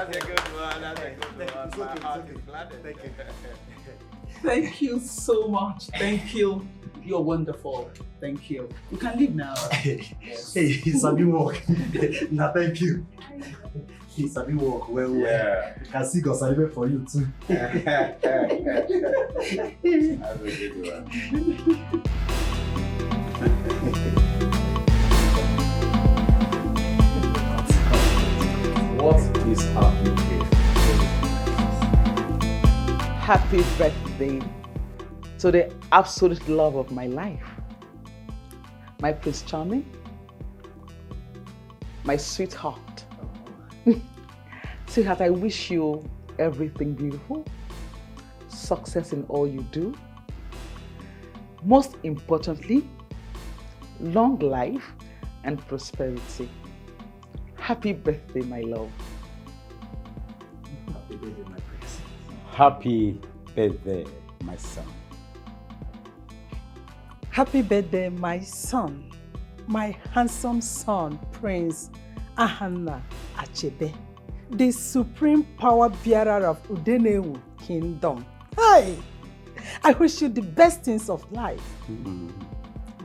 That's a good one. That's a good one. My heart is gladdened. Thank you. Thank you so much. Thank you. You're wonderful. Thank you. You can leave now. Yes. Hey, it's a new work. Nah, thank you. It's a new work. Well, Yeah. you can see God celebrate for you too. That's a good one. What is happening here? Happy birthday to the absolute love of my life. My Prince Charming. My sweetheart. Sweetheart, I wish you everything beautiful, success in all you do. Most importantly, long life and prosperity. Happy birthday, my love. Happy birthday, my prince. Happy birthday, my son. Happy birthday, my son, my handsome son, Prince Ahana Achebe, the supreme power bearer of Udenewu Kingdom. Hey, I wish you the best things of life.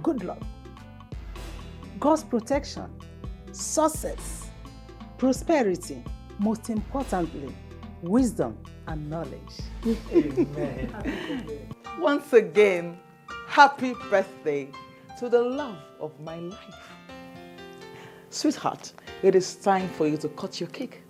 Good luck, God's protection, success, prosperity, most importantly, wisdom and knowledge. Amen. Once again, happy birthday to the love of my life. Sweetheart, it is time for you to cut your cake.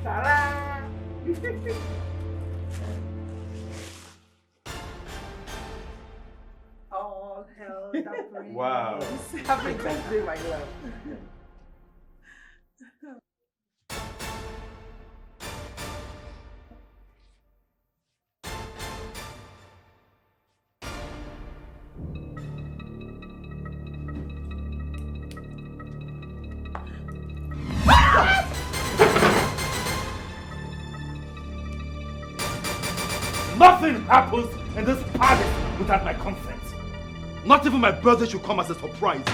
Ta-da! All hell the prince. Wow. Happy birthday, my love. Nothing happens in this palace without my consent. Not even my birthday should come as a surprise.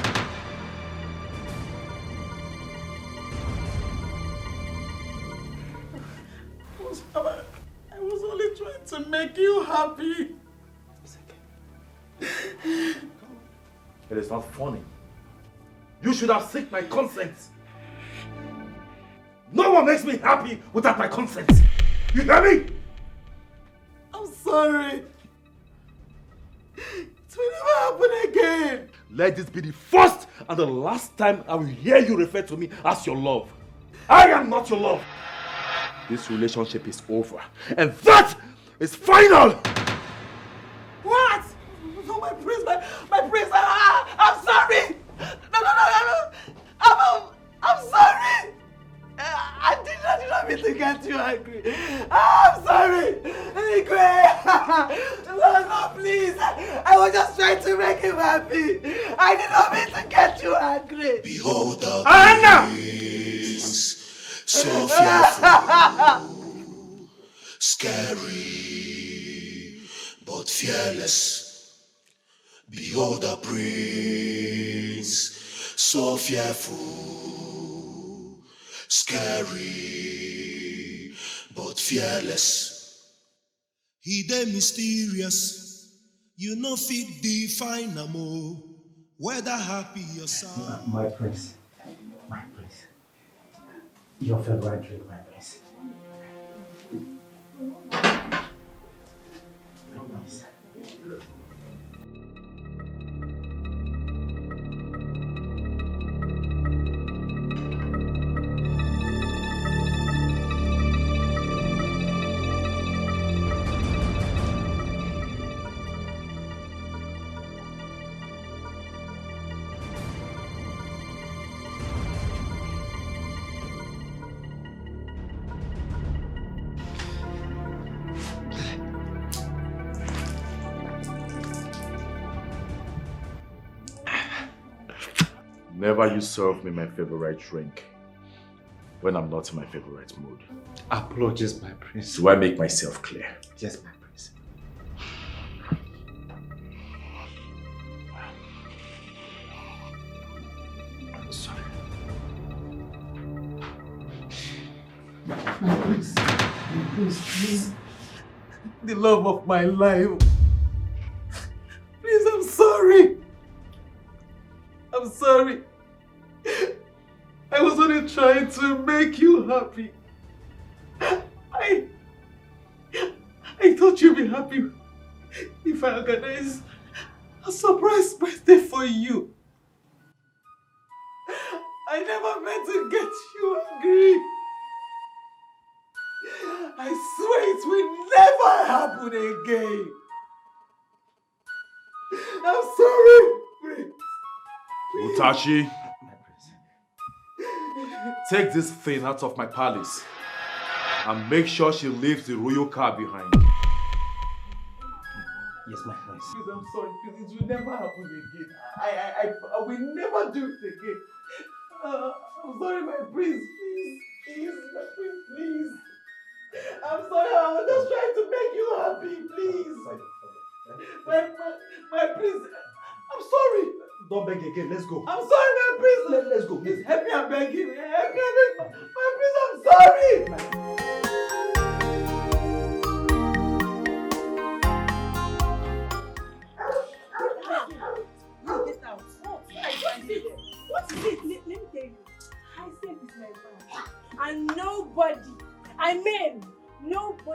I was only trying to make you happy. It's okay. It is not funny. You should have sought my consent. No one makes me happy without my consent. You hear me? I'm sorry. It will never happen again. Let this be the first and the last time I will hear you refer to me as your love. I am not your love. This relationship is over. And that is final! What? No, my prince, my prince, I'm sorry. No. I'm sorry. I did not mean to get you angry. I'm sorry. No, please. I was just trying to make him happy. I did not mean to get you angry. Behold the Anna! prince, so fearful, scary, but fearless. Behold the prince, so fearful, scary, but fearless. He dey mysterious, you no fit define am o, whether happy or sad. My prince. Your favorite drink, my prince. Nice. Never you serve me my favorite drink. when I'm not in my favorite mood. Apologies, my prince. Do I make myself clear? Yes, my prince. I'm sorry. My prince, please. The love of my life. Please, I'm sorry. I'm sorry. I was only trying to make you happy. I thought you'd be happy if I organized a surprise birthday for you. I never meant to get you angry. I swear it will never happen again. I'm sorry, Prince. Utashi, take this thing out of my palace and make sure she leaves the royal car behind. Yes, my prince. Please, I'm sorry. Please, it will never happen again. I will never do it again. I'm sorry, my prince. Please, my prince, please. I'm sorry. I was just trying to make you happy. Please. My prince. I'm sorry. Don't beg again. Let's go. I'm sorry, my prince. Let's go. Please help me. I'm begging. Help me. My prince. I'm sorry. What is it? Let me tell you. Hyacinth is my man. And nobody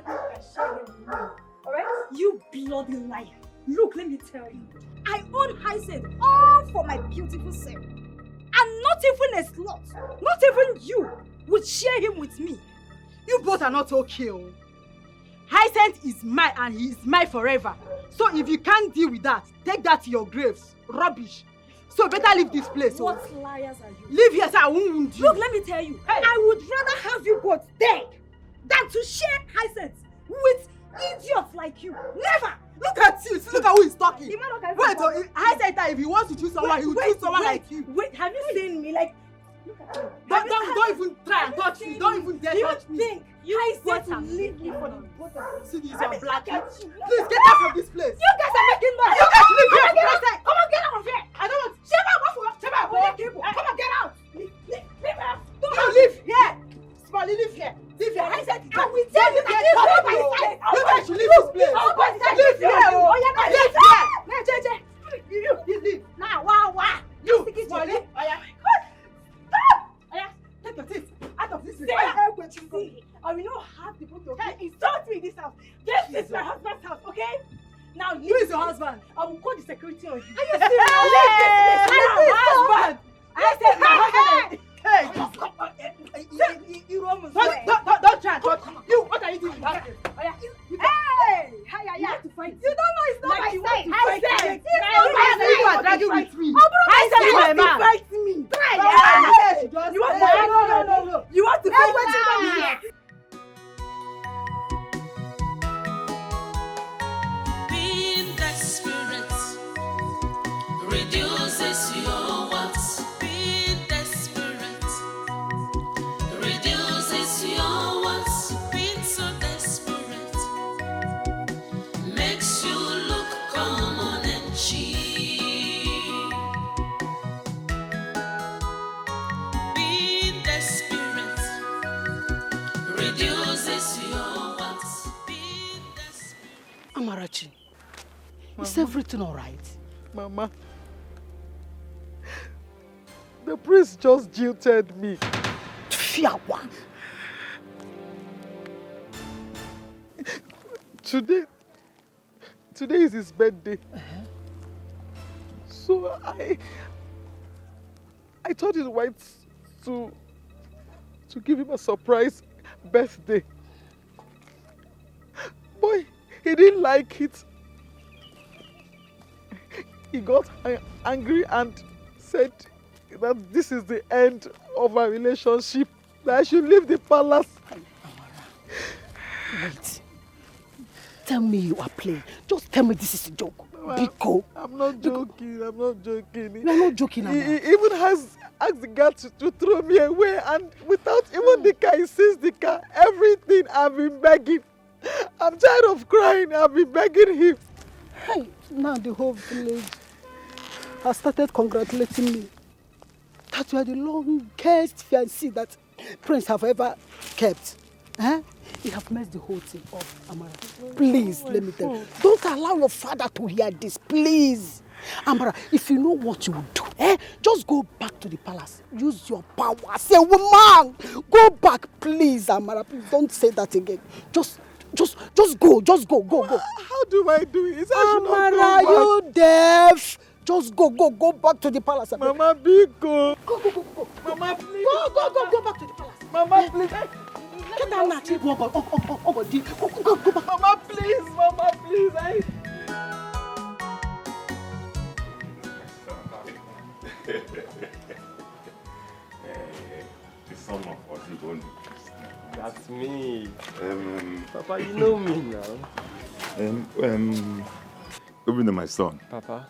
can share him with me. Alright? You bloody liar. Look, let me tell you. I own Hyacinth all for my beautiful self. And not even a slut, not even you, would share him with me. You both are not okay. Hyacinth is mine and he is mine forever. So if you can't deal with that, take that to your graves. Rubbish. So better leave this place. What liars are you? Leave here so I won't wound you. Look, let me tell you. Hey. I would rather have you both dead than to share Hyacinth with idiots like you. Never! Look at you. Look at who is talking. Wait, Hyacinth, if he wants to choose someone, he will choose someone like you. Wait, have you seen me? Like, look at me. Don't even try and touch me. Don't even dare touch me. You think Hyacinth will leave me for the both of us? See this your black. Please get out from this place. You guys are making noise. You guys leave here. Come on, get out of here. I don't want. Come on, get out. Leave out. Don't leave here. Smiley, leave here. Leave here. I will tell you that you guys should leave this place. Leave here. Leave here. You leave. Now, wow. You, Smiley. Take your teeth out of this place. See, I will not have the both of you insult me in this house. This is my husband's house, okay? Now, who is your husband? I will call the security on you. Are you serious? Husband. I said my husband. Hey, don't try and touch me. You, what are you doing? Hey, you want to fight? You don't know it's not Like my you side. want to fight? You are dragging with me. I said you want to fight me. You want to fight? No. You want to fight me? Being desperate reduces your wants. Being desperate reduces your wants. Being so desperate makes you look common and cheap. Being desperate reduces your wants. Being desperate. Amarachi, is everything all right? Mama, the priest just jilted me. Fiawa. Today is his birthday. So I thought it right to give him a surprise birthday. Boy, he didn't like it. He got angry and said that this is the end of our relationship, that I should leave the palace. Wait. Tell me you are playing. Just tell me this is a joke. Biko. I'm not joking. I'm not joking. You are not joking, Amara. He even has asked the girl to throw me away, and without even Dikeh insist Dikeh, everything I've been begging. I'm tired of crying. I've been begging him. Hey, now the whole village has started congratulating me that you are the longest fiancé that Prince have ever kept. Eh? You have messed the whole thing up, Amara. Please, let me tell you. Don't allow your father to hear this, please. Amara, if you know what you will do, just go back to the palace. Use your power. Say, woman, go back, please, Amara. Please don't say that again. Just go, go. How do I do it? Amara, you deaf? Just go back to the palace. Mama, be go. Go. Mama, please. Go back to the palace. Mama, please. Get down now, go back. Mama, please. The son of Oziboni. That's me. Papa, you know me now. Even my son. Papa.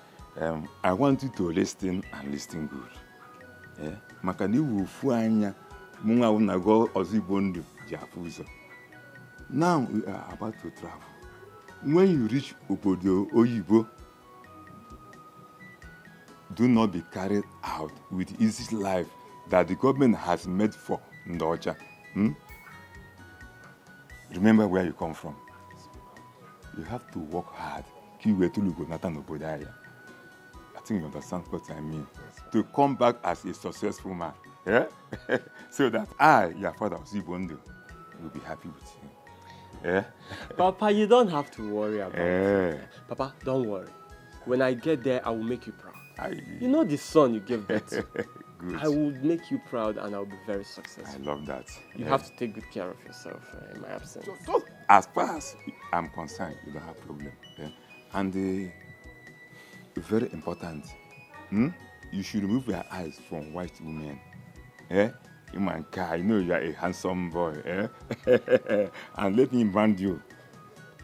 I want you to listen and listen good. Makani wufuanya munga unago Oziboni jafuzo. Now we are about to travel. When you reach Obodo Oyibo, do not be carried out with easy life that the government has made for Ndoja. Remember where you come from. You have to work hard. I think you understand what I mean. To come back as a successful man. Yeah? So that your father, Zibondo, will be happy with you. Yeah? Papa, you don't have to worry about it. Papa, don't worry. When I get there, I will make you proud. You know the son you gave birth to. Good. I will make you proud and I'll be very successful. I love that. You have to take good care of yourself in my absence. So, as far as I'm concerned, you don't have problem. Yeah? And very important, you should remove your eyes from white women. You know you are a handsome boy. And let me remind you,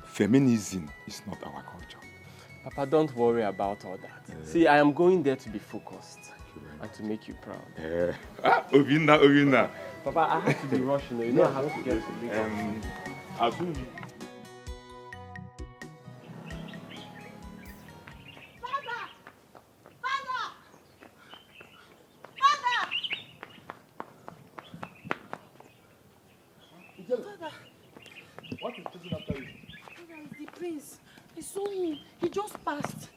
feminism is not our culture. Papa, don't worry about all that. See, I am going there to be focused and to make you proud. Obina. Papa, I have to be rushing. You know I have to get to Lagos. I'll soon be. What is chasing after you? The prince. I saw him. He just passed.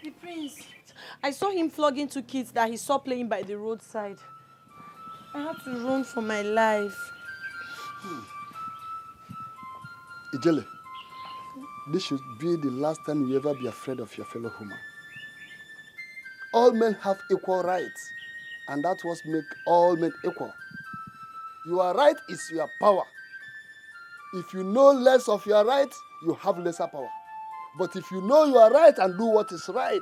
The prince. I saw him flogging two kids that he saw playing by the roadside. I had to run for my life. Ijele, this should be the last time you ever be afraid of your fellow human. All men have equal rights, and that's what makes all men equal. Your right is your power. If you know less of your right, you have lesser power. But if you know your right and do what is right,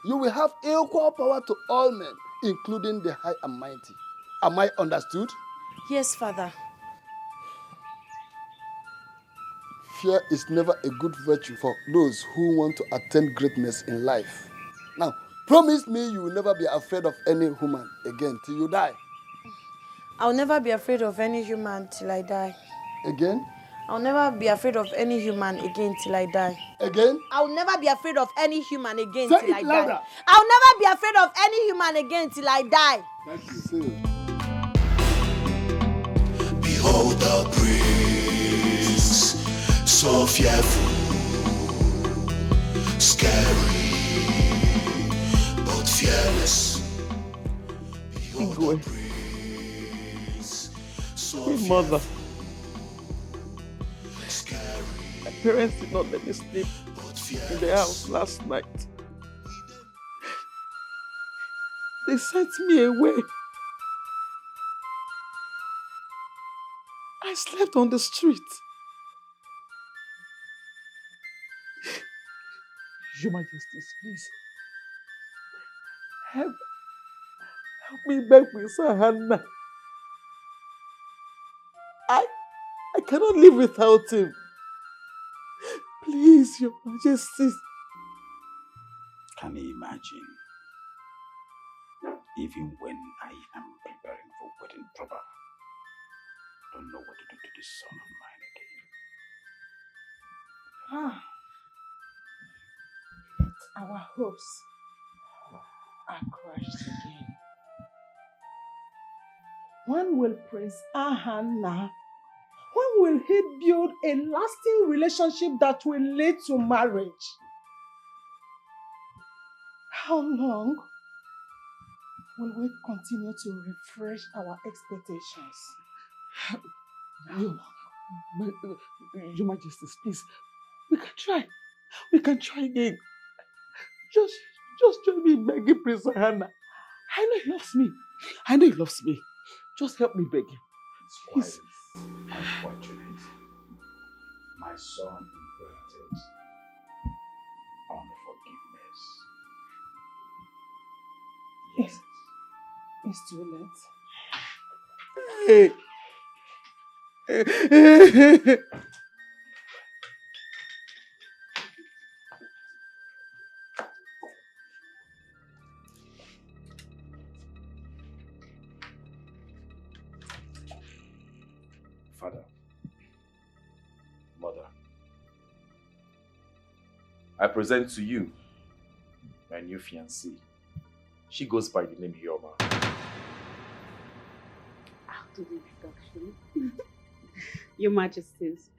you will have equal power to all men, including the high and mighty. Am I understood? Yes, Father. Fear is never a good virtue for those who want to attain greatness in life. Now, promise me you will never be afraid of any human again till you die. I'll never be afraid of any human till I die. Again? I'll never be afraid of any human again till I die. Again? I'll never be afraid of any human again Say till I it louder. die. I'll never be afraid of any human again till I die. Thank you. Behold the prince, so fearful, scary, but fearless. Behold the prince, so mother. My parents did not let me sleep in the house last night. They sent me away. I slept on the street. Your Majesties, please. Help me beg with Sir Hannah. I cannot live without him. Please, Your Majesties. Can you imagine? even when I am preparing for wedding proper. I don't know what to do to this son of mine again. Our hopes are crushed again. When will Prince Ahana, when will he build a lasting relationship that will lead to marriage? How long will we continue to refresh our expectations? Your Majesty, please, we can try. We can try again. Just join me in begging Prince Ahana. I know he loves me. I know he loves me. Just help me beg him. Please. Unfortunate. My son inherited unforgiveness. Yes. It's too late. Father, Mother, I present to you my new fiancée. She goes by the name Yoma. I'll do the introduction. Your Majesties,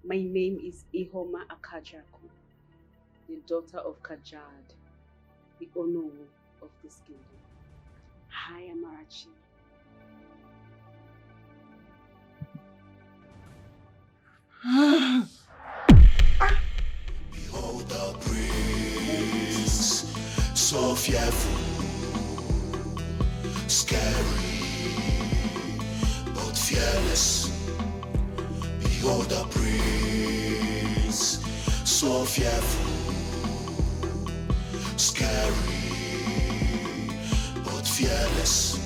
my name is Ihoma Akajaku, the daughter of Kajad, the Onowu of this kingdom. Hi, Amarachi. Behold the prince, so fearful, scary, but fearless. Behold the prince, so fearful, scary, but fearless.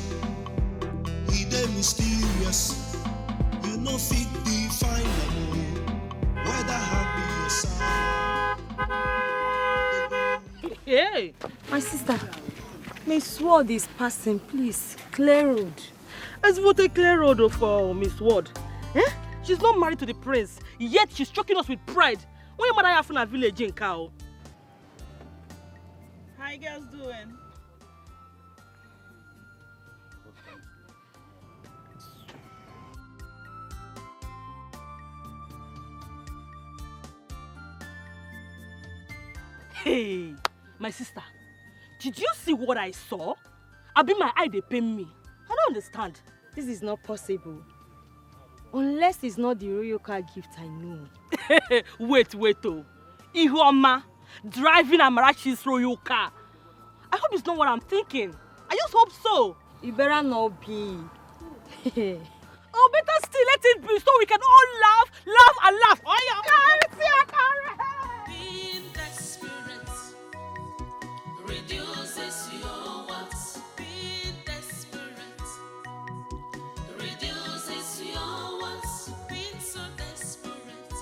He dey mysterious, you know fit define him. Whether happy or sad. Hey, my sister, Miss Sword is passing, please. Clear road. As what a clear road for Miss Ward. Eh? She's not married to the prince, yet she's choking us with pride. When your mother have in a village in cow. How you guys doing? Hey, my sister, did you see what I saw? I be my eye, they pain me. I don't understand. This is not possible. Unless it's not the royal car gift I know. wait, oh. Ihoma, driving Amarachi's royal car. I hope it's not what I'm thinking. I just hope so. You better not be. Oh, better still let it be so we can all laugh and laugh. Oh, yeah. Being desperate reduces your wants. Being desperate reduces your wants. Being so desperate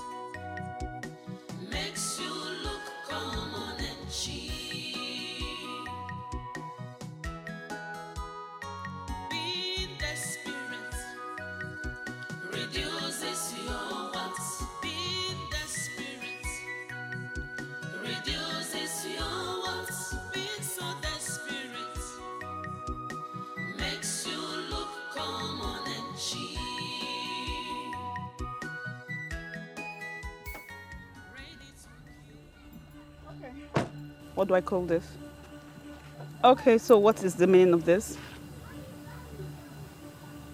makes you look common and cheap. Being desperate reduces your wants. Being desperate reduces your wants. Being so desperate makes you look common and cheap. What do I call this? Okay, so what is the meaning of this?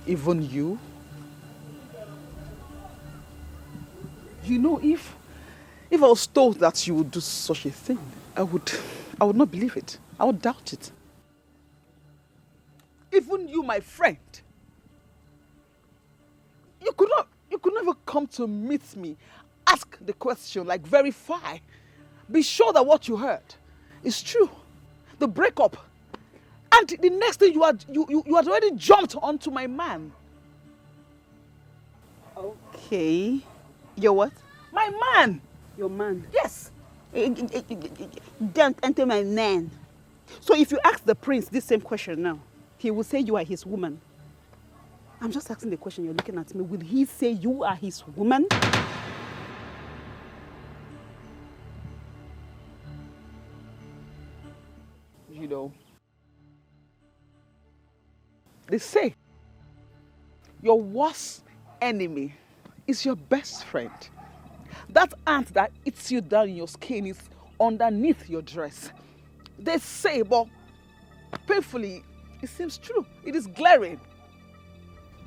Even you? You know, if I was told that you would do such a thing, I would not believe it. I would doubt it. Even you, my friend, you could never come to meet me, ask the question, like verify, be sure that what you heard is true. The breakup, and the next thing you had already jumped onto my man. Okay. Your what? My man. Your man? Yes. Don't enter my man. So if you ask the prince this same question now, he will say you are his woman. I'm just asking the question, you're looking at me. Will he say you are his woman? You know, they say your worst enemy is your best friend. That ant that eats you down in your skin is underneath your dress. They say, but painfully, it seems true. It is glaring.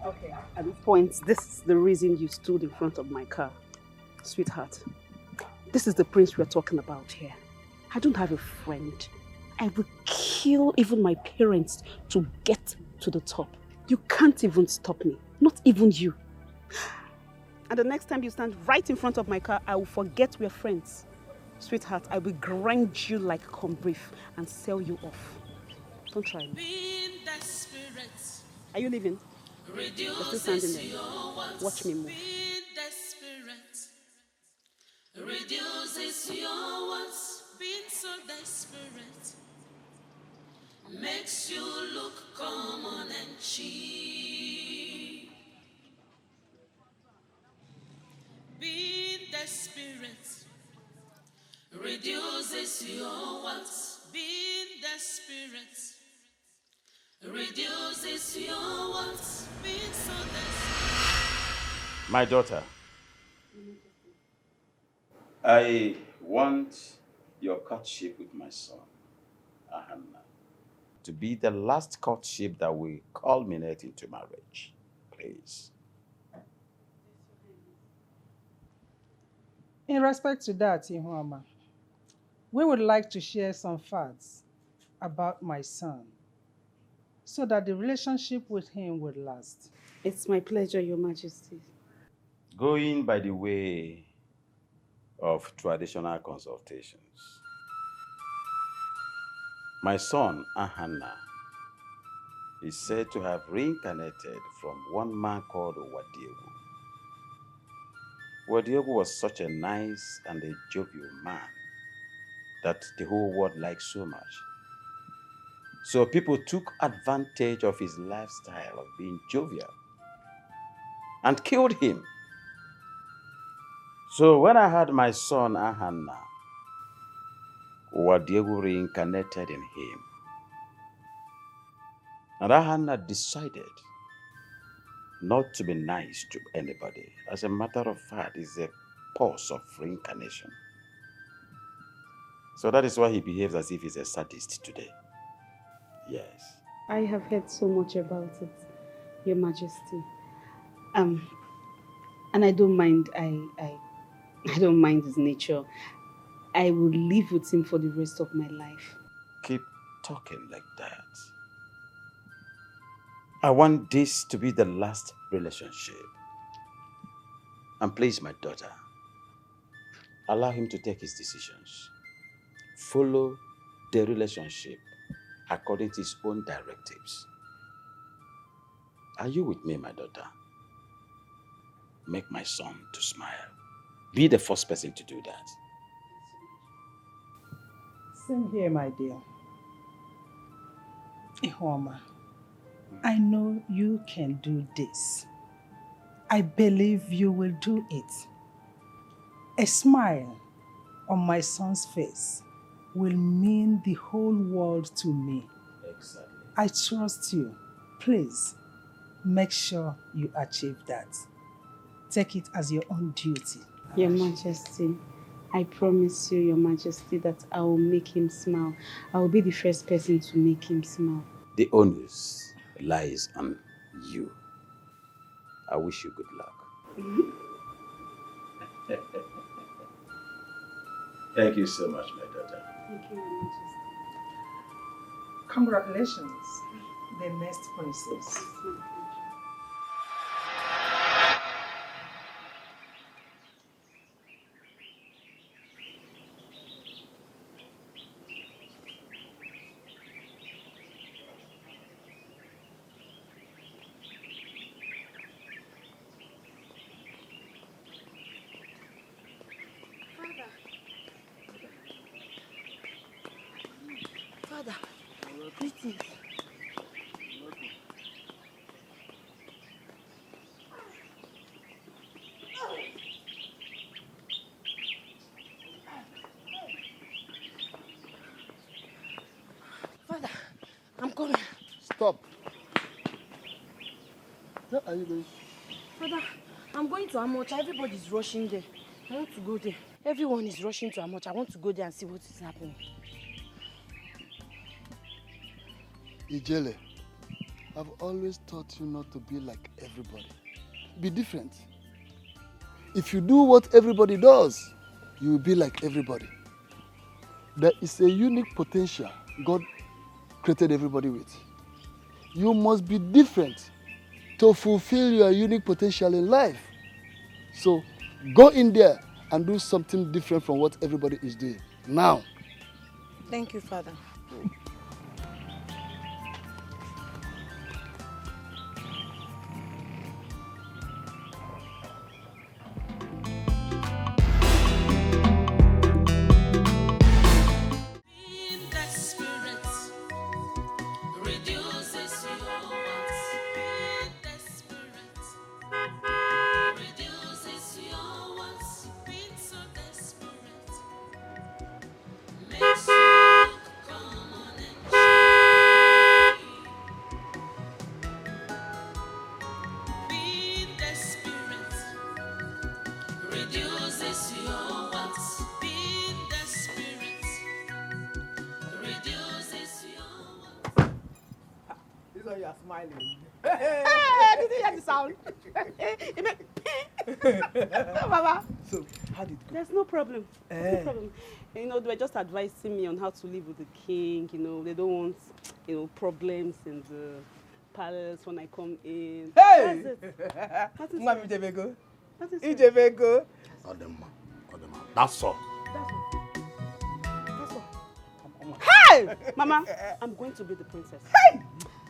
Okay. At this point, this is the reason you stood in front of my car. Sweetheart, this is the prince we're talking about here. I don't have a friend. I will kill even my parents to get to the top. You can't even stop me. Not even you. And the next time you stand right in front of my car, I will forget we're friends. Sweetheart, I will grind you like corned beef and sell you off. Don't try me. Are you leaving? You're still standing there. Watch me move. Reduces your wants, being so desperate, makes you look common and cheap. Being desperate reduces your wants, being desperate reduces your wants, being so desperate. My daughter, I want your courtship with my son, Ahanna, to be the last courtship that will culminate into marriage. Please. In respect to that, Ihuama, we would like to share some facts about my son so that the relationship with him would last. It's my pleasure, Your Majesty. Going by the way of traditional consultations, my son, Ahanna, is said to have reincarnated from one man called Wadiegu. Wadiegu was such a nice and a jovial man that the whole world liked so much. So people took advantage of his lifestyle of being jovial and killed him. So when I had my son Ahanna, Wadiegu reincarnated in him. And Ahanna decided not to be nice to anybody. As a matter of fact, it's a pause of reincarnation. So that is why he behaves as if he's a sadist today. Yes. I have heard so much about it, Your Majesty. And I don't mind. I don't mind his nature. I will live with him for the rest of my life. Keep talking like that. I want this to be the last relationship. And please, my daughter, allow him to take his decisions. Follow the relationship according to his own directives. Are you with me, my daughter? Make my son to smile. Be the first person to do that. Same here, my dear. Ihuama, I know you can do this. I believe you will do it. A smile on my son's face will mean the whole world to me. Exactly. I trust you. Please, make sure you achieve that. Take it as your own duty. Your Majesty, I promise you, Your Majesty, that I will make him smile. I will be the first person to make him smile. The onus lies on you. I wish you good luck. Thank you so much, my daughter. Thank you, Your Majesty. Congratulations, the next princess. Father, greetings. Where are you going? Father, I'm going to Amocha. Everybody's rushing there. I want to go there. Everyone is rushing to Amocha. I want to go there and see what is happening. Ijele, I've always taught you not to be like everybody. Be different. If you do what everybody does, you will be like everybody. There is a unique potential God created everybody with. You must be different to fulfill your unique potential in life. So go in there and do something different from what everybody is doing. Now. Thank you, Father. You are smiling. Hey, did you hear the sound? It made Mama. So, how did it go? There's no problem. There's no problem. You know, they were just advising me on how to live with the king. You know, they don't want, you know, problems in the palace when I come in. Hey! That's it. That is Mami Ijebego. That is Ijebego. That's all. That's all. Hey! Mama, I'm going to be the princess. Hey!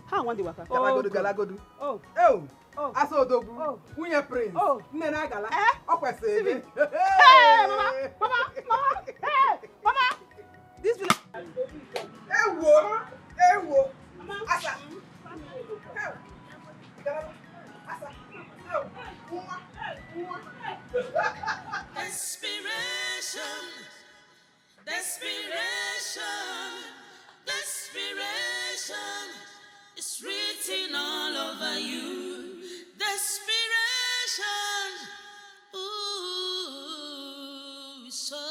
How I want the waka? Galagodu, Galagodu. Oh. Oh. Oh. Aso Odogwu. Oh. Nwunye prince. Oh. Nne na Agala. Eh? Okwesiri ebe. Hey, Mama! Hey, Mama! This village. Ewo. Asa. Desperation, desperation, desperation is written all over you. Desperation, ooh, so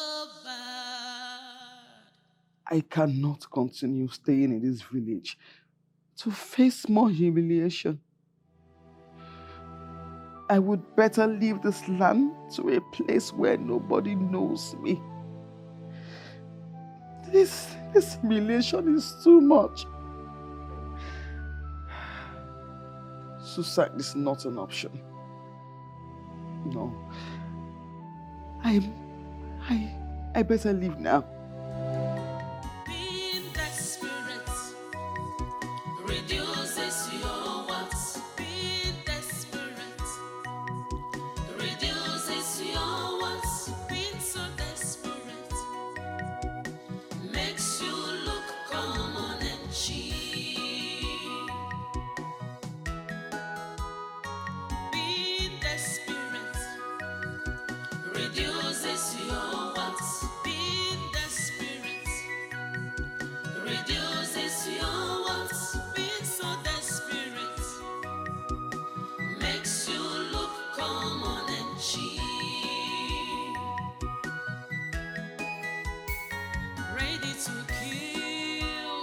bad. I cannot continue staying in this village to face more humiliation. I would better leave this land to a place where nobody knows me. This humiliation is too much. Suicide is not an option. No. I better leave now. Being desperate reduces your what? Being desperate reduces your what? Being so desperate makes you look common and cheap. Being desperate reduces your what? Being desperate reduces your what? Being so desperate makes you look common and cheap. Ready to kill,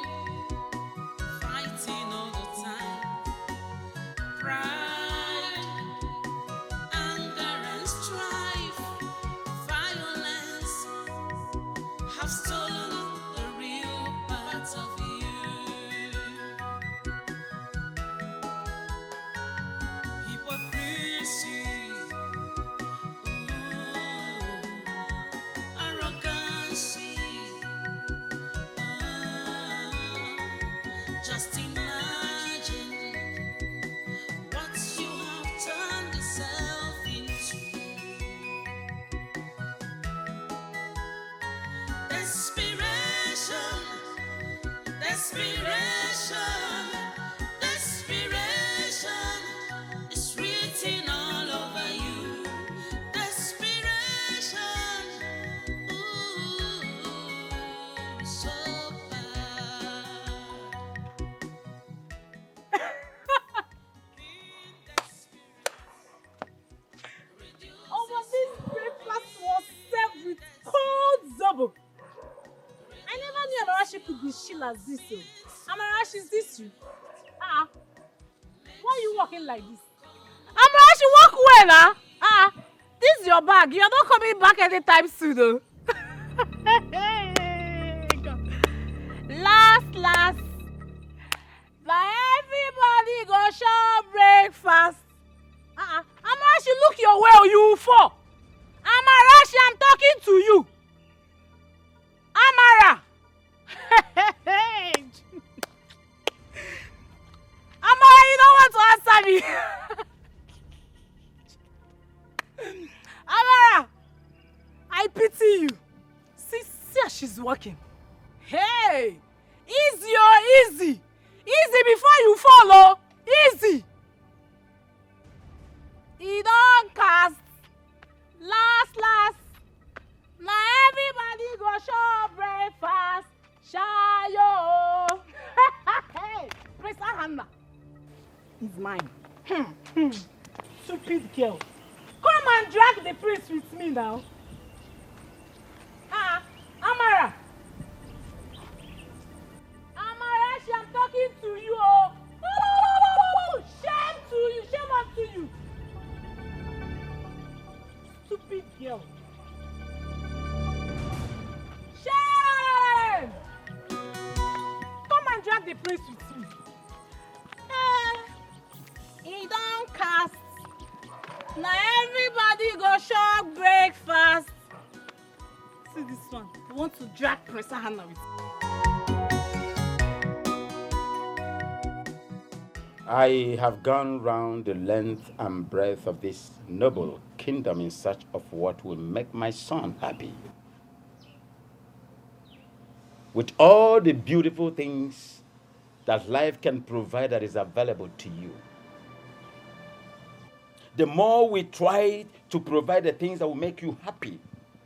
fighting all the time. Pride, anger and strife, violence have stolen the real part of you. Hypocrisy, arrogancy, just imagine what you have turned yourself into. Desperation, desperation, desperation is written all over you. Desperation, ooh, so bad. chill as this. Amara, is this you? Why are you walking like this? Amara, she walk well, huh? This is your bag. You're not coming back anytime soon, though. Last. Now everybody go show breakfast. Amara, she look your way or you fall. Amara, I'm talking to you. Amara. Amara, you don't want to answer me. Amara, I pity you. See how she's walking. Hey, easy. Easy before you follow. Easy. He don't cast. Last. Now everybody go show breakfast. Shayo. Hey, Mr. Hannah. It's mine. Stupid girl. Come and drag the prince with me now. Amara. Amara, I'm talking to you. Shame to you. Shame unto you. Stupid girl. Shame! Come and drag the prince with me. He don't cast. Now everybody go show breakfast. See this one. I want to drag Prince Hannah with me. I have gone round the length and breadth of this noble kingdom in search of what will make my son happy. With all the beautiful things that life can provide that is available to you. The more we try to provide the things that will make you happy,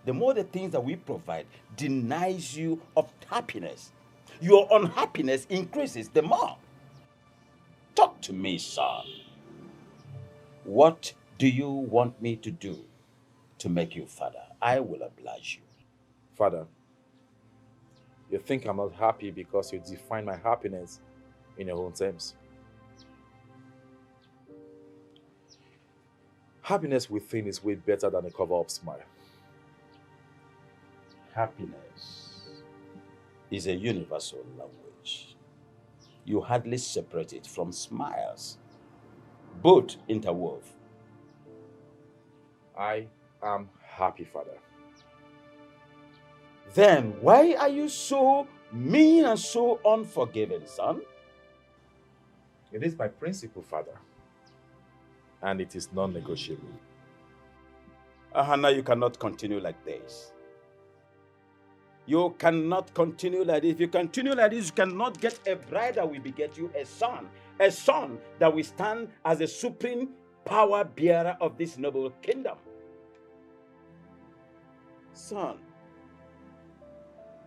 the more the things that we provide denies you of happiness. Your unhappiness increases the more. Talk to me, son. What do you want me to do to make you father? I will oblige you. Father, you think I'm not happy because you define my happiness in your own terms. Happiness within is way better than a cover-up smile. Happiness is a universal language. You hardly separate it from smiles, both interwove. I am happy, Father. Then why are you so mean and so unforgiving, son? It is my principle, Father, and it is non-negotiable. Hannah, you cannot continue like this. You cannot continue like this. If you continue like this, you cannot get a bride that will beget you a son that will stand as a supreme power bearer of this noble kingdom. Son,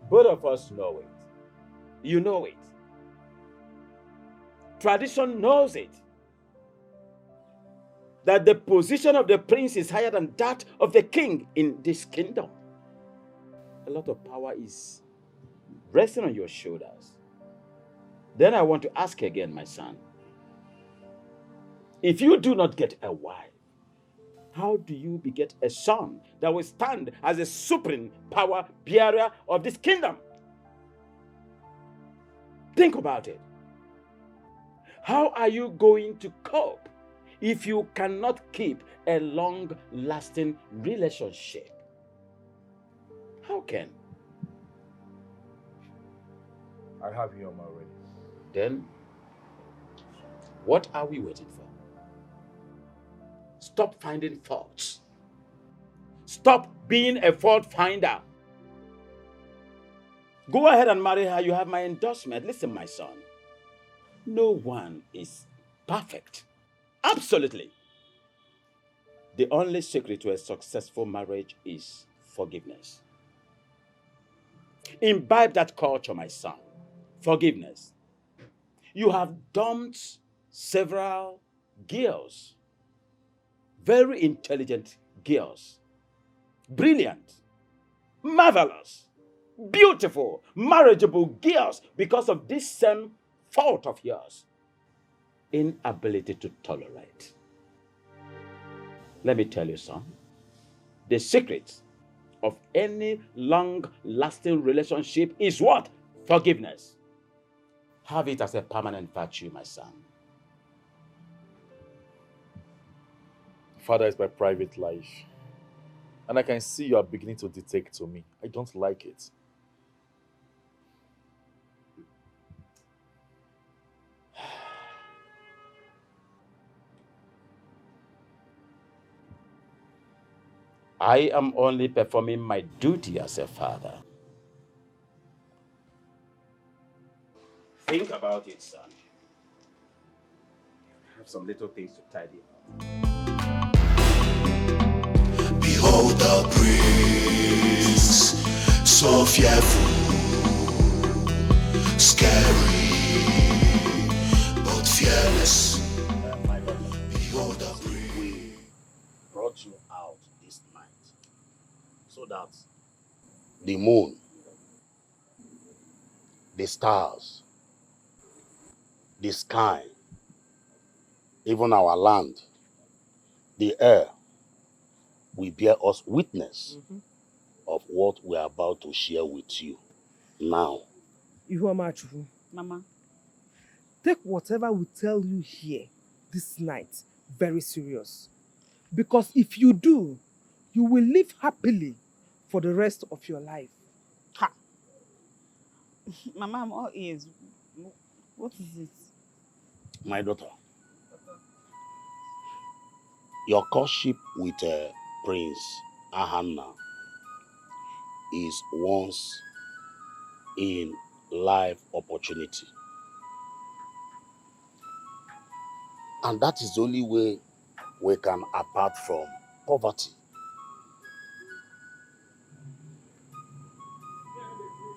both of us know it. You know it. Tradition knows it. That the position of the prince is higher than that of the king in this kingdom. A lot of power is resting on your shoulders. Then I want to ask again, my son. If you do not get a wife, how do you beget a son that will stand as a supreme power bearer of this kingdom? Think about it. How are you going to cope if you cannot keep a long-lasting relationship? How can? I have you on my way. Then, what are we waiting for? Stop finding faults. Stop being a fault finder. Go ahead and marry her. You have my endorsement. Listen, my son. No one is perfect. Absolutely. The only secret to a successful marriage is forgiveness. Imbibe that culture, my son. Forgiveness. You have dumped several girls. Very intelligent girls. Brilliant. Marvelous. beautiful, marriageable girls because of this same fault of yours. Inability to tolerate. Let me tell you, son. The secret of any long-lasting relationship is what? Forgiveness. Have it as a permanent virtue, my son. Father, it's my private life. And I can see you are beginning to dictate to me. I don't like it. I am only performing my duty as a father. Think about it, son. I have some little things to tidy up. Behold the prince, so fearful, scary, but fearless. Behold the prince. We brought you out this night so that the moon, the stars, the sky, even our land, the air, will bear us witness of what we are about to share with you now. Mama, take whatever we tell you here this night very serious. Because if you do, you will live happily for the rest of your life. Ha! Mama, I'm all ears. What is it? My daughter, your courtship with Prince Ahanna is once in life opportunity. And that is the only way we can apart from poverty.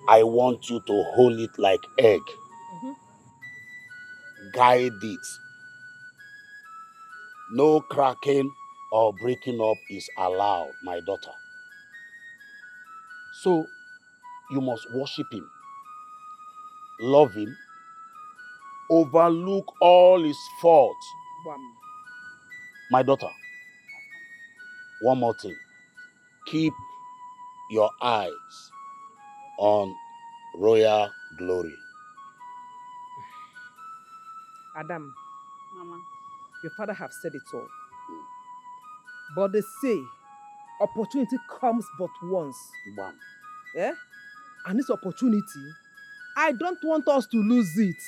I want you to hold it like egg. Guide it. No cracking or breaking up is allowed, my daughter. So you must worship him, love him, overlook all his faults. My daughter, one more thing. Keep your eyes on royal glory. Adam, Mama, your father have said it all. But they say opportunity comes but once. Bam. Yeah? And this opportunity, I don't want us to lose it.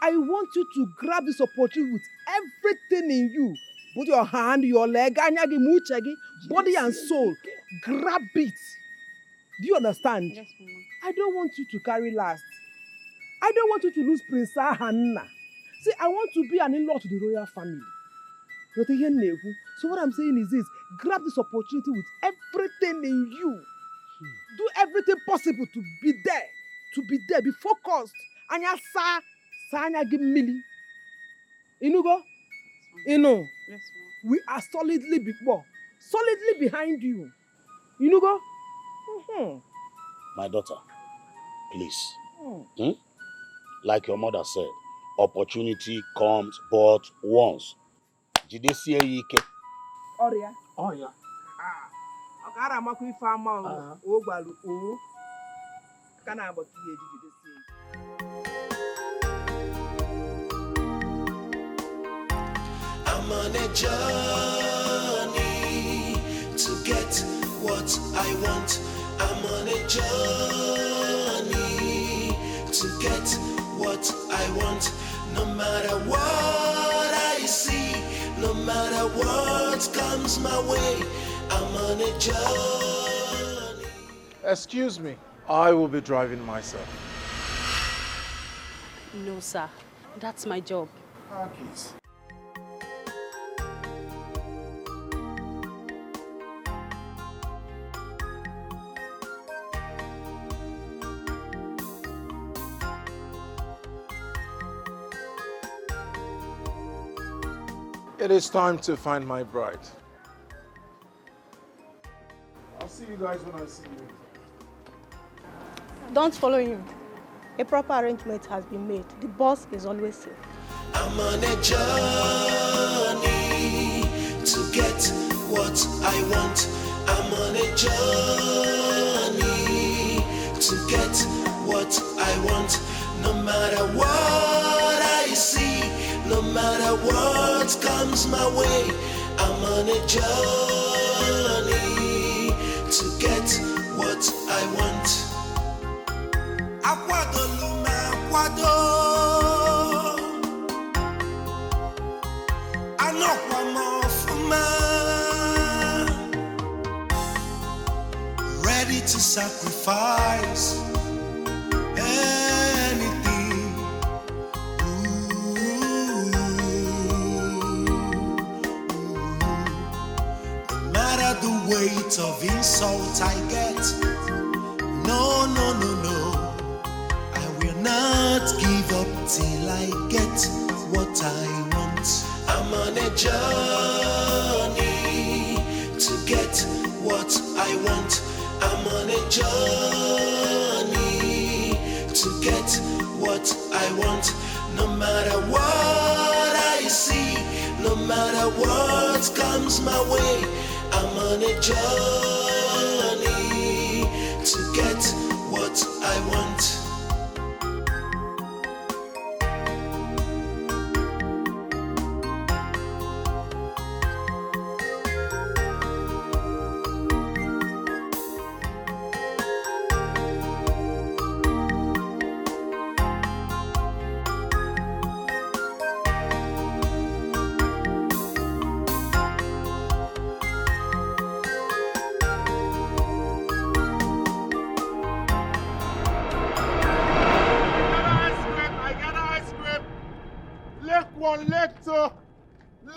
I want you to grab this opportunity with everything in you. Put your hand, your leg, body and soul. Grab it. Do you understand? Yes, Mama. I don't want you to carry last. I don't want you to lose Prince Hannah. See, I want to be an in-law to the royal family. So what I'm saying is this, grab this opportunity with everything in you. Do everything possible to be there, be focused. Anya sa anya give milli. Inugo? Inu. Yes, Mama. We are solidly behind you. Inugo? My daughter, please. Like your mother said, opportunity comes but once. Did they see Ike? Oria. Oh, yeah. Okara makwu ife ama o gbalu o. Kana about you I'm on a journey to get what I want. I'm on a journey to get what I want. No matter what I see, no matter what comes my way, I'm on a journey. Excuse me, I will be driving myself. No, sir. That's my job. Please. It is time to find my bride. I'll see you guys when I see you. Don't follow him. A proper arrangement has been made. The boss is always safe. I'm on a journey to get what I want. I'm on a journey to get what I want. No matter what I see, no matter what comes my way, I'm on a journey to get what I want. Akwado luma akwado, anokwa mofuma, ready to sacrifice anything. No matter the weight of insult I get, no, no, no, no, I will not give up till I get what I want. I'm on a journey to get what I want. I'm on a journey to get what I want. No matter what I see, no matter what comes my way, I'm on a journey to get what I want.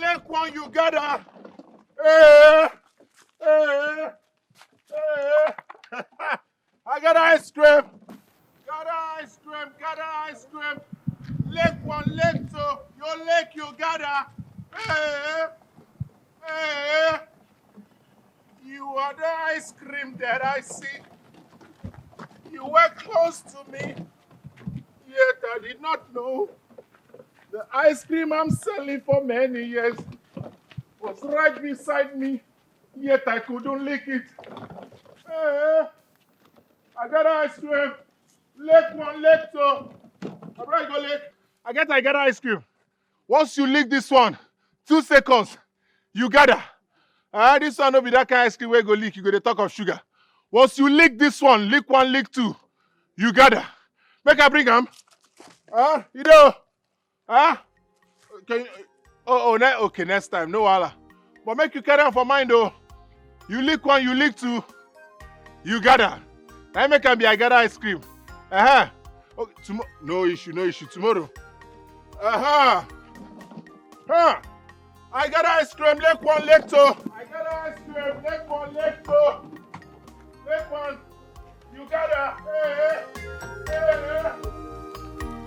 Leg one, you gotta. I got ice cream. Got ice cream. Got ice cream. Leg one, leg two. Your leg, you gotta. You are the ice cream that I see. You were close to me, yet I did not know. The ice cream I'm selling for many years was right beside me, yet I couldn't lick it. I got ice cream. Leg one, leg two. All right, go lick. I got ice cream. Once you lick this one, 2 seconds, you gotta. This one will be that kind of ice cream where you go lick, you go to talk of sugar. Once you lick this one, lick 1, lick 2, you gotta. Make I bring them. You know. Can you, okay, next time, no wahala. But make you carry on for mine though. You lick 1, you lick 2, you gotta. I make am be I got ice cream. Okay, no issue. Tomorrow. I got ice cream. Lick 1, lick 2. I got ice cream. Lick 1, lick 2. Lick 1, you gotta.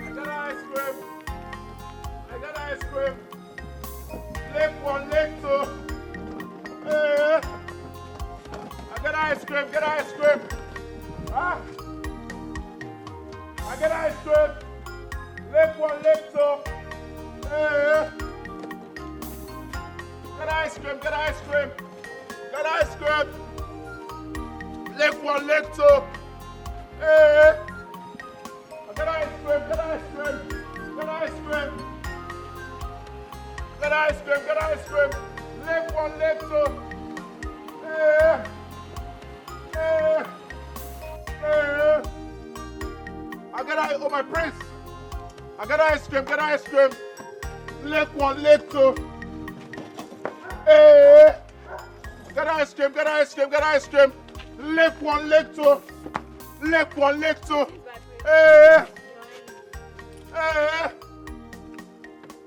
I got ice cream. I got ice cream. Leg 1, leg 2. I got ice cream. Get ice cream. I got ice cream. Leg 1, leg 2. Get ice cream. Get ice cream. Get ice cream. Leg 1, leg 2. I got ice cream. Get ice cream. Get ice cream. Get ice cream, get ice cream. Leg 1, leg 2. I got ice, oh my prince. I got ice cream, get ice cream. Leg 1, leg 2. Get ice cream, get ice cream, get ice cream. Leg 1, leg 2. Leg 1, leg 2.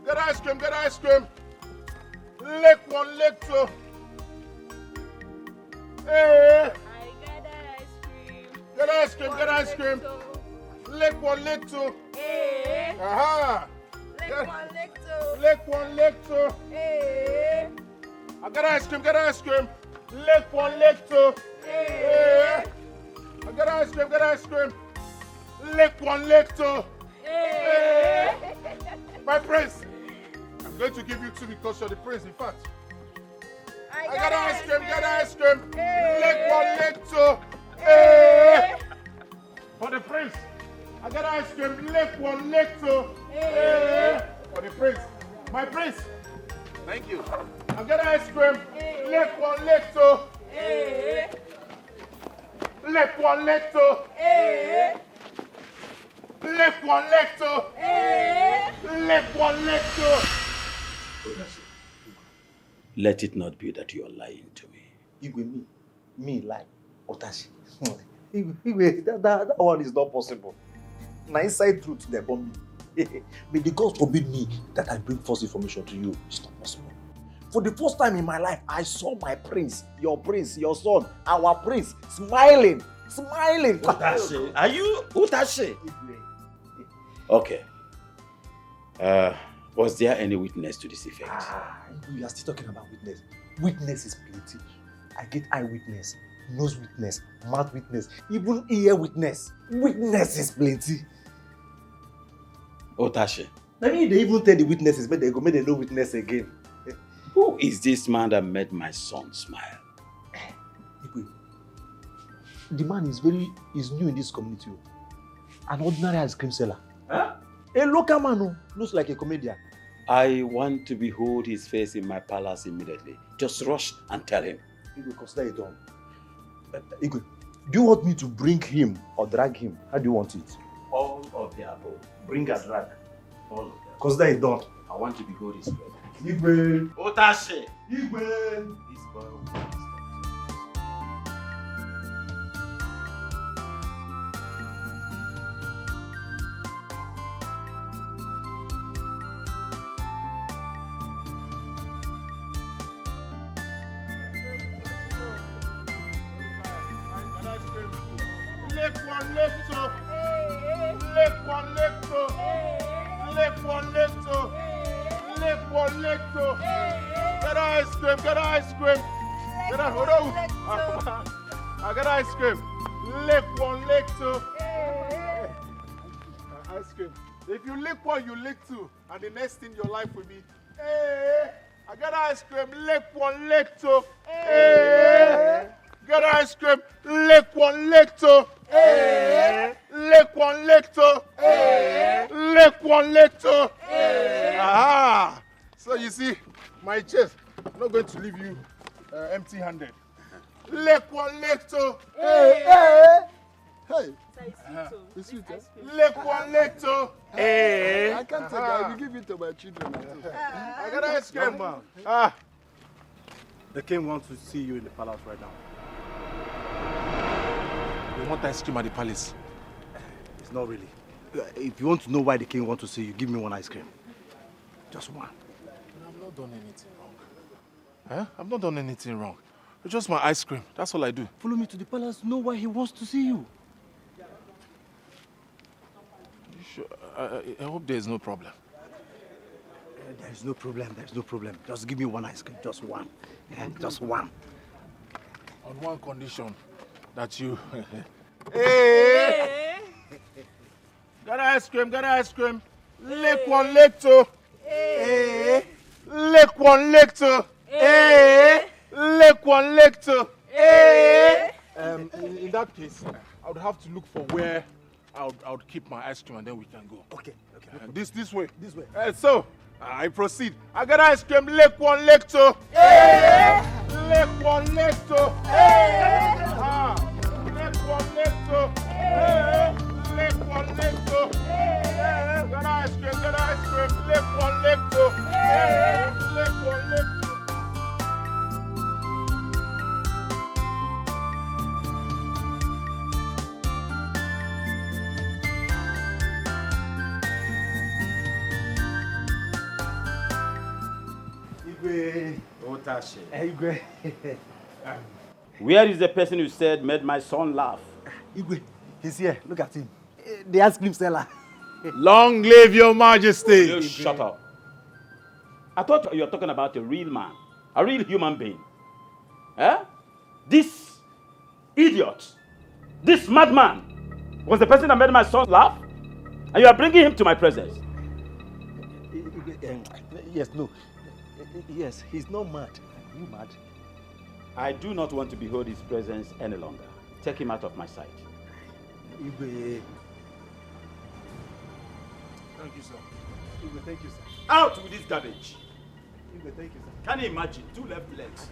Get ice cream, get ice cream. Leg 1, leg 2. Get ice cream, get ice cream. Leg 1, leg 2. Aha. Leg 1, leg 2. Leg 1, leg 2. I got ice cream, get ice cream. Leg 1, leg 2. I got ice cream, get ice cream. Lick one, lick two. My prince, I'm going to give you two because you're the prince, in fact. I got ice cream, get ice cream. Lick one, lick two. For the prince, I got ice cream, lick one, lick two. For the prince, my prince. Thank you. I got ice cream, lick one, lick two. Lick one, lick two. Lick one, lick two. Lick one, lick two. Let it not be that you are lying to me. Igwe, me lie. Otashi. Igwe, that one is not possible. Na inside truth, they bomb me. May the gods forbid me that I bring false information to you. It's not possible. For the first time in my life, I saw my prince, your son, our prince, smiling. Otashi, are you Otashi? Okay. Was there any witness to this effect? We are still talking about witness. Witness is plenty. I get eyewitness, nose witness, mouth witness, even ear witness. Witness is plenty. Otashi. I mean, they even tell the witnesses, but they go make the no witness again. Who is this man that made my son smile? The man is new in this community. An ordinary ice cream seller. Huh? A local man who looks like a comedian. I want to behold his face in my palace immediately. Just rush and tell him. Igwe, consider it done. Igwe, do you want me to bring him or drag him? How do you want it? All of the above. Bring and drag. All of them. Consider it done. I want to behold his face. Igwe. Otashi. Igwe. This boy will Lick one, lick two. Lick one, lick two. Lick one, lick two. Lick one, lick two. Get ice cream, get ice cream. Get ice cream. I got ice cream. Lick one, lick two. Ice cream. If you lick one, you lick two. And the next thing in your life will be, I got ice cream. Lick one, lick two. Get ice cream. Lick one, lick two. Lick one, lick two. Lick one, lick two. Aha! So you see, my chest, I'm not going to leave you empty-handed. Lick one, lick two. Hey. It's sweet, eh? Lick one, lick two. I can't take it. I will give it to my children. I got ice cream, man. The king wants to see you in the palace right now. You want ice cream at the palace? It's not really. If you want to know why the king wants to see you, give me one ice cream. Just one. I've not done anything wrong. Huh? I've not done anything wrong. It's just my ice cream. That's all I do. Follow me to the palace to know why he wants to see you. You sure? I hope there's no problem. There's no problem. There's no problem. Just give me one ice cream. Just one. Just one. On one condition. That you... Got ice cream, got ice cream. Lick one, lick two. Lick one, lick two. Lick one, lick two. In that case, I would have to look for where I would keep my ice cream and then we can go. Okay. This way. This way. So, I proceed. I got ice cream, lick one, lick two. Lick one, lick two. Lick one, lick two. Lick one, lick two. Got ice cream, lick one, lick two. Lick one, lick two. Otashi. Igwe. Where is the person who said made my son laugh? Igwe, he's here. Look at him. The ice cream seller. Long live your majesty. You shut up. I thought you were talking about a real man, a real human being. Eh? This idiot, this madman, Was the person that made my son laugh? And you are bringing him to my presence. Yes, no. Yes, he's not mad. Are you mad? I do not want to behold his presence any longer. Take him out of my sight. Igwe. Thank you, sir. Igwe, thank you, sir. Out with this garbage. Igwe, thank you, sir. Can you imagine? 2 left legs.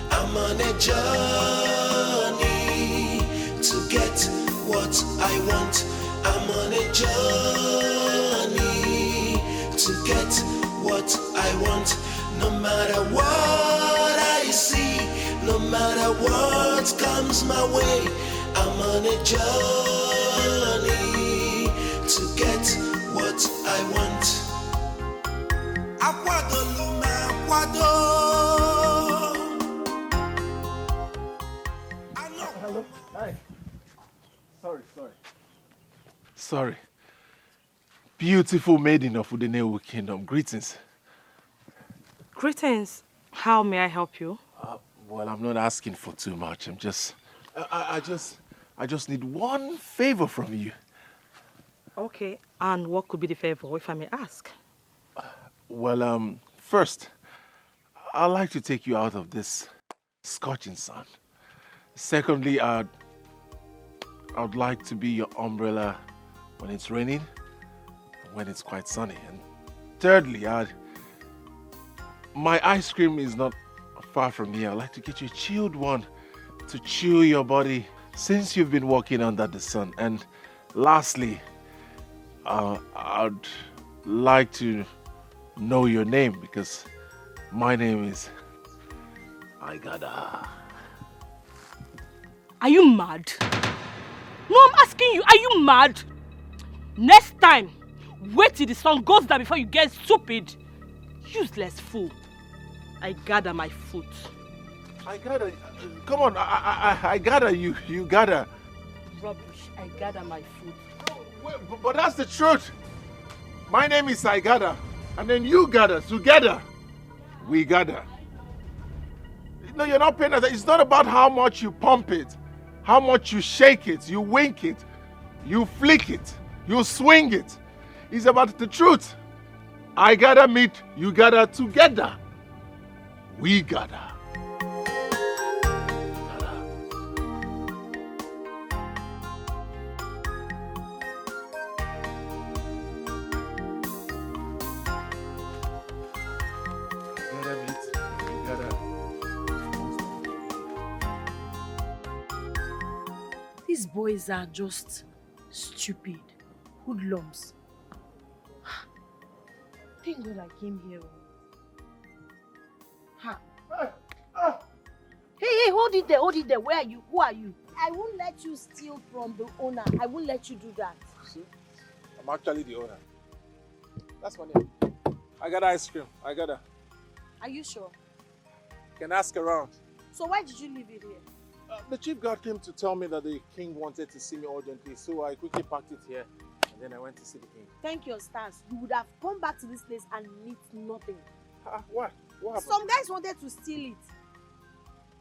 I'm on a journey to get what I want. I'm on a journey to get what I want. No matter what I see, no matter what comes my way, I'm on a journey to get what I want. Akwado luma akwado. Hello. Hi. Sorry. Sorry. Beautiful maiden of Udenewu Kingdom. Greetings. Greetings. How may I help you? Well, I'm not asking for too much. I just need one favor from you. Okay. And what could be the favor, if I may ask? Well, first, I'd like to take you out of this scorching sun. Secondly, I'd like to be your umbrella when it's raining and when it's quite sunny. And thirdly, my ice cream is not far from here. I'd like to get you a chilled one to chill your body since you've been walking under the sun. And lastly, I'd like to know your name because my name is Aigada. Are you mad? No, I'm asking you, are you mad? Next time, wait till the sun goes down before you get stupid. Useless fool. I gather my foot. I gather. Come on, I gather you. You gather. Rubbish. I gather my foot. But that's the truth. My name is I gather, and then you gather. Together, we gather. No, you're not paying attention. It's not about how much you pump it, how much you shake it, you wink it, you flick it, you swing it. It's about the truth. I gather meet, you gather together. We gather. These boys are just stupid, hoodlums. Thank God I came here. Ha. Hey, hold it there. Where are you? Who are you? I won't let you steal from the owner. I won't let you do that. See, I'm actually the owner. That's my name. I got ice cream. I got her. Are you sure? You can ask around. So why did you leave it here? The chief guard came to tell me that the king wanted to see me urgently, so I quickly packed it here, and then I went to see the king. Thank your stars. You would have come back to this place and meet nothing. What? What happened? Some guys wanted to steal it.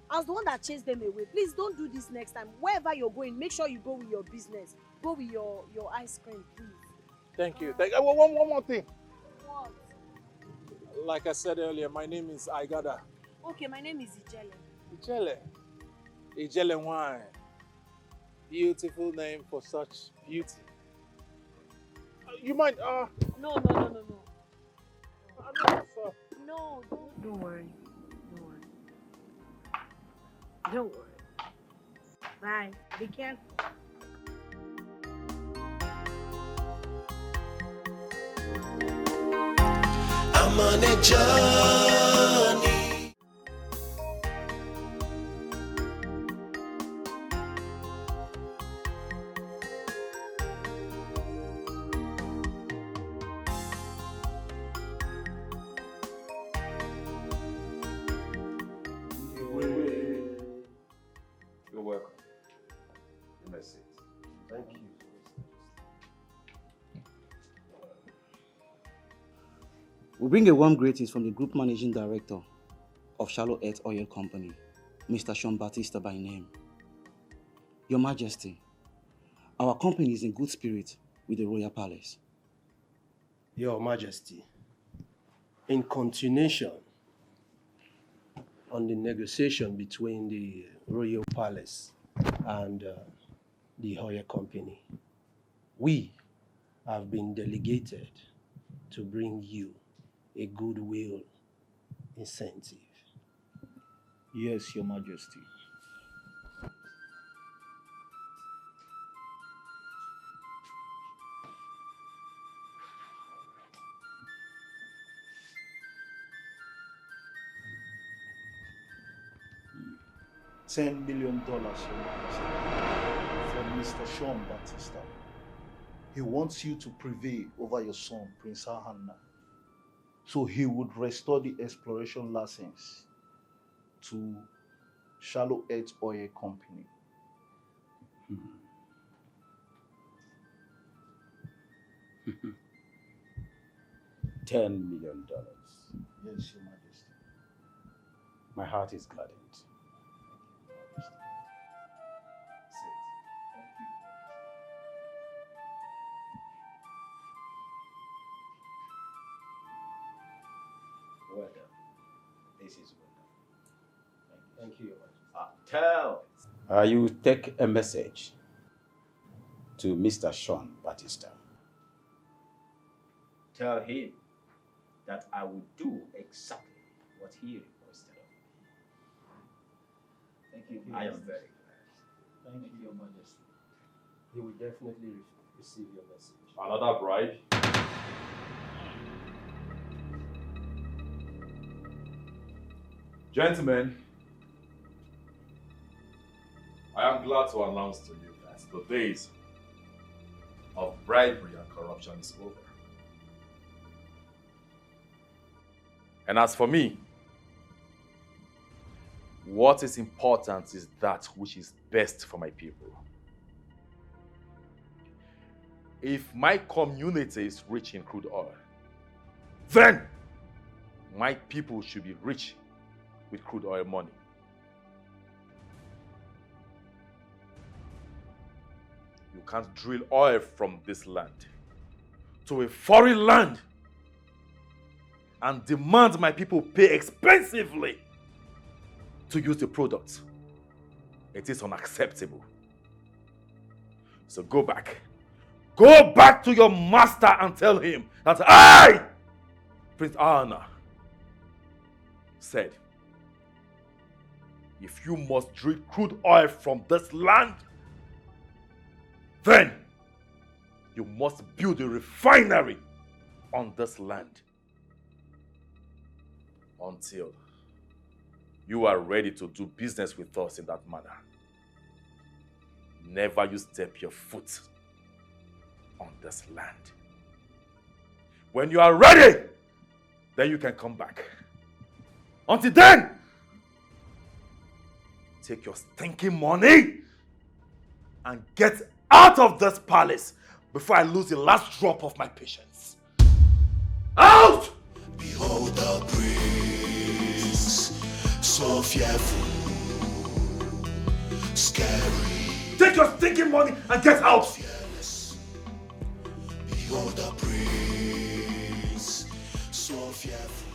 I was the one that chased them away. Please don't do this next time. Wherever you're going, make sure you go with your business. Go with your ice cream, please. Thank you. One more thing. What? Like I said earlier, my name is Aigada. Okay, my name is Ijele. Ijele. Ijele wine. Beautiful name for such beauty. You mind? No. No, don't worry. Don't worry. Bye. Be careful. I'm on a journey. We bring a warm greetings from the Group Managing Director of Shallow Earth Oil Company, Mr. Sean Batista by name. Your Majesty, our company is in good spirit with the Royal Palace. Your Majesty, in continuation on the negotiation between the Royal Palace and the Oil Company, we have been delegated to bring you a goodwill incentive. Yes, Your Majesty. $10 million, Your Majesty, from Mr. Sean Batista. He wants you to prevail over your son, Prince Ahanna, so he would restore the exploration license to Shallow Earth Oil Company. $10 million. Yes, Your Majesty. My heart is gladdened. Well done. This is wonderful. Thank you, Your Majesty. Tell. You take a message to Mr. Sean Batista. Tell him that I will do exactly what he requested of me. Thank you. I am very glad. Thank you, Your Majesty. He will definitely receive your message. Another bribe? Gentlemen, I am glad to announce to you that the days of bribery and corruption is over. And as for me, what is important is that which is best for my people. If my community is rich in crude oil, then my people should be rich with crude oil money. You can't drill oil from this land to a foreign land and demand my people pay expensively to use the product. It is unacceptable. So go back. Go back to your master and tell him that I, Prince Anna, said, if you must drill crude oil from this land, then you must build a refinery on this land until you are ready to do business with us in that manner. Never you step your foot on this land. When you are ready, then you can come back. Until then, take your stinking money and get out of this palace before I lose the last drop of my patience. Out! Behold the prince, so fearful, scary. Take your stinking money and get out! Fearless. Behold the prince, so fearful.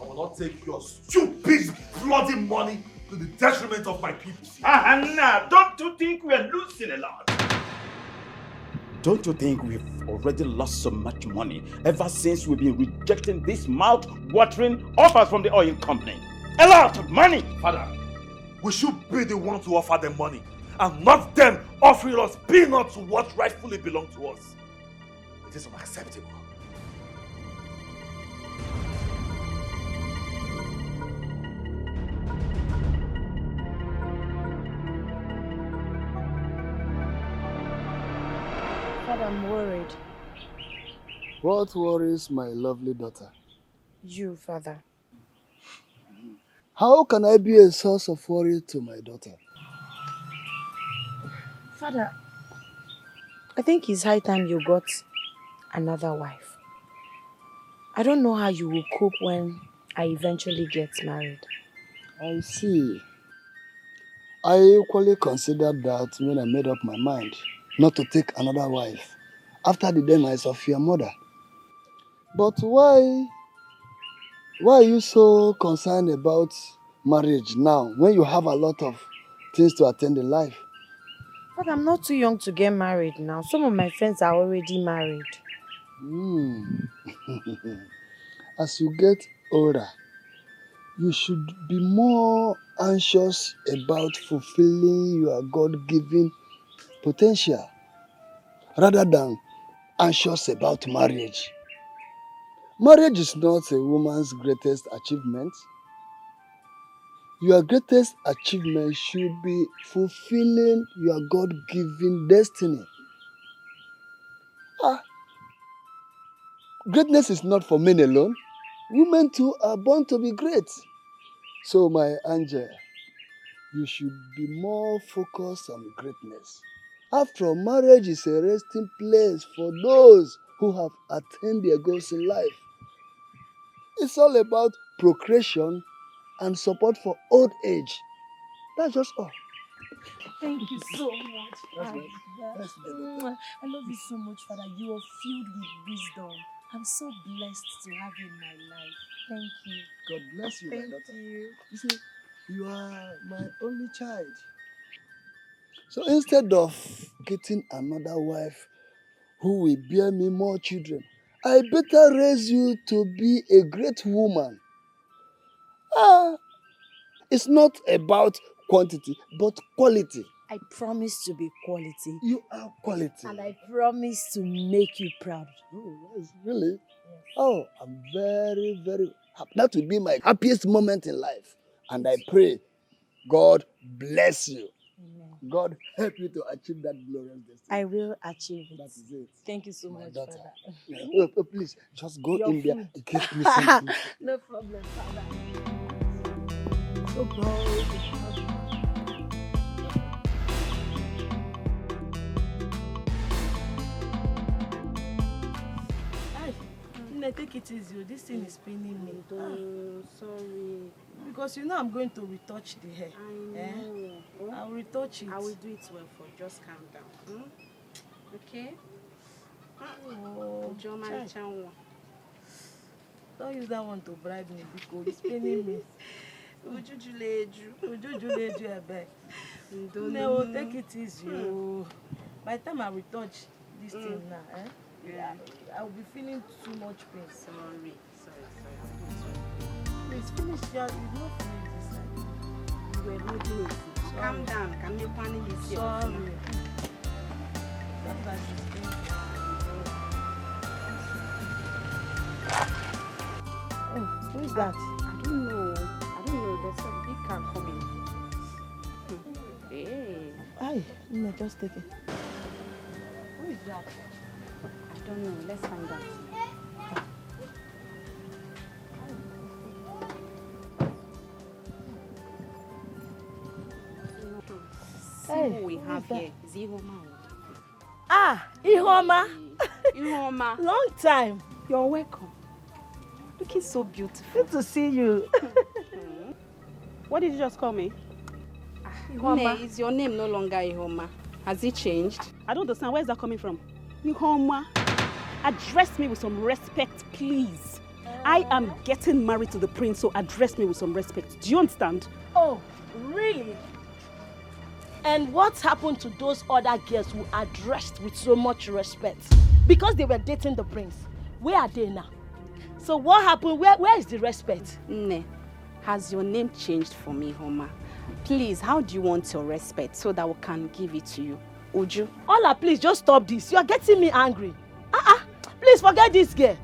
I will not take your stupid, bloody money to the detriment of my people. Anna, don't you think we are losing a lot? Don't you think we've already lost so much money ever since we've been rejecting these mouth-watering offers from the oil company? A lot of money! Father, we should be the ones to offer them money and not them offering us peanuts to what rightfully belongs to us. It is unacceptable. Father, I'm worried. What worries my lovely daughter? You, Father. How can I be a source of worry to my daughter? Father, I think it's high time you got another wife. I don't know how you will cope when I eventually get married. I see. I equally considered that when I made up my mind not to take another wife after the demise of your mother. But why are you so concerned about marriage now when you have a lot of things to attend in life? But I'm not too young to get married now. Some of my friends are already married. As you get older, you should be more anxious about fulfilling your God-given potential rather than anxious about marriage. Marriage is not a woman's greatest achievement. Your greatest achievement should be fulfilling your God-given destiny. Greatness is not for men alone. Women too are born to be great. So, my angel, you should be more focused on greatness. After all, marriage is a resting place for those who have attained their goals in life. It's all about procreation and support for old age. That's just all. Thank you so much, That's Father. nice. I love you so much, Father. You are filled with wisdom. I'm so blessed to have you in my life. Thank you. God bless you, my daughter. Thank you. You see, you are my only child. So instead of getting another wife who will bear me more children, I better raise you to be a great woman. It's not about quantity, but quality. I promise to be quality. You are quality. And I promise to make you proud. Oh, yes, really? Yes. Oh, I'm very, very happy. That will be my happiest moment in life. And I pray God bless you. Amen. God help you to achieve that glorious destiny. I will achieve it. That is it. Thank you so much, daughter. Father. Oh, please, just go Your in there food. and get me something. No problem, Father. So proud. Take it easy. This thing is paining me. Sorry. Because you know I'm going to retouch the hair. I know. I'll retouch it. I will do it well for. Just calm down. Okay? Oh, Chanwa. Don't use that one to bribe me because it's paining me. Ujujuleju, I beg. No, take it easy. By the time I retouch this thing now, yeah, I'll be feeling too much pain. Sorry. Please finish your. You not finish this side. You were not doing it. Calm down. Can you panic this? Sorry. Sometimes it's painful. Oh, who is that? I don't know. There's a big car coming. Hey. Aye, no, just take it. Who is that? I don't know. Let's find out. See who we have here. Is Ihoma. Ihoma. Ihoma. Long time. You're welcome. Looking so beautiful. Good to see you. What did you just call me? Ihoma. Is your name no longer Ihoma? Has it changed? I don't understand. Where is that coming from? Ihoma. Address me with some respect, please. I am getting married to the prince, so address me with some respect. Do you understand? Oh, really? And what happened to those other girls who are dressed with so much respect? Because they were dating the prince. Where are they now? So what happened? Where is the respect? Ne, has your name changed for me, Homa? Please, how do you want your respect so that we can give it to you? Uju? Ola, please, just stop this. You are getting me angry. Please forget this girl.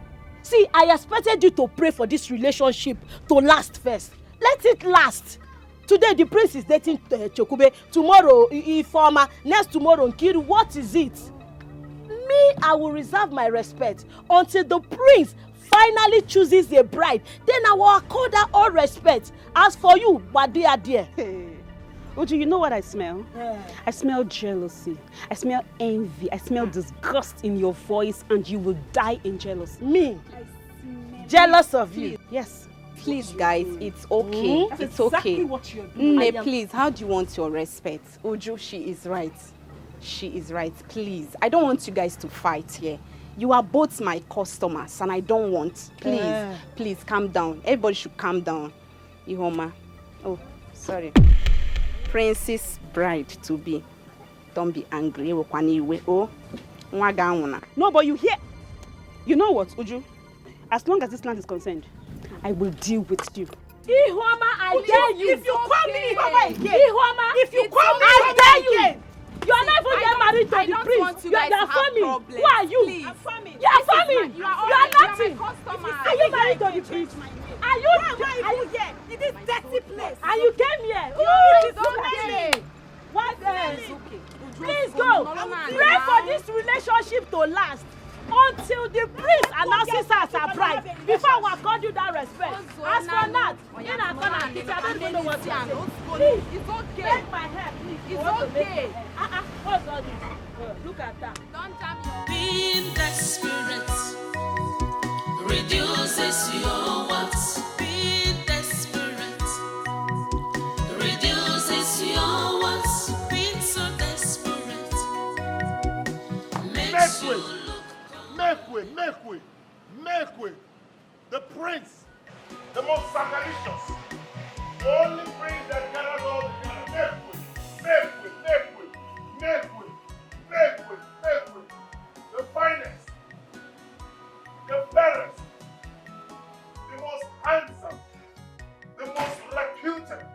See, I expected you to pray for this relationship to last first. Let it last. Today, the prince is dating Chokube. Tomorrow, Ifeoma. Next tomorrow, Nkiru. What is it? Me, I will reserve my respect until the prince finally chooses a bride. Then I will accord her all respect. As for you, what they are there. Uju, you know what I smell? Yeah. I smell jealousy. I smell envy. I smell disgust in your voice, and you will die in jealousy. Me? jealous of you. Yes. Please, guys, it's okay. That's It's exactly okay. what you're doing. I Nne, am- please, how do you want your respect? Uju, she is right. She is right. Please, I don't want you guys to fight here. You are both my customers, and I don't want. Please, please, calm down. Everybody should calm down. Ihoma. Oh, sorry. Princess bride to be. Don't be angry. Oh, no, but you hear. You know what, Uju? As long as this land is concerned, I will deal with you. Ihoma, I dare you. If you call me Ihoma again. Ihoma, if you It's call me okay. I dare you. You are not even getting married to I the don't prince. want you You guys are to have family. problems. Who are you? Please. I'm family. You are This is family. my- you are nothing. my customer. Are you married to the prince? Are you? Are you here? In this dirty place. And you came here. It Ooh, is okay. What else? Okay. Please go. Pray for this relationship to last until the prince announces her as a bride before I will accord you that respect. As for that, then I come and teach you. I don't even know what to say. Please, it's okay. Take my hair, please. It's You want to make okay. it. What's all this? Look at that. Don't jam your... Being desperate reduces your what? Being desperate reduces your what? Being so desperate makes you look. Make way. The prince, the most sacrificious, the only prince that gathers all the gathers. Make way. The finest, the fairest, the most handsome, the most reputed,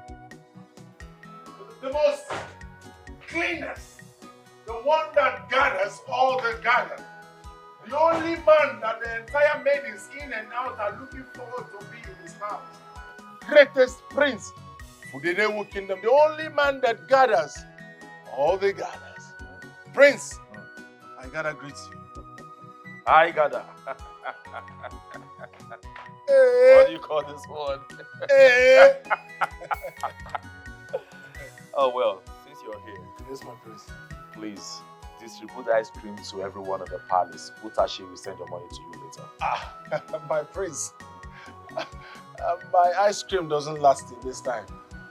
the most cleanest, the one that gathers all the gathered. The only man that the entire maidens in and out are looking forward to be in his house. Greatest prince for the Nollywood kingdom. The only man that gathers all the gathers. Prince, I gotta greet you. I gotta. Hey. What do you call this one? Hey. Oh well, since you're here, Yes, my prince. please distribute the ice cream to everyone at the palace. Utashi will send your money to you later. My prince. My ice cream doesn't last in this time.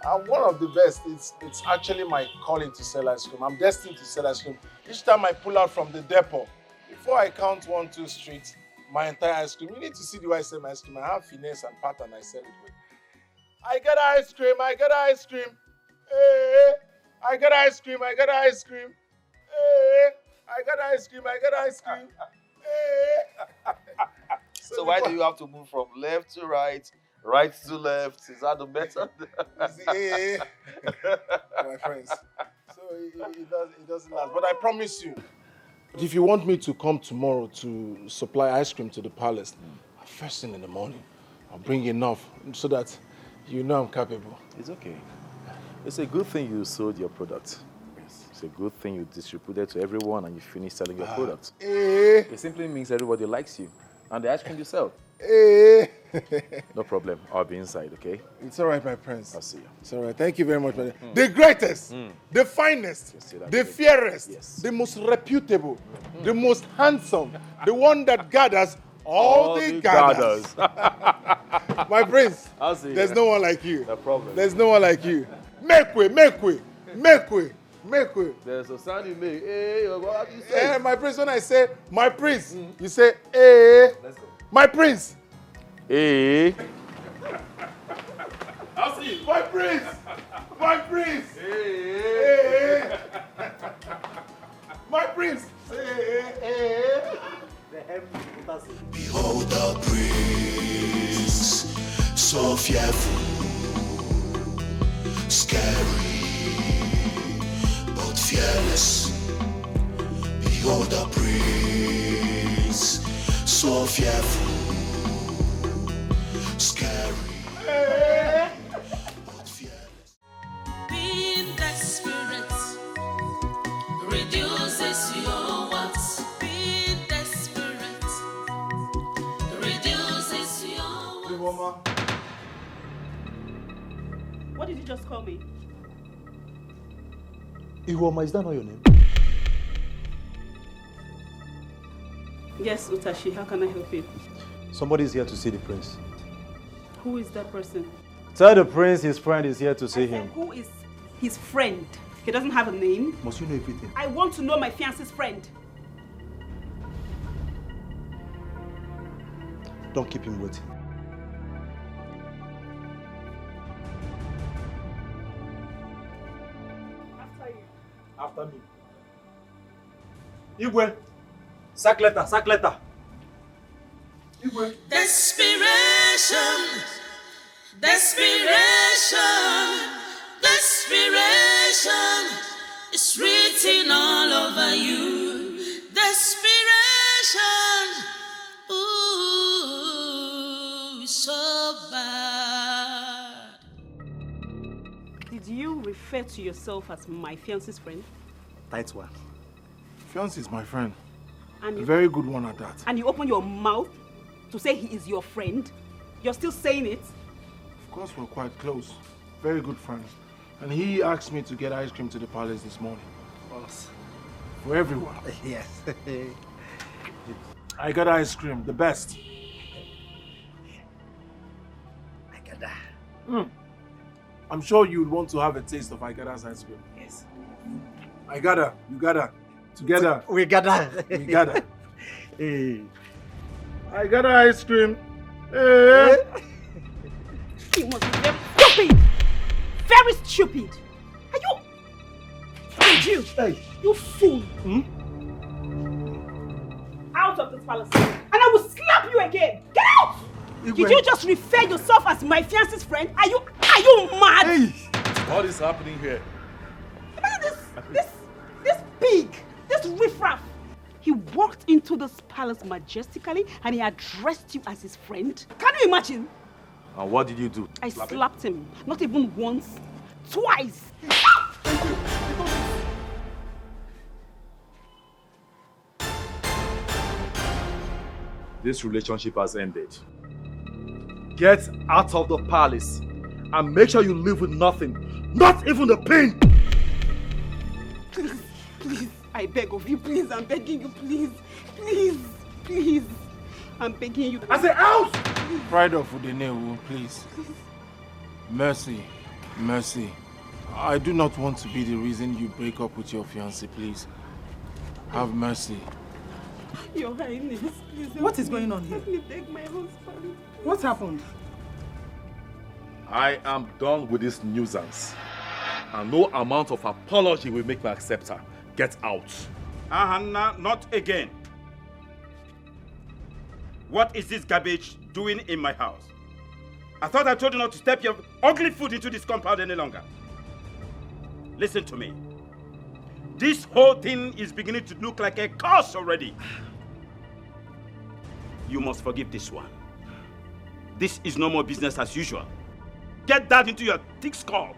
I'm one of the best. It's actually my calling to sell ice cream. I'm destined to sell ice cream. Each time I pull out from the depot, before I count 1, 2 streets, my entire ice cream. You need to see the way I sell my ice cream. I have finesse and pattern I sell it with. I got ice cream. Hey, I got ice cream. Hey, I got ice cream. Hey. So why do you have to move from left to right, right to left? Is that the method? Hey, my friends. So it doesn't last. But I promise you, if you want me to come tomorrow to supply ice cream to the palace, first thing in the morning, I'll bring enough so that you know I'm capable. It's okay. It's a good thing you sold your product. It's a good thing you distributed to everyone and you finished selling your product. It simply means everybody likes you. And the ice cream you sell. No problem. I'll be inside, okay? It's all right, my prince. I'll see you. It's all right. Thank you very much, brother. The greatest, the finest, the fairest, the most reputable, the most handsome, the one that gathers all the gathers. My prince, I'll see you. there's no one like you. No problem. There's no one like you. Make way. There's a sound you make. Hey, what do you say? My prince, when I say my prince, you say, hey. Let's go. My prince. Hey. I'll see you. My prince. Hey. My prince. Behold the prince, so fearful, scary, but fearless. Behold the prince, so fearful, scary. Being desperate reduces your what? Being desperate reduces your what? What did you just call me? Iwoma, is that not your name? Yes, Utashi, how can I help you? Somebody's here to see the prince. Who is that person? Tell the prince his friend is here to see him. Who is his friend? He doesn't have a name. Must you know everything? I want to know my fiance's friend. Don't keep him waiting. After you. After me. Igwe, sack letter, sack letter. Igwe. Desperation, desperation, desperation is written all over you. Desperation, ooh, so bad. Did you refer to yourself as my fiance's friend? Tight one. Fiance is my friend. And A you, very good one at that. and you open your mouth to say he is your friend? You're still saying it? Of course, we're quite close. Very good friends. And he asked me to get ice cream to the palace this morning. Us. For everyone. Yes. I got ice cream, the best. I got that. I'm sure you'd want to have a taste of Igada's ice cream. Yes. I gotta, you gotta. Together. We gotta. We gotta. Hey. I got ice cream. Hey. He must be very stupid! Very stupid! Are you... Hey, you! Hey. You fool! Out of this palace, and I will slap you again! Get out! Did you just refer yourself as my fiance's friend? Are you mad? Hey. What is happening here? This pig! This riffraff! He walked into this palace majestically and he addressed you as his friend. Can you imagine? And what did you do? I slapped him. Not even once. Twice. This relationship has ended. Get out of the palace and make sure you live with nothing. Not even the pain! Please, please, I beg of you, please, I'm begging you, please, please, please, I'm begging you. I say out! Pride of Udenewu, please. Mercy, mercy. I do not want to be the reason you break up with your fiancé, please. Have mercy. Your Highness, please. What is going on here? Let me beg my husband. What happened? I am done with this nuisance. And no amount of apology will make me accept her. Get out. Hannah, not again. What is this garbage doing in my house? I thought I told you not to step your ugly foot into this compound any longer. Listen to me. This whole thing is beginning to look like a curse already. You must forgive this one. This is no more business as usual. Get that into your thick skull.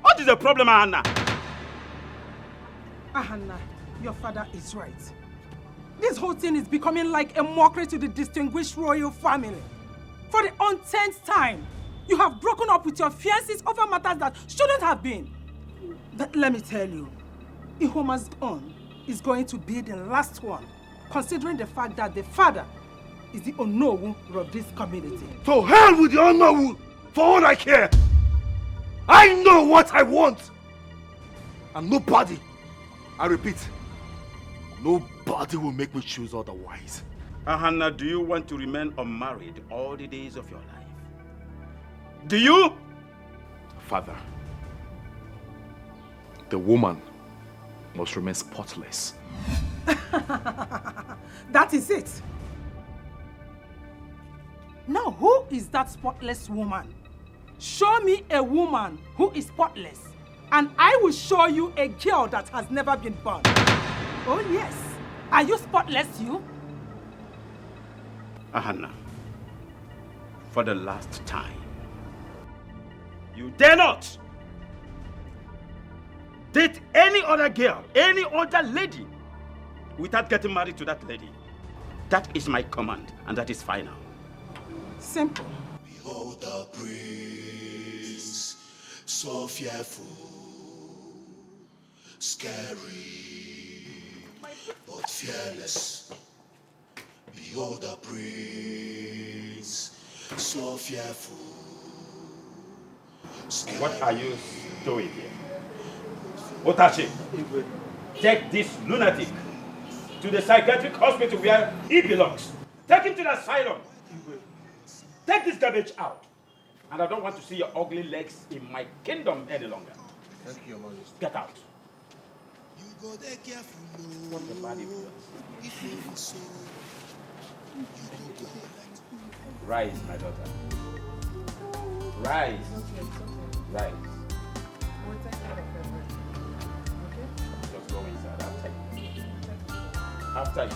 What is the problem, Hannah? Hannah, your father is right. This whole thing is becoming like a mockery to the distinguished royal family. For the umpteenth time, you have broken up with your fiancés over matters that shouldn't have been. But let me tell you, Ihoma's own is going to be the last one, considering the fact that the father is the Onowu of this community. To hell with the Onowu! For all I care! I know what I want! And nobody, I repeat, nobody will make me choose otherwise. Hannah, do you want to remain unmarried all the days of your life? Do you? Father, the woman must remain spotless. That is it. Now, who is that spotless woman? Show me a woman who is spotless, and I will show you a girl that has never been born. Oh yes. Are you spotless, you? Hannah, for the last time, you dare not date any other girl, any other lady, without getting married to that lady. That is my command, and that is final. Simple. Behold the prince, so fearful, scary, but fearless. Behold the prince, so fearful. What are you doing here? Otachi, take this lunatic to the psychiatric hospital where he belongs. Take him to the asylum. Take this garbage out. And I don't want to see your ugly legs in my kingdom any longer. Thank you, Your Majesty. Get out. What a bad influence. Rise, my daughter. Rise. Rise. Just go inside. After you.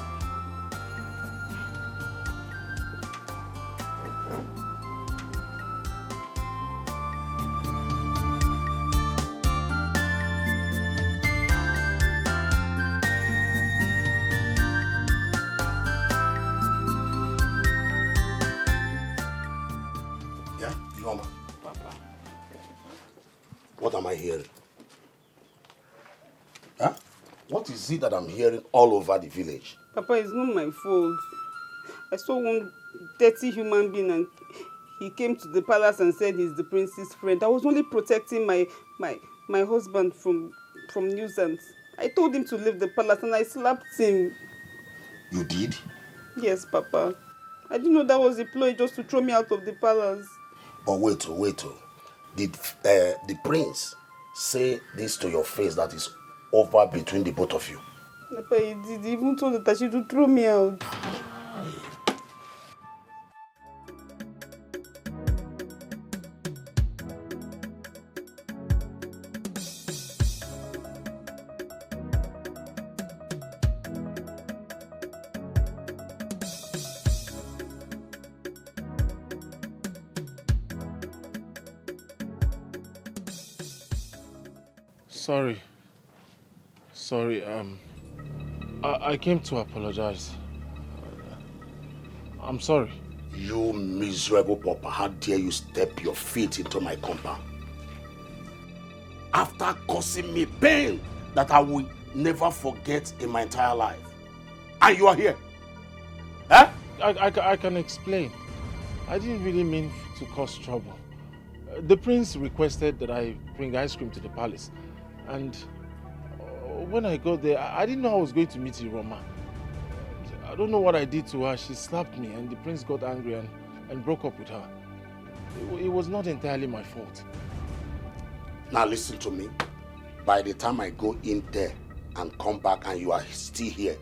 Yeah, Yoma. Papa. What am I hearing? Huh? What is it that I'm hearing all over the village? Papa, it's not my fault. I saw one dirty human being and he came to the palace and said he's the prince's friend. I was only protecting my husband from nuisance. I told him to leave the palace and I slapped him. You did? Yes, Papa. I didn't know that was a ploy just to throw me out of the palace. But wait. Did the prince say this to your face that is over between the both of you? Papa, he did. He even told Tashi to throw me out. Sorry, I came to apologize. I'm sorry. You miserable papa, how dare you step your feet into my compound? After causing me pain that I will never forget in my entire life. And you are here. Huh? I can explain. I didn't really mean to cause trouble. The prince requested that I bring ice cream to the palace. And when I got there, I didn't know I was going to meet Iroma. I don't know what I did to her. She slapped me and the prince got angry and broke up with her. It was not entirely my fault. Now listen to me. By the time I go in there and come back and you are still here,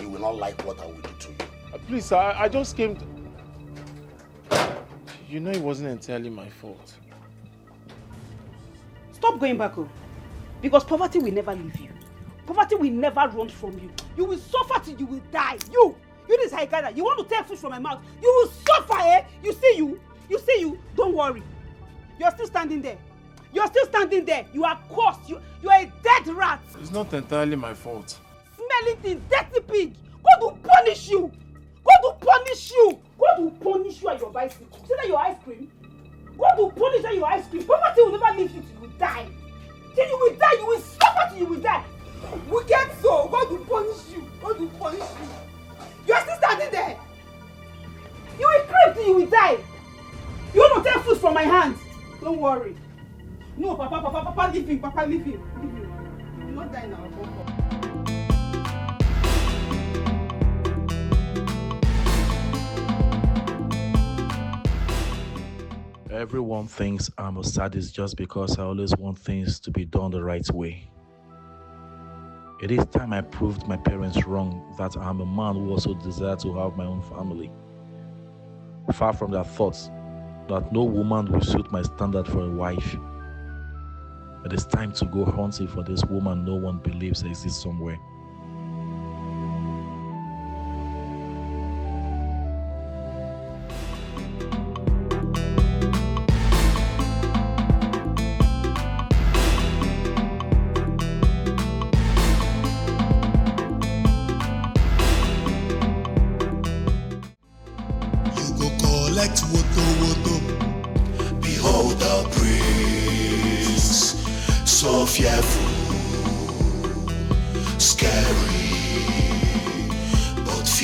you will not like what I will do to you. Please, I just came to... You know it wasn't entirely my fault. Stop going back home. Because poverty will never leave you. Poverty will never run from you. You will suffer till you will die. You this Haikada, you want to take food from my mouth. You will suffer, eh? You see you. Don't worry. You're still standing there. You are cursed. You are a dead rat. It's not entirely my fault. Smelling thing, dirty pig. God will punish you. God will punish you at your bicycle. See that your ice cream? God will punish you at your ice cream. Poverty will never leave you till you die. Till you will die, you will suffer till you will die. Wicked soul, God will punish you. You are still standing there. You will creep till you will die. You want to take food from my hands. Don't worry. No, Papa, leave him. Papa, leave him. You will not die now. Everyone thinks I'm a sadist just because I always want things to be done the right way. It is time I proved my parents wrong that I'm a man who also desires to have my own family. Far from their thoughts that no woman will suit my standard for a wife. It is time to go hunting for this woman no one believes exists somewhere. Collect woto. Behold the prince, so fearful, scary,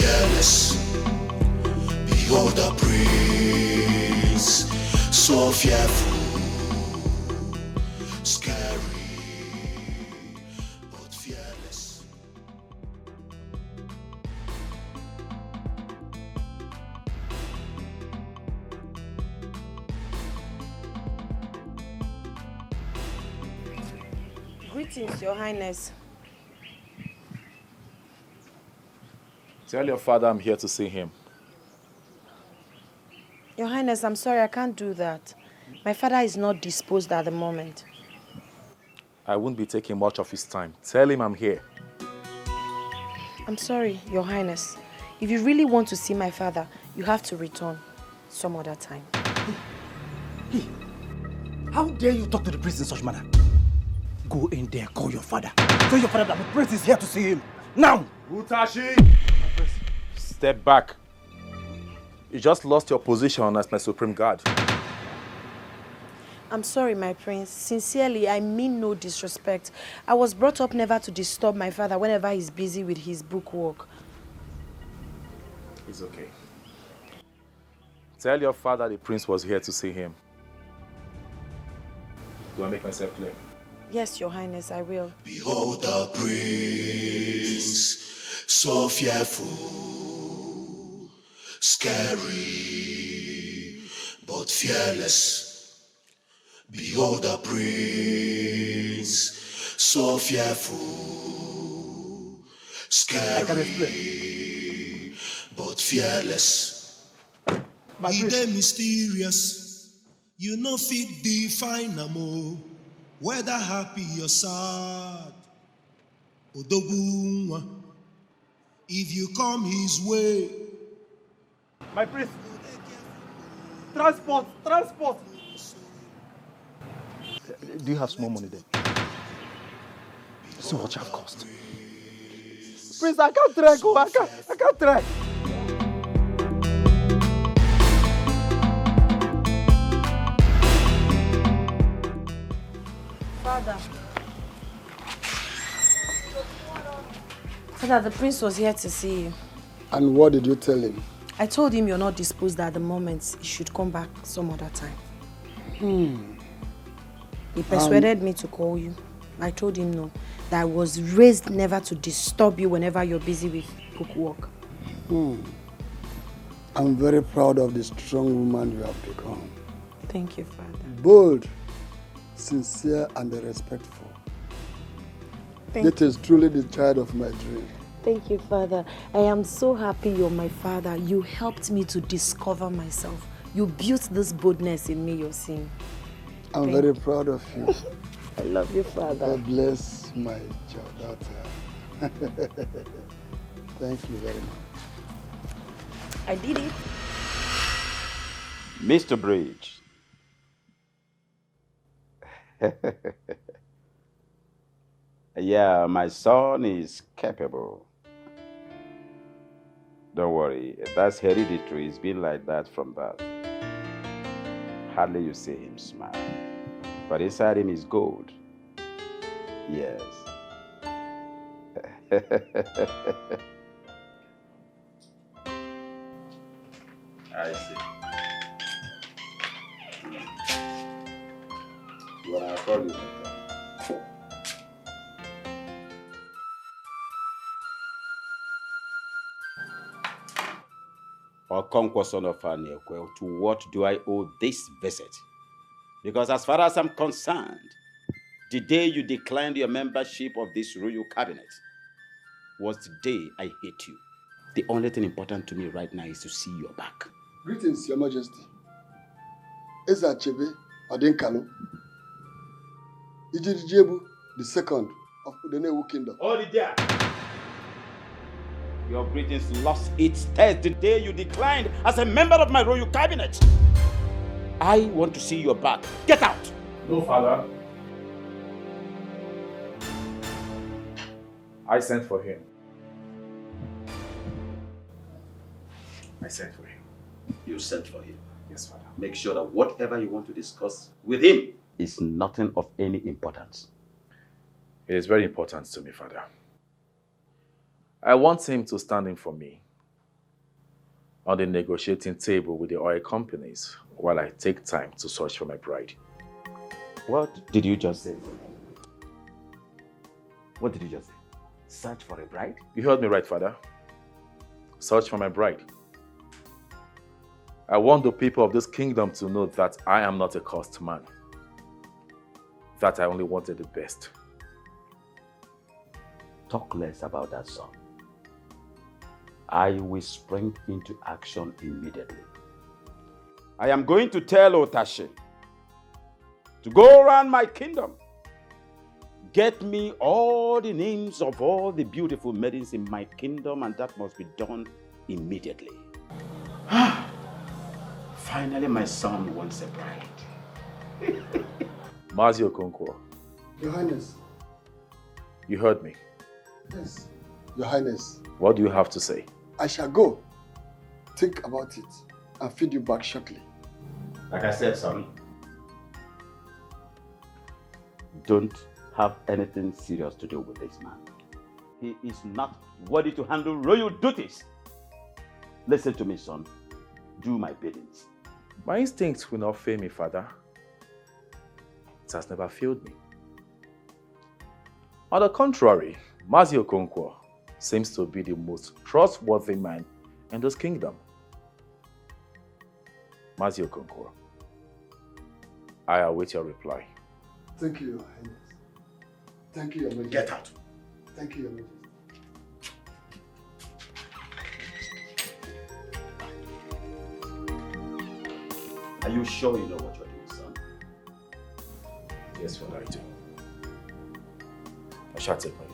fearless. Behold the prince, so fearful, scary, but fearless. Greetings, Your Highness. Tell your father I'm here to see him. Your Highness, I'm sorry, I can't do that. My father is not disposed at the moment. I won't be taking much of his time. Tell him I'm here. I'm sorry, Your Highness. If you really want to see my father, you have to return some other time. How dare you talk to the prince in such manner? Go in there, call your father. Tell your father that the prince is here to see him. Now! Utashi! Step back. You just lost your position as my supreme guard. I'm sorry, my prince. Sincerely, I mean no disrespect. I was brought up never to disturb my father whenever he's busy with his book work. It's okay. Tell your father the prince was here to see him. Do I make myself clear? Yes, Your Highness, I will. Behold the prince, so fearful, scary, but fearless. Behold the prince, so fearful, scary, but fearless. He dey mysterious, you no fit define am o. Whether happy or sad, Odogunwa, if you come his way. My prince! Transport! Transport! Do you have small money there? So much have cost. Prince, I can't trek, oh, I can't trek. Father. Father, the prince was here to see you. And what did you tell him? I told him you're not disposed at the moment. He should come back some other time. He persuaded me to call you. I told him no, that I was raised never to disturb you whenever you're busy with book work. I'm very proud of the strong woman you have become. Thank you, Father. Bold, sincere, and respectful. It is truly the child of my dream. Thank you, Father. I am so happy you're my father. You helped me to discover myself. You built this boldness in me you're seeing. I'm very proud of you. I love you, Father. God bless my daughter. Thank you very much. I did it. Mr. Bridge. Yeah, my son is capable. Don't worry, that's hereditary. It's been like that from birth. Hardly you see him smile. But inside him is gold. Yes. I see. Well, I'll call you later. Okonkwo, son of Aniekwe, to what do I owe this visit? Because as far as I'm concerned, the day you declined your membership of this royal cabinet was the day I hate you. The only thing important to me right now is to see your back. Greetings, Your Majesty. Eza Chebe Odinkalu, Ijirijebu, the second of Udenewu Kingdom. Hold it there. Your greetings lost its taste the day you declined as a member of my royal cabinet. I want to see your back. Get out! No, Father. I sent for him. I sent for him. You sent for him. Yes, Father. Make sure that whatever you want to discuss with him is nothing of any importance. It is very important to me, Father. I want him to stand in for me on the negotiating table with the oil companies while I take time to search for my bride. What did you just say? What did you just say? Search for a bride? You heard me right, Father. Search for my bride. I want the people of this kingdom to know that I am not a cursed man. That I only wanted the best. Talk less about that, son. I will spring into action immediately. I am going to tell Otashe to go around my kingdom. Get me all the names of all the beautiful maidens in my kingdom, and that must be done immediately. Finally, my son wants a bride. Mazi Okonkwo. Your Highness. You heard me. Yes, Your Highness. What do you have to say? I shall go, think about it, and feed you back shortly. Like I said, son, don't have anything serious to do with this man. He is not worthy to handle royal duties. Listen to me, son. Do my biddings. My instincts will not fail me, Father. It has never failed me. On the contrary, Mazi Okonkwo seems to be the most trustworthy man in this kingdom. Mazi Okonkwo, I await your reply. Thank you, Your Highness. Thank you, Your Majesty. Get out. Thank you, Your Majesty. Are you sure you know what you're doing, son? Yes, Father, I do. I shall take my leave.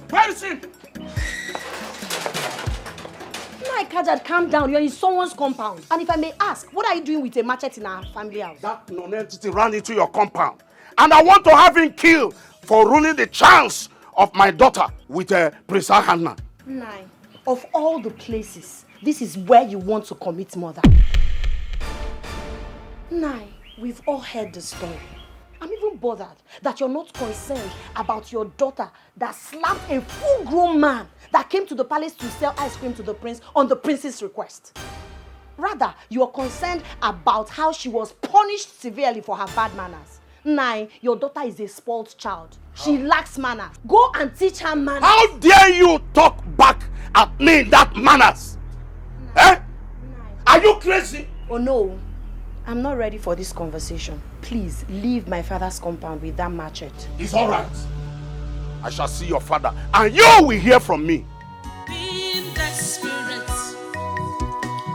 Where is he? My Kajad, calm down. You're in someone's compound. And if I may ask, what are you doing with a machete in our family house? That non-entity ran into your compound. And I want to have him killed for ruining the chance of my daughter with Prince Hannah. Nine. Of all the places, this is where you want to commit murder. Nine. We've all heard the story. I'm even bothered that you're not concerned about your daughter that slapped a full-grown man that came to the palace to sell ice cream to the prince on the prince's request. Rather, you are concerned about how she was punished severely for her bad manners. Nine, your daughter is a spoiled child. She lacks manners. Go and teach her manners. How dare you talk back at me in that manners? Eh? Are you crazy? Oh no, I'm not ready for this conversation. Please leave my father's compound with that machete. It's all right. I shall see your father and you will hear from me. Being desperate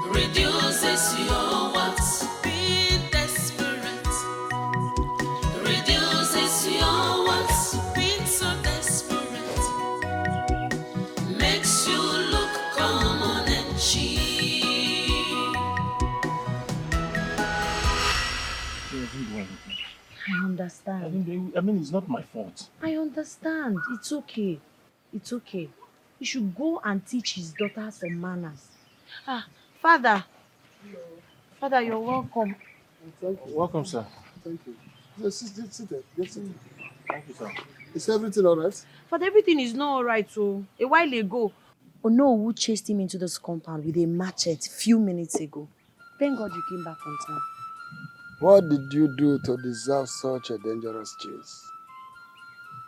reduces your what? Being desperate reduces your what? Being so desperate makes you look common and cheap. I understand. I mean, it's not my fault. I understand. It's okay. It's okay. You should go and teach his daughter some manners. Ah, Father. Father, you're welcome. Thank you. Welcome, sir. Thank you. Just sit there. Just sit there. Thank you, sir. Is everything all right? Father, everything is not all right. So, a while ago, Onowu chased him into this compound with a machete few minutes ago. Thank God you came back on time. What did you do to deserve such a dangerous chase?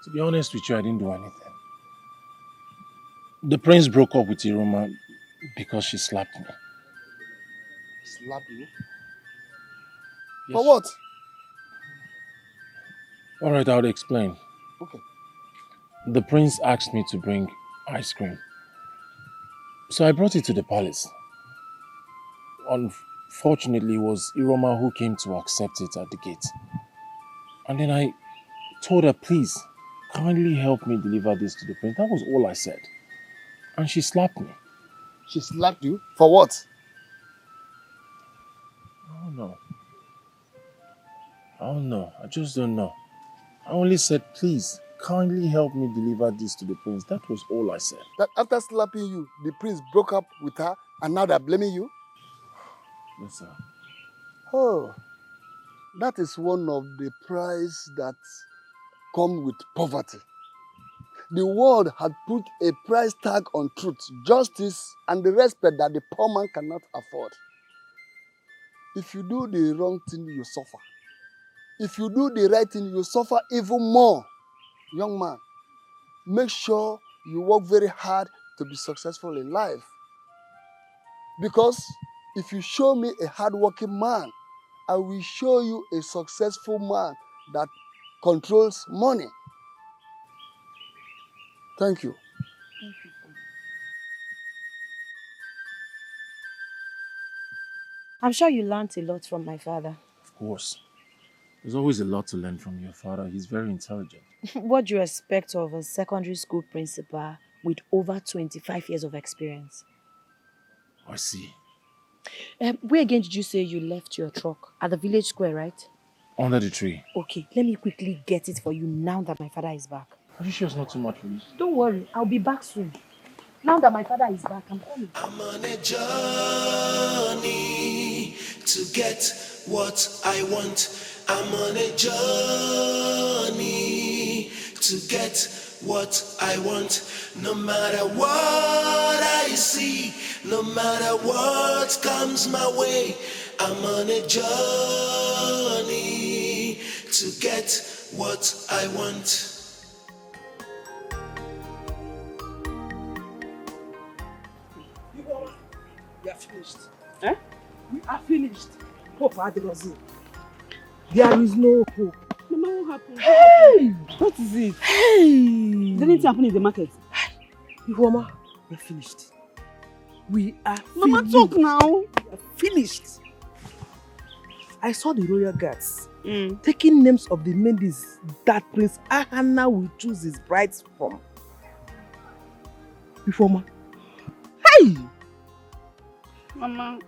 To be honest with you, I didn't do anything. The prince broke up with Iroma because she slapped me. Slap you? Yes. For what? All right, I'll explain. Okay. The prince asked me to bring ice cream. So I brought it to the palace. Unfortunately, it was Iroma who came to accept it at the gate. And then I told her, please, kindly help me deliver this to the prince. That was all I said. And she slapped me. She slapped you? For what? I don't know. I don't know. I just don't know. I only said, please, kindly help me deliver this to the prince. That was all I said. That after slapping you, the prince broke up with her and now they're blaming you? Yes, sir. Oh, that is one of the price that come with poverty. The world had put a price tag on truth, justice, and the respect that the poor man cannot afford. If you do the wrong thing, you suffer. If you do the right thing, you suffer even more. Young man, make sure you work very hard to be successful in life. Because if you show me a hardworking man, I will show you a successful man that controls money. Thank you. I'm sure you learned a lot from my father. Of course. There's always a lot to learn from your father. He's very intelligent. What do you expect of a secondary school principal with over 25 years of experience? I see. Where again did you say you left your truck? At the village square, right? Under the tree. Okay, let me quickly get it for you now that my father is back. Are you sure it's not too much for you? Don't worry, I'll be back soon. Now that my father is back, I'm coming. I'm on a journey to get what I want. I'm on a journey to get what I want. No matter what I see, no matter what comes my way, I'm on a journey to get what I want. We are finished. Eh? We are finished. Hope Adrozi. There is no hope. Mama, what happened? Hey! What is it? Hey! Did anything happen in the market? Ihoma, we are finished. We are Mama, finished. talk now. We are finished. I saw the royal guards taking names of the ladies that Prince Ahana will choose his brides from. Ihoma. Hey! Mama.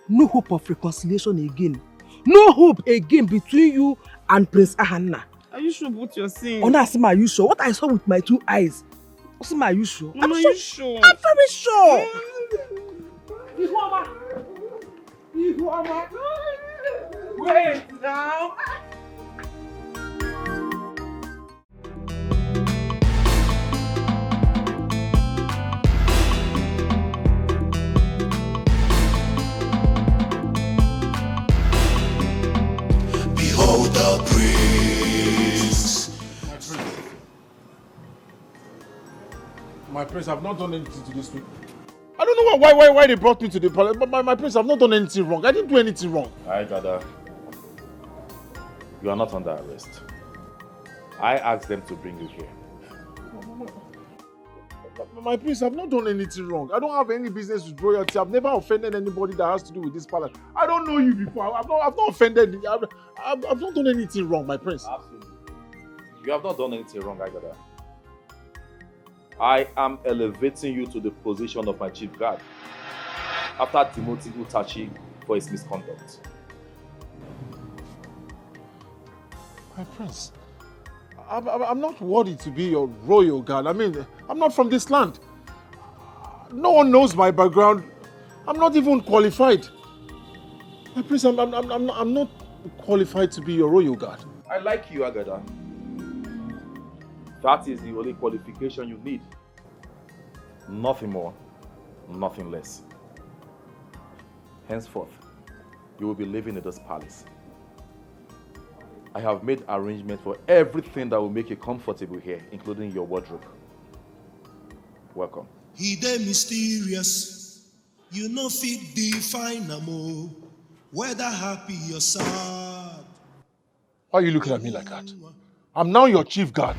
No hope of reconciliation again. No hope again between you and Prince Ahana. Are you sure what you're saying? Asima, are you sure? What I saw with my 2 eyes. Asima, are you sure? Mama, are you sure? I'm very sure. Ihoma. Wait now. Behold the prince. My prince, I've not done anything to these people. I don't know why they brought me to the palace, but my prince, I've not done anything wrong. I didn't do anything wrong. Alright, Dada. You are not under arrest. I asked them to bring you here. My prince, I've not done anything wrong. I don't have any business with royalty. I've never offended anybody that has to do with this palace. I don't know you before. I've not offended. I've not done anything wrong, my prince. Absolutely. You have not done anything wrong, Agada. I am elevating you to the position of my chief guard after Timothy Utachi for his misconduct. My prince, I'm not worthy to be your royal guard. I mean, I'm not from this land. No one knows my background. I'm not even qualified. My prince, I'm not qualified to be your royal guard. I like you, Agada. That is the only qualification you need. Nothing more, nothing less. Henceforth, you will be living in this palace. I have made arrangements for everything that will make you comfortable here, including your wardrobe. Welcome. He dey mysterious. You know fit define amo, whether happy or sad. Why are you looking at me like that? I'm now your chief guard.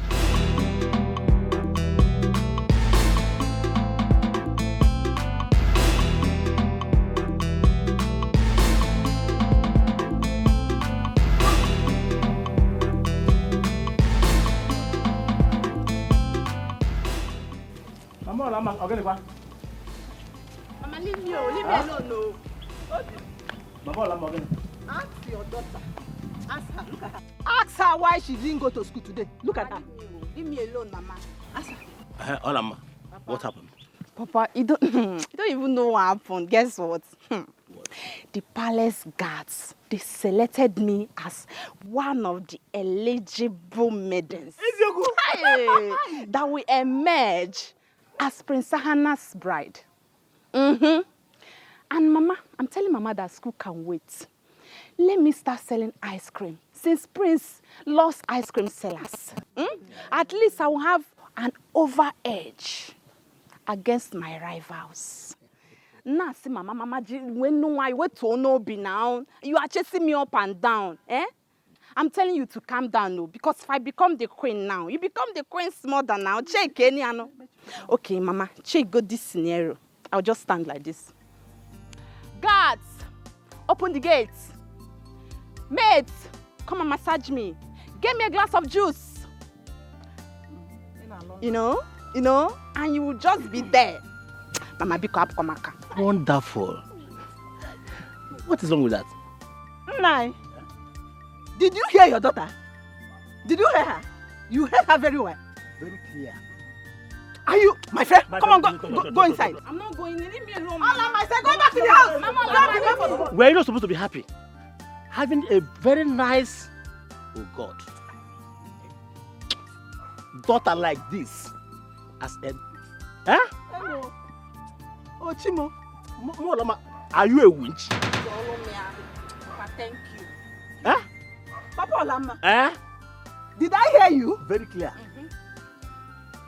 Mama, leave me alone, no. Ask your daughter. Ask her, look at her. Ask her why she didn't go to school today. Look at her. Leave me alone, Mama. Ask her. Olama, what happened? Papa, you don't even know what happened. Guess what? The palace guards, they selected me as one of the eligible maidens that will emerge as Prince Sahana's bride. And Mama, I'm telling Mama that school can wait. Let me start selling ice cream since Prince lost ice cream sellers. At least I will have an over edge against my rivals. Now, see, Mama, when no I wait to no be now, you are chasing me up and down, eh? I'm telling you to calm down, no, because if I become the queen now, you become the queen's mother now. Check any, no. Okay, Mama, check go this scenario. I'll just stand like this. Guards, open the gates. Maid, come and massage me. Get me a glass of juice. You know, and you will just be there. Mama, be up, Komaka. Wonderful. What is wrong with that? Nai, did you hear your daughter? Did you hear her? You heard her very well. Very clear. Are you, my friend? Come on, go inside. I'm not going. Leave me alone. Mama, I said go back to the house. Mama, We're not supposed to be happy. Having a very nice, oh God, daughter like this as a, huh? Hello. Oh, Chimo. Molama, are you a winch? Papa, thank you. Huh? Papa Olama. Eh? Did I hear you? Very clear.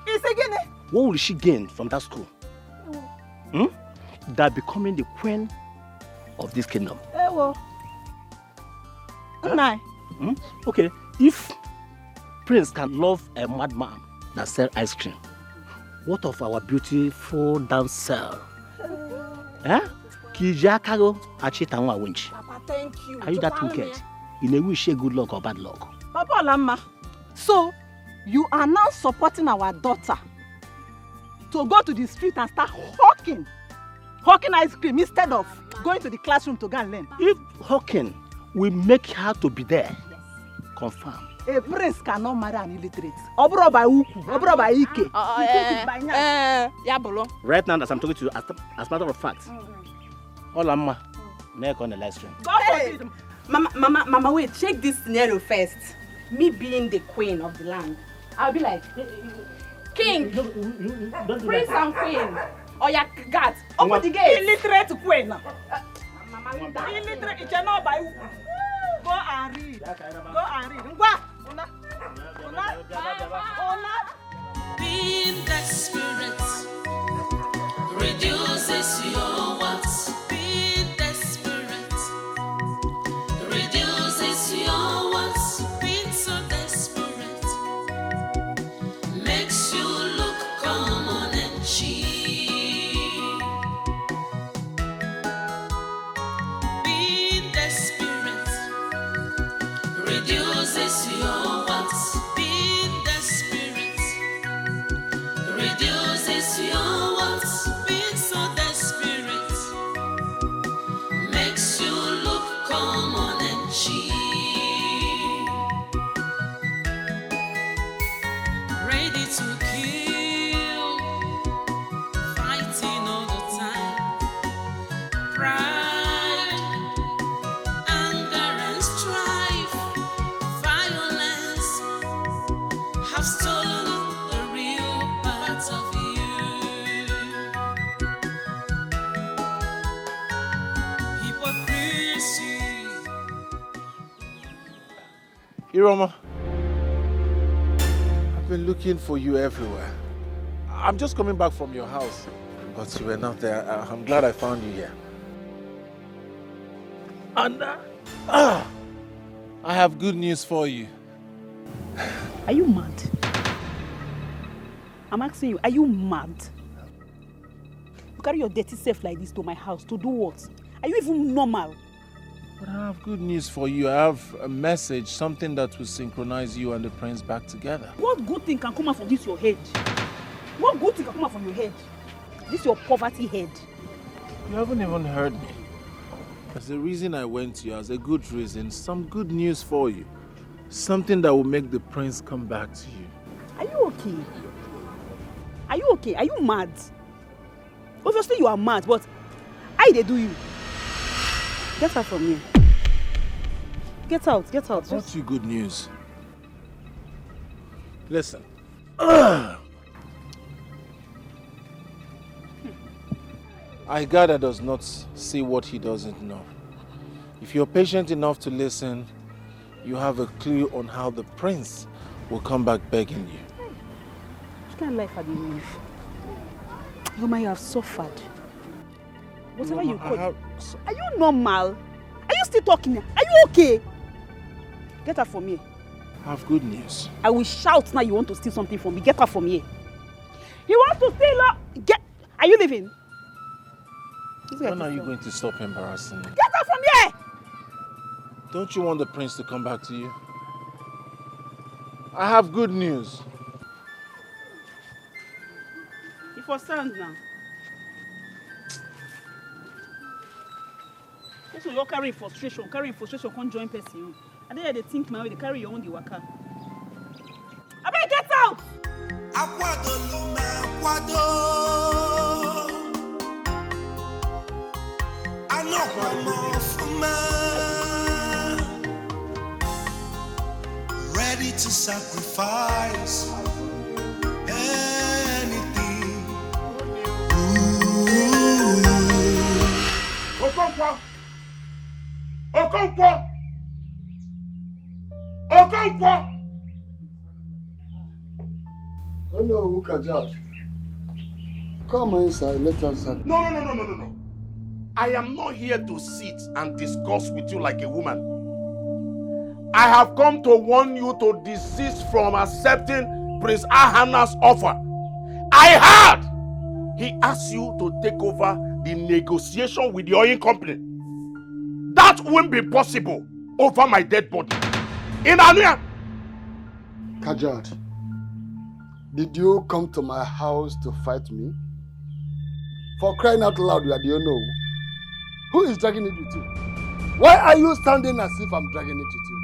It's again. What will she gain from that school? That becoming the queen of this kingdom. Well. Nai. Okay, if Prince can love a madman that sells ice cream, what of our beautiful damsel? Kijakago Achitangwa Winch. Papa, thank you. Are you that wicked? In a wish, good luck or bad luck? Papa Olama, so you are now supporting our daughter to go to the street and start hawking ice cream instead of going to the classroom to go and learn. If hawking will make her to be there, confirm. A prince cannot marry an illiterate. Obro by Uku, Obro by Ike. Right now, as I'm talking to you, as a matter of fact, Olama, make on the live stream. Hey. Mama, wait, check this scenario first. Me being the queen of the land, I'll be like, king, prince and queen. Oh yeah, God, open the gate. Illiterate queen. Illiterate, it's not by Uku. Go and read. Being desperate reduces your wants. Being desperate reduces your wants. Being so desperate makes you look common and cheap. Being desperate reduces your wants. Being desperate reduces your wants. Being so desperate makes you look common and cheap. Ready to kill, fighting all the time. Pride, anger and strife, violence have stolen the real part of you. Hypocrisy. Iroma, I've been looking for you everywhere. I'm just coming back from your house. but you were not there. I'm glad I found you here. And I have good news for you. Are you mad? I'm asking you, are you mad? You carry your dirty self like this to my house to do what? Are you even normal? But I have good news for you. I have a message, something that will synchronize you and the prince back together. What good thing can come out from this your head? What good thing can come out from your head? This your poverty head. You haven't even heard me. There's a reason I went to you, as a good reason, some good news for you. Something that will make the prince come back to you. Are you okay? Are you okay? Are you mad? Obviously you are mad, but how they do you? Get out from here. Get out, get out. I brought you good news. Listen. Igada does not see what he doesn't know. If you're patient enough to listen, you have a clue on how the prince will come back begging you. What kind of life have you lived? Yoma, you have suffered. Whatever you call it. Are you normal? Are you still talking? Are you okay? Get out from here. I have good news. I will shout now you want to steal something from me. Get out from here. You want to steal? Get. Are you leaving? When are you going to stop embarrassing me? Get out from here! Don't you want the prince to come back to you? I have good news. You for stand now. So you're carrying frustration, can't join person. And then they think my way, they carry your own the waka. I better get out! Ready to sacrifice anything. Okonkwo! Okonkwo! Okonkwo! Hello, Kajat. Come inside, let us have... No. I am not here to sit and discuss with you like a woman. I have come to warn you to desist from accepting Prince Ahana's offer. I heard he asked you to take over the negotiation with the oil company. That won't be possible over my dead body. In Ania! Kajat, did you come to my house to fight me? For crying out loud, you are the owner. Who is dragging it with you? Why are you standing as if I'm dragging it with you?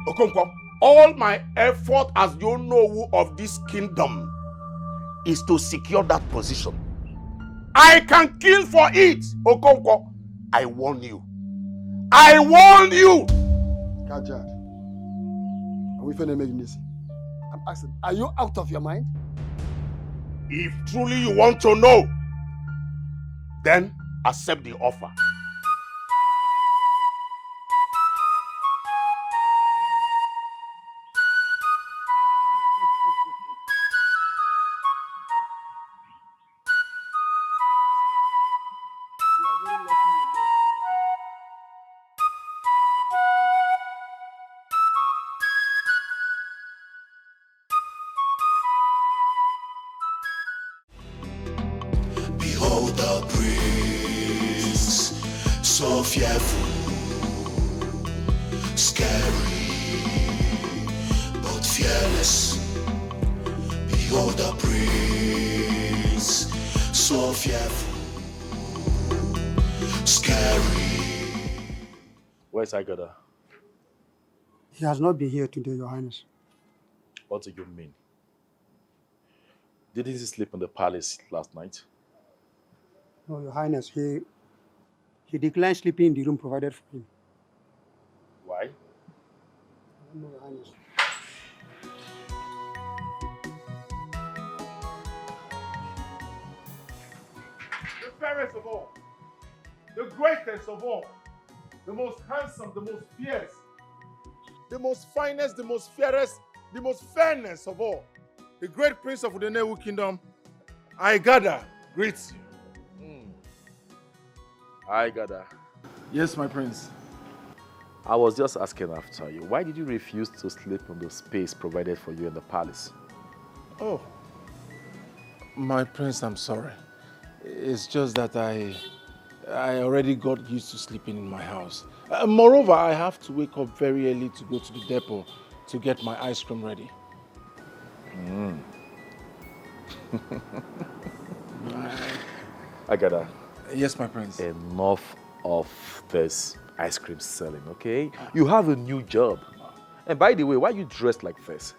Okonkwo, all my effort as the owner of this kingdom is to secure that position. I can kill for it, Okonkwo. I warn you. I warn you! Kajat, are we finna make this? I'm asking, are you out of your mind? If truly you want to know, then accept the offer. Behold the prince, so fearful, scary, but fearless. Behold the prince, so fearful, scary. Where's Igada? He has not been here today, Your Highness. What do you mean? Didn't he sleep in the palace last night? No, Your Highness, he declined sleeping in the room provided for him. Why? No, Your Highness. The fairest of all, the greatest of all, the most handsome, the most fierce, the most finest, the most fairest, the most fairness of all, the great prince of the Nollywood kingdom, Igada greets you. Hi, Gada. Yes, my prince. I was just asking after you. Why did you refuse to sleep on the space provided for you in the palace? Oh, my prince, I'm sorry. It's just that I already got used to sleeping in my house. Moreover, I have to wake up very early to go to the depot to get my ice cream ready. Agada. Yes, my prince. Enough of this ice cream selling, okay? You have a new job. And by the way, why you dressed like this?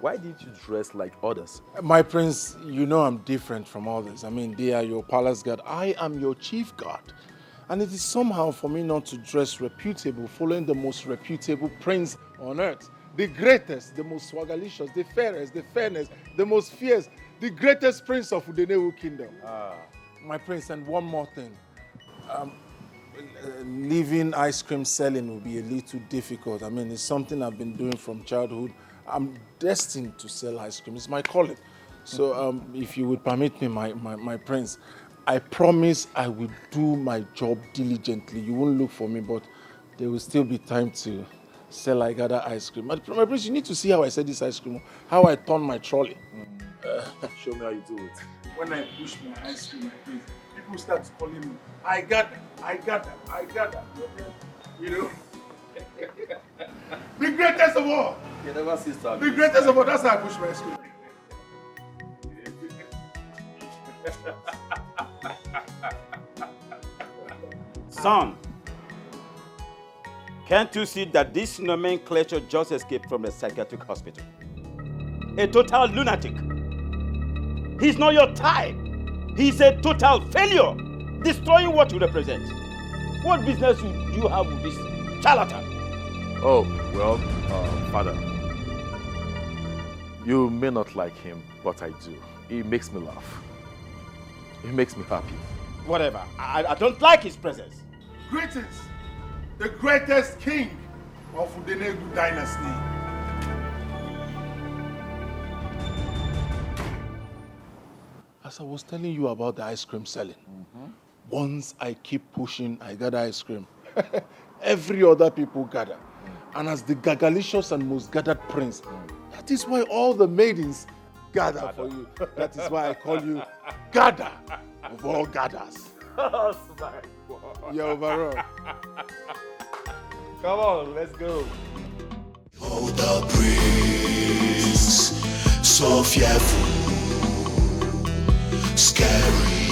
Why didn't you dress like others? My prince, you know I'm different from others. I mean, they are your palace guard. I am your chief guard. And it is somehow for me not to dress reputable, following the most reputable prince on earth. The greatest, the most swagalicious, the fairest, the fairness, the most fierce, the greatest prince of Udenewu kingdom. My prince, and one more thing. Leaving ice cream selling will be a little difficult. I mean, it's something I've been doing from childhood. I'm destined to sell ice cream. It's my calling. So if you would permit me, my prince, I promise I will do my job diligently. You won't look for me, but there will still be time to sell Igada ice cream. My prince, you need to see how I sell this ice cream, how I turn my trolley. Show me how you do it. When I push my ice cream, my prince, people start calling me, I got that. You know? The greatest of all. You never see The greatest of all. That's how I push my ice cream. Son, can't you see that this nomenclature just escaped from a psychiatric hospital? A total lunatic. He's not your type. He's a total failure, destroying what you represent. What business do you have with this charlatan? Oh, well, father, you may not like him, but I do. He makes me laugh. He makes me happy. Whatever. I don't like his presence. Greatest, the greatest king of Udenegu dynasty. As I was telling you about the ice cream selling, once I keep pushing, I gather ice cream. Every other people gather. And as the gagalicious and most gathered prince, that is why all the maidens gather for you. That is why I call you Gather of all gathers. You're overall. Come on, let's go. Oh, the prince, so fearful, scary,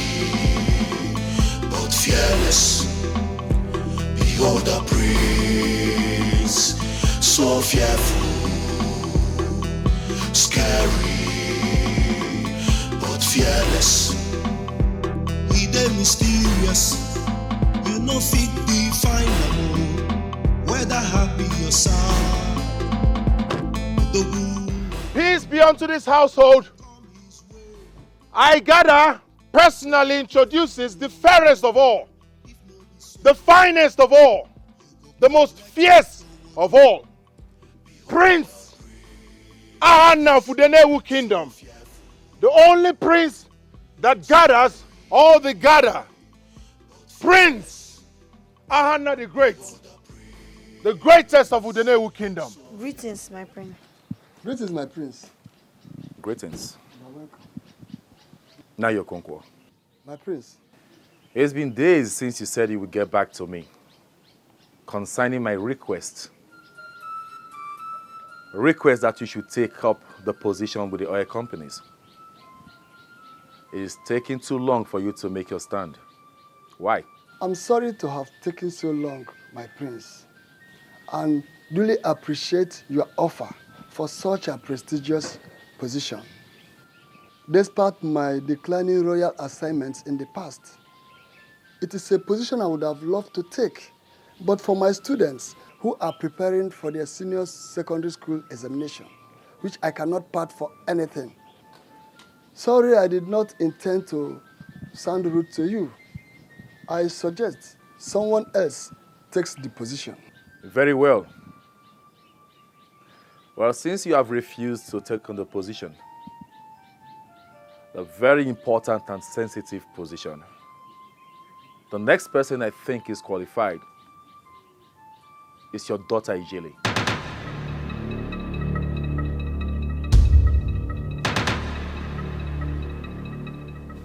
but fearless. Behold the prince, so fearful, scary, but fearless. He dey mysterious, you know fit define am, whether happy or sad. Peace be unto this household. I gather personally introduces the fairest of all, the finest of all, the most fierce of all, Prince Ahana of Udenewu Kingdom, the only prince that gathers all the gather. Prince Ahana the Great, the greatest of Udenewu Kingdom. Greetings, my prince. Greetings, my prince. Greetings. You're welcome. Now you're Conqueror. My prince. It's been days since you said you would get back to me concerning my request. Request that you should take up the position with the oil companies. It is taking too long for you to make your stand. Why? I'm sorry to have taken so long, my prince, and duly appreciate your offer for such a prestigious position. Despite my declining royal assignments in the past, it is a position I would have loved to take, but for my students who are preparing for their senior secondary school examination, which I cannot part for anything. Sorry, I did not intend to sound rude to you. I suggest someone else takes the position. Very well. Well, since you have refused to take on the position, a very important and sensitive position, The next person I think is qualified is your daughter, Ijele.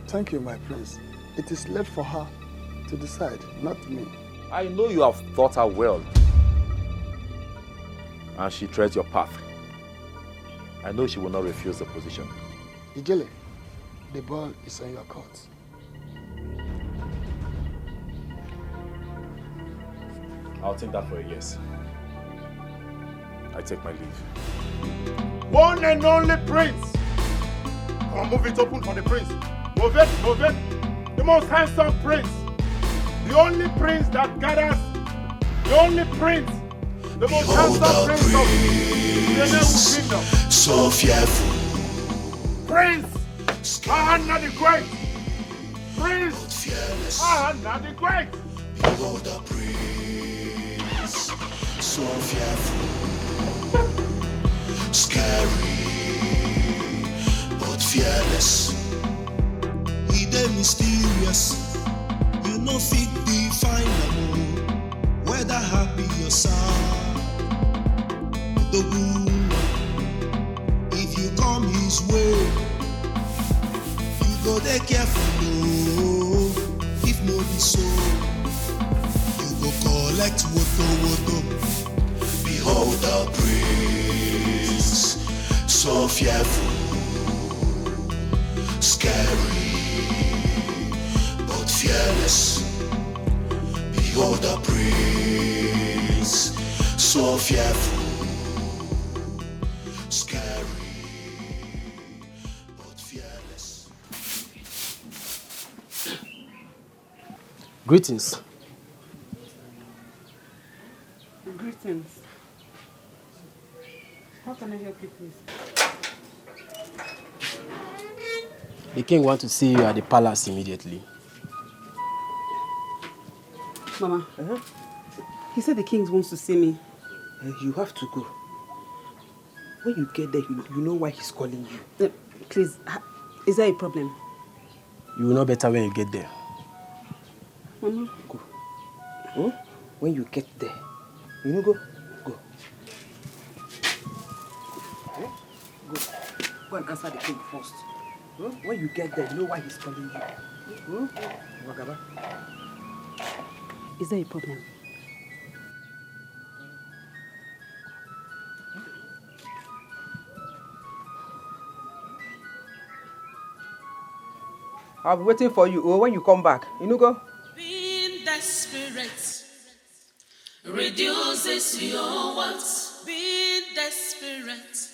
Thank you, my prince. It is left for her to decide, not me. I know you have thought her well. And she treads your path. I know she will not refuse the position. Ijele, the ball is on your court. I'll take that for a yes. I take my leave. One and only prince. Come on, move it open for the prince. Move it, move it. The most handsome prince. The only prince that gathers. The only prince. The most handsome prince of the Nollywood kingdom. So fearful. Prince Ahana the Great. Prince Ahana the Great. Behold the prince. So fearful. Scary. But fearless. He the mysterious. You know fit define the whether happy or sad. The wound, if you come his way, you go there careful. No. If no be so, you go collect woto. Behold the prince, so fearful, scary, but fearless. Behold the prince, so fearful. Scary, but fearless. Greetings. Greetings. How can I help you, please? The king wants to see you at the palace immediately. Mama, he said the king wants to see me. You have to go. When you get there, you know why he's calling you. Please, is there a problem? You will know better when you get there. Mama. Go. Hmm? When you get there, you know, go. Go. Go and answer the king first. When you get there, you know why he's calling you. Wagaba. Is there a problem? I'll be waiting for you. When you come back, you know, go. Being desperate reduces your wants. Being desperate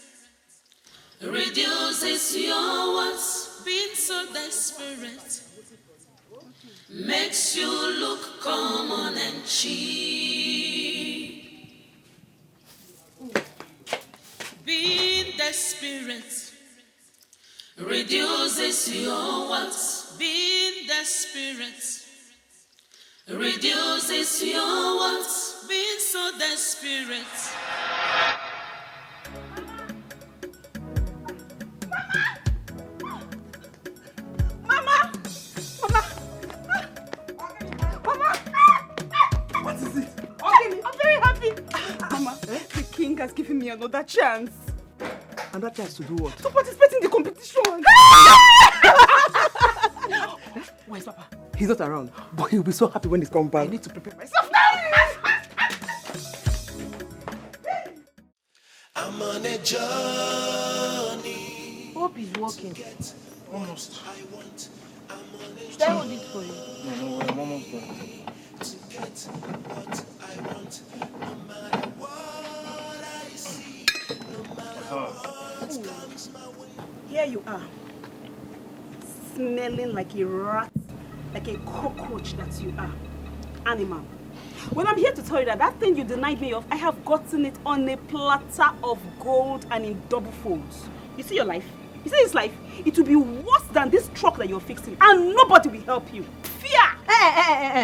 reduces your wants. Being so desperate makes you look common and cheap. Being desperate reduces your wants. Being desperate reduces your wants. Being so desperate. Mama! What is it? Okay, I'm very happy. Mama, the king has given me another chance. Another chance to do what? To participate in the competition. Where's Papa? He's not around, but he'll be so happy when he's come back. I need to prepare myself. I'm on a journey. Hope is working. Almost. Should I hold it for you? No, I'm almost done. To get what I want, no matter what I see, no matter what comes my way. Here you are, smelling like a rat, like a cockroach that you are. Animal. Well, I'm here to tell you that thing you denied me of, I have gotten it on a platter of gold and in double folds. You see your life? You see this life? It will be worse than this truck that you're fixing, and nobody will help you. Fear!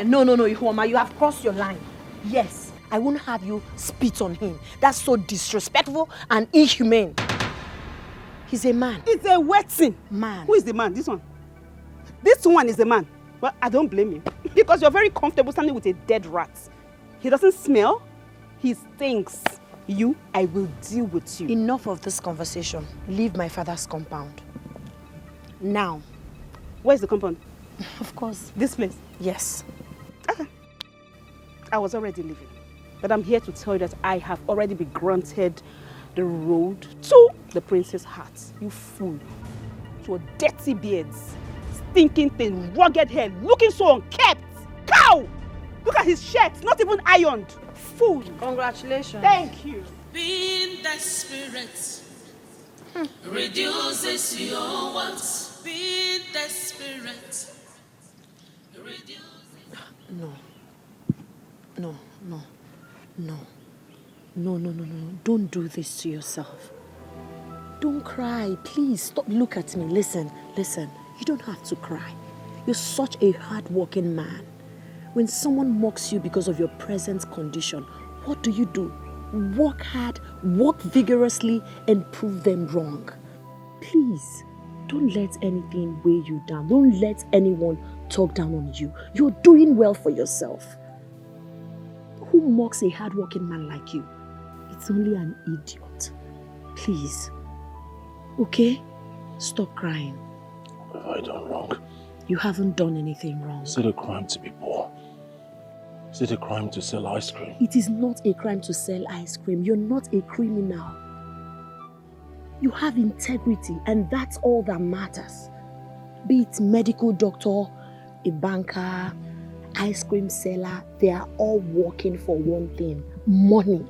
No, Ihoma, you have crossed your line. Yes, I won't have you spit on him. That's so disrespectful and inhumane. He's a man. It's a wet thing. Man. Who is the man? This one. This one is the man. Well, I don't blame you. Because you're very comfortable standing with a dead rat. He doesn't smell, he stinks. You, I will deal with you. Enough of this conversation. Leave my father's compound. Now. Where's the compound? Of course. This place? Yes. Okay. I was already leaving. But I'm here to tell you that I have already been granted the road to the prince's heart. You fool. Your dirty beards, stinking thing, rugged hair, looking so unkempt. Cow! Look at his shirt, not even ironed. Fool. Congratulations. Thank you. Being desperate reduces your wants. Being desperate reduces. No. Don't do this to yourself. Don't cry, please. Stop. Look at me. Listen. You don't have to cry. You're such a hard-working man. When someone mocks you because of your present condition, what do? Work hard, work vigorously, and prove them wrong. Please, don't let anything weigh you down. Don't let anyone talk down on you. You're doing well for yourself. Who mocks a hard-working man like you? It's only an idiot. Please. Okay? Stop crying. What have I done wrong? You haven't done anything wrong. Is it a crime to be poor? Is it a crime to sell ice cream? It is not a crime to sell ice cream. You're not a criminal. You have integrity, and that's all that matters. Be it medical doctor, a banker, ice cream seller, they are all working for one thing: money.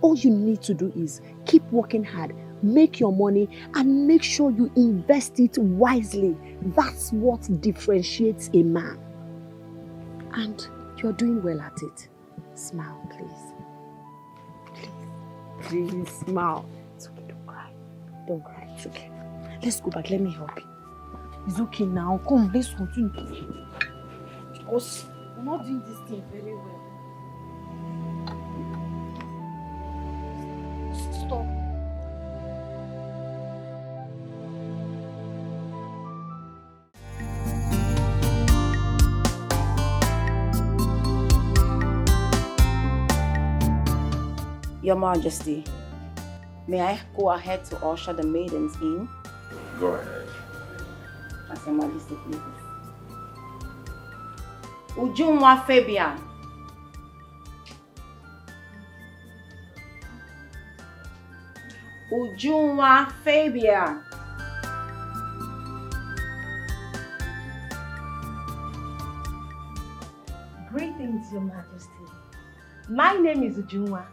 All you need to do is keep working hard, make your money, and make sure you invest it wisely. That's what differentiates a man. And you're doing well at it. Smile, please. Please smile. It's okay, don't cry. Don't cry, it's okay. Let's go back, let me help you. It's okay now, come, let's continue. Because you're not doing this thing very well. Stop. Your Majesty, may I go ahead to usher the maidens in? Go ahead. As Your Majesty pleases. Ujunwa Fabian. Ujunwa Fabian. Greetings, Your Majesty. My name is Ujunwa,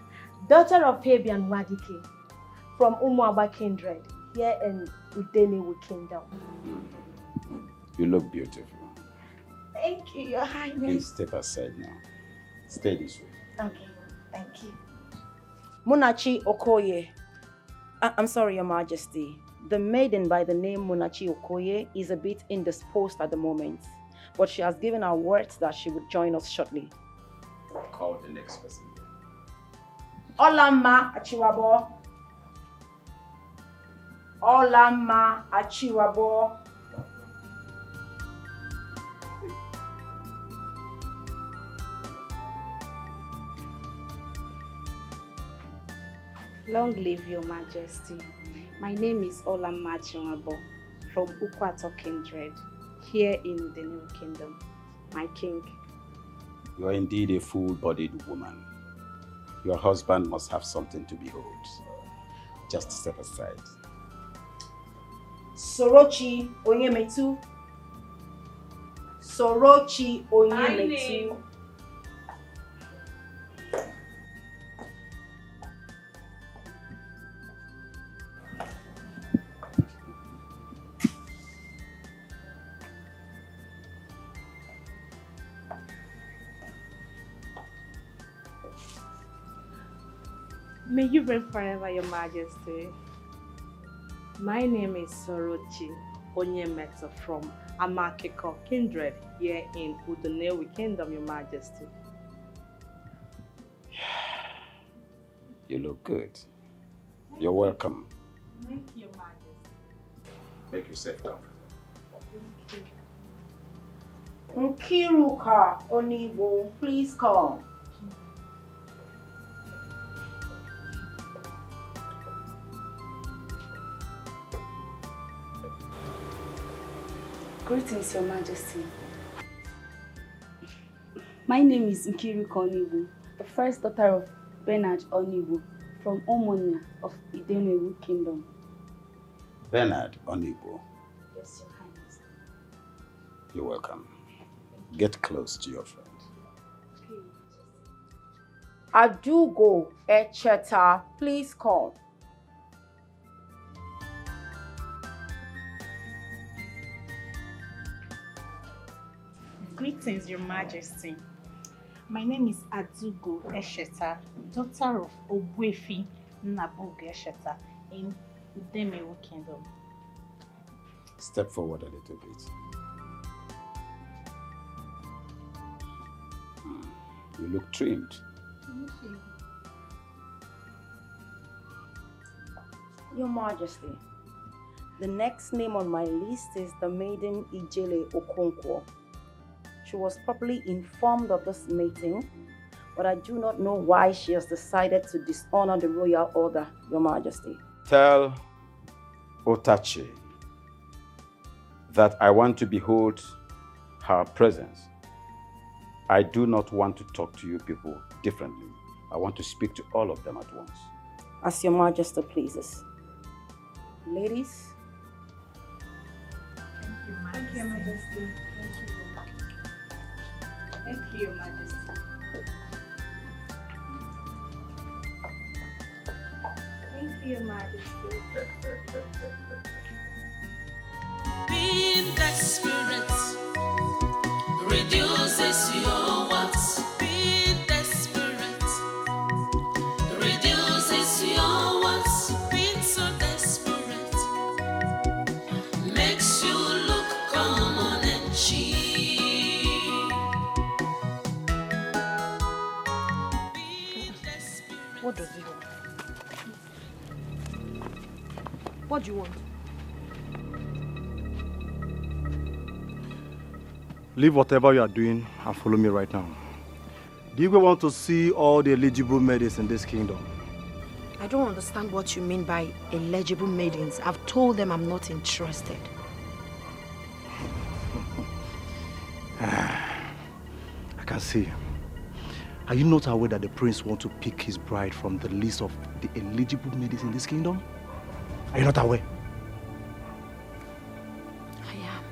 daughter of Fabian Dikeh, from Umuaba Kindred, here in Udenewu Kingdom. You look beautiful. Thank you, Your Highness. Please step aside now. Stay this way. Okay, thank you. Munachi Okoye. I'm sorry, Your Majesty. The maiden by the name Munachi Okoye is a bit indisposed at the moment, but she has given her words that she would join us shortly. Call the next person. Olama Achiwabo. Olama Achiwabo. Long live Your Majesty. My name is Olamma Achiwabo from Ukwato Kindred, here in the New Kingdom. My king. You are indeed a full-bodied woman. Your husband must have something to behold. Just step aside. Sorochi Onyemetu. Sorochi Onyemetu. May you reign forever, Your Majesty. My name is Sorochi Onyemetu from Amakeko Kindred, here in Udonewi Kingdom, Your Majesty. You look good. You're welcome. Thank you, Your Majesty. Make yourself comfortable. Thank you. Nkiruka Onibo, please come. Greetings, Your Majesty. My name is Nkiruka Onibo, the first daughter of Bernard Onibo from Omonia of Idemewu Kingdom. Bernard Onibo, Yes, Your Highness. you're welcome. Get close to your friend. Adugo Echeta, please come. Greetings, Your Majesty. My name is Adugo Esheta, daughter of Ogwefi Nabug Esheta in Udemewu Kingdom. Step forward a little bit. You look trimmed. Thank you. Your Majesty, the next name on my list is the maiden Ijele Okonkwo. She was properly informed of this meeting, but I do not know why she has decided to dishonor the royal order, Your Majesty. Tell Otachi that I want to behold her presence. I do not want to talk to you people differently. I want to speak to all of them at once. As Your Majesty pleases. Ladies. Thank you, Your Majesty. Thank you, Your Majesty. Thank you, Your Majesty. Being desperate reduces your what? Being desperate reduces your what? Being so desperate makes you look common and cheap. What does he want? What do you want? Leave whatever you are doing and follow me right now. Do you want to see all the eligible maidens in this kingdom? I don't understand what you mean by eligible maidens. I've told them I'm not interested. I can see. Are you not aware that the prince wants to pick his bride from the list of the eligible maidens in this kingdom? Are you not aware? I am,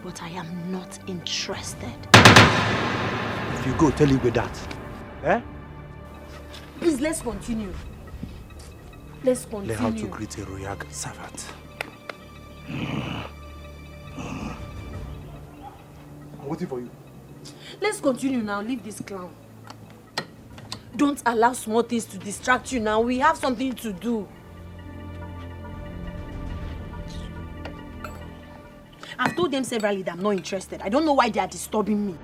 but I am not interested. If you go, tell Igwe that. Eh? Please, let's continue. Let's continue. Learn how to greet a royal servant. I'm waiting for you. Let's continue now. Leave this clown. Don't allow small things to distract you now. We have something to do. I've told them severally that I'm not interested. I don't know why they are disturbing me.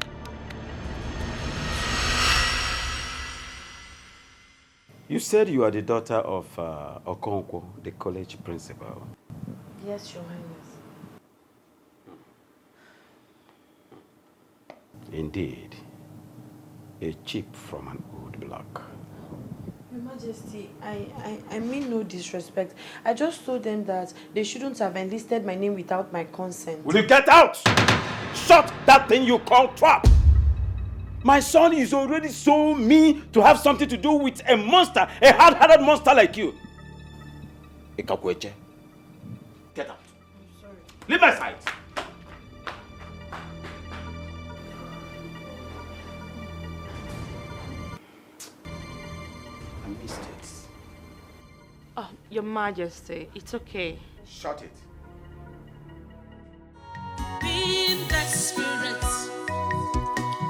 You said you are the daughter of Okonkwo, the college principal. Yes, Your Highness. Indeed, a chip from an old block. Your Majesty, I mean no disrespect. I just told them that they shouldn't have enlisted my name without my consent. Will you get out? Shut that thing you call trap! My son is already so mean to have something to do with a monster, a hard-hearted monster like you. Ikakweche. Get out. I'm sorry. Leave my sight. I missed it. Oh, Your Majesty, it's okay. Shut it. Being desperate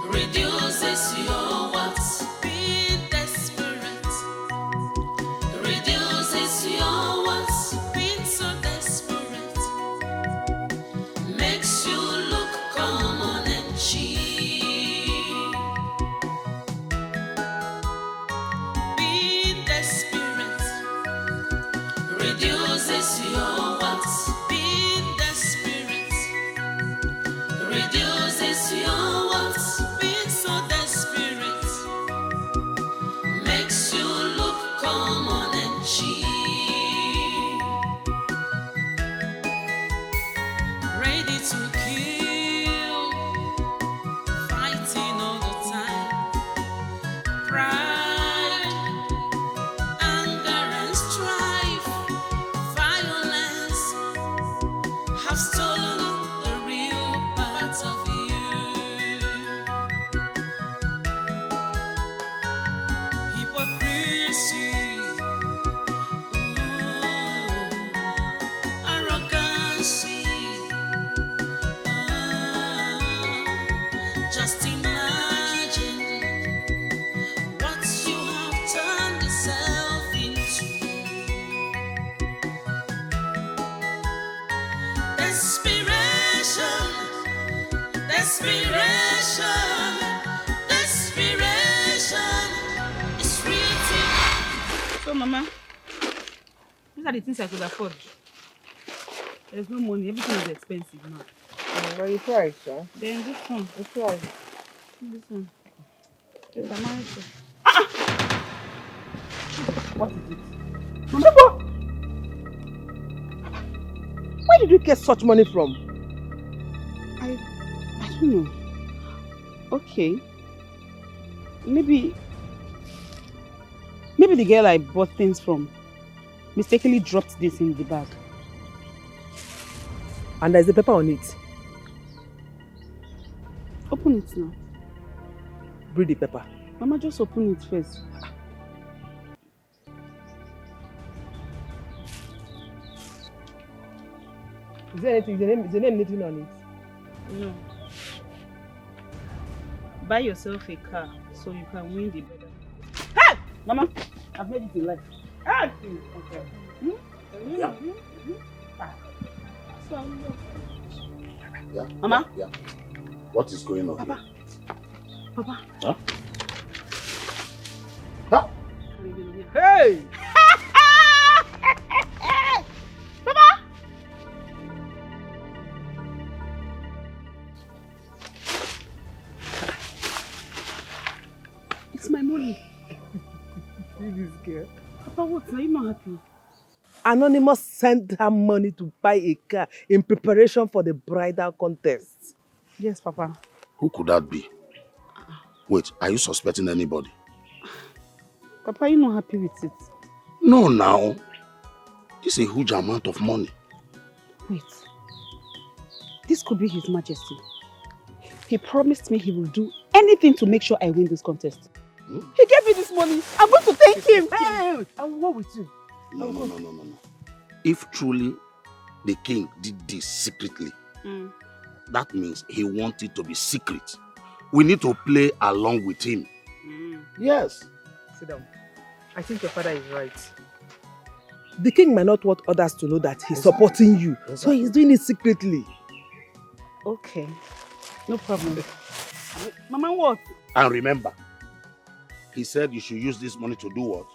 reduces your what? Being desperate reduces your what? Being so desperate makes you look common and cheap. Being desperate reduces your what? Being desperate reduces your Just imagine what you have turned yourself into. Desperation, desperation, desperation is written. So, Mama, these are the things I could afford. There's no money. Everything is expensive now. Well, you tried, sir. Then this one. You tried. This one. It's American. What is it? Mama! Where did you get such money from? I don't know. Okay. Maybe the girl I bought things from mistakenly dropped this in the bag. And there's the paper on it. Open it now. Read the paper. Mama, just open it first. Is there anything? Is the name written on it? No. Buy yourself a car so you can win the better. Hey! Mama, I've made it in life. Hey! Okay. Yeah. Yeah. Mama? Yeah. What is going on? Papa. Papa. Huh? Huh? Hey! Papa! It's my money. See this girl. Papa, what? Are you not happy? Anonymous sent her money to buy a car in preparation for the bridal contest. Yes, Papa. Who could that be? Wait, are you suspecting anybody? Papa, you not happy with it? No, now. It's a huge amount of money. Wait. This could be His Majesty. He promised me he will do anything to make sure I win this contest. Hmm? He gave me this money. I'm going to thank him. Hey, I will go with you. No. If truly the king did this secretly, that means he wanted to be secret. We need to play along with him. Yes. Sit down. I think your father is right. The king might not want others to know that he's supporting you, so he's doing it secretly. Okay, no problem. Mama, what? And remember, he said you should use this money to do what?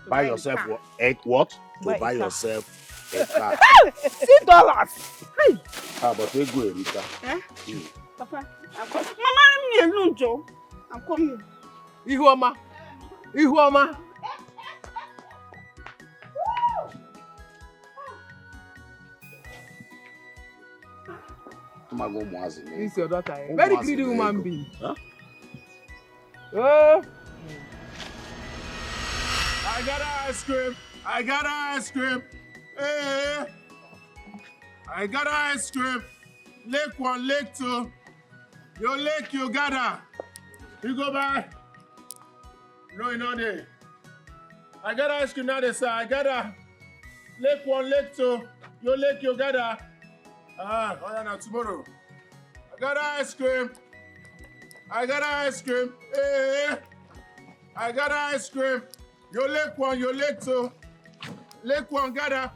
Buy yourself what? What? To buy yourself a car. $6. Hey! But we go, Rita. Eh? Papa, I'm coming. Mama, leave me alone, Joe. I'm coming. Ihuoma. Ihuoma. This is your daughter. Very greedy woman being. Huh? Oh. I got ice cream. I got ice cream. Hey. I got ice cream. Lake 1, Lake 2. Your lake, you gather. You go by. No, you know there. I got ice cream now, they say. I got a Lake 1, Lake 2. Your lake, you gather. Oh yeah, now tomorrow. I got ice cream. I got ice cream. Hey. I got ice cream. Your lake 1, your lake 2. Lake 1, gather.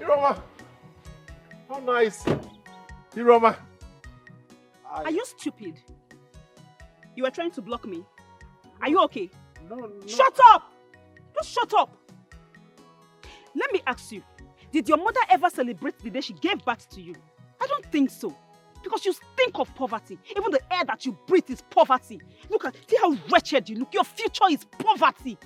Iroma! How nice! Iroma! Are you stupid? You were trying to block me. Are you okay? No. Shut up! Just shut up! Let me ask you, did your mother ever celebrate the day she gave birth to you? I don't think so. Because you stink of poverty. Even the air that you breathe is poverty. See how wretched you look. Your future is poverty.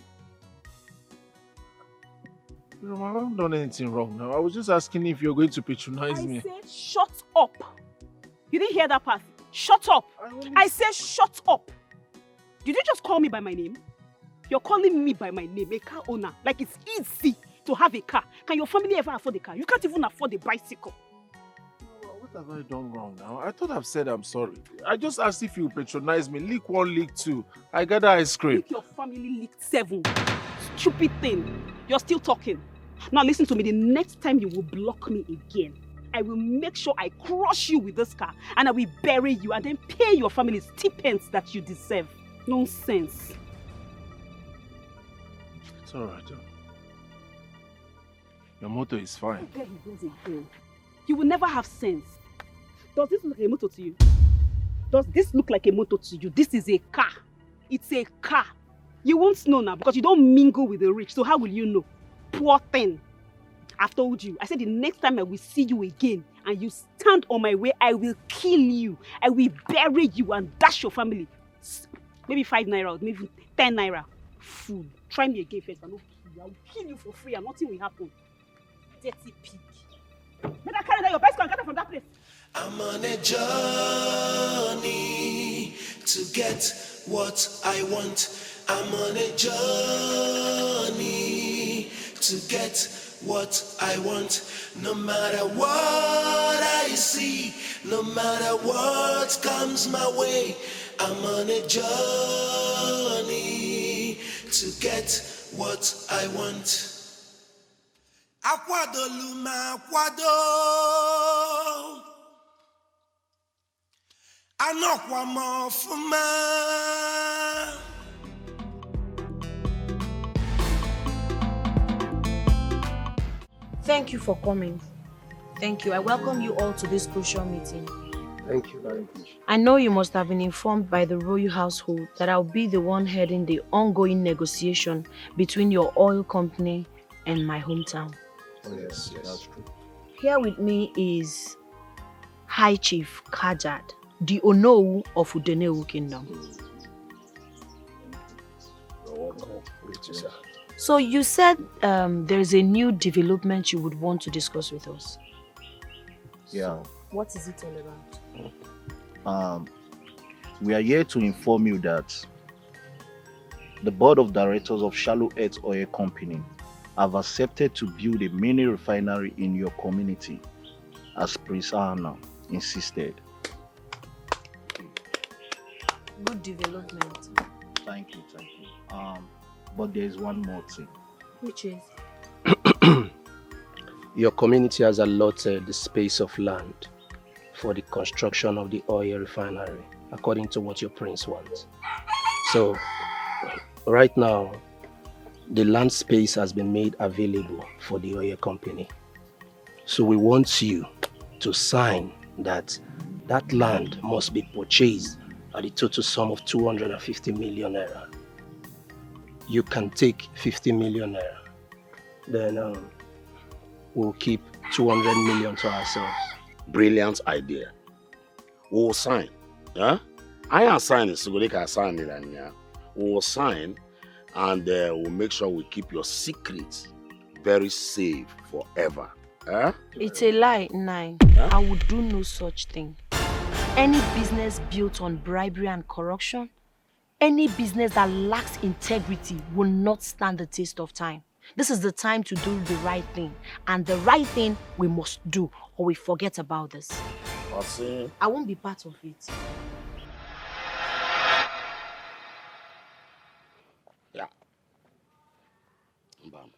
Iroma, I haven't done anything wrong now. I was just asking if you're going to patronize me. I said shut up. You didn't hear that part? Shut up. I said shut up. Did you just call me by my name? You're calling me by my name, a car owner, like it's easy to have a car. Can your family ever afford a car? You can't even afford a bicycle. What have I done wrong now? I thought I've said I'm sorry. I just asked if you patronize me. Lick 1, lick 2. I got ice cream. Lick your family licked 7. Stupid thing. You're still talking. Now listen to me. The next time you will block me again, I will make sure I crush you with this car and I will bury you and then pay your family stipends that you deserve. Nonsense. It's alright. Your motor is fine. You will never have sense. Does this look like a motor to you? Does this look like a motor to you? This is a car. It's a car. You won't know now because you don't mingle with the rich. So how will you know? Poor thing. I've told you. I said the next time I will see you again and you stand on my way, I will kill you. I will bury you and dash your family. Maybe 5 naira, maybe 10 naira. Fool. Try me again first. I will kill you for free and nothing will happen. Dirty pig. Better carry that your bicycle and get it from that place. I'm on a journey to get what I want. I'm on a journey to get what I want. No matter what I see, no matter what comes my way, I'm on a journey to get what I want. Akwado luma akwado, anokwa mofuma. Thank you for coming. Thank you. I welcome you all to this crucial meeting. Thank you very much. I know you must have been informed by the royal household that I'll be the one heading the ongoing negotiation between your oil company and my hometown. Oh, yes, that's true. Here with me is High Chief Kajad, the Onowu of Udenewu Kingdom. So you said there's a new development you would want to discuss with us. Yeah. What is it all about? We are here to inform you that the board of directors of Shallow Earth Oil Company have accepted to build a mini refinery in your community, as Prince Ahana insisted. Good development. Thank you. But there's one more thing. Which is? Your community has allotted the space of land for the construction of the oil refinery, according to what your prince wants. So, right now, the land space has been made available for the oil company. So we want you to sign that land must be purchased at the total sum of 250 million naira. You can take 50 million naira. Then we'll keep 200 million to ourselves. Brilliant idea. We'll sign. Huh? I am signing, so we can sign it. We'll sign and we'll make sure we keep your secrets very safe forever. Huh? It's a lie, Nine. Huh? I would do no such thing. Any business built on bribery and corruption, any business that lacks integrity will not stand the test of time. This is the time to do the right thing. And the right thing we must do, or we forget about this. What's it? I won't be part of it. Yeah. Bam.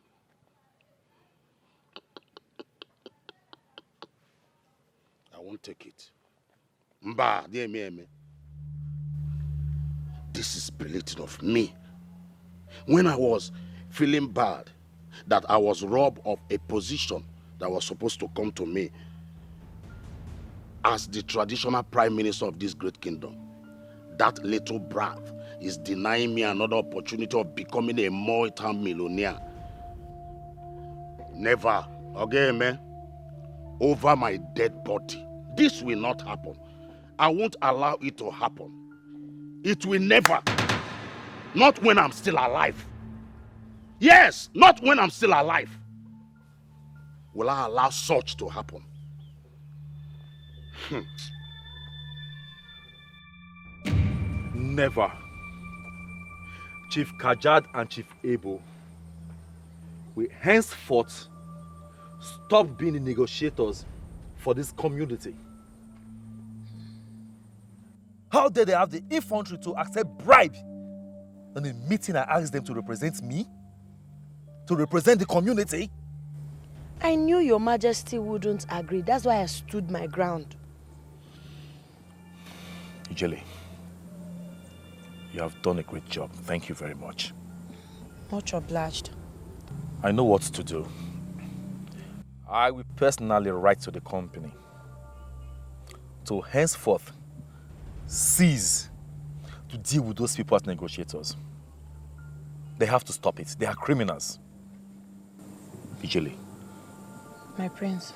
I won't take it. Mba, dear me. This is belittling of me. When I was feeling bad that I was robbed of a position that was supposed to come to me as the traditional prime minister of this great kingdom, that little brat is denying me another opportunity of becoming a multi-millionaire. Never, okay, man, over my dead body. This will not happen. I won't allow it to happen. It will never. Not when I'm still alive. Yes, not when I'm still alive. Will I allow such to happen? Never. Chief Kajad and Chief Ebo will henceforth stop being the negotiators for this community. How dare they have the infantry to accept bribe? In a meeting, I asked them to represent me? To represent the community? I knew your majesty wouldn't agree. That's why I stood my ground. Ijele, you have done a great job. Thank you very much. Much obliged. I know what to do. I will personally write to the company to henceforth cease to deal with those people as negotiators. They have to stop it. They are criminals. Ijele, My prince.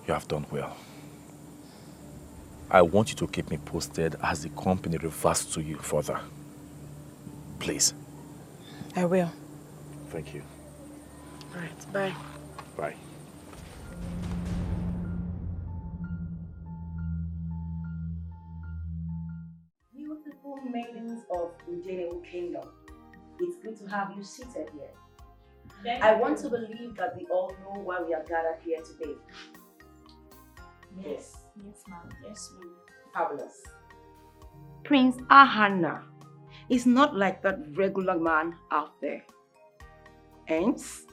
you have done well. I want you to keep me posted as the company reverts to you further. Please. I will. Thank you. All right, bye. Bye. Beautiful maidens of Nigerian Kingdom, it's good to have you seated here. I want to believe that we all know why we are gathered here today. Yes. Yes, ma'am. Yes, ma'am. Fabulous. Prince Ahana is not like that regular man out there. Hence,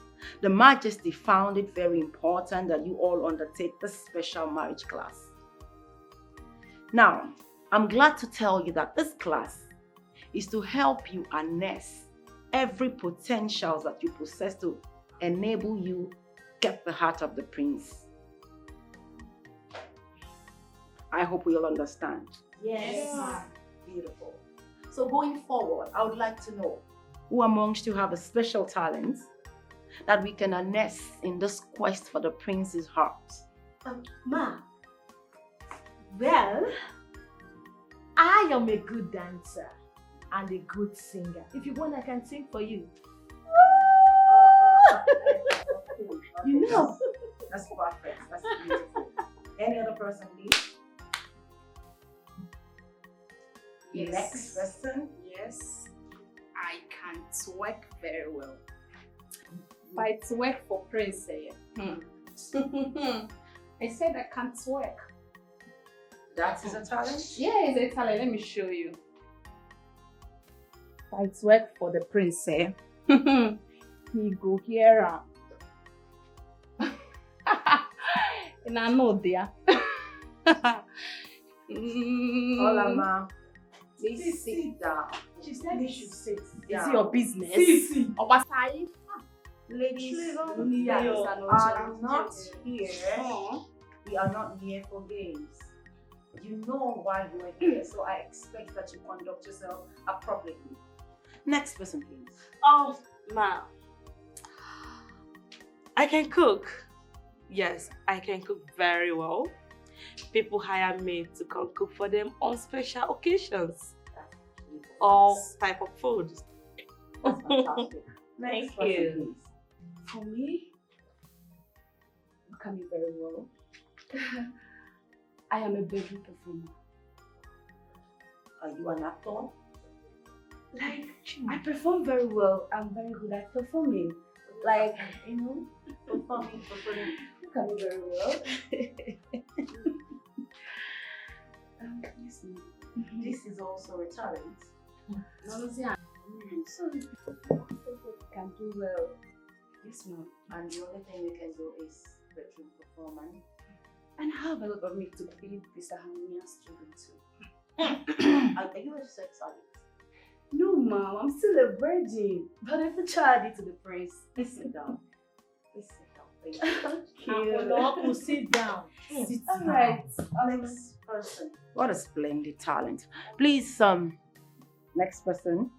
the Majesty found it very important that you all undertake this special marriage class. Now, I'm glad to tell you that this class is to help you harness every potential that you possess to enable you get the heart of the prince. I hope we all understand. Yes, ma'am. Beautiful. So going forward, I would like to know who amongst you have a special talent that we can harness in this quest for the prince's heart. Ma, well, I am a good dancer and a good singer. If you want, I can sing for you. You know. That's perfect. That's beautiful. Any other person, please? Yes. Next person. Yes. I can twerk very well. If I twerk for Prince, I said I can twerk. That is a talent? Yeah, it's a talent. Let me show you. If I twerk for the Prince, he go here. And I know there. Hola, ma. Please sit down. She said you should sit Is it your business? Sit. Obasai? Ladies, Ladies, I'm not here. We are not here for games. You know why you are here, so I expect that you conduct yourself appropriately. Next person, please. Oh, ma. I can cook. Yes, I can cook very well. People hire me to come cook for them on special occasions. All type of food. That's fantastic. Thank Next person, you. please. For me, you can be very well. I am a bedroom performer. Are you an actor? Like, I perform very well. I'm very good at performing. Like, performing. You can be very well. Yes, ma'am. This is also a talent. So people can do well. Yes, ma'am. And the only thing you can do is bedroom performance. And I have a lot of me to feed this harmonious children too. Are you a sex addict? No, ma'am. I'm still a virgin. But I put charity to the prince. Please sit down. Please sit down. Thank you. Sit down. Sit down. All right. Next person. What a splendid talent. Please, next person.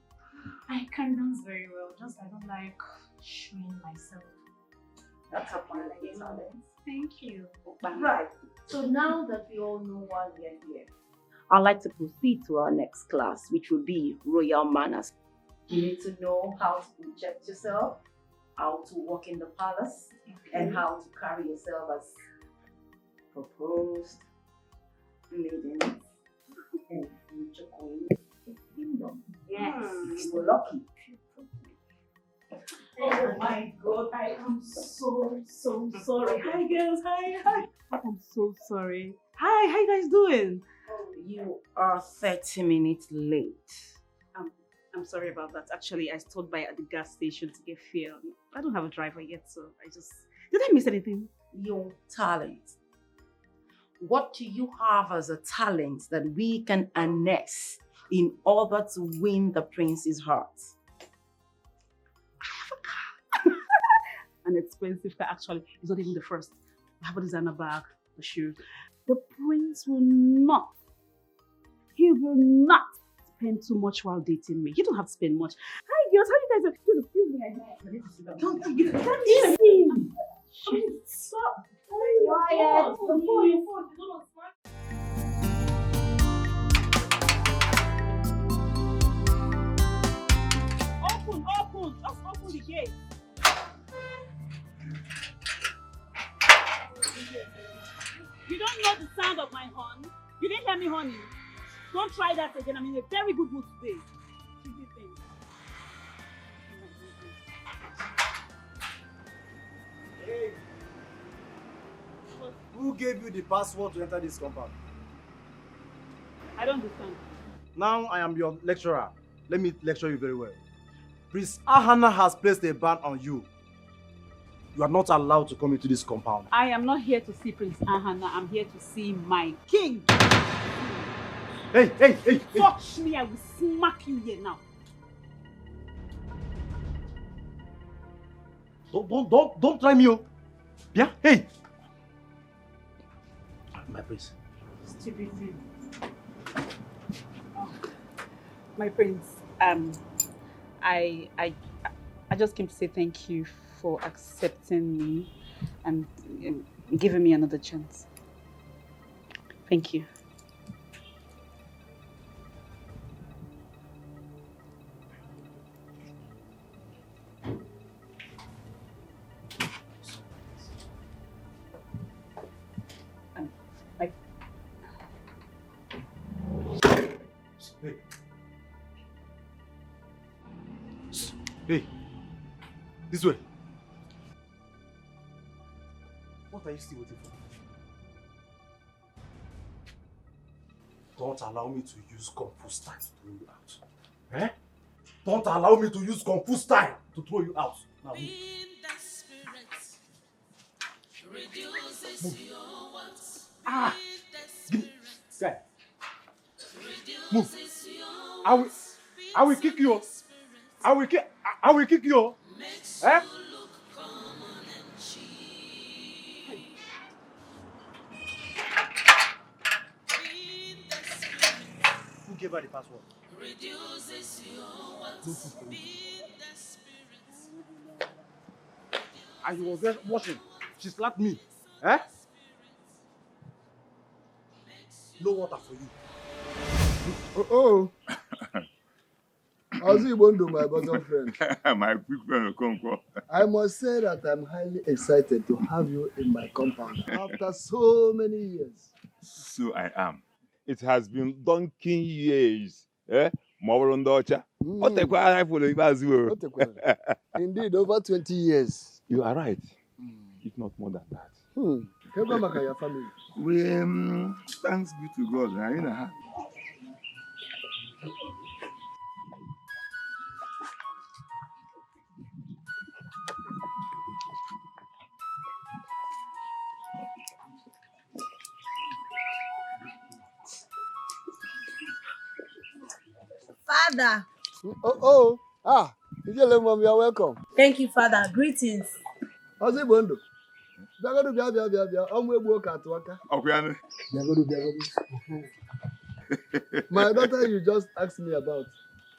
I can dance very well, just I don't like showing myself. That's a quality talent. Thank you. Right. So now that we all know why we are here, I'd like to proceed to our next class, which will be royal manners. You need to know how to project yourself, how to walk in the palace, and how to carry yourself as proposed maidens and future queen of the kingdom. Yes. If you're lucky, Oh my God, I am so sorry. Hi girls, hi. I'm so sorry. Hi, how you guys doing? You are 30 minutes late. I'm sorry about that. Actually, I stopped by at the gas station to get fuel. I don't have a driver yet, so Did I miss anything? Your talent. What do you have as a talent that we can harness in order to win the prince's heart? An expensive car, actually. It's not even the first. I have a designer bag, a shoe. The prince will not. He will not spend too much while dating me. You don't have to spend much. Hi girls, how you guys are feeling? Excuse me, I need to sit down. Don't easy. Stop. Quiet. Your phone. You don't want to smack. Open. Just open the gate. You don't know the sound of my horn? You didn't hear me honey? Don't try that again. I'm in a very good mood today. Hey. Who gave you the password to enter this compound? I don't understand. Now I am your lecturer. Let me lecture you very well. Prince Ahana has placed a ban on you. You are not allowed to come into this compound. I am not here to see Prince Ahana. I'm here to see my king. Hey! Touch me, I will smack you here now. Don't try me, oh. Yeah? Hey! My prince. Stupid thing. Oh. My prince, I just came to say thank you for accepting me and giving me another chance. Thank you. Hey, this way. What are you still waiting for? Don't allow me to use Kung Fu style to throw you out. Eh? Don't allow me to use Kung Fu style to throw you out. Now move. Move. Ah! Give me. Guy. Move. I will kick you. I will kick you. Eh? Who gave her the password? And you were there watching. She slapped me. Eh? No water for you. Oh. How's it going to my bosom friend? My quick friend, Okonkwo. I must say that I'm highly excited to have you in my compound after so many years. So I am. It has been donkey years. Eh? Indeed, over 20 years. You are right. If not more than that. Your family. We thanks be to God. Father. Ijele mom, you are welcome. Thank you, Father. Greetings. How's it going? My daughter you just asked me about.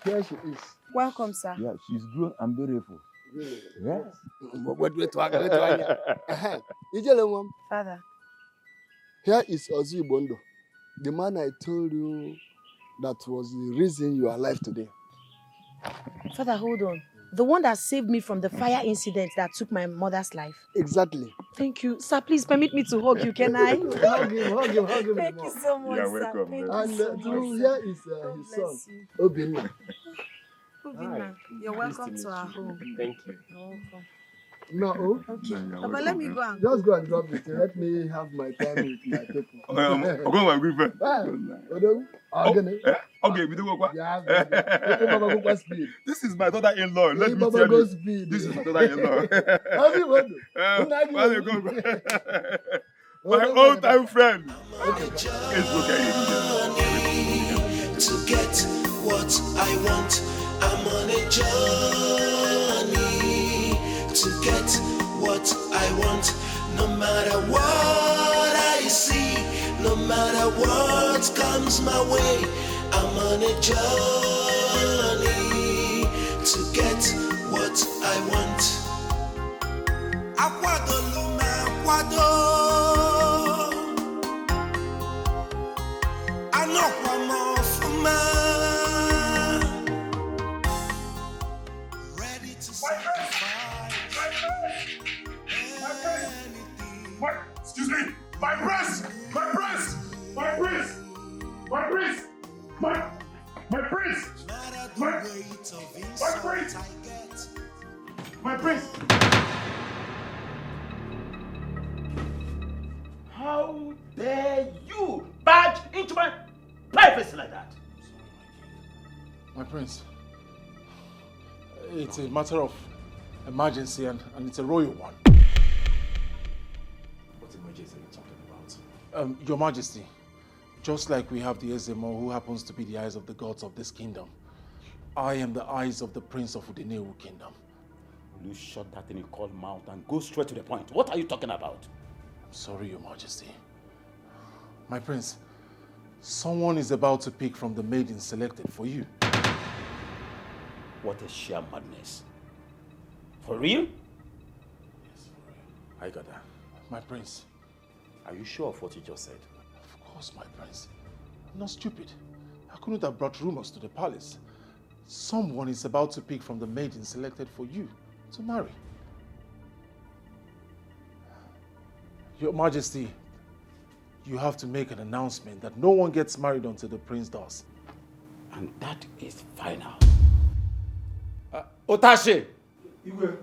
Here she is. Welcome, sir. Yeah, she's grown and beautiful. Really? Yes. Wait. Ijele mom. Father. Here is Ozi Bondo, the man I told you that was the reason you are alive today. Father, hold on. The one that saved me from the fire incident that took my mother's life. Exactly. Thank you. Sir, please permit me to hug you, can I? Hug him. Thank you so much, You're sir. welcome. Thank And you so much, here is his son, Obinna. Obinna, you're welcome to our home. Thank you. You're welcome. No, oh. Okay. But let me go and Just go and drop it. Let me have my time with my people. I'm going my good friend. Okay, we do go. Yeah, speed. This is my daughter-in-law. Let me Baba tell go you. speed. This is my daughter-in-law. My old-time friend. It's okay. To get what I want, I'm on a journey. To get what I want, no matter what I see, no matter what comes my way, I'm on a journey. To get what I want. Akwado luma akwado. Ready to sacrifice. Excuse me! My prince! My prince! My prince! My prince! My prince! My prince! My prince! How dare you barge into my privacy like that? My prince, it's a matter of emergency and it's a royal one. What emergency are you talking about? Your Majesty, just like we have the Ezemo who happens to be the eyes of the gods of this kingdom, I am the eyes of the Prince of Udenewu Kingdom. Will you shut that thing you call mouth and go straight to the point? What are you talking about? I'm sorry, Your Majesty. My prince, someone is about to pick from the maidens selected for you. What a sheer madness. For real? Yes, for real. I got that. My prince. Are you sure of what you just said? Of course, my prince. I'm not stupid. I couldn't have brought rumors to the palace. Someone is about to pick from the maidens selected for you to marry. Your Majesty, you have to make an announcement that no one gets married until the prince does. And that is final. Otashe! Igwe.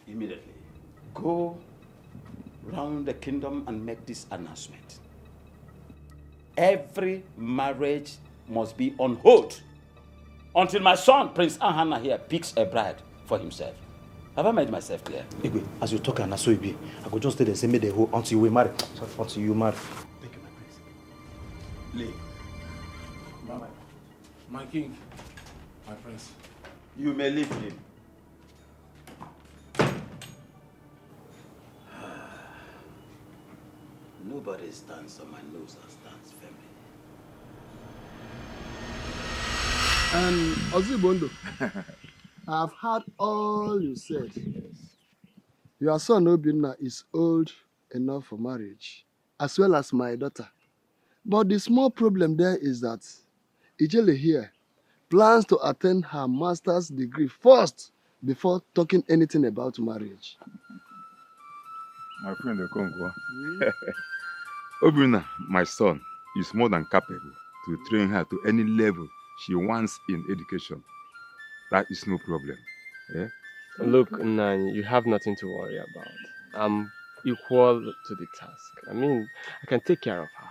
Immediately, go round the kingdom and make this announcement. Every marriage must be on hold until my son, Prince Ahana here, picks a bride for himself. Have I made myself clear? Igwe, as you talk and so it be, I go just stay the same day until we marry. Until you marry. Thank you, my prince. Leave. My king, my prince. You may leave him. Nobody stands on my nose and stands firmly. Ozibondo, I've heard all you said. Your son Obinna is old enough for marriage, as well as my daughter. But the small problem there is that Ijele here plans to attend her master's degree first before talking anything about marriage. My friend Okonkwo. Obinna, my son, is more than capable to train her to any level she wants in education. That is no problem. Yeah? Look, Nan, you have nothing to worry about. I'm equal to the task. I mean, I can take care of her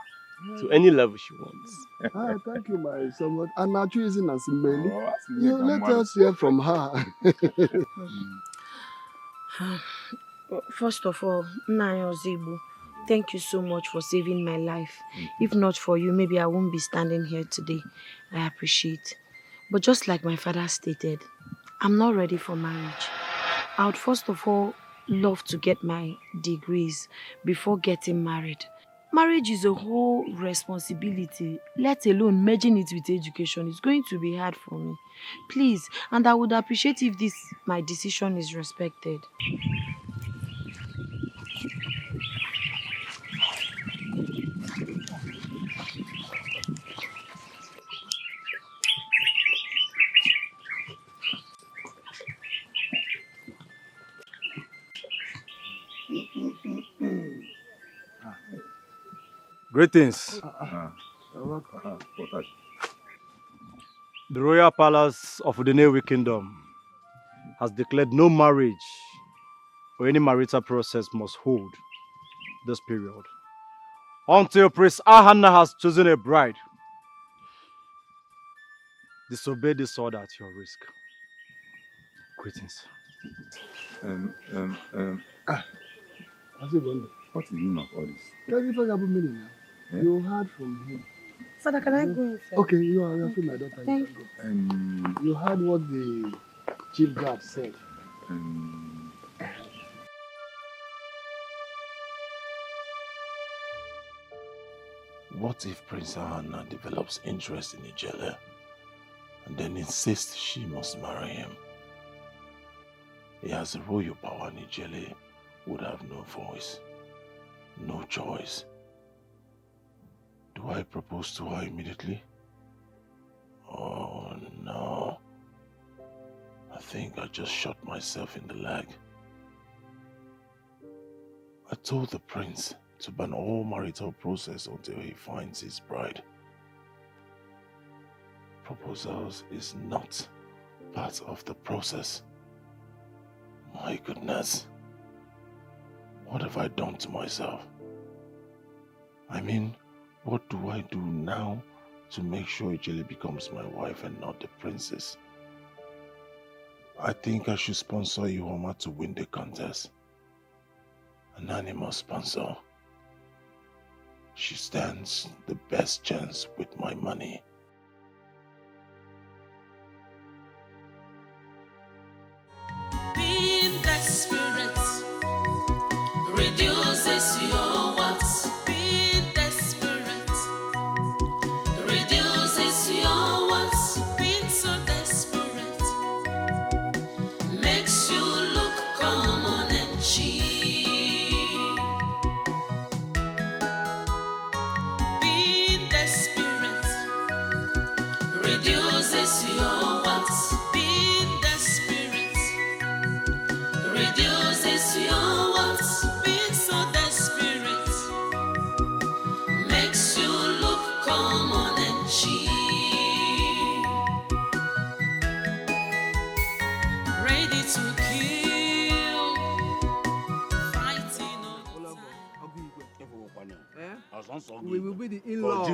to any level she wants. Thank you, my son. And Nachu is in Asimeli. You let us hear from her. First of all, Naya Ozibu, thank you so much for saving my life. If not for you, maybe I won't be standing here today. I appreciate. But just like my father stated, I'm not ready for marriage. I would first of all love to get my degrees before getting married. Marriage is a whole responsibility, let alone merging it with education. It's going to be hard for me. Please, and I would appreciate if my decision is respected. Greetings. The royal palace of Udenewi Kingdom has declared no marriage or any marital process must hold this period until Prince Ahana has chosen a bride. Disobey this order at your risk. Greetings. What is the meaning of all this? You heard from him. Father, can I go inside? Okay, you are free, my daughter. Thank you. You heard what the chief guard said. What if Prince Ahana develops interest in Ijele and then insists she must marry him? He has the royal power and Ijele would have no voice, no choice. Do I propose to her immediately? Oh no. I think I just shot myself in the leg. I told the prince to ban all marital process until he finds his bride. Proposals is not part of the process. My goodness. What have I done to myself? I mean, what do I do now to make sure Ijele becomes my wife and not the princess? I think I should sponsor Ihoma to win the contest. An animal sponsor. She stands the best chance with my money. Being desperate reduces your wants. Being desperate reduces your wants. Being so desperate makes you look common and cheap. Being desperate reduces your wants. Being desperate reduces your wants. Being so desperate makes you look common and cheap. Ready to kill, fighting all the time. We will be the in-laws.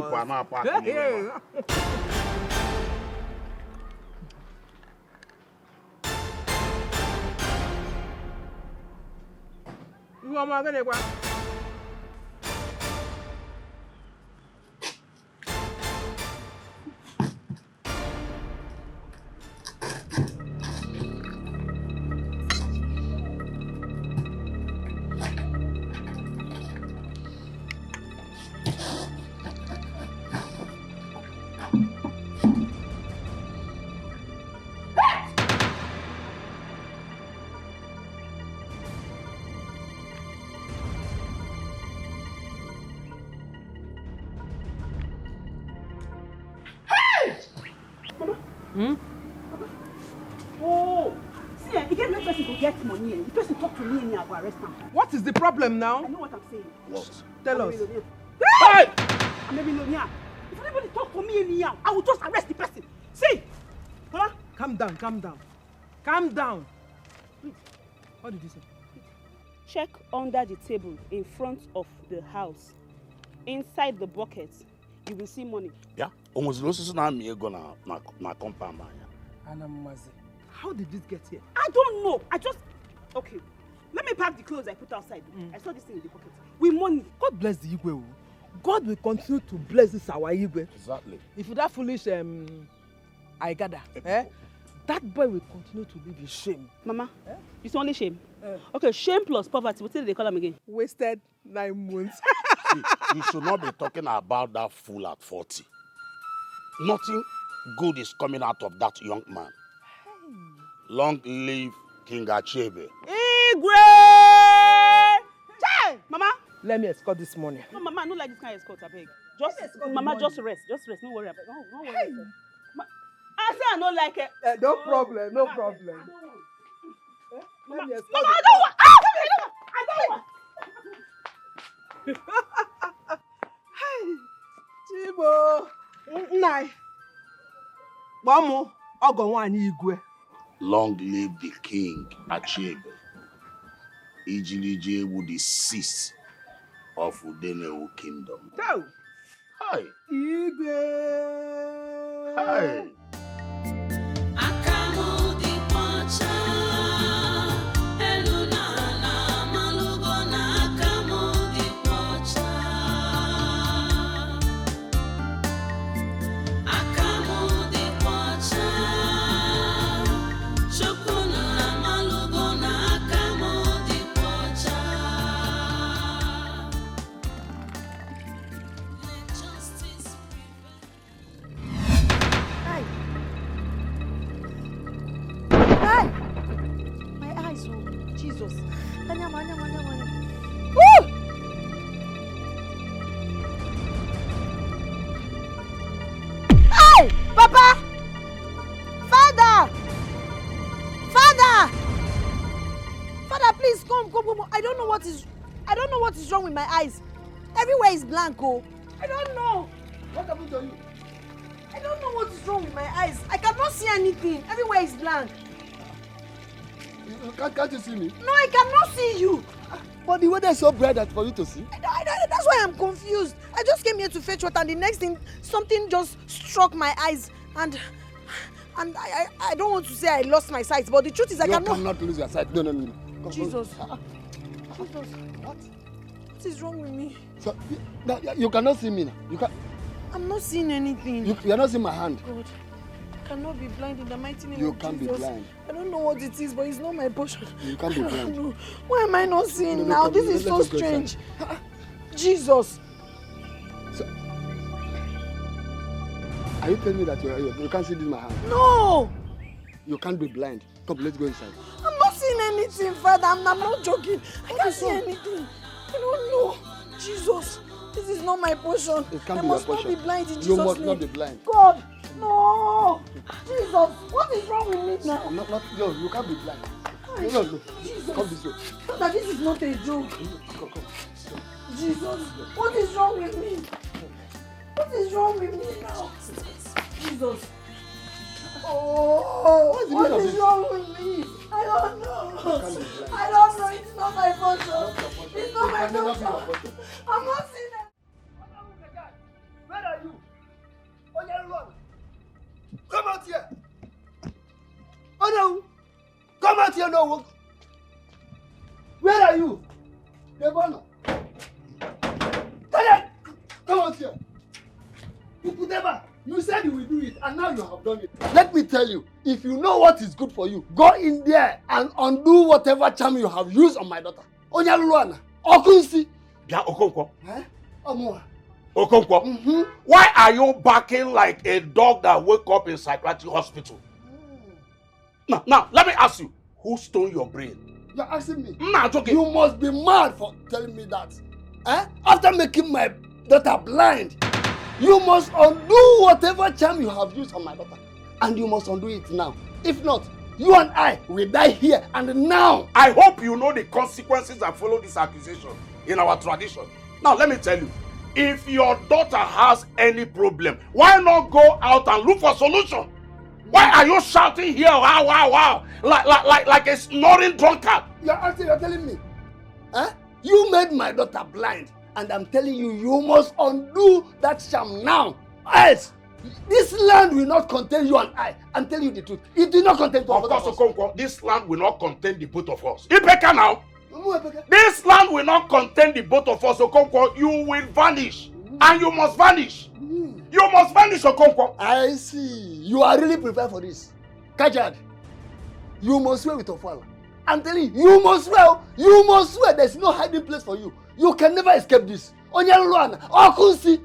Oh, see, he get no person to get money. The person talk to me and I go arrest him. What is the problem now? I know what I'm saying. What? Tell us. Hey! I'm a millionaire. If anybody talk to me anyhow, I will just arrest the person. See? Mama? Calm down, calm down. Calm down. Wait, what did you say? Check under the table in front of the house. Inside the bucket, you will see money. Yeah, almost loses na me go na compound. How did this get here? I don't know. Okay. Let me pack the clothes I put outside. I saw this thing in the pocket. With money. God bless the Igwe. God will continue to bless this our Igwe. Exactly. If that foolish Aigada, that boy will continue to live in shame. Mama, it's only shame. Okay, shame plus poverty. What did they call him again? Wasted 9 months. See, you should not be talking about that fool at 40. Nothing good is coming out of that young man. Long live King Achebe. Igwe! Hey! Mama! Let me escort this money. No, Mama, I don't like this kind of escort, I beg. Mama, just rest. Just rest. Don't worry about it. Don't worry. Hey. I say I don't like it. No problem. No problem. Mama, Mama, I don't want. I don't want. Hey, Chibo. Nai. Mamo, Ogawani Igwe. Long live the king, Achebe. Ijilije would cease of Udenewu kingdom. Go. Hi. Igwe. Hi. Hey, Papa! Father! Father, please come. I don't know what is wrong with my eyes. Everywhere is blank, oh. I don't know. What happened to you? I don't know what is wrong with my eyes. I cannot see anything. Everywhere is blank. Can't you see me? No, I cannot see you. But the weather is so bright that for you to see. That's why I'm confused. I just came here to fetch water and the next thing, something just struck my eyes and I don't want to say I lost my sight, but the truth is I cannot. You cannot lose your sight. No. Jesus. What is wrong with me? So, you cannot see me now. I'm not seeing anything. You are not seeing my hand. God, I cannot be blind in the mighty name You of can't Jesus. be blind. I don't know what it is, but it's not my portion. You can't be blind. No. Why am I not seeing now? Come, This is so let's go strange. inside. Jesus. Are you telling me that you can't see this in my hand? No. You can't be blind. Come, let's go inside. I'm not seeing anything, Father. I'm not joking. I can't see anything. I don't know. Jesus, this is not my portion. It can't I be must your not portion. be blind in Jesus' You must name. not be blind. God, no. Jesus, what is wrong with me now? No, you can't be blind. No. Jesus. Come this way. Father, this is not a joke. Come. Jesus, what is wrong with me? What is wrong with me now? Jesus. Oh, what is wrong with me? I don't know. I don't know. It's not my portion. It's not my portion. I'm not seeing it. Where are you? Onyelwan. Come out here. Oh no. Come out here now. Where are you? Debono. Come out here. Ukudeba, you said you will do it and now you have done it. Let me tell you, if you know what is good for you, go in there and undo whatever charm you have used on my daughter. Onyelwan. Okunsi. Yeah, Okonkwo. Eh? Omoa. Okonkwo. Why are you barking like a dog that woke up in psychiatric hospital? Now, let me ask you, who stole your brain? You're asking me? Nah, okay. You must be mad for telling me that. Eh? After making my daughter blind, you must undo whatever charm you have used on my daughter. And you must undo it now. If not, you and I will die here and now. I hope you know the consequences that follow this accusation in our tradition. Now, let me tell you, if your daughter has any problem, why not go out and look for solution? Why are you shouting here, wow, like a snoring drunkard? You're telling me, eh? You made my daughter blind, and I'm telling you, you must undo that charm now. Else, this land will not contain you and I. I'm telling you the truth. It will not contain both of us. Okonkwo, this land will not contain the both of us. Ipeka now. This land will not contain the both of us, Okonkwo. You will vanish, and you must vanish. You must vanish, Okonkwo. I see. You are really prepared for this. Kajad, you must swear with Ofala. I'm telling you, you must swear. You must swear. There's no hiding place for you. You can never escape this. Onyelwan, Okunsi.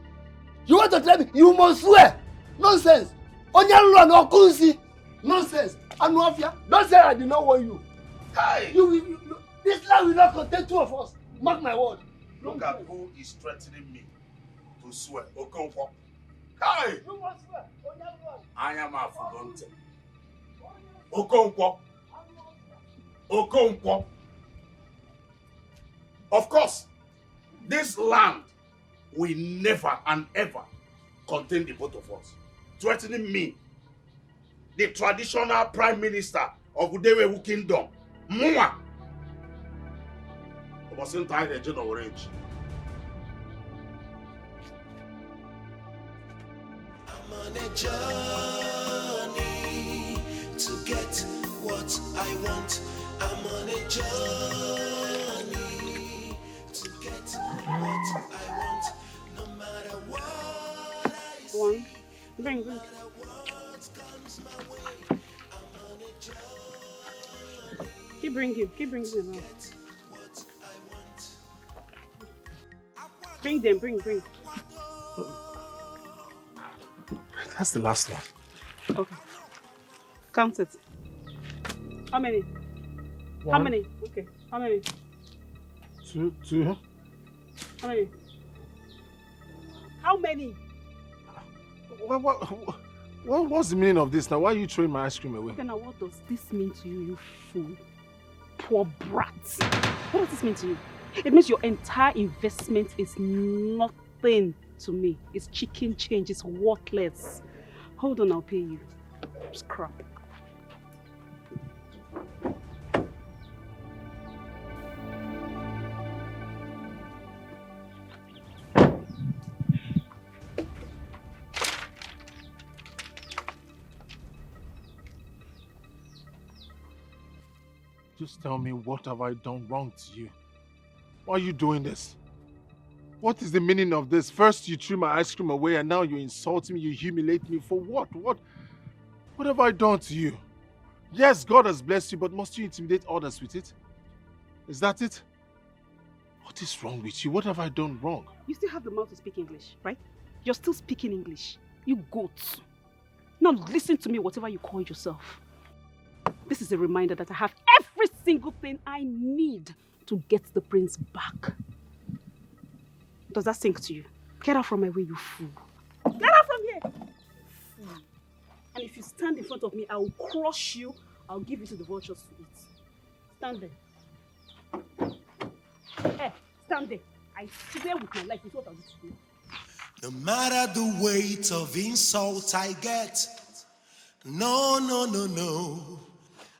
You want to tell me? You must swear. Nonsense. Onyelwan, Okunsi. Nonsense. Anuafia, don't say I did not warn you. Hey. This land will not contain two of us. Mark my word. Look at who is threatening me to swear. Okonkwo. Hey. You must swear. Onyelwan. I am a Philmond. Okonkwo. Okonkwo. Of course, this land will never and ever contain the both of us. Threatening me the traditional prime minister of Udewewu Kingdom. Mwah! I was in time region orange. I'm on a journey to get what I want. I'm on a journey to get what I want. No matter what I see, One. Bring. what comes my way. I'm on a journey. Keep bringing them out. Bring them, bring. That's the last one. Okay. Count it. How many? One. How many? Okay. How many? Two. How many? How many? What's the meaning of this now? Why are you throwing my ice cream away? Okay, now what does this mean to you, you fool? Poor brat. What does this mean to you? It means your entire investment is nothing to me. It's chicken change. It's worthless. Hold on, I'll pay you. It's crap. Just tell me, what have I done wrong to you? Why are you doing this? What is the meaning of this? First you threw my ice cream away and now you insult me, you humiliate me. For what? What have I done to you? Yes, God has blessed you, but must you intimidate others with it? Is that it? What is wrong with you? What have I done wrong? You still have the mouth to speak English, right? You're still speaking English. You goat. Now listen to me, whatever you call yourself. This is a reminder that I have every single thing I need to get the prince back. Does that sink to you? Get out from my way, you fool. Get out from here! Fool. And if you stand in front of me, I will crush you. I'll give you to the vultures to eat. Stand there. Hey, stand there. I swear with my life, it's what I'll do to you. No matter the weight of insult I get, no,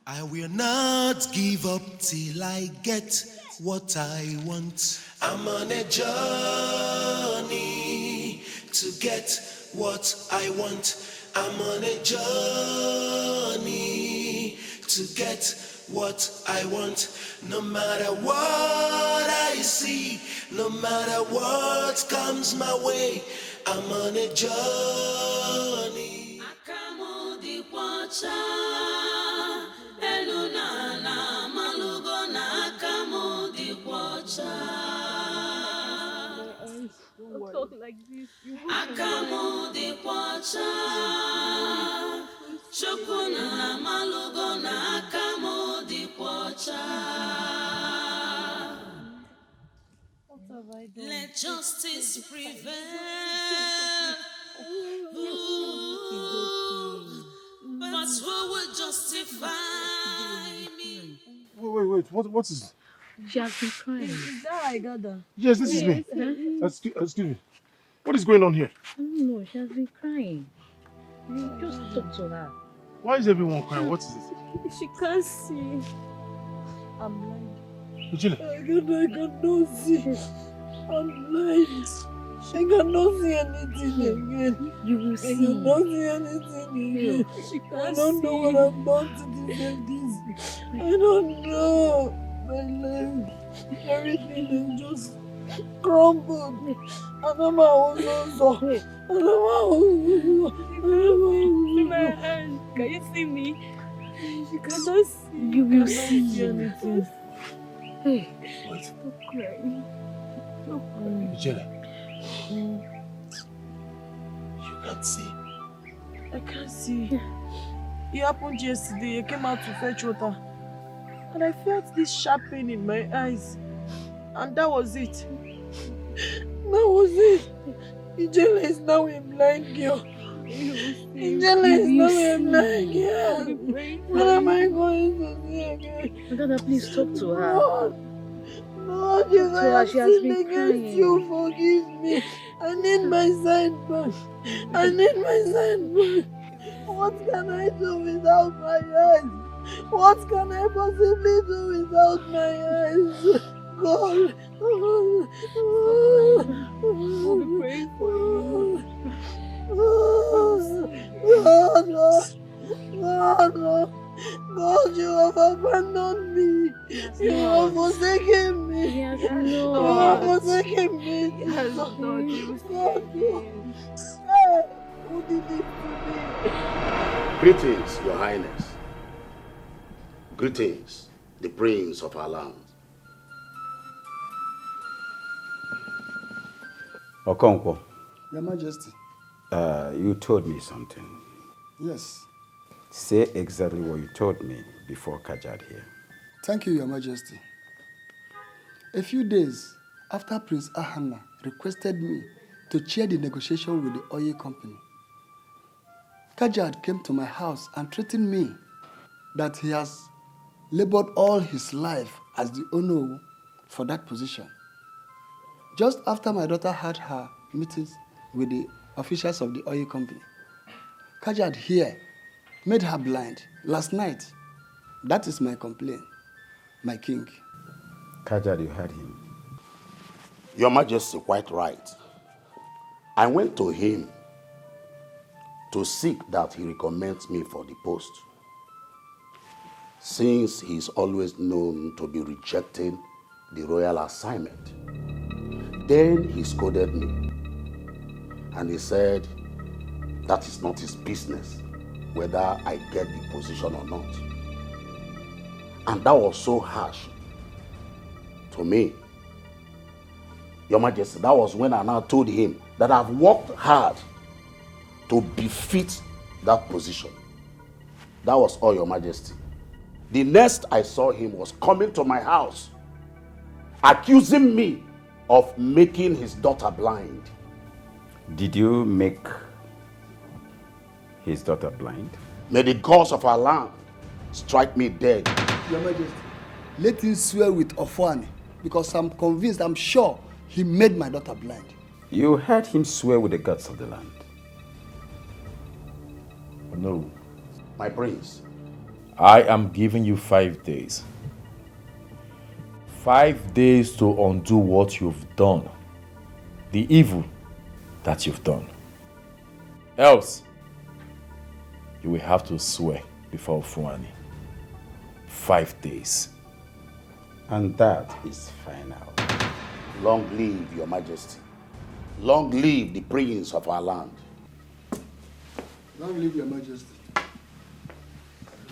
I will not give up till I get what I want. I'm on a journey to get what I want. I'm on a journey to get what I want. No matter what I see, no matter what comes my way, I'm on a journey. Talk like this. What have I done? Let justice prevail. But who will justify me? Wait, what is... She has been crying. Is that I got her? Yes, this is me. Excuse me. What is going on here? I don't know, she has been crying. You just talk to her. Why is everyone crying? What is it? She can't see. I'm blind. Ujile. I cannot see. I'm blind. I cannot see anything again. You will see. I cannot see anything again. I don't know what I'm about to deserve this. I don't know. My life, everything is just crumbled. I know my own soul. I know my own. See my hand. Can you see me? You cannot see. You will see anything. Hey, stop crying. Stop crying. Ujile. You can't see. I can't see. It happened yesterday. I came out to fetch water. And I felt this sharp pain in my eyes. And that was it. That was it. Ijele is now a blind girl. Ijele is now a blind girl. What am I going to see again? Dada, please talk to her. Lord, Jesus, I have sinned against you. Forgive me. I need my sight back. I need my sight back. What can I do without my eyes? What can I possibly do without my eyes? God. We'll be praying for you. God, you have abandoned me. You have forsaken me. Yes, You Lord. have forsaken me. Yes, Lord, you will see again. Hey, who did this to me? Greetings, Your Highness. Greetings, the prince of our land. Okonkwo, Your Majesty. you told me something. Yes. Say exactly what you told me before Kajad here. Thank you, Your Majesty. A few days after Prince Ahana requested me to chair the negotiation with the oil company, Kajad came to my house and threatened me that he has labored all his life as the owner for that position. Just after my daughter had her meetings with the officials of the oil company, Kajad here made her blind last night. That is my complaint, my king. Kajad, you heard him. Your Majesty, quite right. I went to him to seek that he recommends me for the post, since he is always known to be rejecting the royal assignment. Then he scolded me, and he said that is not his business whether I get the position or not. And that was so harsh to me. Your Majesty, that was when I now told him that I've worked hard to befit that position. That was all, Your Majesty. The next I saw him was coming to my house, accusing me of making his daughter blind. Did you make his daughter blind? May the gods of our land strike me dead. Your Majesty, let him swear with Ofwani, because I'm convinced, I'm sure, he made my daughter blind. You heard him swear with the gods of the land. No. My prince. I am giving you 5 days. 5 days to undo what you've done. The evil that you've done. Else, you will have to swear before Fuani. 5 days. And that is final. Long live Your Majesty. Long live the prince of our land. Long live Your Majesty.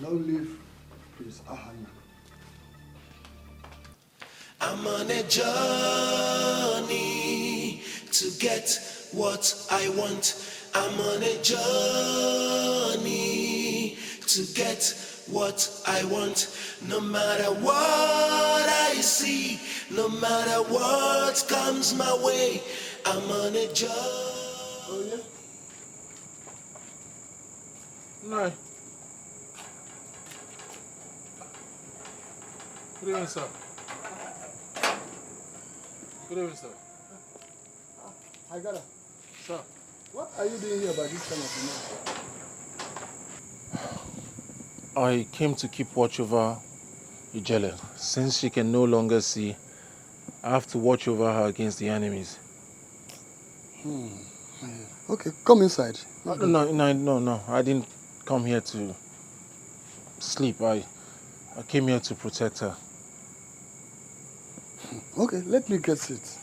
Long live Prince Ahana. I'm on a journey to get what I want. I'm on a journey to get what I want. No matter what I see, no matter what comes my way, I'm on a journey. Oh, yeah? No. Good evening, sir. Good evening, sir. I got it. Sir. What are you doing here by this time of the night? I came to keep watch over Ijele. Since she can no longer see, I have to watch over her against the enemies. Okay, come inside. No. I didn't come here to sleep. I came here to protect her. Okay, let me get it.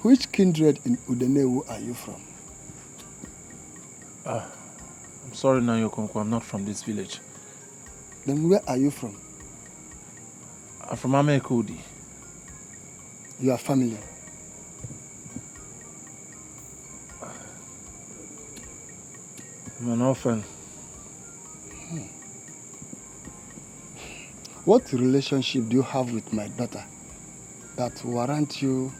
Which kindred in Udenewu are you from? I'm sorry, Nayokonko, I'm not from this village. Then where are you from? I'm from Amekudi. Your family? I'm an orphan. What relationship do you have with my daughter that warrant you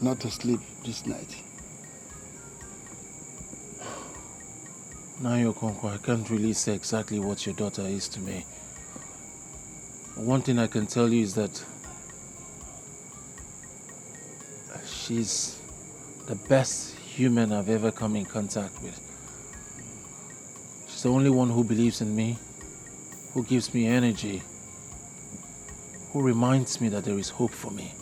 not to sleep this night? Now, Yokonko, I can't really say exactly what your daughter is to me. One thing I can tell you is that she's the best human I've ever come in contact with. She's the only one who believes in me, who gives me energy, who reminds me that there is hope for me.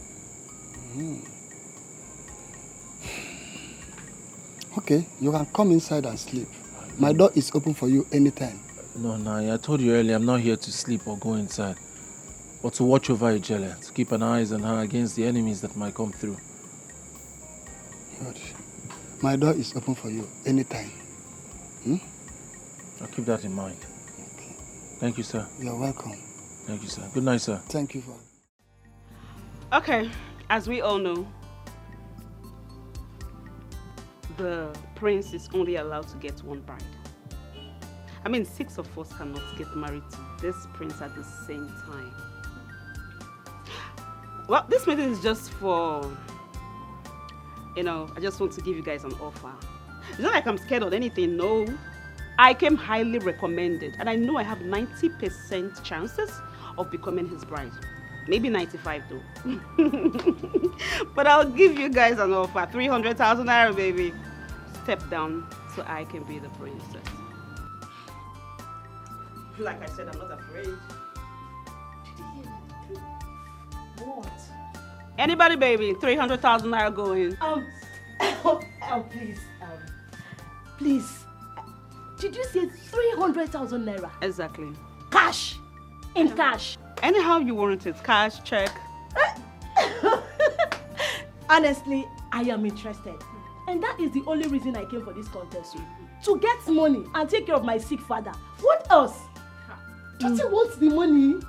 Okay, you can come inside and sleep. My door is open for you anytime. No, I told you earlier, I'm not here to sleep or go inside, but to watch over Ijele, to keep an eye on her against the enemies that might come through. Good. My door is open for you anytime. I'll keep that in mind. Okay. Thank you, sir. You're welcome. Thank you, sir. Good night, sir. Thank you for... Okay, as we all know, the prince is only allowed to get one bride. I mean, 6 of us cannot get married to this prince at the same time. Well, this meeting is just for, I just want to give you guys an offer. It's not like I'm scared of anything, no. I came highly recommended, and I know I have 90% chances of becoming his bride. Maybe 95 though. But I'll give you guys an offer. 300,000 naira, baby. Step down so I can be the princess. Like I said, I'm not afraid. What? Anybody, baby? 300,000 naira going. Please. Did you say 300,000 naira? Exactly. Cash. In cash. Anyhow you want it. Cash, check. Honestly, I am interested. And that is the only reason I came for this contest. To get money and take care of my sick father. What else? Don't you want the money?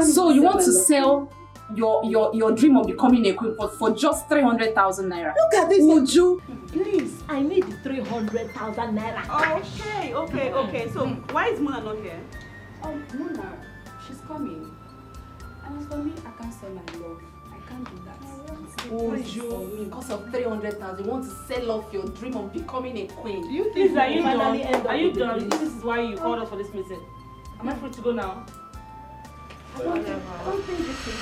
So you want to sell your dream of becoming a queen for just 300,000 naira? Look at this, Uju. Please, I need the 300,000 naira. Okay. So why is Muna not here? Muna, she's coming. And as for me, I can't sell my love. I can't do that. Because of 300,000, you want to sell off your dream of becoming a queen. Do you think are you done? Are you done? You think this is why you called us for this meeting? Am I free to go now? I don't think this is...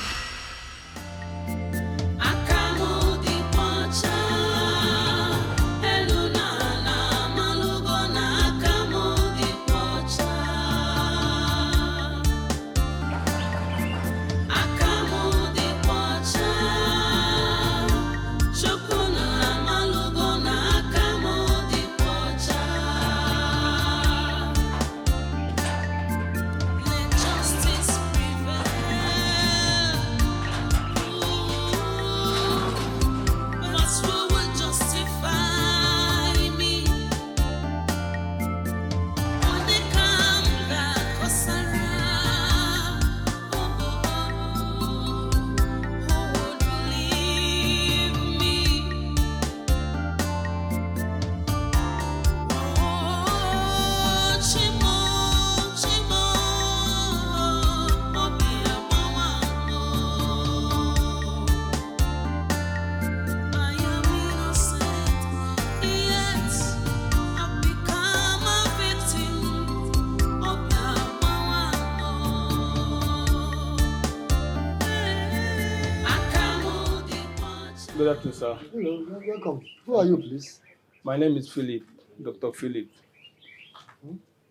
Good afternoon, sir. Hello, welcome. Who are you, please? My name is Philip, Dr. Philip.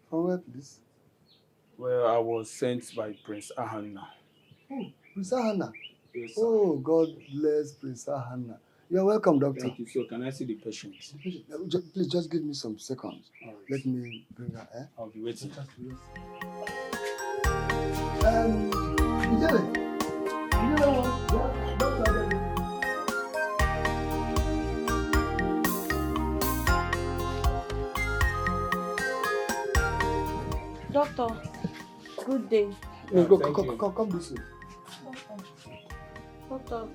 From where, please? Well, I was sent by Prince Ahana. Oh, Prince Ahana? Yes, sir. Oh, God bless Prince Ahana. You're welcome, doctor. Thank you. So, can I see the patient? Please, just give me some seconds. Right. Let me bring her, I'll be waiting. Doctor, good day. Come this way. Doctor,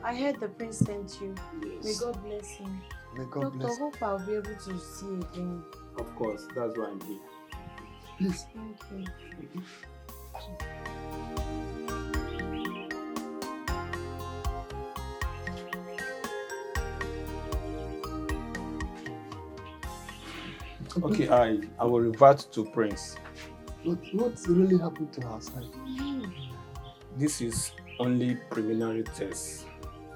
I heard the prince sent you. Yes. May God bless him. May God bless Doctor, hope I'll be able to see again. Of course, that's why I'm here. Please. Thank you. Okay, I will revert to Prince. What's really happened to her side? This is only preliminary test.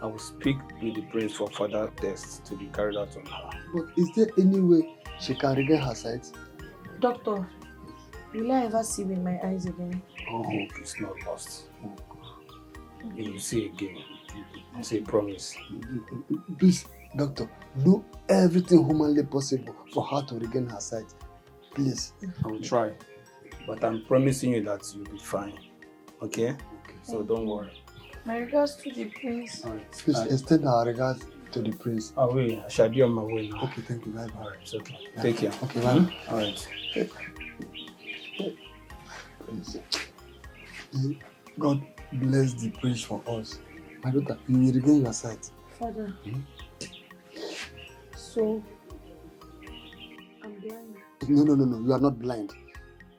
I will speak with the Prince for further tests to be carried out on her. But is there any way she can regain her sight? Doctor, will I ever see with my eyes again? All hope is not lost. You will see again. It's a promise. Please, doctor, do everything humanly possible for her to regain her sight. Please. I will try. But I'm promising you that you'll be fine. Okay? So don't worry. My regards to the prince. Please extend our regards to the prince. Oh, wait. I shall be on my way now. Okay, thank you. Bye bye. Alright, it's okay. Take care. Okay, bye. All right. Prince. God bless the prince for us. My daughter, you will regain your sight. Father. So, I'm blind. No. You are not blind.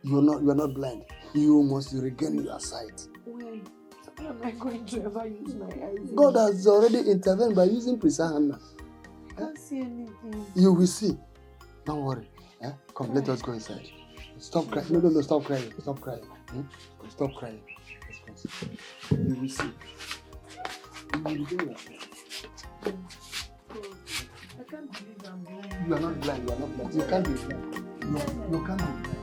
You are not blind. You must regain your sight. When am I going to ever use my eyes? God has already intervened by using Prince Hannah. I can't see anything. You will see. Don't worry. Come, let us go inside. Stop crying. No, stop crying. Stop crying. Stop crying. Let's go. You will see. You will regain your sight. I can't believe I'm blind. You are not blind. You are not blind. You can't be blind. You can't be blind.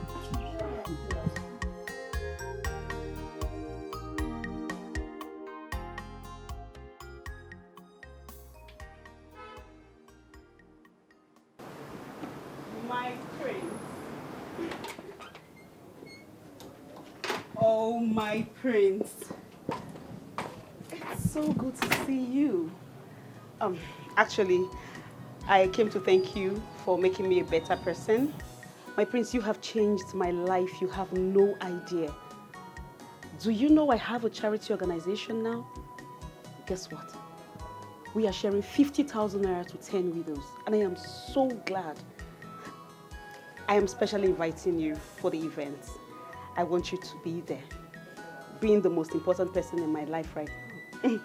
My prince. Oh, my prince. It's so good to see you. Actually, I came to thank you for making me a better person. My prince, you have changed my life. You have no idea. Do you know I have a charity organization now? Guess what? We are sharing 50,000 naira to 10 widows, and I am so glad. I am specially inviting you for the event. I want you to be there, being the most important person in my life right now.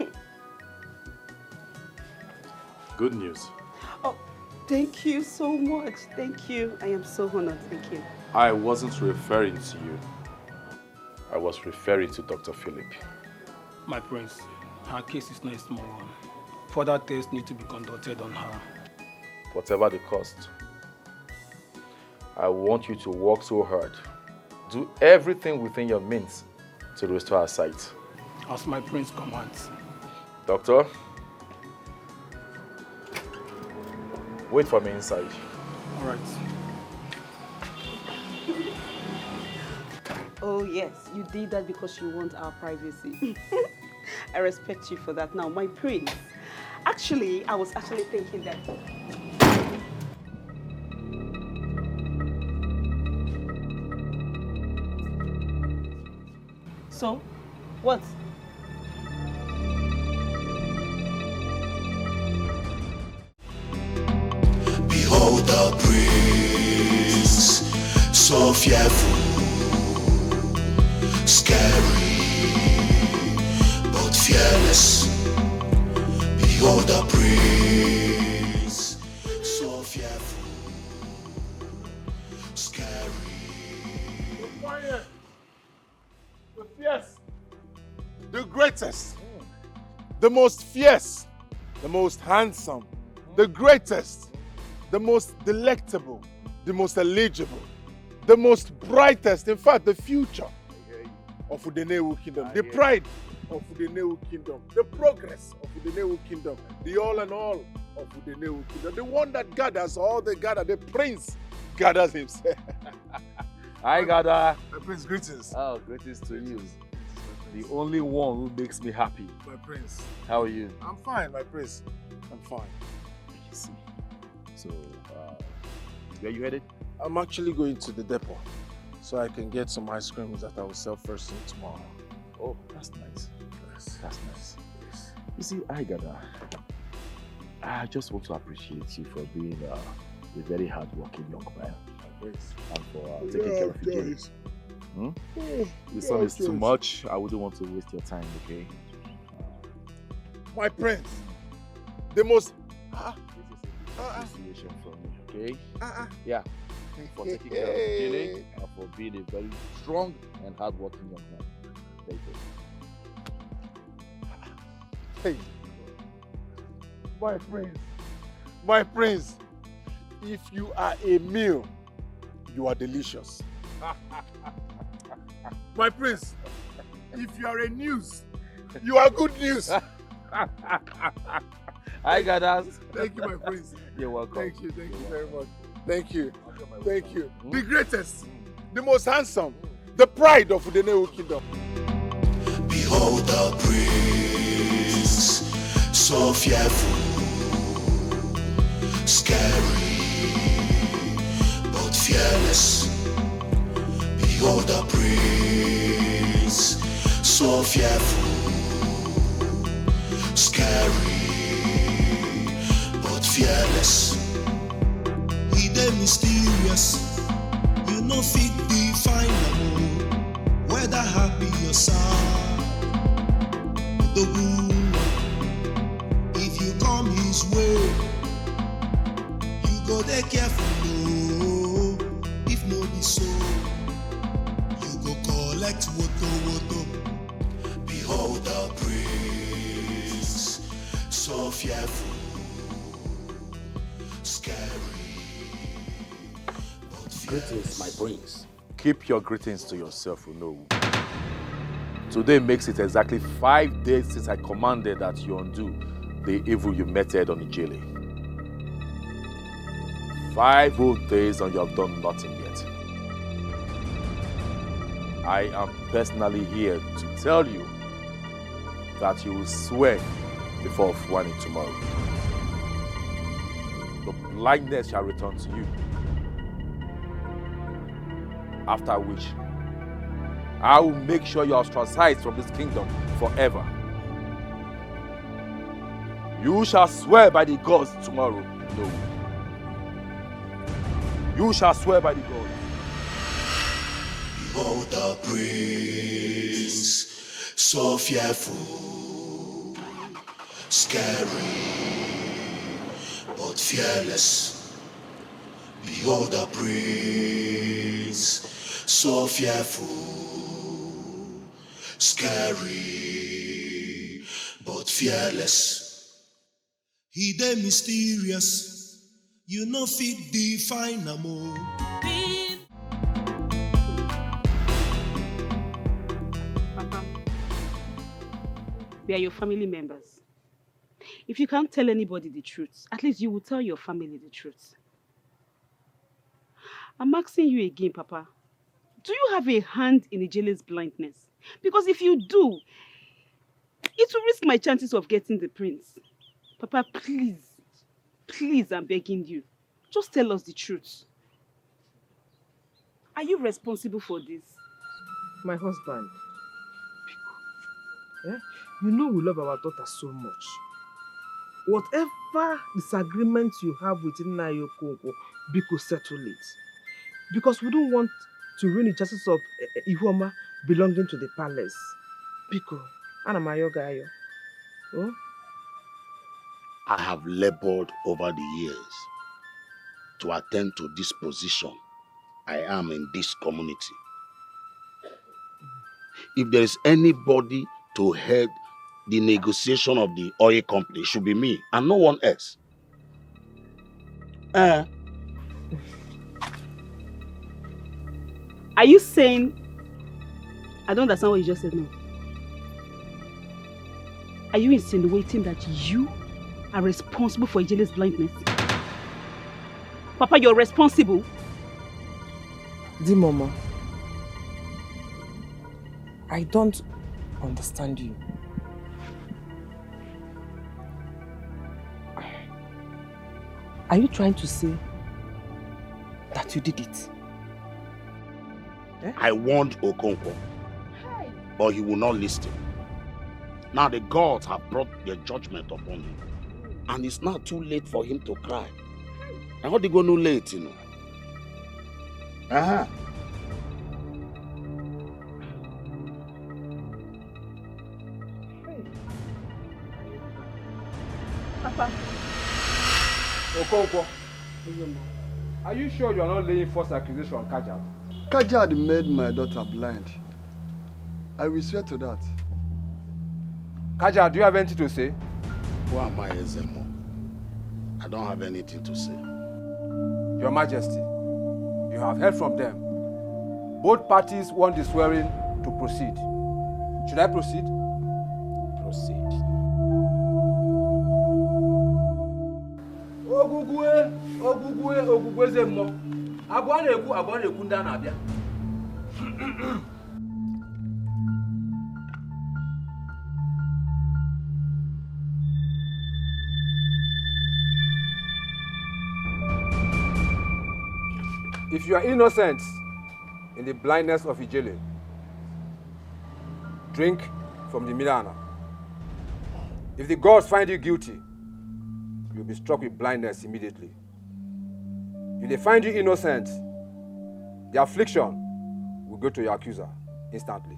Good news. Oh, thank you so much. Thank you. I am so honored. Thank you. I wasn't referring to you. I was referring to Dr. Philip. My prince, her case is not a small one. Further tests need to be conducted on her. Whatever the cost, I want you to work so hard. Do everything within your means to restore her sight. As my prince commands. Doctor, wait for me inside. All right. Oh yes, you did that because you want our privacy. I respect you for that. Now, my prince, actually, I was actually thinking that. So, what? Behold the prince, so fearful, scary, but fearless. Behold the prince, so fearful, scary. Quiet. The fierce, the greatest, the most fierce, the most handsome, the greatest, the most delectable, the most eligible, the most brightest, in fact, the future of Udenewu Kingdom, the pride of Udenewu Kingdom, the progress of Udenewu Kingdom, the all and all of Udenewu Kingdom, the one that gathers all the gather, the prince gathers himself. Hi, Gada. My prince, greetings. Oh, greetings to you. The only one who makes me happy. My prince. How are you? I'm fine, my prince. I'm fine. I see. So, where you headed? I'm actually going to the depot so I can get some ice creams that I will sell first thing tomorrow. Oh, that's nice. Yes. That's nice. Yes. You see, Gada, I just want to appreciate you for being a very hardworking young man. and for taking care of you. guys. The sun is too much. I wouldn't want to waste your time, okay? My prince, the most... Appreciation from me, okay? Yeah. For taking care of Gilly and for being a very strong and hardworking young man. Thank you. Hey, my prince, if you are a meal, you are delicious. My prince, if you are a news, you are good news. I got us. Thank you, my prince. You're welcome. Thank you very much. Thank you. The greatest, the most handsome, the pride of the Nollywood kingdom. Behold the prince, so fearful, scary, but fearless. Behold the prince, so fearful, scary, but fearless. He dey mysterious, you no fit define am, whether happy or sad. The woman, if you come his way, you go dey careful, no. If no be so, you go collect woto. Behold the prince, so fearful, scary. Greetings, my prince. Keep your greetings to yourself, you know. Today makes it exactly 5 days since I commanded that you undo the evil you meted on Ijele. 5 whole days and you have done nothing yet. I am personally here to tell you that you will swear before Fuani tomorrow. The blindness shall return to you. After which, I will make sure you are ostracized from this kingdom forever. You shall swear by the gods tomorrow. No. You shall swear by the gods. Behold the prince, so fearful, scary, but fearless. Behold the prince, so fearful, scary, but fearless. He dey mysterious, you no fit define am o. Papa, we are your family members. If you can't tell anybody the truth, at least you will tell your family the truth. I'm asking you again, Papa. Do you have a hand in Ijele's blindness? Because if you do, it will risk my chances of getting the prince. Papa, please, I'm begging you. Just tell us the truth. Are you responsible for this? My husband. You know we love our daughter so much. Whatever disagreement you have with Nnayo Konko, Biko, settle it. Because we don't want to ruin the chances of Ihuoma belonging to the palace. Biko, Anamayo Gayo. Oh? I have labored over the years to attend to this position I am in this community. If there is anybody to head the negotiation of the oil company, it should be me and no one else. Are you saying... I don't understand what you just said now. Are you insinuating that you are responsible for Ijele's blindness? Papa, you're responsible? Mama, I don't understand you. Are you trying to say that you did it? I warned Okonkwo, but he will not listen. Now the gods have brought their judgment upon him. And it's now too late for him to cry. And what they going to late, you know? Uh-huh. Papa. Okonkwo, are you sure you are not laying false accusation on Kajad? Kajad made my daughter blind. I will swear to that. Kajad, do you have anything to say? Who am I, Ezemo? I don't have anything to say. Your Majesty, you have heard from them. Both parties want the swearing to proceed. Should I proceed? Proceed. Ogugwe Zemmo. Abwana nda na-abịa. If you are innocent in the blindness of Ijele, drink from the Milana. If the gods find you guilty, you'll be struck with blindness immediately. If they find you innocent, the affliction will go to your accuser instantly.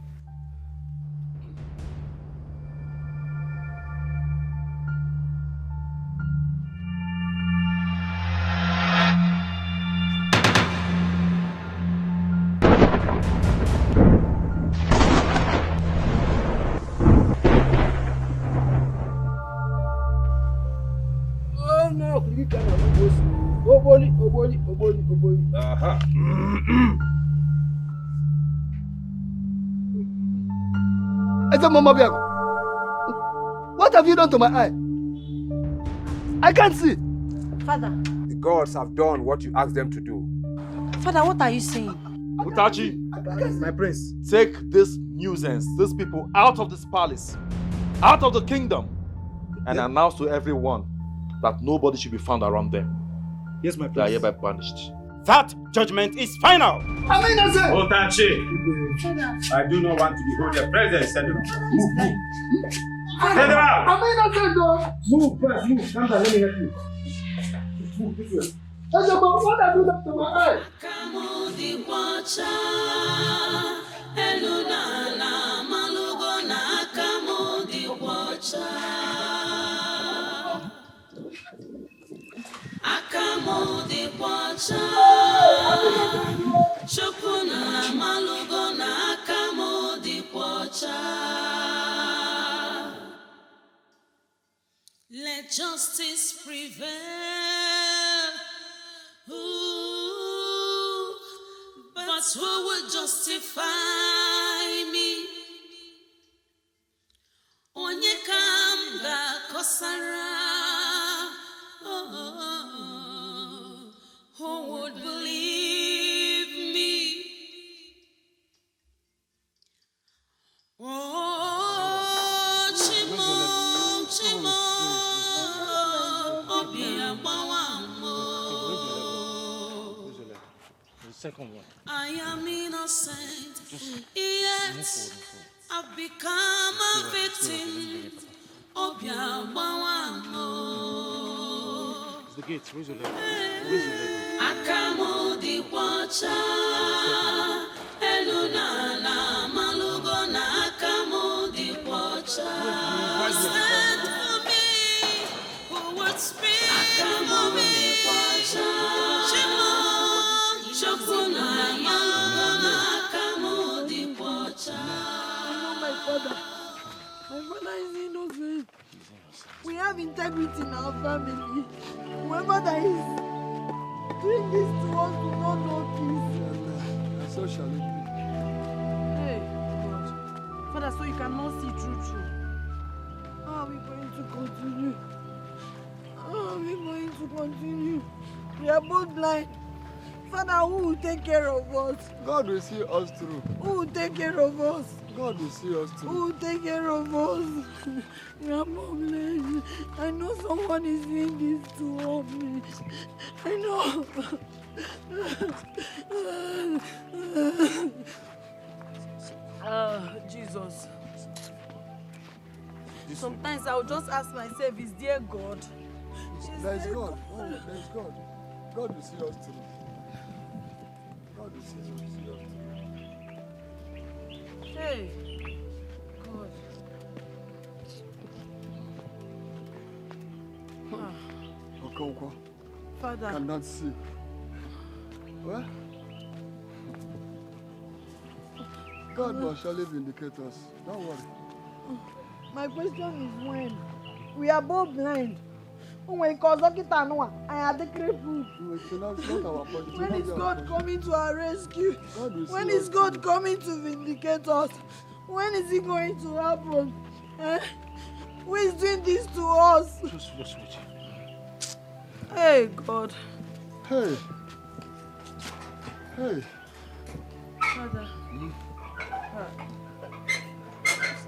What have you done to my eye? I can't see. Father. The gods have done what you asked them to do. Father, what are you saying? Utachi, my prince, take this nuisance, these people out of this palace, out of the kingdom, and announce to everyone that nobody should be found around them. Yes, my prince. They are hereby banished. That judgment is final. Otachi, I do not want to behold your presence anymore. Move first, move. Come down, let me help you. Move this way. What have you done to my eye? Let justice prevail. Ooh, but who will justify me? Onye kamga kosara. Who would believe me? Oh, Chimo, Chimo, Obia Bawamo. The second one. I am innocent, yet I've become a victim. Obia Bawamo. It's the gates. Raise your leg. Raise your leg. Akamo di wacha, elunana malugo na akamo di wacha. Stand for me, who would speak? Akamo di wacha, chimo, chokuna malugo na akamo di wacha. My father is innocent. We have integrity in our family. Whoever that is doing this to us do not know peace. And so shall it be. Hey, God. Father, so you cannot see true. How are we going to continue? How are we going to continue? We are both blind. Father, who will take care of us? God will see us through. Who will take care of us? God will see us through. Who will take care of us? We are blind. I know someone is doing this to help me. I know. Jesus. Sometimes I'll just ask myself, is there God? There is God. Oh, there is God. God will see us through. God will Hey, God. Okonkwo. Father. Cannot see. What? God will surely vindicate us. Don't worry. My question is when? We are both blind. When I had the cripple. It's not our point. When is God coming to our rescue? When is us God through. coming to vindicate us? When is it going to happen? Who is doing this to us? Just wait. Hey, God. Hey. Father.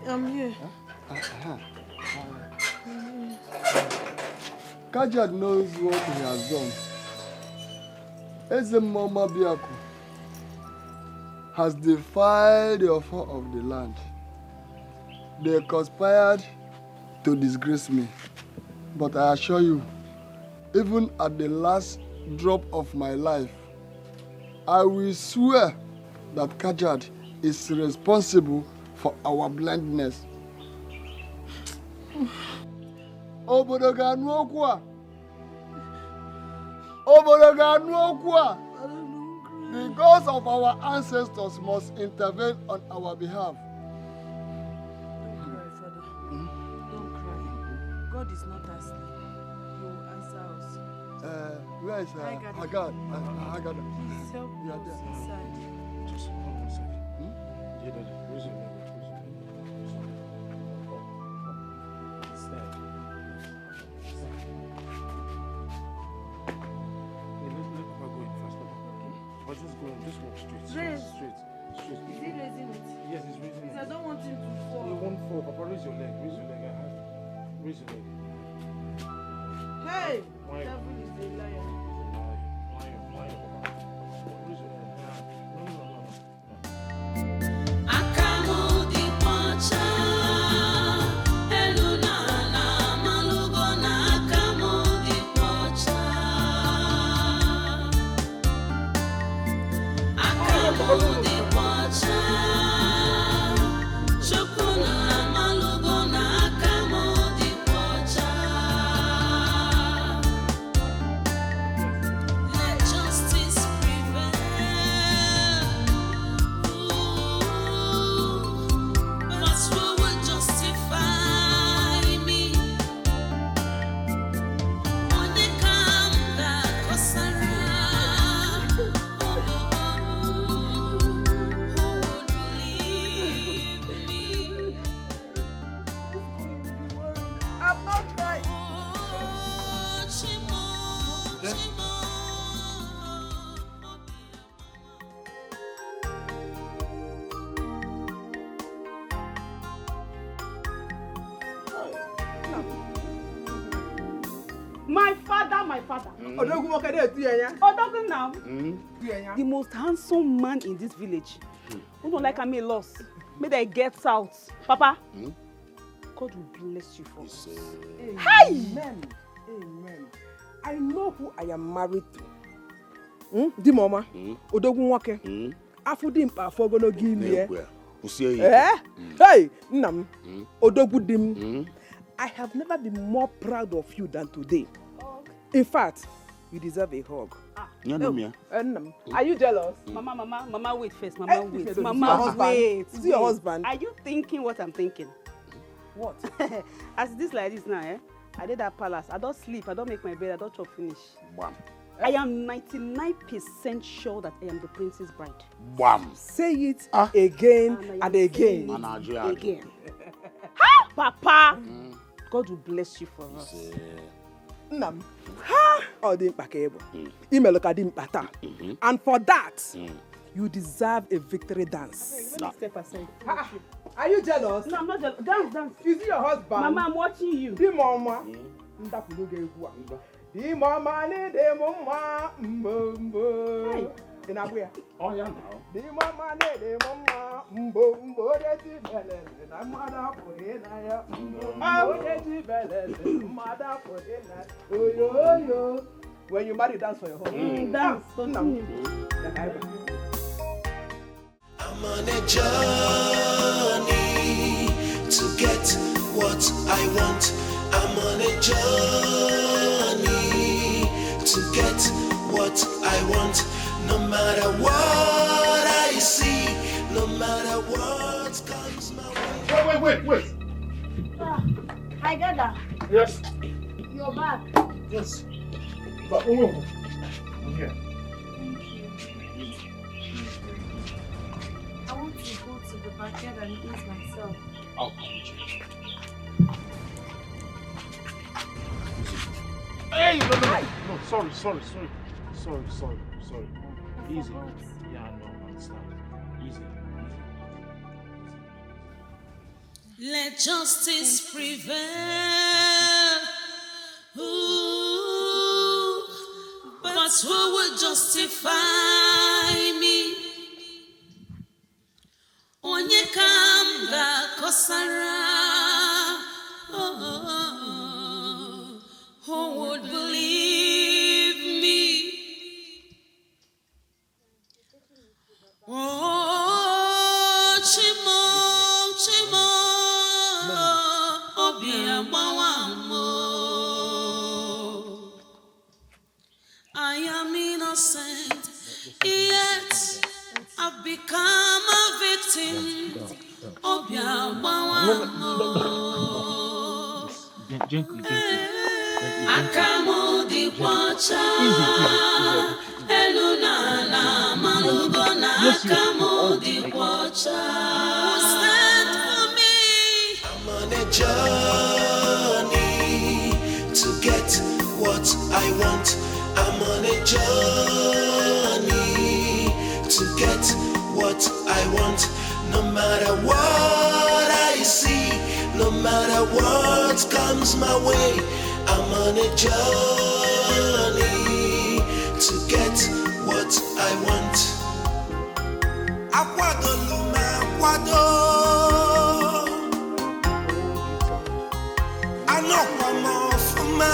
I'm here. Kajad knows what he has done. Eze Mama Biaku has defied the offer of the land. They conspired to disgrace me. But I assure you, even at the last drop of my life, I will swear that Kajad is responsible for our blindness. Obodoga nuokwa. The gods of our ancestors must intervene on our behalf. Don't cry, Father. Don't cry. God is not asleep. He will answer us. Where is Haggard? Haggard. Please help us inside. Just hold on a second. Yeah, Daddy, where's your leg? Just walk straight. Raise. Straight. Is he raising it? Yes, he's raising it. I don't want him to fall. He won't fall. Papa, raise your leg. Raise your leg. Raise your leg. Hey! Why? Devil is a liar. Why, Papa? Raise your leg. No. My father. The most handsome man in this village. Who don't like me lost? May they get out. Papa, God will bless you for us. Amen. Amen. I know who I am married to. Di mama, Odogun Wake. Afudim pa fogono gimi. Hey, Nam, Odogu dim. I have never been more proud of you than today. In fact, you deserve a hug. Are you jealous? Mama, wait first. Mama, wait. Is it your husband? Are you thinking what I'm thinking? What? As this like this now, I did that palace. I don't sleep. I don't make my bed. I don't chop finish. Bam. I am 99% sure that I am the prince's bride. Bam. Say it again and again. Again. Ha, Papa. God will bless you for us. Nam. Ha! And for that, you deserve a victory dance. Step aside. Are you jealous? No, I'm not jealous. Dance. Is he your husband? Mama, I'm watching you. Di mama. Di mama ne de mama mbombo. In Abuya. Oh yeah now. Di mama ne de mama mbombo de ti bele. Na mada for na ya. Mbombo de ti bele. Mada for na. Oh yo. When you marry, dance for your husband. Dance. I'm on a journey to get what I want. I'm on a journey to get what I want. No matter what I see, no matter what comes my way. Wait. Hi, Dada. Yes. You're back. Yes. But I'm here. I want to go to the backyard and eat myself. I'll come with you. Hey, no. Sorry. Easy. Yeah, no, I understand. Easy. Let justice prevail. Ooh, but who will justify me? Onye kamga kosara. Who would believe me? Oh, Chimo, Obi Amawamo. I am innocent, yet I've become a victim. Obi Amawamo. Gently. Akamu di kwacha, elunana malugona. Akamu di kwacha, stand for me. I'm on a journey to get what I want. I'm on a journey to get what I want. No matter what I see, no matter what comes my way, I'm on a journey to get what I want. Akwado luma akwado, anokwa mofuma,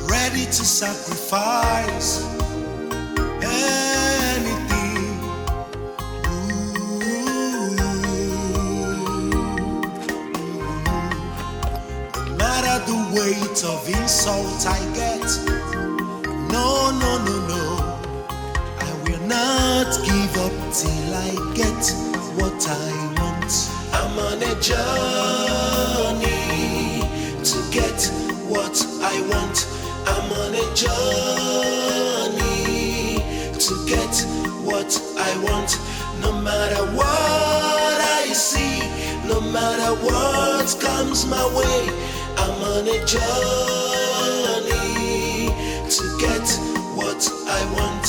ready to sacrifice anything. The weight of insult I get, no, I will not give up till I get what I want. I'm on a journey to get what I want. I'm on a journey to get what I want. No matter what I see, no matter what comes my way, I'm on a journey to get what I want.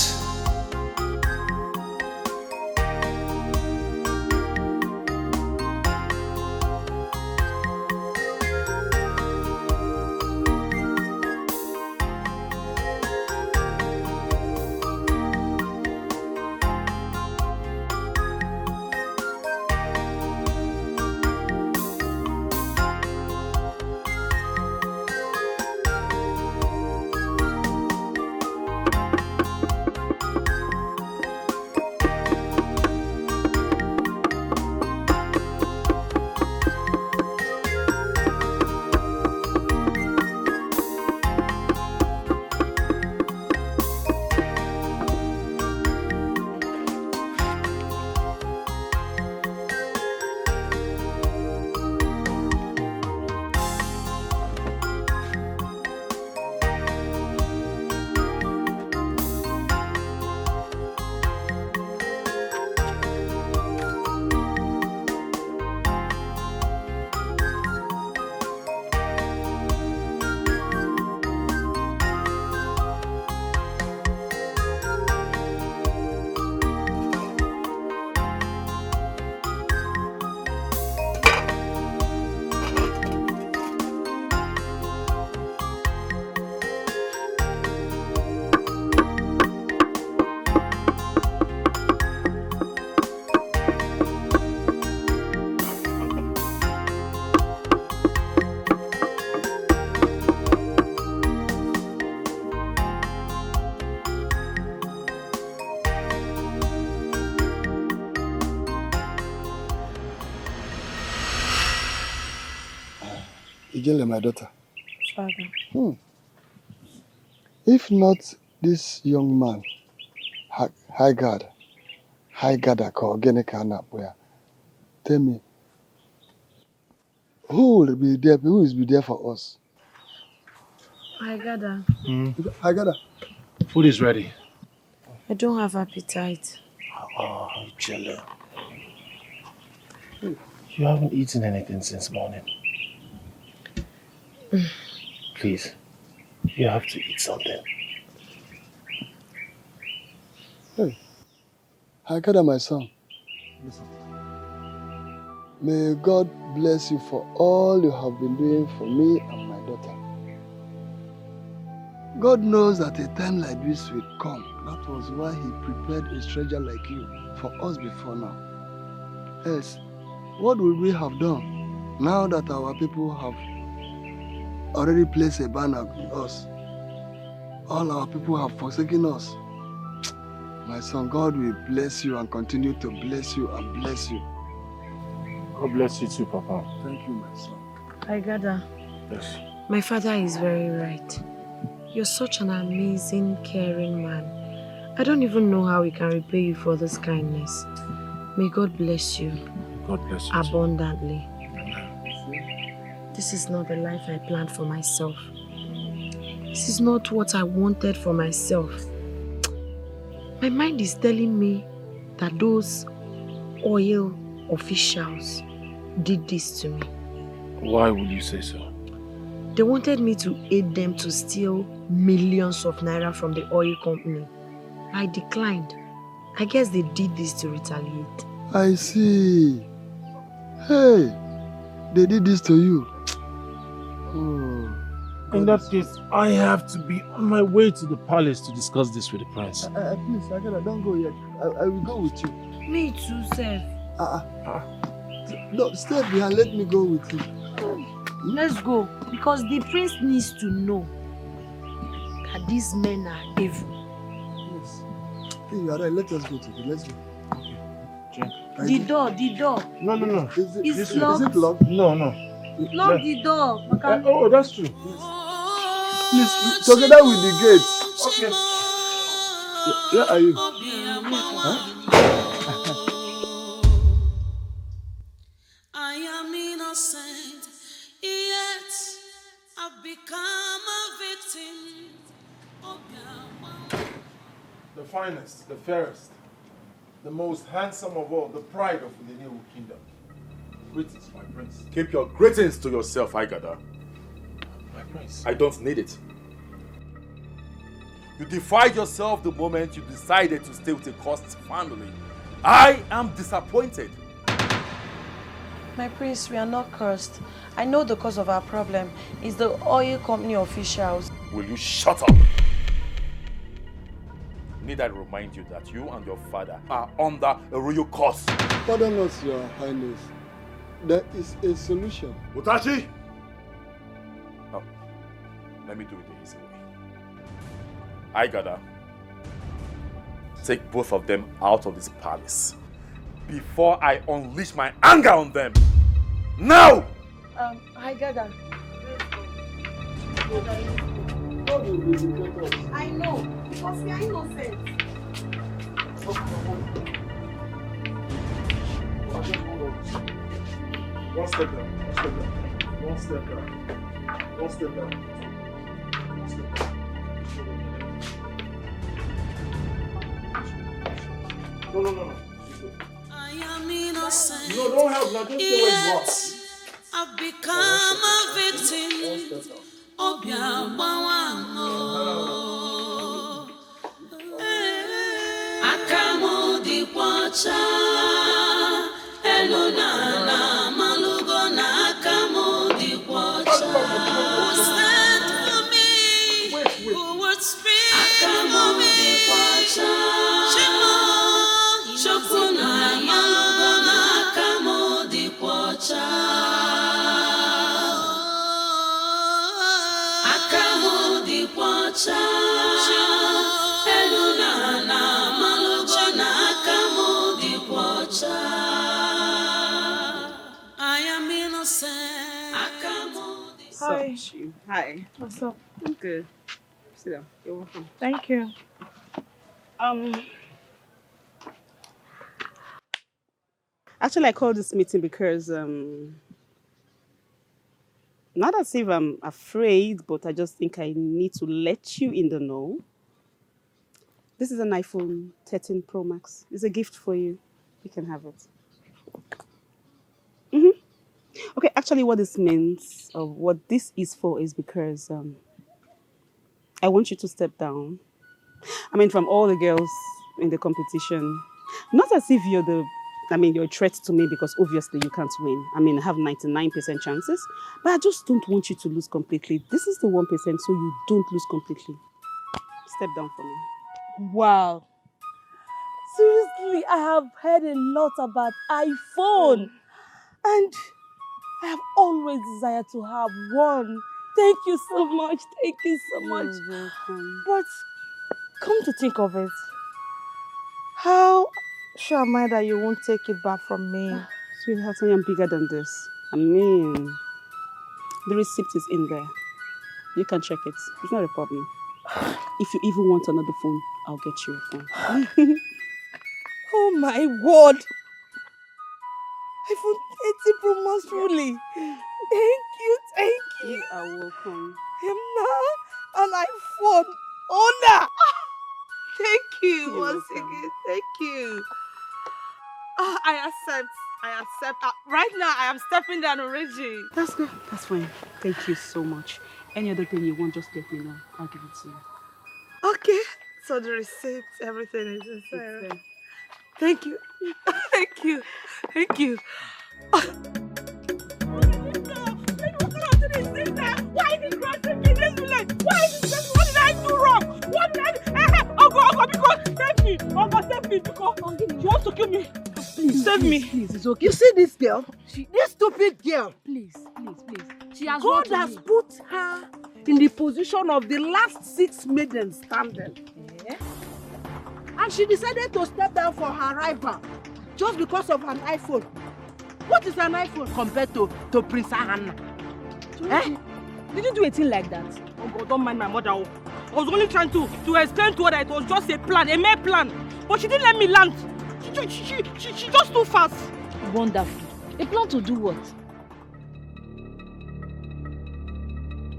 Ijele, my daughter. Father. If not this young man, Haggard, tell me, who will be there? Who will be there for us? I gather. Food is ready. I don't have appetite. Oh, Ijele. You haven't eaten anything since morning. Please, you have to eat something. Hey, Haggard, my son. Listen. May God bless you for all you have been doing for me and my daughter. God knows that a time like this will come. That was why He prepared a stranger like you for us before now. Else, what would we have done now that our people have already placed a ban on us? All our people have forsaken us. My son, God will bless you and continue to bless you and bless you. God bless you too, Papa. Thank you, my son. I gather. Yes. My father is very right. You're such an amazing, caring man. I don't even know how we can repay you for this kindness. May God bless you. God bless you abundantly. This is not the life I planned for myself. This is not what I wanted for myself. My mind is telling me that those oil officials did this to me. Why would you say so? They wanted me to aid them to steal millions of naira from the oil company. I declined. I guess they did this to retaliate. I see. Hey, they did this to you. Oh. In that case, I have to be on my way to the palace to discuss this with the prince. Please, Agada, don't go yet. I will go with you. Me too, Seth. No, stay behind. Let me go with you. Let's go, because the prince needs to know that these men are evil. Yes. Hey, you are right. Let us go together. Let's go. The door. No. It's locked. Is it locked? No. Lock the door. Oh, that's true. Please, together with the gate. Okay. Where are you? I am innocent, yet I've become a victim. The finest, the fairest, the most handsome of all, the pride of the Nollywood kingdom. Greetings, my prince. Keep your greetings to yourself, Igada. My prince. I don't need it. You defied yourself the moment you decided to stay with a cursed family. I am disappointed. My prince, we are not cursed. I know the cause of our problem is the oil company officials. Will you shut up? Need I remind you that you and your father are under a royal curse? Pardon us, Your Highness. There is a solution. Utachi! No. Let me do it the easy way. Igada, take both of them out of this palace before I unleash my anger on them. Now! I gather. I know, because we are innocent. One step down. One step down. No. I am innocent. No, don't help. Now just stay where you are. I've become a victim. Akamu di kwacha, eluna malugo na akamu di kwacha. Who stand for me? Who would speak for me? Shimo, shokuna malugo na akamu di kwacha. Akamu di kwacha. How Hi. Hi. What's up? I'm good. Sit down. You're welcome. Thank you. Actually, I called this meeting because not as if I'm afraid, but I just think I need to let you in the know. This is an iPhone 13 Pro Max. It's a gift for you. You can have it. Okay, actually what this means, or what this is for, is because I want you to step down. I mean, from all the girls in the competition, not as if you're you're a threat to me, because obviously you can't win. I mean, I have 99% chances, but I just don't want you to lose completely. This is the 1%, so you don't lose completely. Step down for me. Wow. Seriously, I have heard a lot about iPhone. And I have always desired to have one. Thank you so much. Thank you so much. You're welcome. But come to think of it, how sure am I that you won't take it back from me? Sweetheart, I am bigger than this. I mean, the receipt is in there. You can check it. It's not a problem. If you even want another phone, I'll get you a phone. Oh my word! iPhone 13 Pro Max, truly. Thank you. You are welcome. I am now an iPhone owner. Thank you You're once welcome. again. Thank you. I accept. Right now, I am stepping down already. That's good. That's fine. Thank you so much. Any other thing you want, just let me know. I'll give it to you. Okay. So the receipt, everything is inside. It's Thank you. Thank you. Thank you. Why is it crossing me? Why is this? What did I do wrong? What did I do? Uncle, because save me. Uncle, save me because she wants to kill me. Please, save me. Please, it's okay. You see this girl? This stupid girl. Please. She has God has put her in the position of the last 6 maidens standing. And she decided to step down for her rival just because of an iPhone. What is an iPhone compared to Prince Hannah? Did you do a thing like that? Oh God, don't mind my mother. I was only trying to explain to her that it was just a plan, a mere plan. But she didn't let me land. She just too fast. Wonderful. A plan to do what?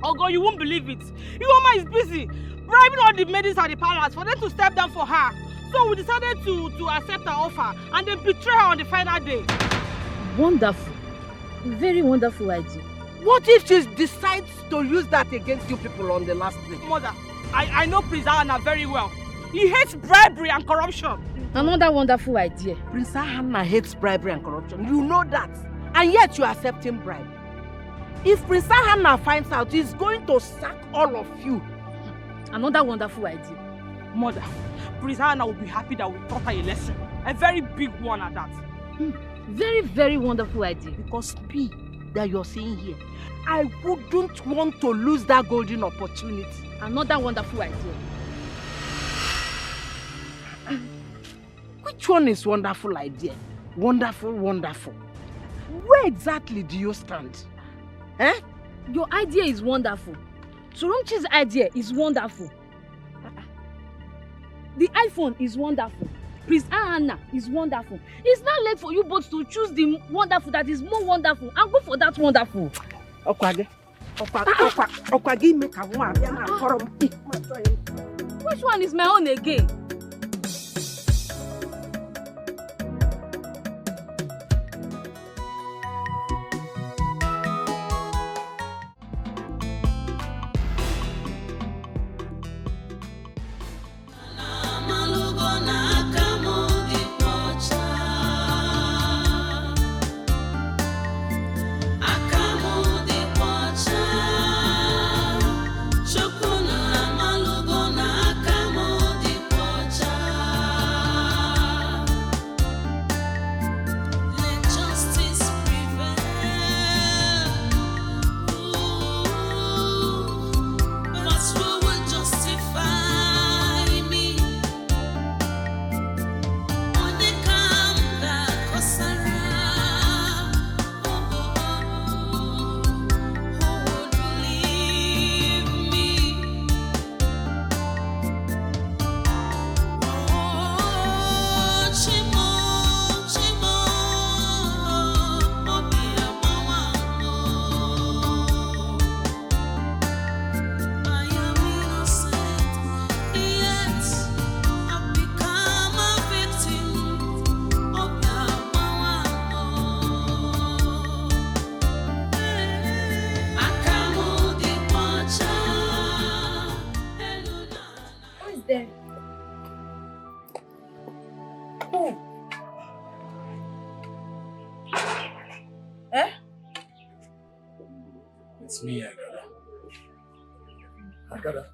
Oh God, you won't believe it. Iwoma is busy bribing all the maidens at the palace for them to step down for her. So we decided to accept her offer and then betray her on the final day. Wonderful. Very wonderful idea. What if she decides to use that against you people on the last day? Mother, I know Prince Hannah very well. He hates bribery and corruption. Another wonderful idea. Prince Hannah hates bribery and corruption. You know that. And yet you accept him bribe. If Prince Hannah finds out, he's going to sack all of you. Another wonderful idea. Mother, Prince Hannah will be happy that we taught her a lesson. A very big one at that. Very, very wonderful idea. Because me, that you're seeing here, I wouldn't want to lose that golden opportunity. Another wonderful idea. Which one is wonderful idea? Wonderful. Where exactly do you stand? Your idea is wonderful. Surumchi's idea is wonderful. The iPhone is wonderful. Prince Hannah is wonderful. It's not late for you both to choose the wonderful that is more wonderful and go for that wonderful. Okwage, make a one. Which one is my own again? there. Oh. Eh? It's me, Agada.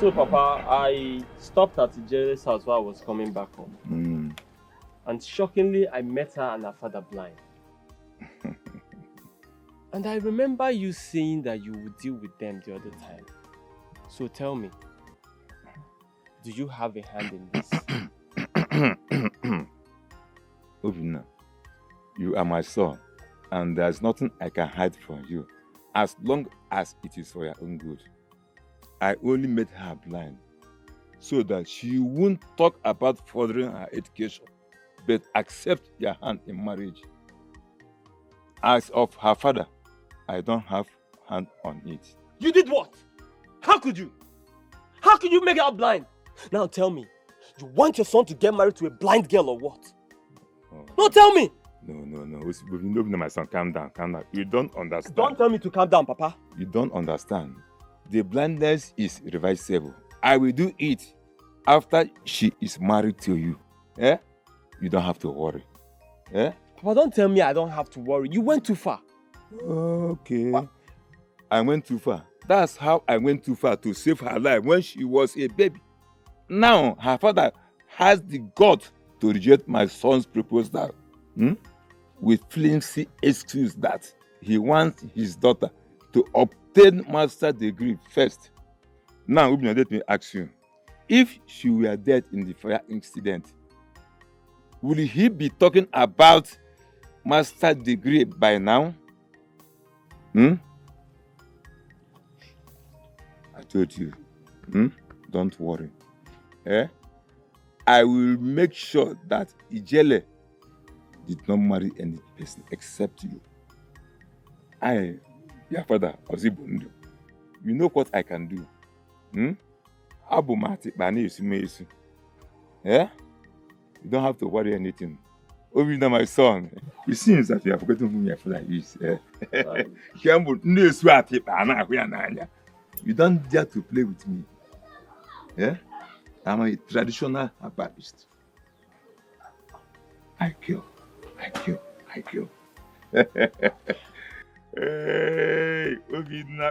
So, Papa, I stopped at Ijele's house while I was coming back home. And shockingly, I met her and her father blind. And I remember you saying that you would deal with them the other time. So tell me, do you have a hand in this? Obina, you are my son, and there's nothing I can hide from you, as long as it is for your own good. I only made her blind so that she won't talk about furthering her education, but accept your hand in marriage. As of her father, I don't have hand on it. You did what? How could you? How could you make her blind? Now tell me, you want your son to get married to a blind girl or what? No, tell me! No, my son, calm down. You don't understand. Don't tell me to calm down, Papa. You don't understand. The blindness is reversible. I will do it after she is married to you. Eh? You don't have to worry. Eh? Papa, don't tell me I don't have to worry. You went too far. Okay. What? I went too far. That's how I went too far to save her life when she was a baby. Now, her father has the guts to reject my son's proposal with flimsy excuse that he wants his daughter to obtain master's degree first. Now, let me ask you, if she were dead in the fire incident, will he be talking about master's degree by now? I told you, don't worry. I will make sure that Ijele did not marry any person except you. Your father, Ozibundu, you know what I can do. You don't have to worry anything. Obina, my son, it seems that you have forgotten who your father is. You don't dare to play with me. I'm a traditional herbalist. I kill. Hey, Obina.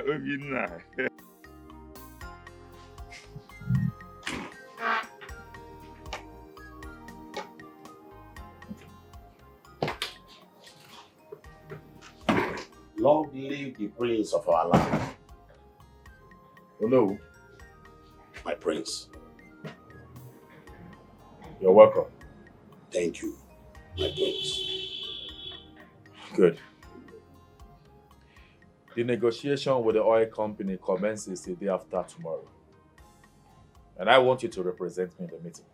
Long live the prince of our land. Hello. My prince. You're welcome. Thank you, my prince. Good. The negotiation with the oil company commences the day after tomorrow. And I want you to represent me in the meeting.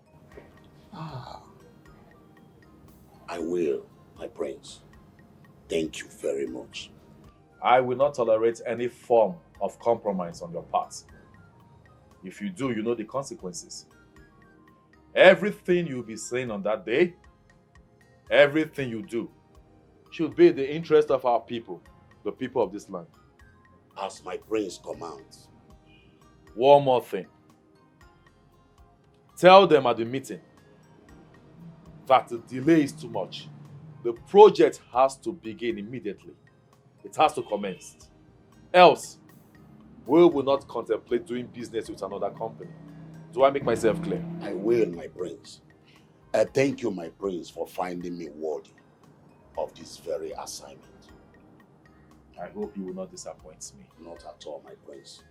I will, my prince. Thank you very much. I will not tolerate any form of compromise on your part. If you do, you know the consequences. Everything you'll be saying on that day, everything you do, should be in the interest of our people, the people of this land. As my prince commands. One more thing. Tell them at the meeting that the delay is too much. The project has to begin immediately. It has to commence. Else, we will not contemplate doing business with another company. Do I make myself clear? I will, my prince. Thank you, my prince, for finding me worthy of this very assignment. I hope you will not disappoint me. Not at all, my prince.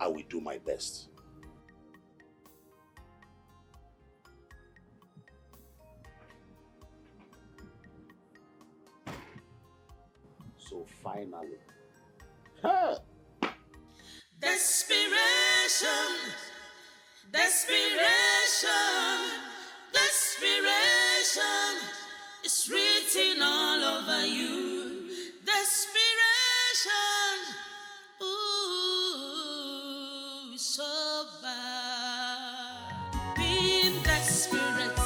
I will do my best. So finally, Desperation, desperation, desperation is written all over you. Desperation, ooh, so bad. Being desperate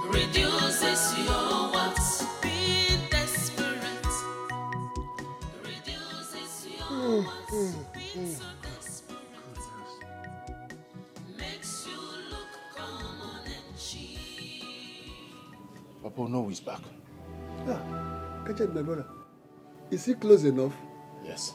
reduces your what? Being desperate reduces your what? Being so desperate makes you look common and cheap. Papa, no, he's back. Yeah, catch it, my brother. Is he close enough? Yes.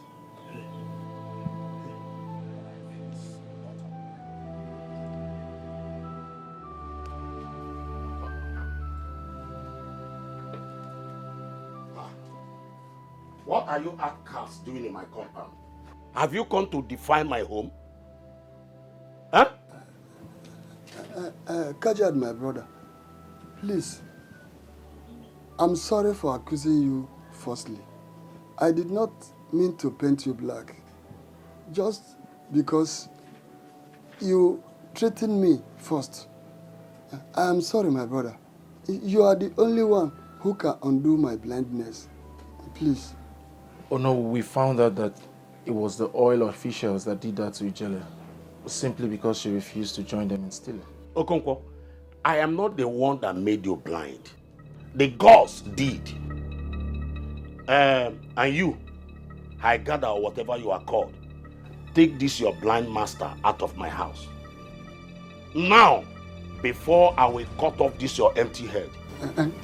what are you outcasts doing in my compound? Have you come to define my home? Huh? Kajad, my brother, please. I'm sorry for accusing you falsely. I did not mean to paint you black. Just because you threatened me first. I am sorry, my brother. You are the only one who can undo my blindness. Please. Oh no, we found out that it was the oil officials that did that to Ijele, simply because she refused to join them in stealing. Okonkwo, I am not the one that made you blind. The gods did. And you, I gather, or whatever you are called, take this your blind master out of my house. Now, before I will cut off this your empty head.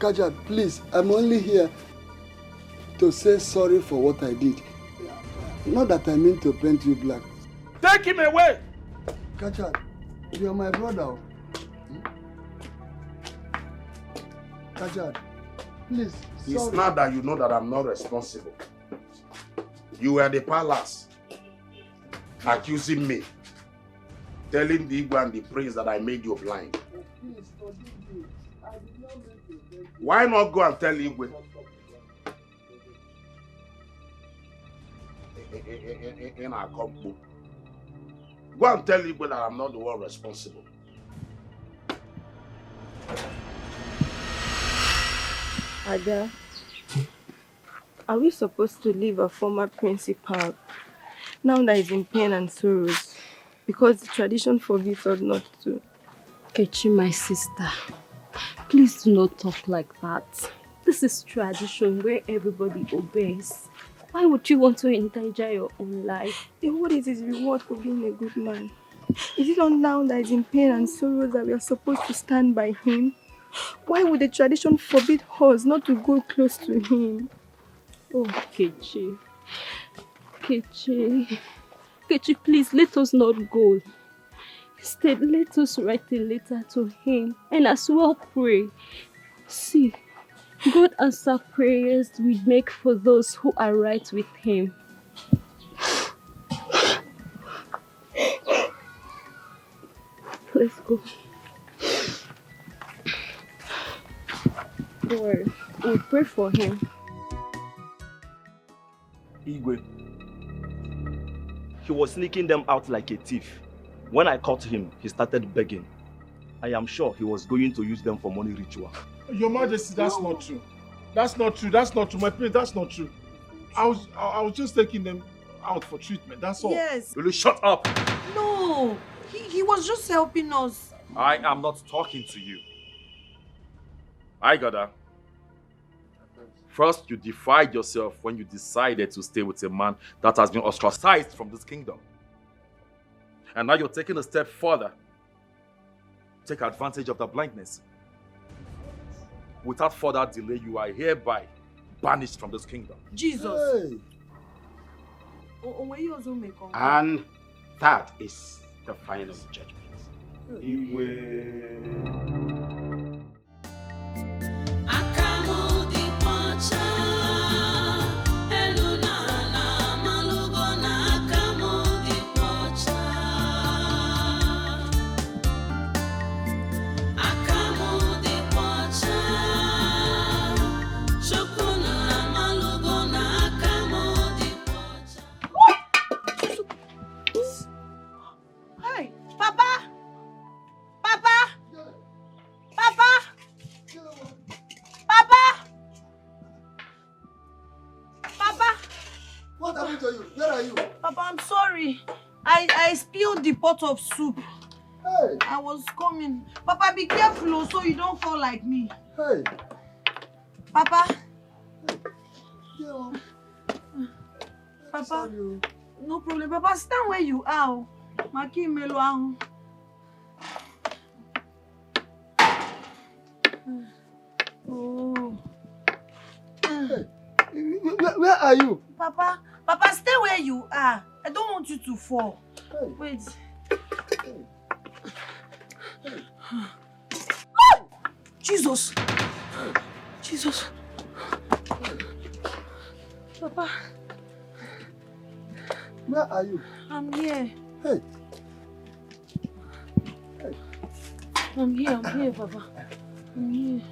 Kajad, please, I'm only here to say sorry for what I did. Not that I mean to paint you black. Take him away! Kajad, you are my brother. Kajad, please, It's sorry. not that you know that I'm not responsible. You were at the palace accusing me, telling the Igbo and the prince that I made you blind. Please forgive me. I did not mean to paint you. Why not go and tell Igwe? In our company. Go and tell Igwe that I'm not the one responsible. Ada, are we supposed to leave a former principal now that he's in pain and sorrows because the tradition forbids us not to? Kechi, my sister, please do not talk like that. This is tradition where everybody obeys. Why would you want to endanger your own life? Then what is his reward for being a good man? Is it not now that he's in pain and sorrows that we are supposed to stand by him? Why would the tradition forbid us not to go close to him? Oh, Kechi. Kechi, please let us not go. Instead, let us write a letter to him and as well pray. See, God answers prayers we make for those who are right with him. Let's go. Don't worry, we'll pray for him. Igwe. He was sneaking them out like a thief. When I caught him, he started begging. I am sure he was going to use them for money ritual. Your Majesty, that's not true. That's not true. That's not true. My prince, that's not true. I was just taking them out for treatment. That's all. Yes. Will you shut up? No, he was just helping us. I am not talking to you. I got that. First, you defied yourself when you decided to stay with a man that has been ostracized from this kingdom. And now you're taking a step further. Take advantage of the blindness. Without further delay, you are hereby banished from this kingdom. Jesus. Hey. And that is the final judgment. happened to you? Where are you? Papa, I'm sorry. I spilled the pot of soup. Hey. I was coming. Papa, be careful so you don't fall like me. Hey. Papa. Yeah. Papa. No problem. Papa, stand where you are. Maki melo. Oh. Hey. Where are you? Papa, stay where you are. I don't want you to fall. Hey. Wait. Hey. Jesus. Jesus. Papa. Where are you? I'm here. Hey. I'm here, Papa. I'm here.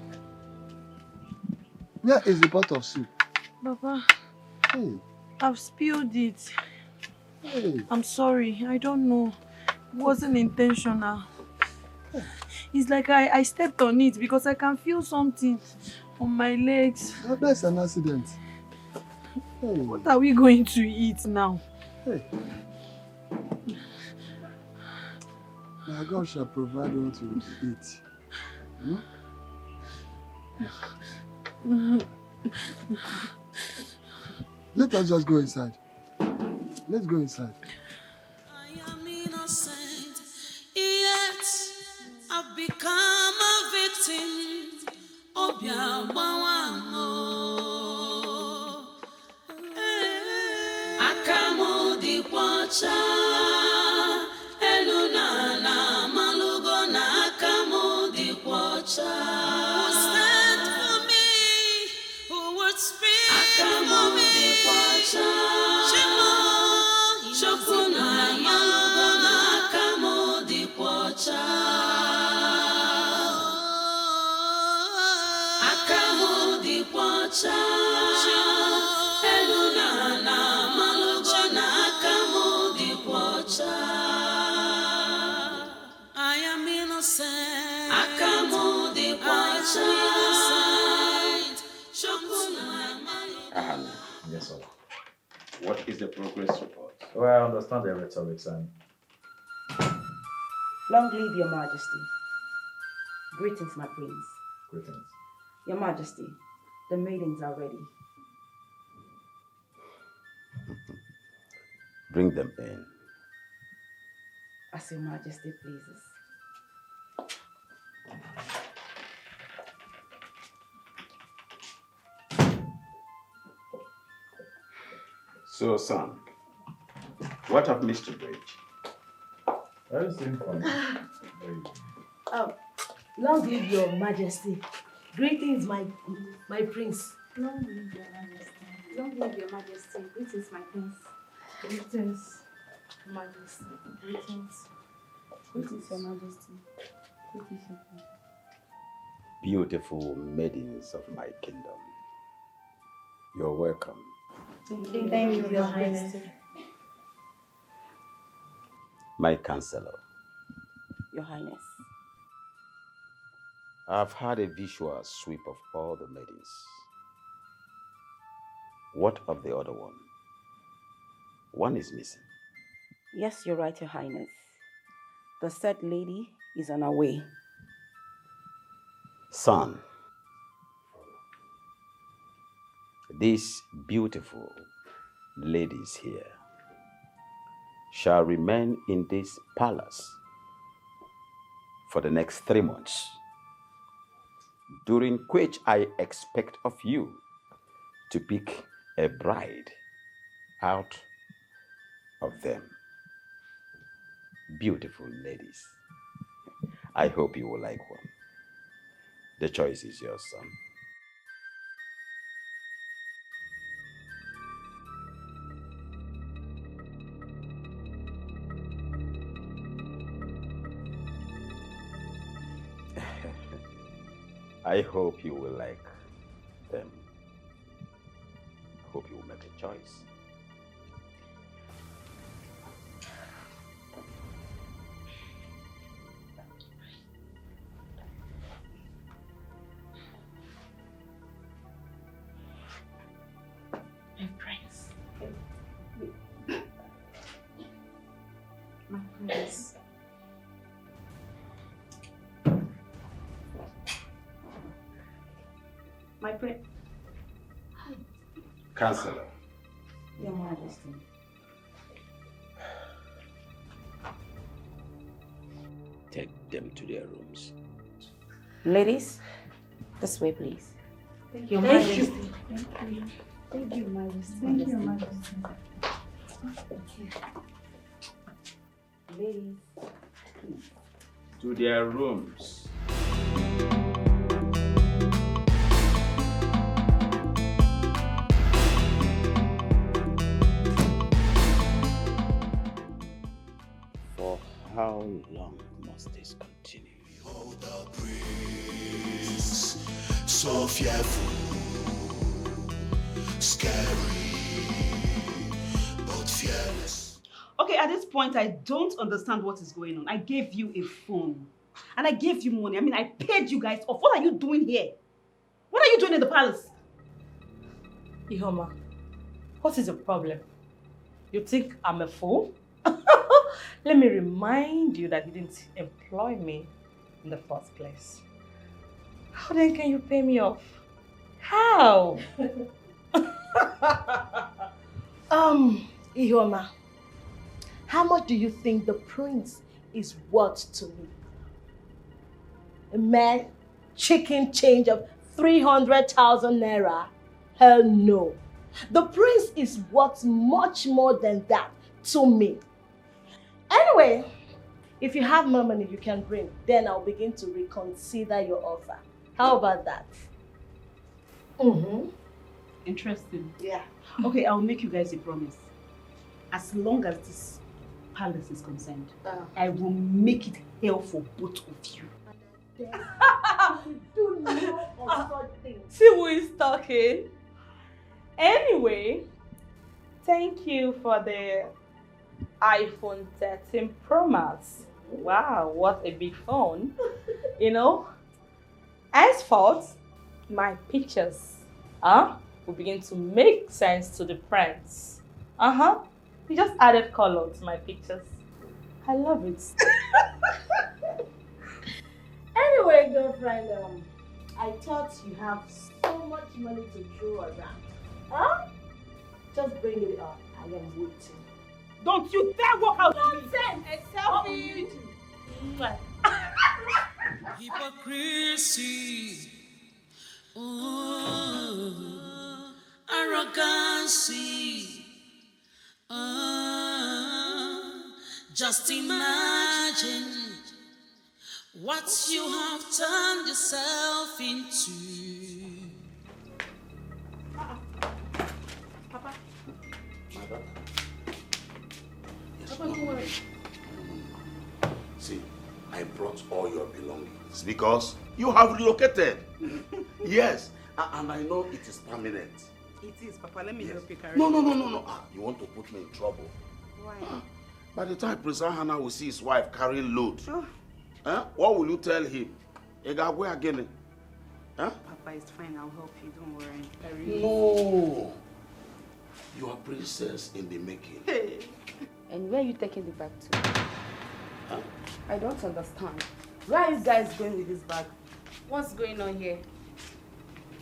Where is the pot of soup? Papa. Hey. I've spilled it. Hey. I'm sorry. I don't know. It wasn't intentional. It's like I stepped on it because I can feel something on my legs. Oh, that's an accident. Hey. What are we going to eat now? Hey. My God shall provide what you will eat. Let us just go inside. Let's go inside. I am innocent, yet I've become a victim of your Akamu di kwacha, eluna na malugo na akamu di kwacha. Who stand for me? Who would speak akamu di kwacha? Shokuna malugo na akamu di kwacha. Akamu di kwacha. Eluna na malugo na akamu di kwacha. I am innocent. Akamu di kwacha. Shokuna malugo. Yes, sir. What is the progress report? Well, I understand the rhetorics and... Long live your majesty. Greetings, my prince. Greetings. Your majesty, the maidens are ready. Bring them in. As your majesty pleases. So, son, what of Mr. Bridge? Very simple. Long live your majesty. Greetings, my prince. Long live your majesty. Long live your majesty. Greetings, my prince. Greetings, majesty. Greetings. Greetings, your majesty. Greetings, your prince. Beautiful maidens of my kingdom, you're welcome. Thank you, your highness. My counselor, Your highness. I've had a visual sweep of all the maidens. What of the other one? One is missing. Yes, you're right, your highness. The said lady is on her way. Son, these beautiful ladies here shall remain in this palace for the next 3 months, during which I expect of you to pick a bride out of them. Beautiful ladies. I hope you will like one. The choice is yours, son. I hope you will like them. I hope you will make a choice. My prince. Yes. My prince. Counselor. Your Majesty. Take them to their rooms. Ladies, this way, please. Thank you, Thank Majesty. you. Thank you. Thank you, Majesty. Thank you, Majesty. Ladies, To their rooms. For how long must this continue? So fearful, scary, but fearless. Okay, at this point, I don't understand what is going on. I gave you a phone. And I gave you money. I mean, I paid you guys off. What are you doing here? What are you doing in the palace? Ihoma, what is the problem? You think I'm a fool? Let me remind you that you didn't employ me in the first place. How then can you pay me off? How? Ihoma, how much do you think the prince is worth to me? A mere chicken change of 300,000 naira? Hell no. The prince is worth much more than that to me. Anyway, if you have more money you can bring, then I'll begin to reconsider your offer. How about that? Interesting. Yeah. Okay, I'll make you guys a promise. As long as this palace is concerned, I will make it hell for both of you. Do no such thing. See who is talking. Anyway, thank you for the iPhone 13 Pro Max. Wow, what a big phone. You know, henceforth, my pictures will begin to make sense to the prince. You just added color to my pictures. I love it. Anyway, girlfriend, I thought you have so much money to throw around. Just bring it up. I am waiting. Don't you dare walk out! Nonsense! A selfie! Hypocrisy, arrogancy. Just imagine what you have turned yourself into. Papa. Mother? Yes, Papa, don't worry. See, I brought all your belongings because you have relocated. Yes, and I know it is permanent. It is, Papa. Let me help you carry No. it. You want to put me in trouble. Why? By the time Prince Hannah will see his wife carrying load, what will you tell him? Egagwe again? Papa, it's fine. I'll help you. Don't worry. No. You are princess in the making. And where are you taking the bag to? I don't understand. Where are you guys going with this bag? What's going on here?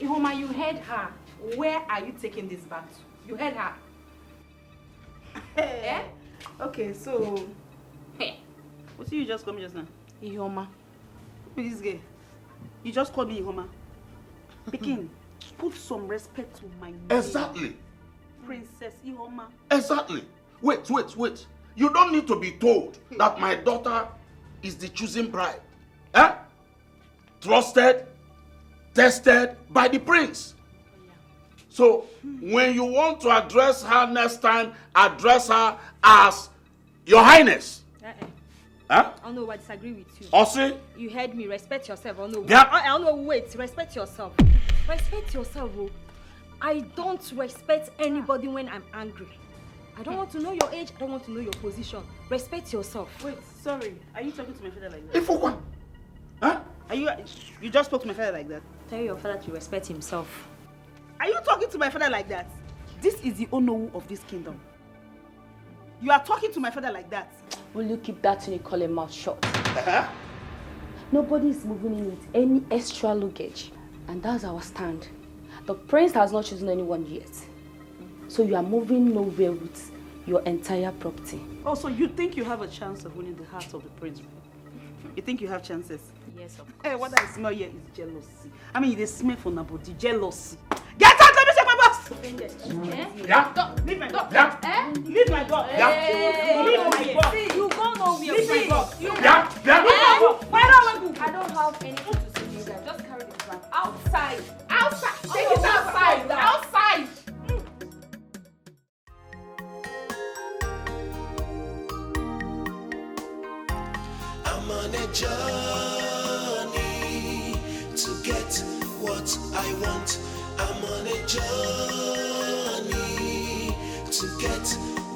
Ihoma, you heard her. Where are you taking this bag to? You heard her. Eh? Okay, so... Hey, what did you just call me just now? Ihoma. Who is this girl? You just called me Ihoma. Pekin, put some respect to my name. Exactly. Princess Ihoma. Exactly. Wait. You don't need to be told that my daughter is the chosen bride. Trusted, tested by the prince. So, when you want to address her next time, address her as Your Highness. Oh no, I disagree with you. Osi? You heard me. Respect yourself. Oh no. Yeah. I don't know. Wait. Respect yourself. Respect yourself. Oh. I don't respect anybody when I'm angry. I don't want to know your age. I don't want to know your position. Respect yourself. Wait, sorry. Are you talking to my father like that? If what? Are you just spoke to my father like that? Tell your father to respect himself. Are you talking to my father like that? This is the Onowu of this kingdom. You are talking to my father like that. Will you keep that thing you call a mouth shut? Nobody is moving in with any extra luggage. And that's our stand. The prince has not chosen anyone yet. So you are moving nowhere with your entire property. Oh, so you think you have a chance of winning the heart of the prince? You think you have chances? Yes, of course. Hey, what I smell here is jealousy. I mean, they smell from nobody. Jealousy. Get out! Let me check my box! Yeah? Leave my box. Yeah? Leave my box. Yeah? Leave my box. See, you go nowhere. Leave my box. Yeah? Yeah? Leave my box. Why not? I don't have anything to say to you guys. Just carry the bag outside. Outside. Take it outside. Outside. I'm on a journey to get what I want. I'm on a journey to get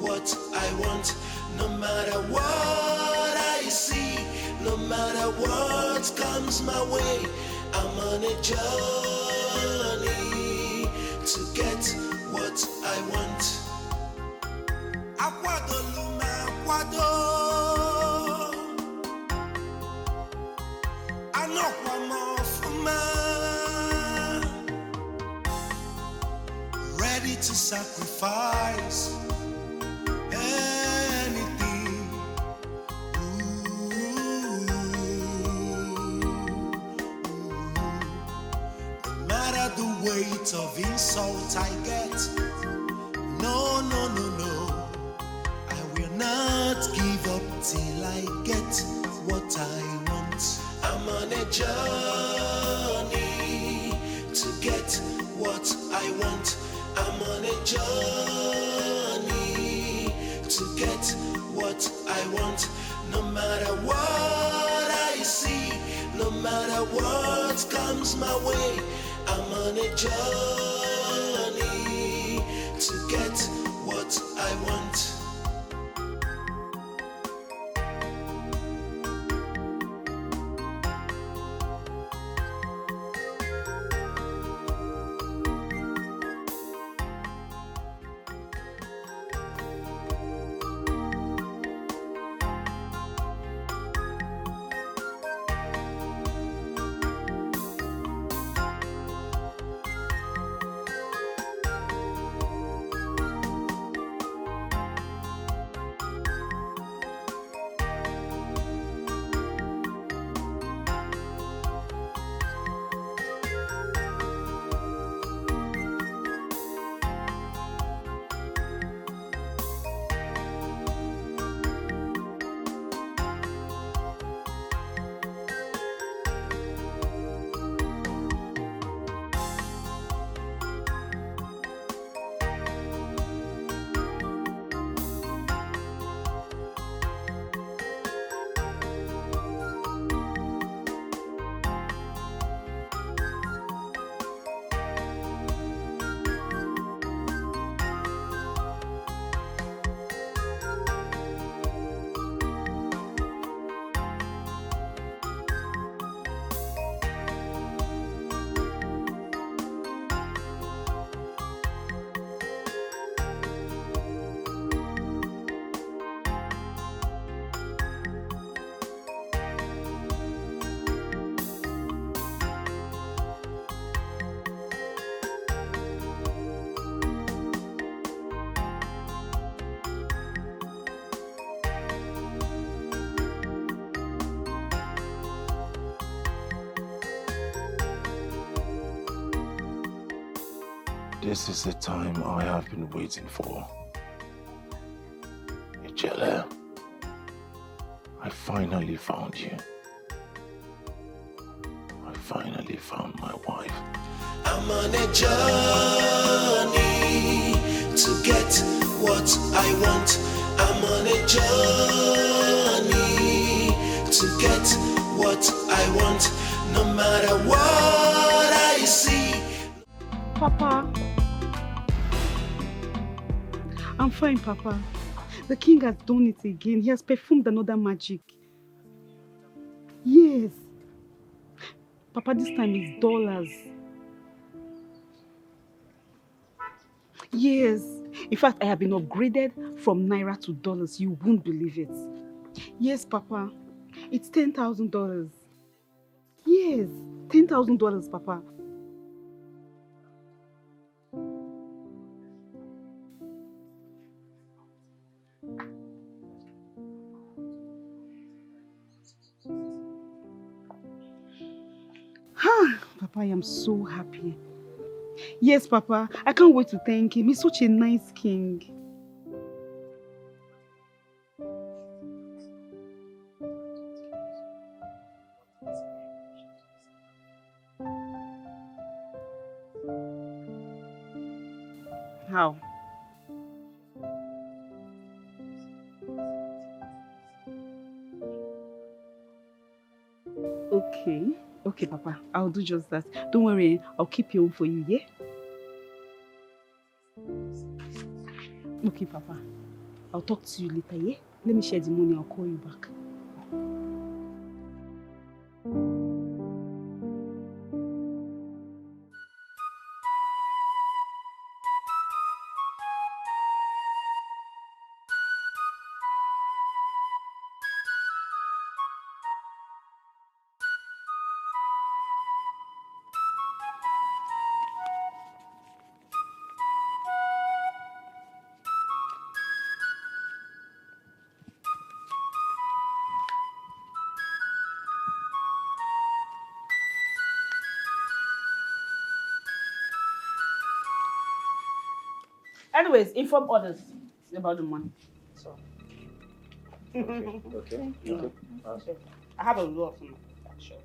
what I want. No matter what I see, no matter what comes my way, I'm on a journey to get what I want. Akwado luma akwado, anokwa mofuma, ready to sacrifice anything. No matter the weight of insult I get, no, no, no, no, I will not give up till I get what I want. I'm on a journey to get what I want. I'm on a journey to get what I want. No matter what I see, no matter what comes my way, I'm on a journey to get what I want. This is the time I have been waiting for. Ijele, I finally found you. I finally found my wife. I'm on a journey to get what I want. I'm on a journey to get what I want. No matter what I see. Papa. I'm fine, Papa. The king has done it again. He has performed another magic. Yes. Papa, this time it's dollars. Yes. In fact, I have been upgraded from naira to dollars. You won't believe it. Yes, Papa. It's $10,000. Yes, $10,000, Papa. Papa, I am so happy. Yes, Papa. I can't wait to thank him. He's such a nice king. How? Okay. Okay, Papa. I'll do just that. Don't worry. I'll keep you home for you, yeah? Okay, Papa. I'll talk to you later, yeah? Let me share the money. I'll call you back. Anyways, inform others about the money. So. Okay. I have a lot of money. Sure.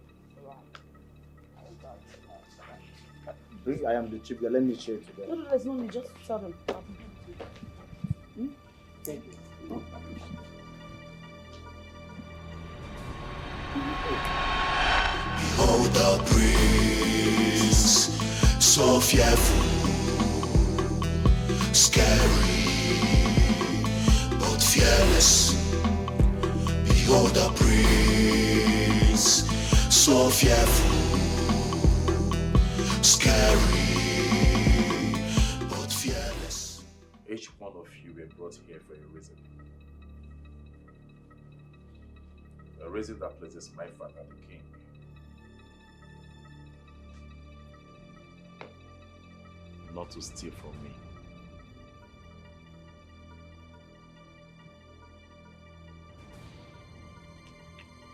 I am the chief. Let me share today. No, there's no need. Just tell them. Thank you. Behold the prince, so fearful, scary, but fearless. Behold the prince, so fearful, scary, but fearless. Each one of you were brought here for a reason. A reason that pleases my father, the king. Not to steal from me.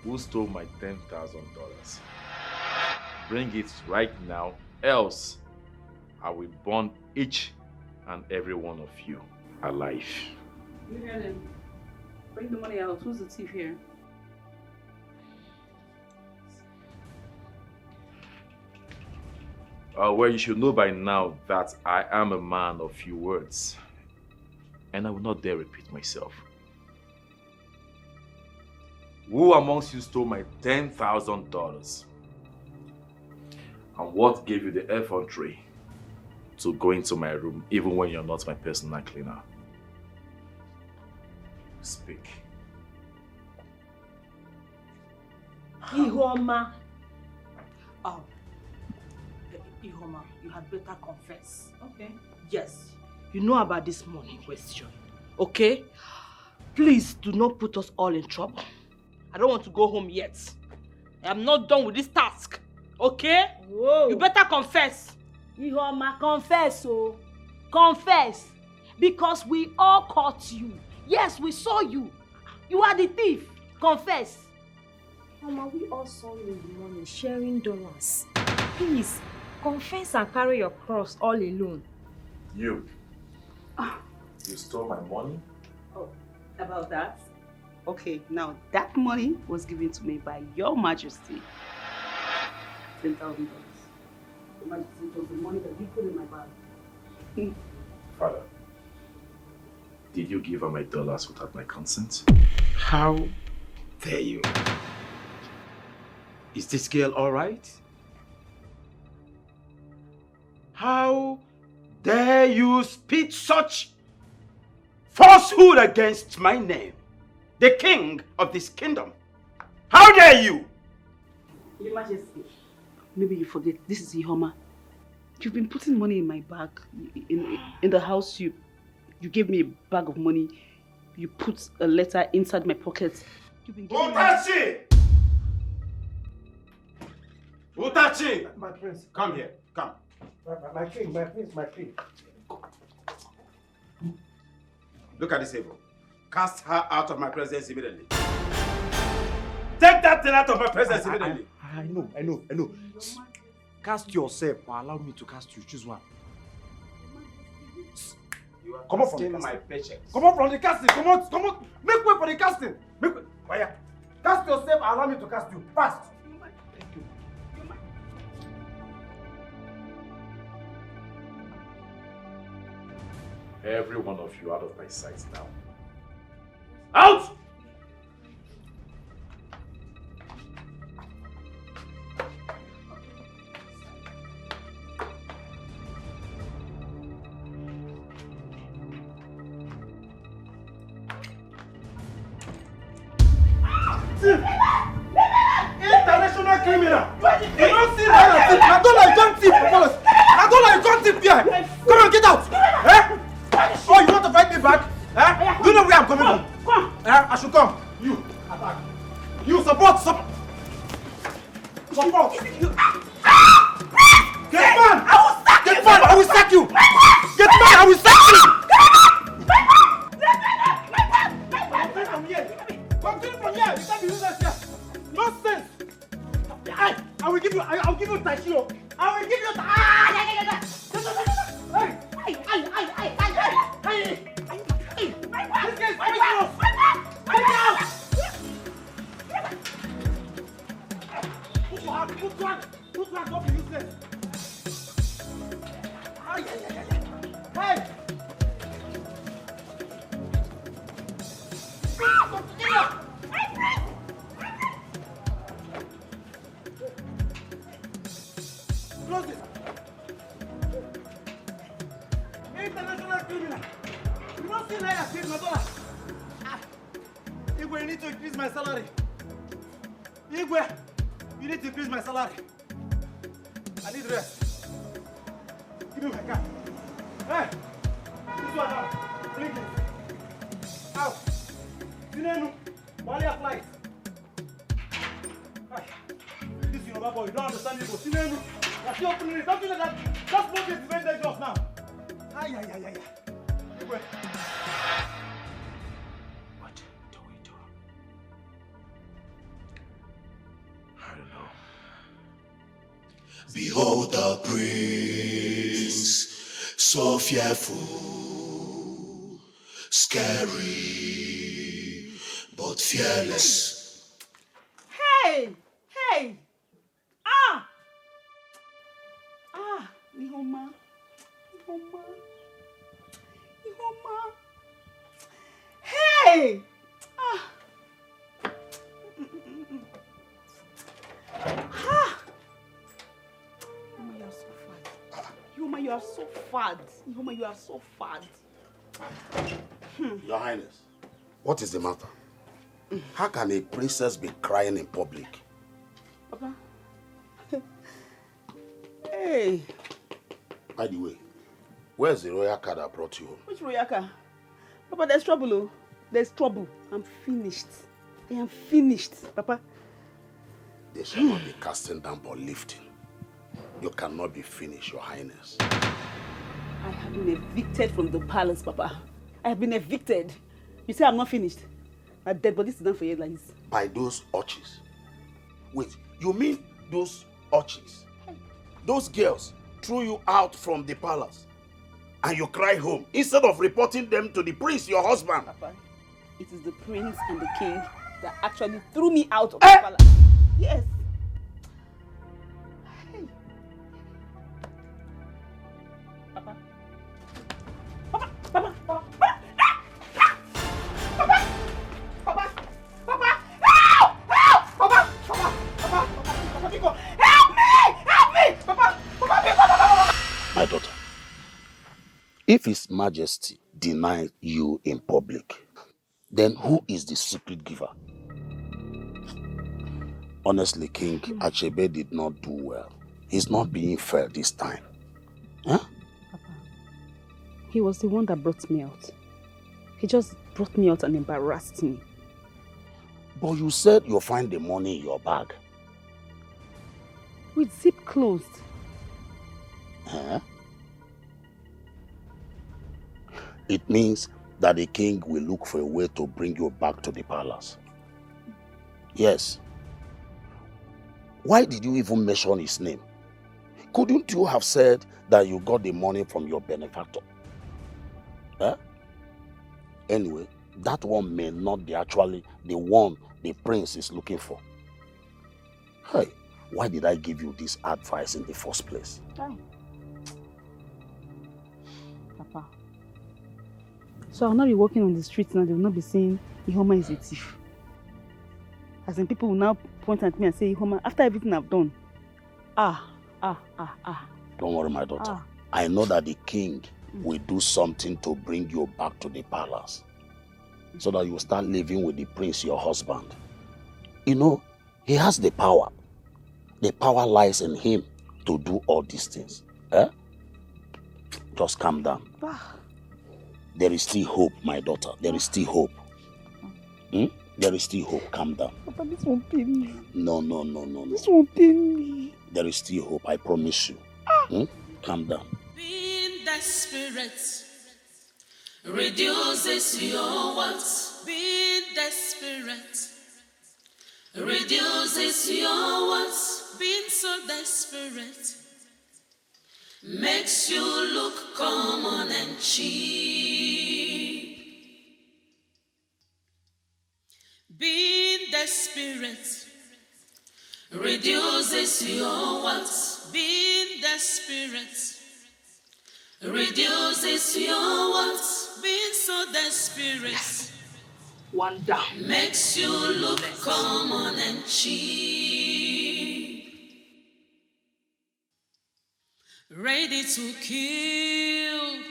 Who stole my $10,000? Bring it right now, else I will burn each and every one of you alive. You heard him. Bring the money out. Who's the thief here? Well, you should know by now that I am a man of few words. And I will not dare repeat myself. Who amongst you stole my $10,000? And what gave you the effrontery to go into my room even when you're not my personal cleaner? Speak. Ihoma. Oh. Ihoma, you had better confess. Okay. Yes. You know about this money question. Okay? Please do not put us all in trouble. I don't want to go home yet. I am not done with this task. Okay? Whoa. You better confess. Ihoma, confess, oh. Confess. Because we all caught you. Yes, we saw you. You are the thief. Confess. Mama, we all saw you in the morning sharing dollars. Please, confess and carry your cross all alone. You. You stole my money? Oh, about that? Okay, now that money was given to me by Your Majesty. $10,000. Your Majesty, it was the money that you put in my bag. Father, did you give her my dollars without my consent? How dare you? Is this girl all right? How dare you speak such falsehood against my name, the king of this kingdom? How dare you? Your Majesty, maybe you forget, this is Ihoma. You've been putting money in my bag, in the house you You gave me a bag of money. You put a letter inside my pocket. You've been giving Utachi! Utachi! My prince. Come here. Come. My king, my prince, my king. Look at this table. Cast her out of my presence immediately. Take that thing out of my presence immediately. I know. Cast yourself or allow me to cast you. Choose one. Come on from my patience. Come on from the casting. Come on. Make way for the casting. Make way. Why? Cast yourself or allow me to cast you. Fast. Thank you. Every one of you out of my sight now. Out! International criminal! You don't see that? I don't like gun tip, fellas. I don't like gun tip here. Come on, get out! Eh? Oh, you want to fight me back? Eh? You know where I'm coming from? Come! I should come. You attack. You support. Support. Get man! I will sack you! Get man! I will sack you! Continue from here! You can't be useless here! Nonsense! I will give you Tashiro! I will give you This guy is poisonous! Get out! Put your hand! Don't be useless! Hey! Close this! International criminal! You don't see like I saved my dollar! Igwe, you need to increase my salary! Igwe, you need to increase my salary! I need rest! Give me my car! Hey! This one out! Bring it! Out! Sinenu! While you flight! This Yoruba boy, you don't understand Igbo! Sinenu! You're still opening it! Don't do that! Just smoke is very dangerous now! Ay. Igwe! What do we do? I don't know. Behold the prince, so fearful, scary, but fearless. Hey! Ihoma. Hey! Ihoma, you are so fat. Ihoma, you are so fat. Your Highness, what is the matter? How can a princess be crying in public? Papa. Hey. By the way, where's the royal car that brought you home? Which royal car? Papa, there's trouble, oh. There's trouble. I'm finished. I am finished, Papa. They shall not be casting down but lifting. You cannot be finished, Your Highness. I have been evicted from the palace, Papa. I have been evicted. You say I'm not finished? My dead body is done for you like this. By those urchins. Wait, you mean those urchins? Those girls threw you out from the palace and you cry home instead of reporting them to the prince, your husband. Papa, it is the prince and the king that actually threw me out of the palace. Yes. Hey. Papa. My daughter, if His Majesty denied you in public, then who is the secret giver? Honestly, King Achebe did not do well. He's not being fair this time. Huh? Papa, He was the one that brought me out. He just brought me out and embarrassed me. But you said you'll find the money in your bag. With zip closed. Huh? It means that the king will look for a way to bring you back to the palace. Yes. Why did you even mention his name? Couldn't you have said that you got the money from your benefactor? Huh? Anyway, that one may not be actually the one the prince is looking for. Hey, why did I give you this advice in the first place? Oh. Papa. So I'll not be walking on the streets now, they will not be saying Ihoma is a thief. As in, people will now point at me and say, Ihoma, after everything I've done. Don't worry, my daughter. I know that the king will do something to bring you back to the palace, so that you start living with the prince, your husband. You know, he has the power. The power lies in him to do all these things. Eh? Just calm down. There is still hope, my daughter. There is still hope. There is still hope. Calm down. Papa, this won't pain me. No. This won't pain me. There is still hope, I promise you. Calm down. Being desperate reduces your wants. Being desperate reduces your wants. Being so desperate makes you look common and cheap. Being desperate reduces your wants. Being desperate reduces your wants. Being so desperate, one down, makes you look common and cheap. Ready to kill,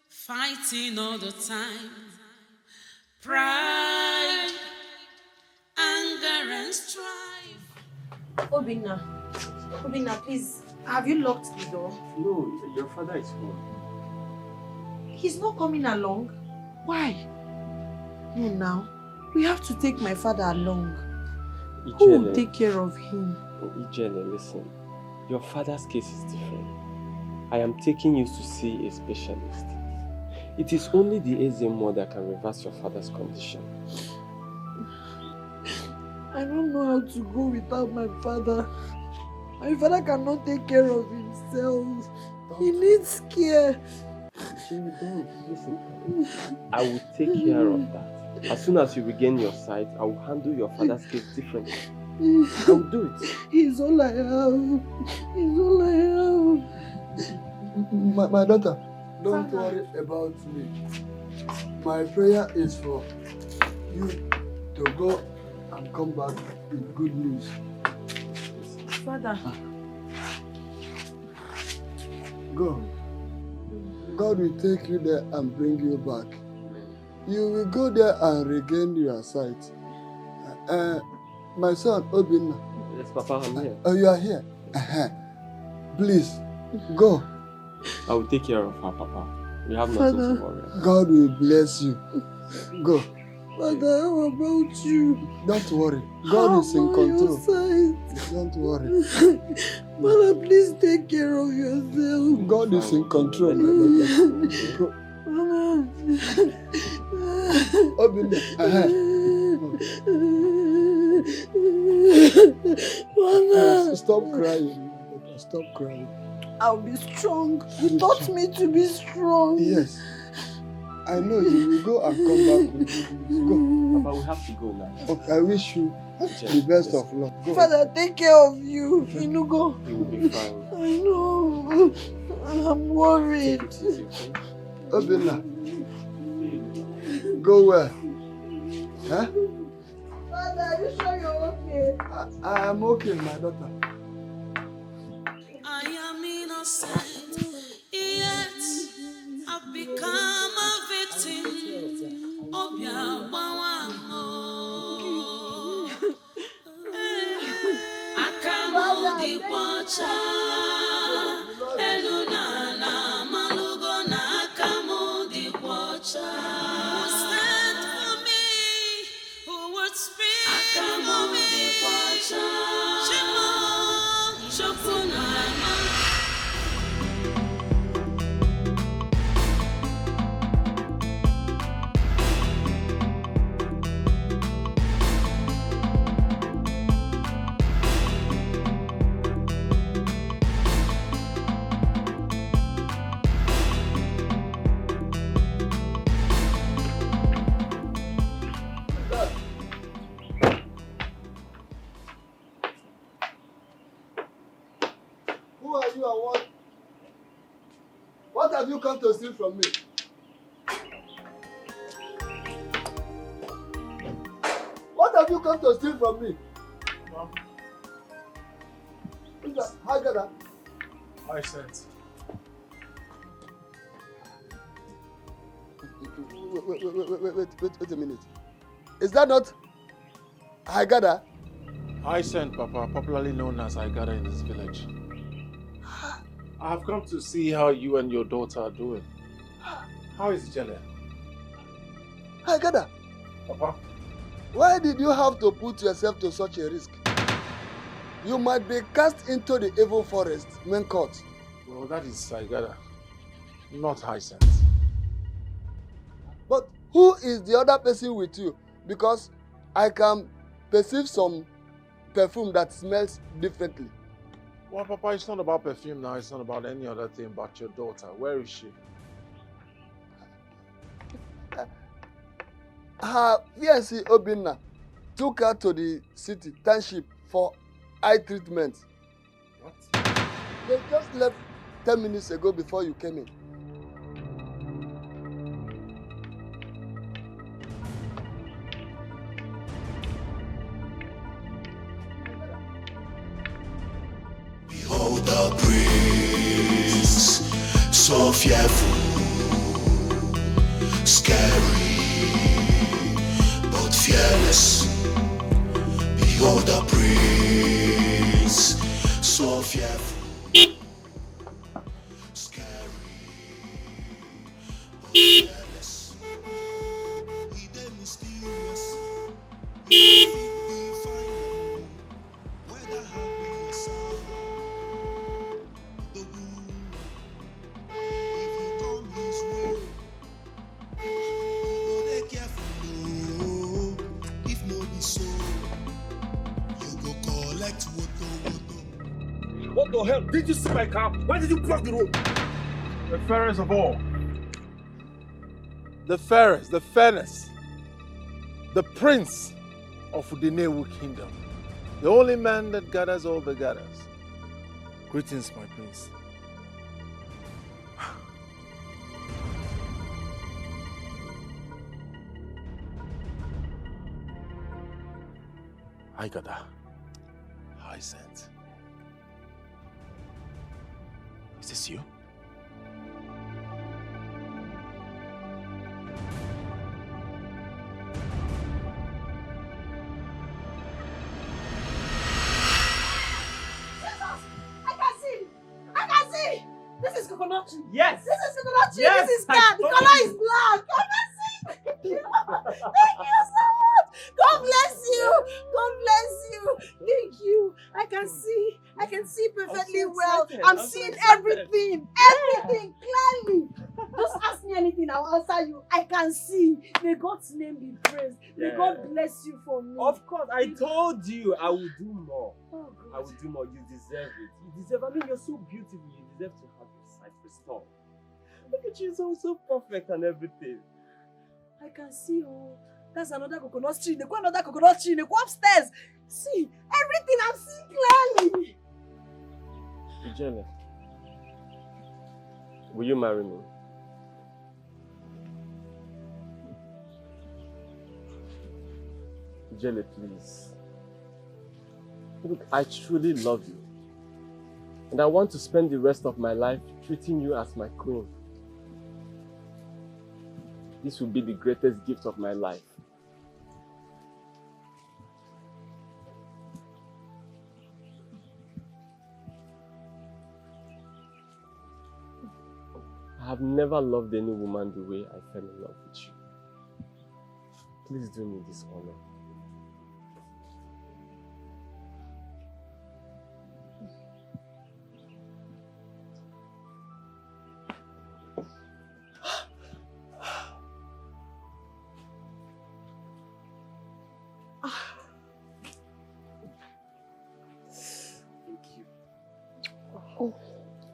fighting all the time. Pride, anger and strife. Obinna, please, have you locked the door? No, your father is home. He's not coming along. Why? No, now. We have to take my father along. Who will take care of him? Ijele, listen. Your father's case is different. I am taking you to see a specialist. It is only the Ezemo that can reverse your father's condition. I don't know how to go without my father. My father cannot take care of himself. He needs care. Listen. I will take care of that. As soon as you regain your sight, I will handle your father's case differently. I will do it. He's all I have. He's all I have. My daughter, don't worry about me. My prayer is for you to go and come back with good news. Father. Go. God will take you there and bring you back. You will go there and regain your sight. My son, Obinna. Yes, Papa, I'm here. Oh, you are here? Please, go. I will take care of her, Papa. We have nothing to worry about. God will bless you. Go. Father, how about you? Don't worry. God is in control. Don't worry. Father, please take care of yourself. God is in control. Obinna. Stop crying. Stop crying. I'll be strong. You taught me to be strong. Yes. I know you will go and come back with you. Go. Papa, we have to go now. Okay, I wish you the best of luck. Go. Father, take care of you. Go. You will be fine. I know. I'm worried. Obinna. Go where? Huh? Father, are you sure you're okay? I am okay, my daughter. I am innocent, yet I've become a victim of your I can't hold the watcher. Eluna na malugo na aka. you come to steal from me? What have you come to steal from me? Hagada. I sent. Wait a minute. Is that not Hagada? I sent Papa, popularly known as Hagada in this village. I have come to see how you and your daughter are doing. How is Jelle? Hagada. Papa? Why did you have to put yourself to such a risk? You might be cast into the evil forest when caught. Well, that is Hagada, not Hyacinth. But who is the other person with you? Because I can perceive some perfume that smells differently. Well, Papa, it's not about perfume now. It's not about any other thing but your daughter. Where is she? Her fiancé Obinna took her to the city township for eye treatment. What? They just left 10 minutes ago before you came in. Behold the prince, so fearful, scary, but fearless. Behold the prince, so fearful, scary, but fearless. He then mysterious, he be final, whether happy or sad. What the hell? Did you see my car? Why did you block the road? The fairest of all. The fairest, the fairness. The prince of the Nollywood kingdom. The only man that gathers all the gathers. Greetings, my prince. Hagada. Hyacinth. Is this you? This is coconut tree. Yes. This is coconut tree. Yes, This is I cat. The told color you. is black. Come and see. Thank you so much. God bless you. God bless you. Thank you. I can see. I can see perfectly well. I'm seeing everything. Everything clearly. Just ask me anything. I'll answer you. I can see. May God's name be praised. May Yeah. God bless you for me. Of course, I told you I will do more. Oh, God. I will do more. You deserve it. You deserve. I mean, you're so beautiful. You deserve to have your sight restored. Look at you, so perfect and everything. I can see. Oh, that's another coconut tree. They go another coconut tree. They go upstairs. See everything. I'm seeing clearly. Ijele, will you marry me? Ijele, please. Look, I truly love you. And I want to spend the rest of my life treating you as my queen. This will be the greatest gift of my life. I have never loved any woman the way I fell in love with you. Please do me this honor.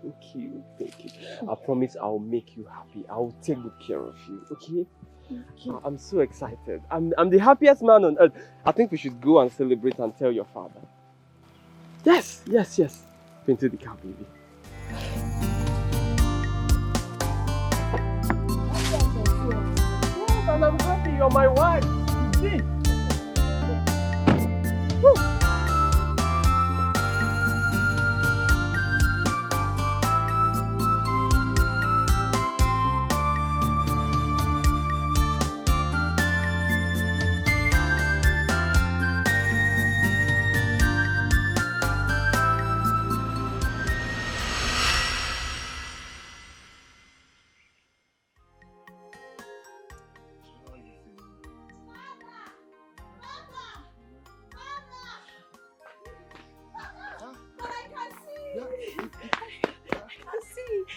Thank you. I promise I'll make you happy. I'll take good care of you, okay? I'm so excited. I'm the happiest man on earth. I think we should go and celebrate and tell your father. Yes. Into the car, baby. you're my wife. See? Woo.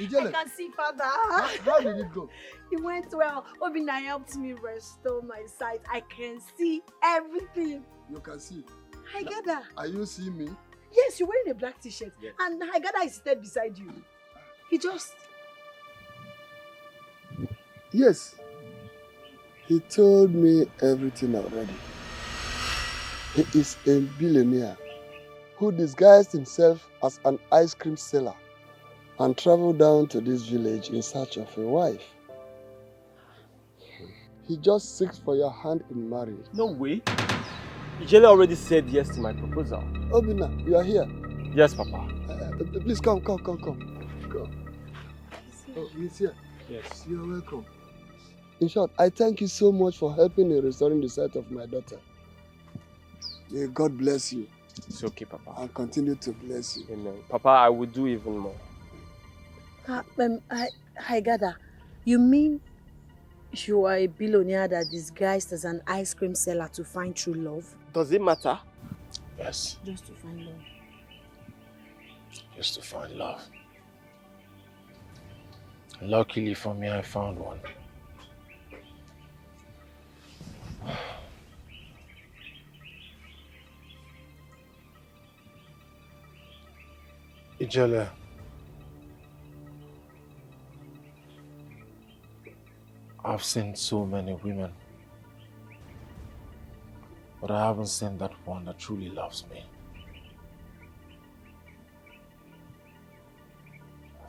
Ijele, I can see, Father. how did it go? It went well. Obina helped me restore my sight. I can see everything. You can see. Haigada. Are you seeing me? Yes, you're wearing a black t-shirt. Yes. And Haigada is seated beside you. He just... Yes. He told me everything already. He is a billionaire who disguised himself as an ice cream seller and traveled down to this village in search of a wife. He just seeks for your hand in marriage. No way. Ijele already said yes to my proposal. Obina, you are here. Yes, Papa. Please come. Come. Oh, he's here. Yes. You're welcome. In short, I thank you so much for helping in restoring the sight of my daughter. May God bless you. It's okay, Papa. And continue to bless you. Amen. Papa, I will do even more. Haigada, you mean you are a billionaire that disguised as an ice cream seller to find true love? Does it matter? Yes, Just to find love. just to find love. Luckily for me, I found one. Ijele, I've seen so many women, but I haven't seen that one that truly loves me.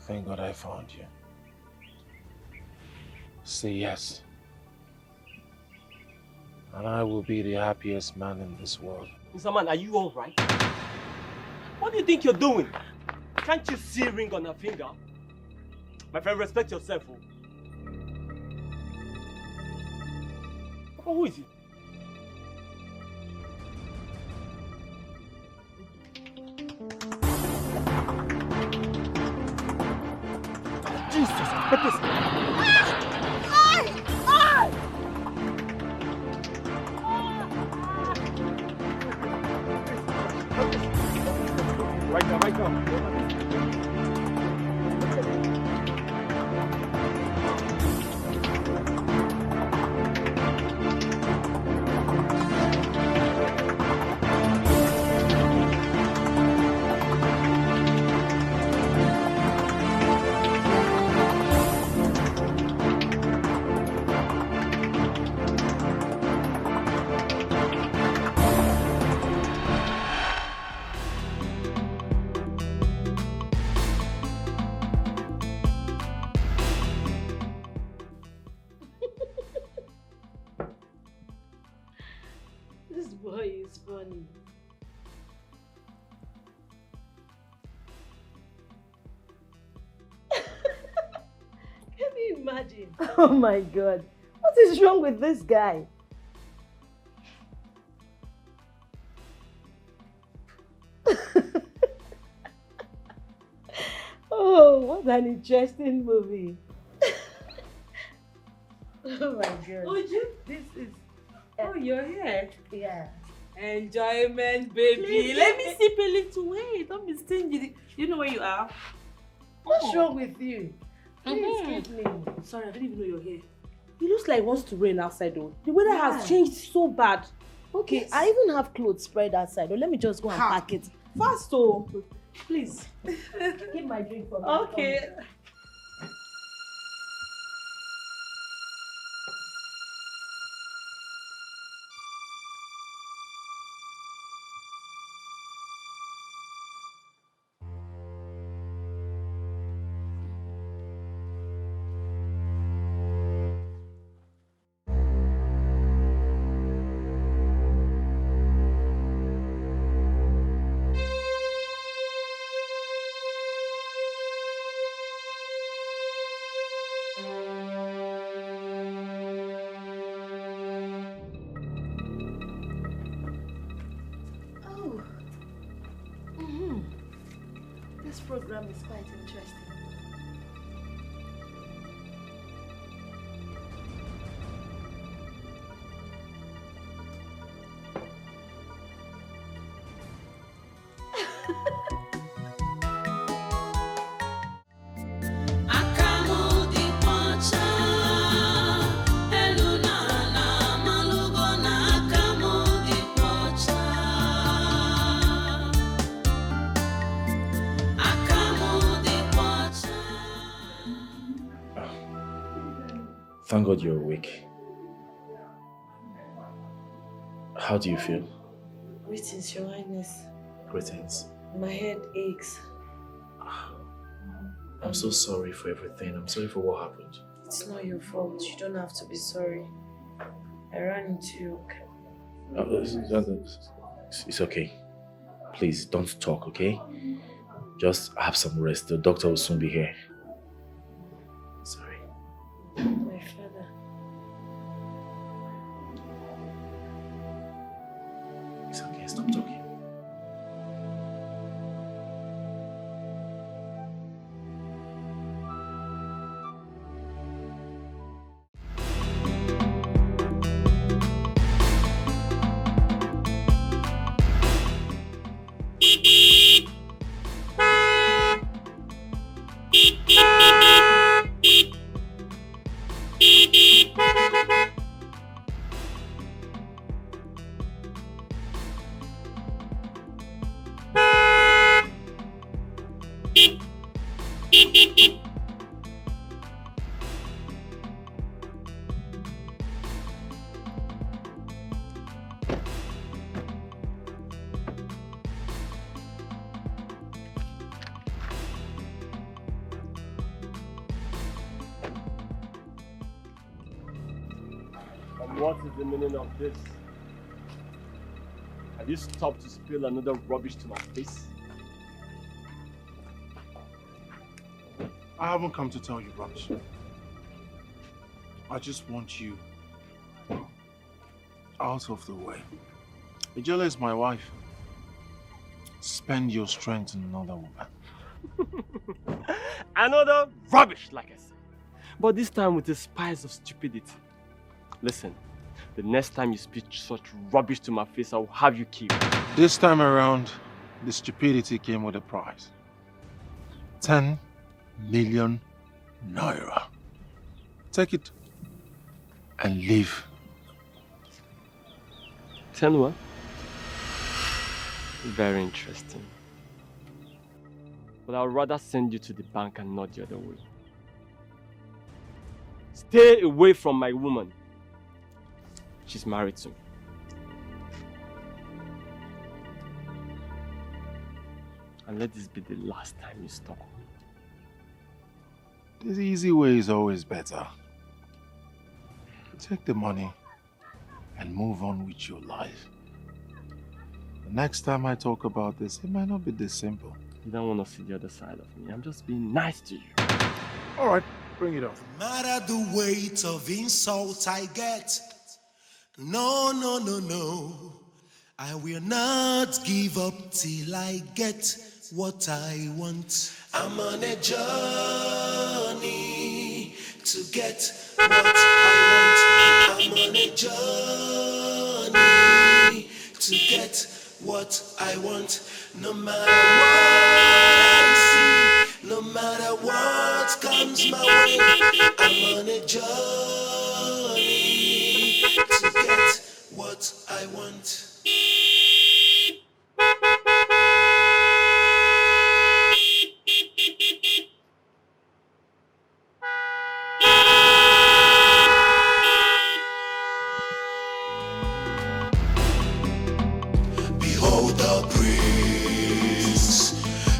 Thank God I found you. Say yes, and I will be the happiest man in this world. Mr. Man, are you alright? What do you think you're doing? Can't you see a ring on her finger? My friend, respect yourself. Oh. Papa, who is he? Jesus, Right now. This boy is funny. Can you imagine? Oh my God. What is wrong with this guy? Oh, what an interesting movie. Oh my God. Uju, This is... oh, you're here. Yeah. Enjoyment, baby. Please, Let me sip a little. Wait, don't be stingy. You know where you are? What's wrong with you? Please give me. Sorry, I didn't even know you're here. It looks like it wants to rain outside though. The weather has changed so bad. Okay, I even have clothes spread outside. Oh, let me just go and pack it. Fast oh. Please. Keep my drink for me. Okay. program is quite interesting. Thank God you're awake. How do you feel? Greetings, Your Highness. Greetings. My head aches. I'm so sorry for everything. I'm sorry for what happened. It's not your fault. You don't have to be sorry. I ran into you. It's okay. Please don't talk, okay? Just have some rest. The doctor will soon be here. Sorry. My father. It's okay. Stop talking. What is the meaning of this? Have you stopped to spill another rubbish to my face? I haven't come to tell you rubbish. I just want you out of the way. Ijele is my wife. Spend your strength on another woman. Another rubbish, like I said. But this time with a spice of stupidity. Listen, the next time you speak such rubbish to my face, I will have you killed. This time around, the stupidity came with a price. 10 million naira. Take it and leave. 10 what? Very interesting. But I would rather send you to the bank and not the other way. Stay away from my woman. She's married to me. And let this be the last time you stop. The easy way is always better. Take the money and move on with your life. The next time I talk about this, it might not be this simple. You don't want to see the other side of me. I'm just being nice to you. All right, bring it on. No matter the weight of insult I get, no, no, no, no, I will not give up till I get what I want. I'm on a journey to get what I want. I'm on a journey to get what I want. No matter what I see, no matter what comes my way, I'm on a journey to get what I want. Behold the prince,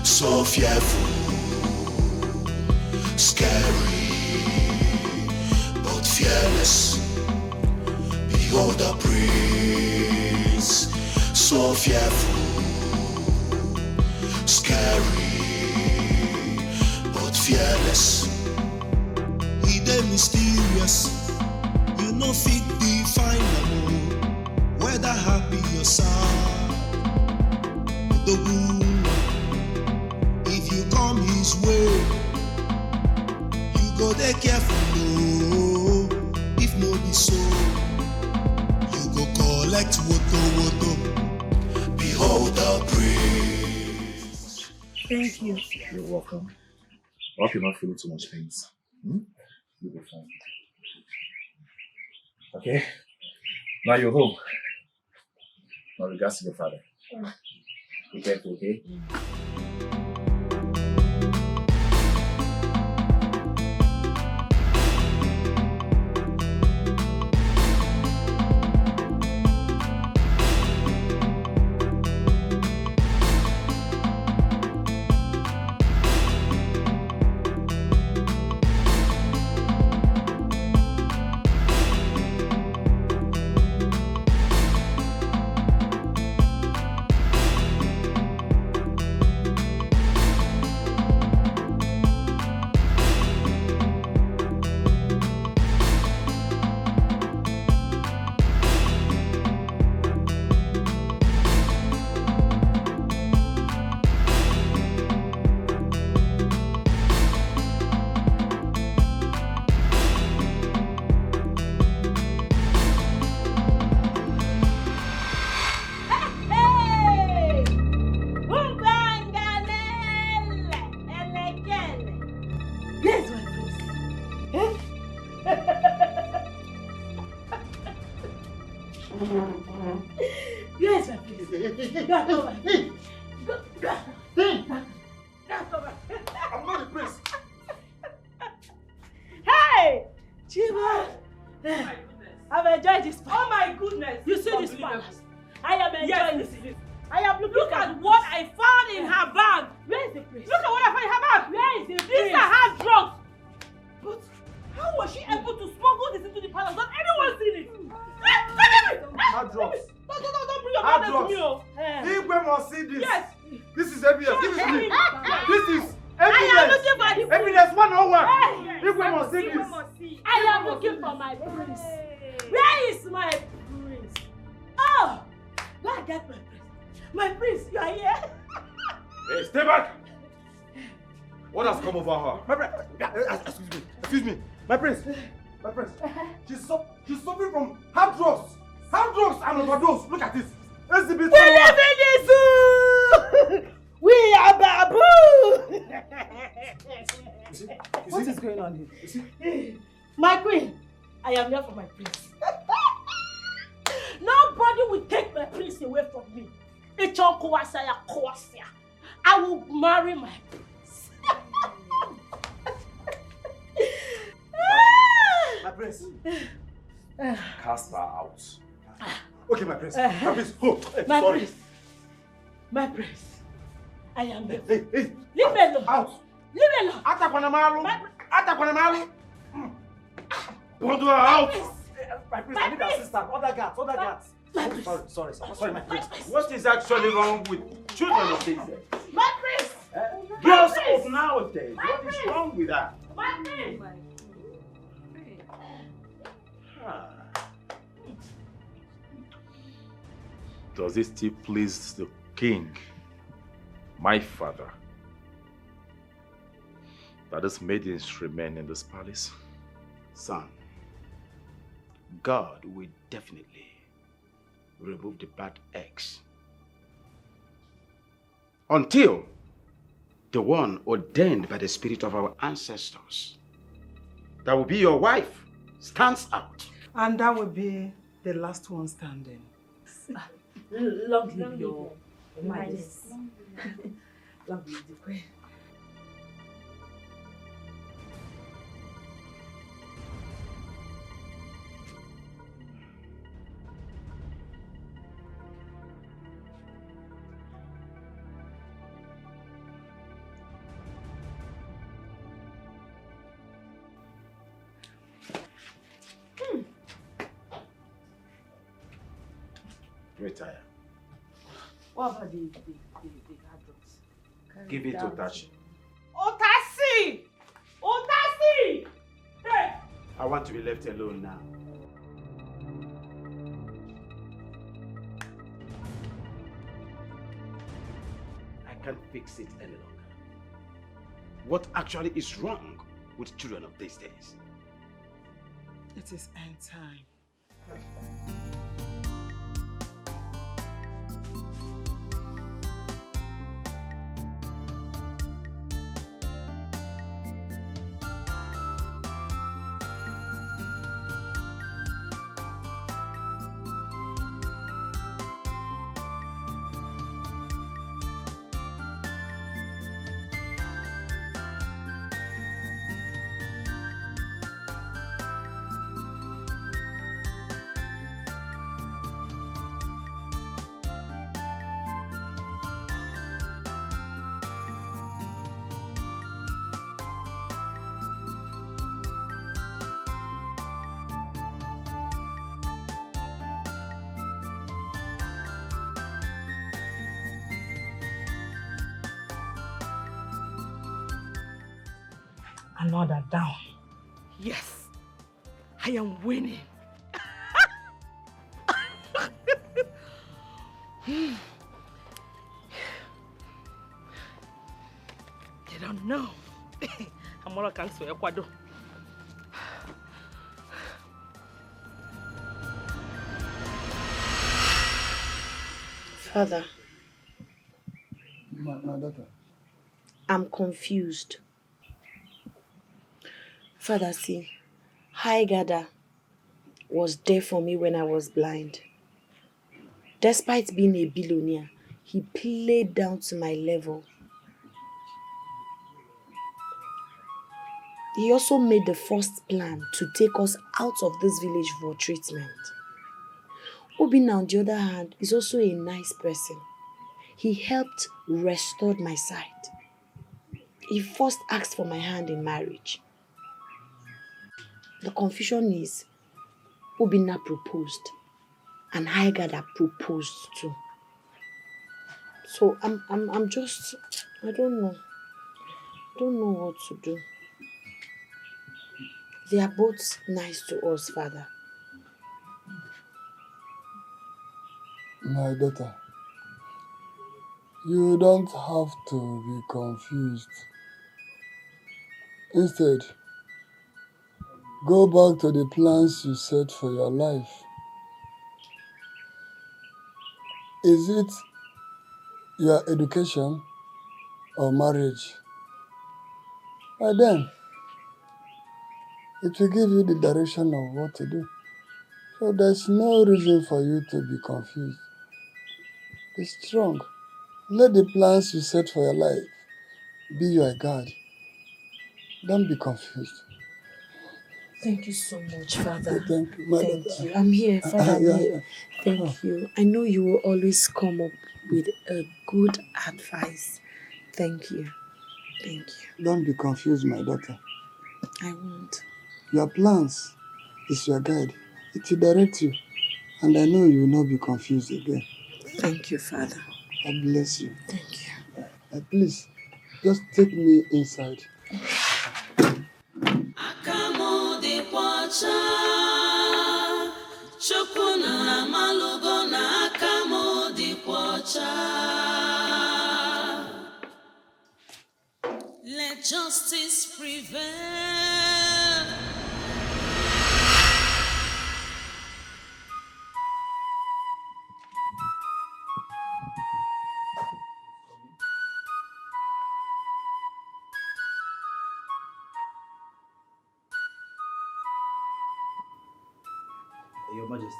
so fearful, scary, but fearless. Behold the prince, so fearful, scary, but fearless. He dey mysterious, you no fit define am, whether happy or sad. If you come go dey careful, no. If no be so, you go collect woto. Behold the prince. Thank you. You're welcome. I hope you're not feeling too much pain. You'll be fine. Okay? Now you're home. Now regards to your father. Be careful, okay? Yes, my prince. Go over. I'm not the prince. Hey! Chiba! I've enjoyed this palace. Oh my goodness! You see this palace? I am enjoying this. I am looking Look at what I found in her bag. Where is the prince? Look at what I found in her bag. Where is the These prince? are her drugs. But how was she able to smuggle this into the palace? Not anyone seen it. Hard drugs. Don't bring your Hard mother to drugs. me, oh. Igwe must see this. Yes. This is evidence. Give it to me. This is I am evidence. looking for the prince. Evidence 101. Hey. Igwe must see this. I am looking for my prince. Where is my prince? Oh! Go and get my prince. My prince, you are here. Hey, stay back. What has come over her? My prince. Excuse me. My prince. She's suffering from hard drugs. Hard drugs and overdose. Look at this. Exhibit. We live in the zoo. We are baboon. What is going on here? My queen, I am here for my prince. Nobody will take my prince away from me. I will marry my prince. My prince. Cast her out. Okay, my prince. My prince. Oh, My sorry. prince. My prince. I am here. Hey. Leave me alone. Out. Leave me alone. Atakwanamalu. Put her out. My prince, I need assistance. Other guards. Sorry, my prince. What is actually wrong with children of these days? My prince. Girls of nowadays. What is wrong with that? My prince. Does it still please the king, my father, that these maidens remain in this palace? Son, God will definitely remove the bad eggs until the one ordained by the spirit of our ancestors, that will be your wife, stands out. And that will be the last one standing. Long live your majesty. Long live the queen. Retire. What about the hard drugs? Give it to Tachi. Otasi! Hey! I want to be left alone now. I can't fix it any longer. What actually is wrong with children of these days. It is end time. Another down. Yes, I am winning. You don't know. I'm all I to Ecuador. Father, My daughter. I'm confused. Father, see, Haigada was there for me when I was blind. Despite being a billionaire, he played down to my level. He also made the first plan to take us out of this village for treatment. Obina, on the other hand, is also a nice person. He helped restore my sight. He first asked for my hand in marriage. The confusion is, Obina proposed, and Haigada proposed too. So I'm just, I don't know what to do. They are both nice to us, Father. My daughter, you don't have to be confused. Instead, go back to the plans you set for your life. Is it your education or marriage? By then, it will give you the direction of what to do. So there's no reason for you to be confused. Be strong. Let the plans you set for your life be your guide. Don't be confused. Thank you so much, Father. Thank you, my Thank daughter. you. I'm here, Father. I'm Yeah, here. yeah. Thank you. I know you will always come up with a good advice. Thank you. Thank you. Don't be confused, my daughter. I won't. Your plans is your guide. It will direct you. And I know you will not be confused again. Thank you, Father. God bless you. Thank you. Please, just take me inside. Let justice prevail. Your Majesty,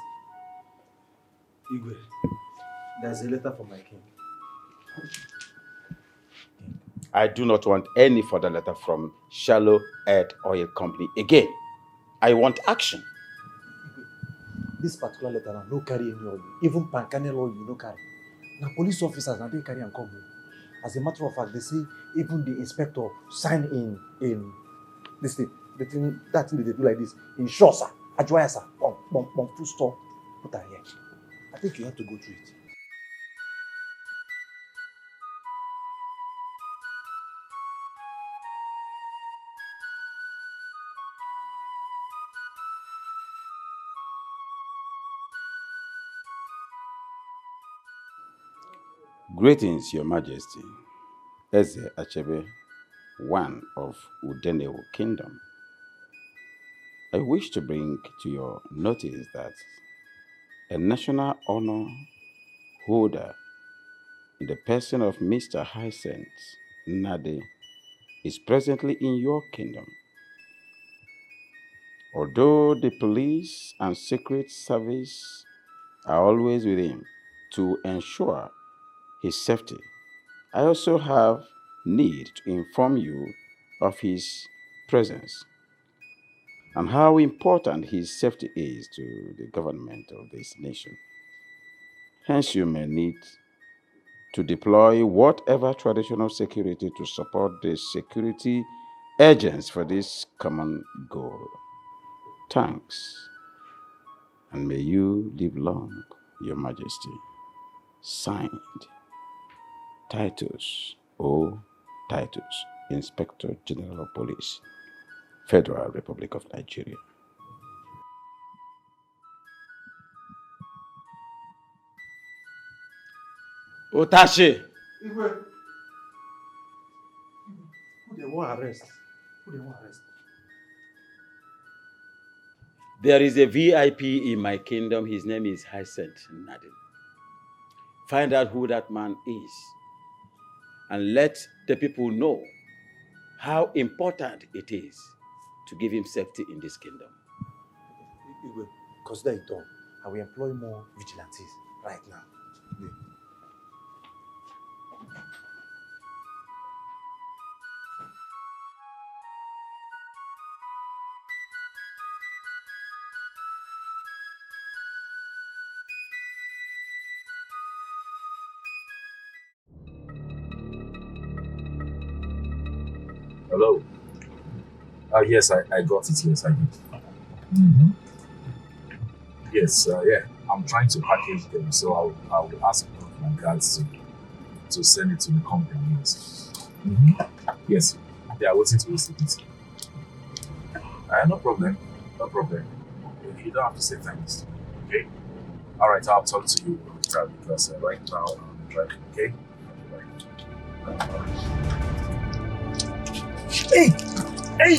Igwe, there's a letter from my king. I do not want any further letter from Shallow Earth Oil Company again. I want action. This particular letter now no carry any oil. Even Pankane oil you no carry. Now police officers now they carry and come. As a matter of fact, they say even the inspector sign in this thing. The thing that thing they do like this in short, sir. Ajwaya, sir. Full stop. Put her here. I think you have to go through it. Greetings, Your Majesty. Eze Achebe, one of Udenewo Kingdom, I wish to bring to your notice that a national honor holder in the person of Mr. Hyacinth Nade is presently in your kingdom. Although the police and secret service are always with him to ensure his safety, I also have need to inform you of his presence and how important his safety is to the government of this nation. Hence, you may need to deploy whatever traditional security to support the security agents for this common goal. Thanks, and may you live long, Your Majesty. Signed, Titus O. Titus, Inspector General of Police, Federal Republic of Nigeria. Otashi! Igwe. Who they want arrest? Who they want arrest? There is a VIP in my kingdom. His name is Hyacinth Nade. Find out who that man is and let the people know how important it is to give him safety in this kingdom. Igwe, consider it done. I will employ more vigilantes right now. Hello. Yes, I got it. Yes, I did. Yes, yeah. I'm trying to package them, so I'll ask one of my guards to send it to the company. Yes. Yes, they are waiting to receive it. No problem. No problem. You don't have to say thanks. Okay? All right, I'll talk to you later because right now I'm driving. Okay? Hey! Hey!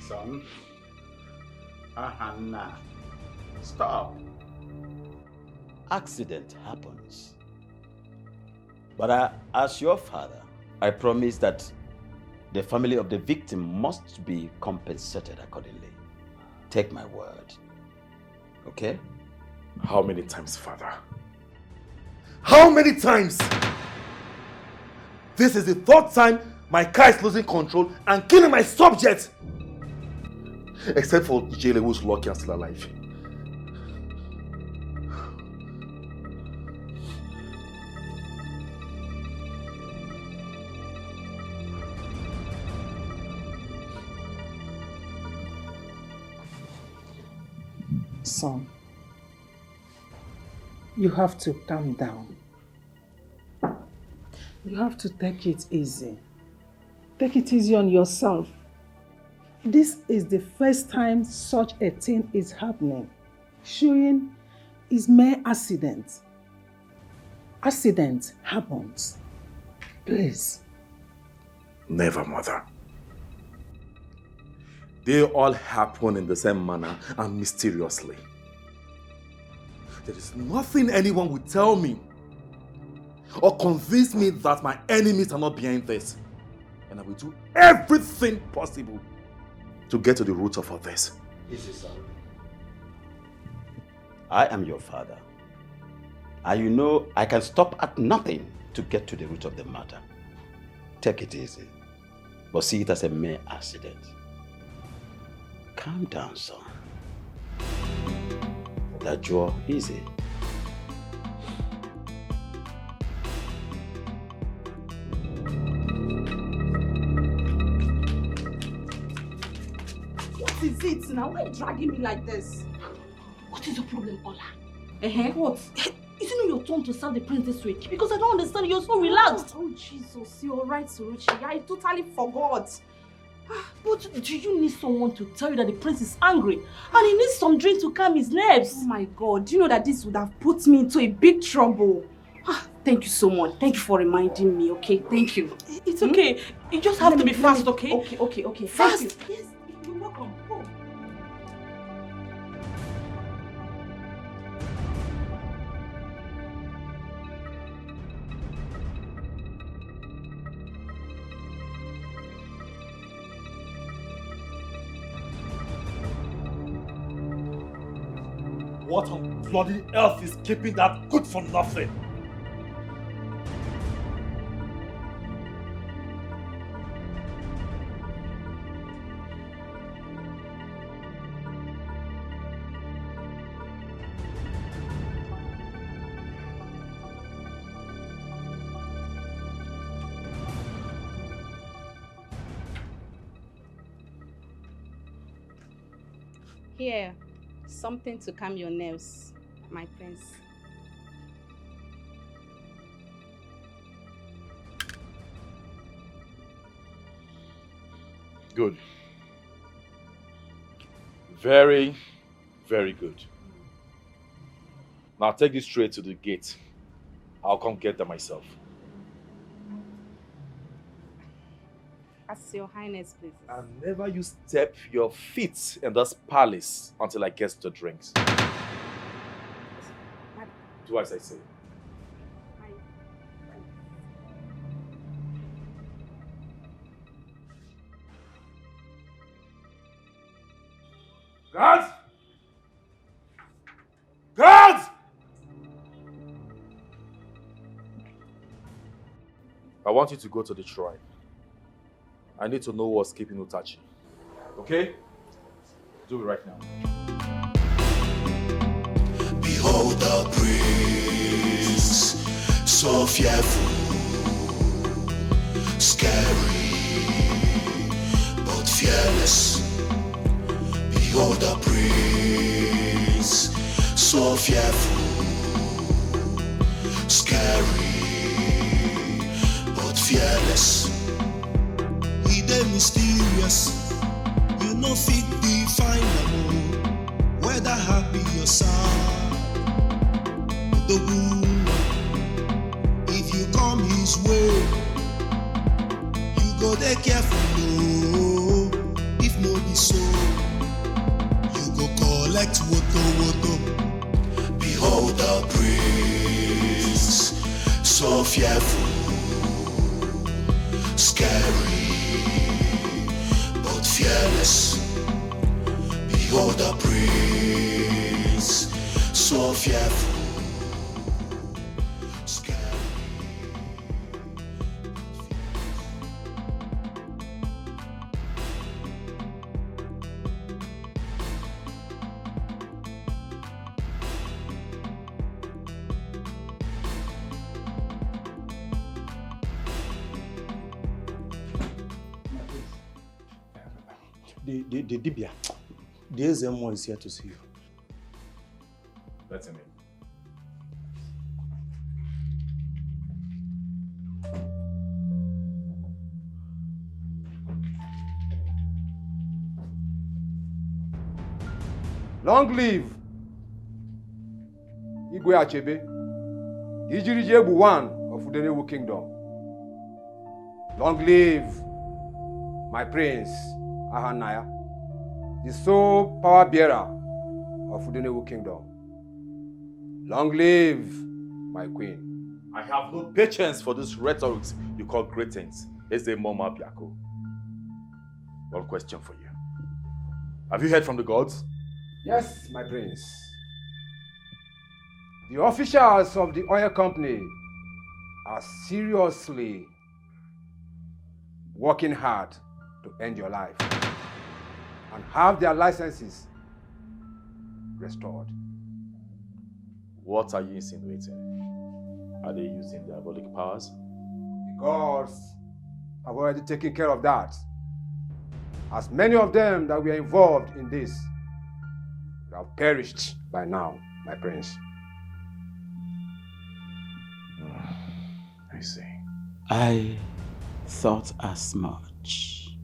Son, Hannah, stop. Accident happens. But as your father, I promise that the family of the victim must be compensated accordingly. Take my word. Okay? How many times, Father? How many times? This is the third time my car is losing control and killing my subjects. Except for Jele, who's lucky and still alive. Son, you have to calm down. You have to take it easy. Take it easy on yourself. This is the first time such a thing is happening. Showing is mere accident. Accident happens. Please. Never, Mother. They all happen in the same manner and mysteriously. There is nothing anyone would tell me or convince me that my enemies are not behind this. And I will do everything possible to get to the root of all this. Easy, son. I am your father. And you know I can stop at nothing to get to the root of the matter. Take it easy, but see it as a mere accident. Calm down, son. That you're easy. What is it now? Why are you dragging me like this? What is your problem, Ola? What? Is it not your turn to serve the prince this week? Because I don't understand. You're so relaxed. Oh, Jesus. You're right, Suruchi. I totally forgot. But do you need someone to tell you that the prince is angry and he needs some drink to calm his nerves? Oh my God, do you know that this would have put me into a big trouble? Thank you so much. Thank you for reminding me, okay? Thank you. It's okay. You just have to be fast, okay? Okay. Fast. Thank you. Yes, you're welcome. Go. What on bloody earth is keeping that good for nothing? Here, something to calm your nerves, my prince. Good. Very, very good. Now take this straight to the gate. I'll come get them myself. As your highness pleases. And never you step your feet in this palace until I get to the drinks. Do as I say. Guards! Guards! I want you to go to the shrine. I need to know what's keeping Utachi. Okay? Do it right now. Behold the prince, so fearful, scary, but fearless. Behold the prince, so fearful, scary, but fearless. He dey mysterious, you no fit define am, whether happy or sad. Odogu, if you come his way, you go dey careful, no. If no be so, you go collect woto. Behold the prince, so fearful, scary, but fearless. Behold the prince, so fearful, scary. The Dibia, the SMO is here to see you. Let him in. Long live Igwe Achebe, Ijirije Buwan of Udenewu Kingdom. Long live my prince, Ahanaya, the sole power bearer of Udenewu Kingdom. Long live my queen. I have no patience for this rhetoric you call greetings. It's the Moma Biako. One question for you. Have you heard from the gods? Yes, my prince. The officials of the oil company are seriously working hard to end your life and have their licenses restored. What are you insinuating? Are they using diabolic powers? The gods have already taken care of that. As many of them that were involved in this have perished by now, my prince. I see. I thought as much.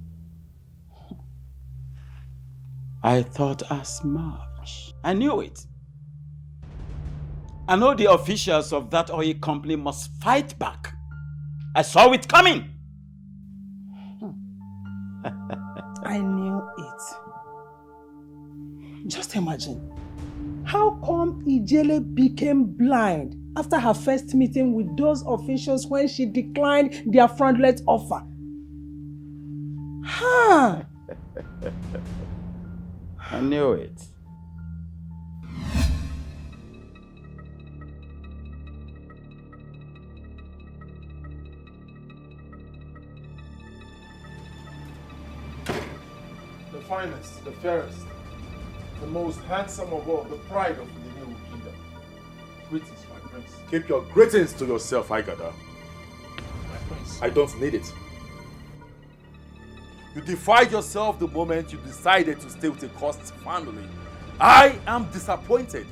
I thought as much. I knew it. I know the officials of that oil company must fight back. I saw it coming. I knew it. Just imagine. How come Ijele became blind after her first meeting with those officials when she declined their fraudulent offer? Huh? I knew it. The finest, the fairest, the most handsome of all, the pride of the Nollywood kingdom. Greetings, my prince. Keep your greetings to yourself, Igada. My prince. I don't need it. You defied yourself the moment you decided to stay with a cursed family. I am disappointed.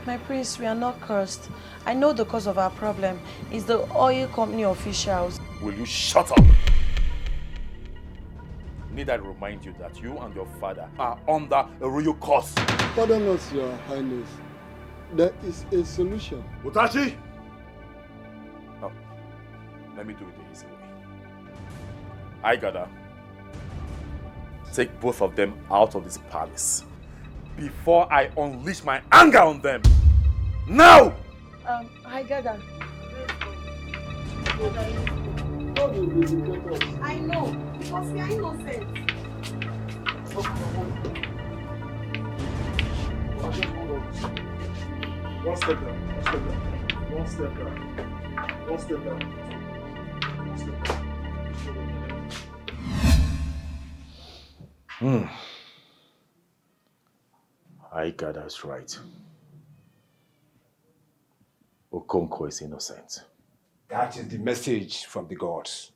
My prince, we are not cursed. I know the cause of our problem is the oil company officials. Will you shut up? Need I remind you that you and your father are under a royal curse? Pardon us, Your Highness. There is a solution. Utachi! No. Let me do it the easy way. Igada, take both of them out of this palace before I unleash my anger on them. Now! Igada. I know, because we are innocent. One step down, one step down, one step down, one step down, one step down. Igada's right. Okonkwo is innocent. That is the message from the gods.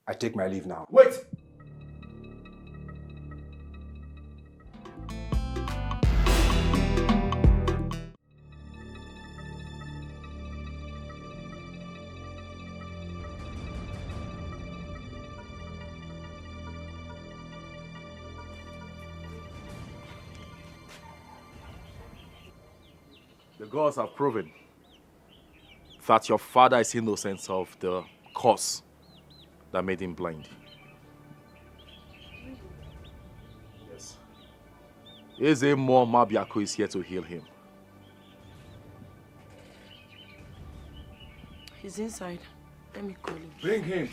I take my leave now. Wait! The gods have proven that your father is innocent of the cause that made him blind. Yes. Eze Mo Mabiako is here to heal him. He's inside. Let me call him. Bring him.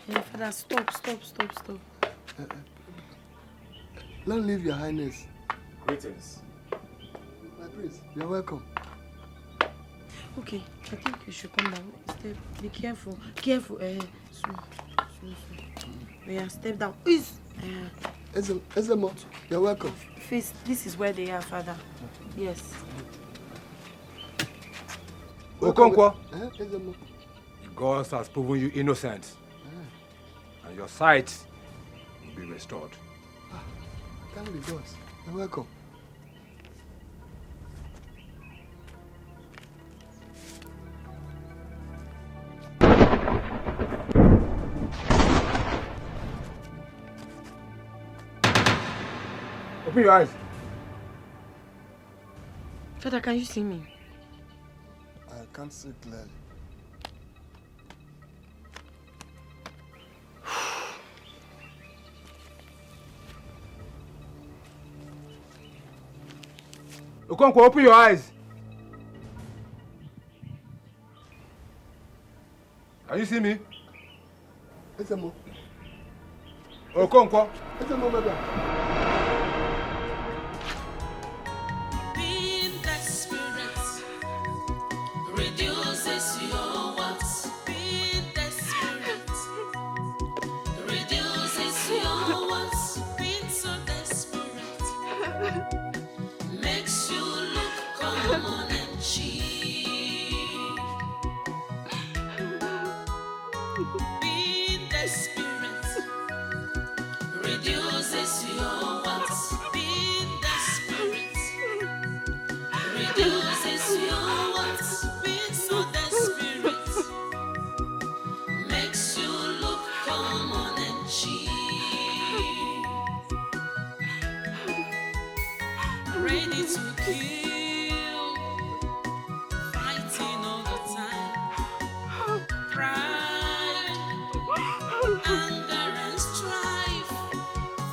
Yeah, Father, stop. Long live Your Highness. Greetings. My prince, you're welcome. Okay, I think you should come down. Step. Be careful. Careful. Slow. Yeah, step down. Ezemo, you're welcome. Face. This is where they are, Father. Yes. Okonkwo, Ezemo. the gods has proven you innocent. And your sight will be restored. Thank the gods. You're welcome. Open your eyes. Father, can you see me? I can't see clearly. Okonkwo, open your eyes. Can you see me? Ezemo. Okonkwo. Ezemo, baby. Being desperate reduces your wants. Being desperate reduces your wants. Being so desperate makes you look common and cheap. ready to kill, fighting all the time. Pride, anger and strife,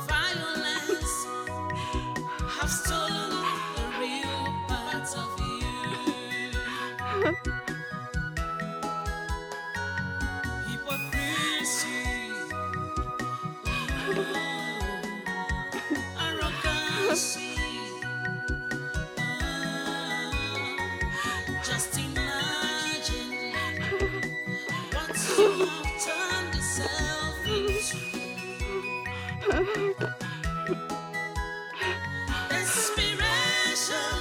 violence have stolen the real parts of you. Hypocrisy, arrogancy. Just imagine what you have turned yourself into. Desperation,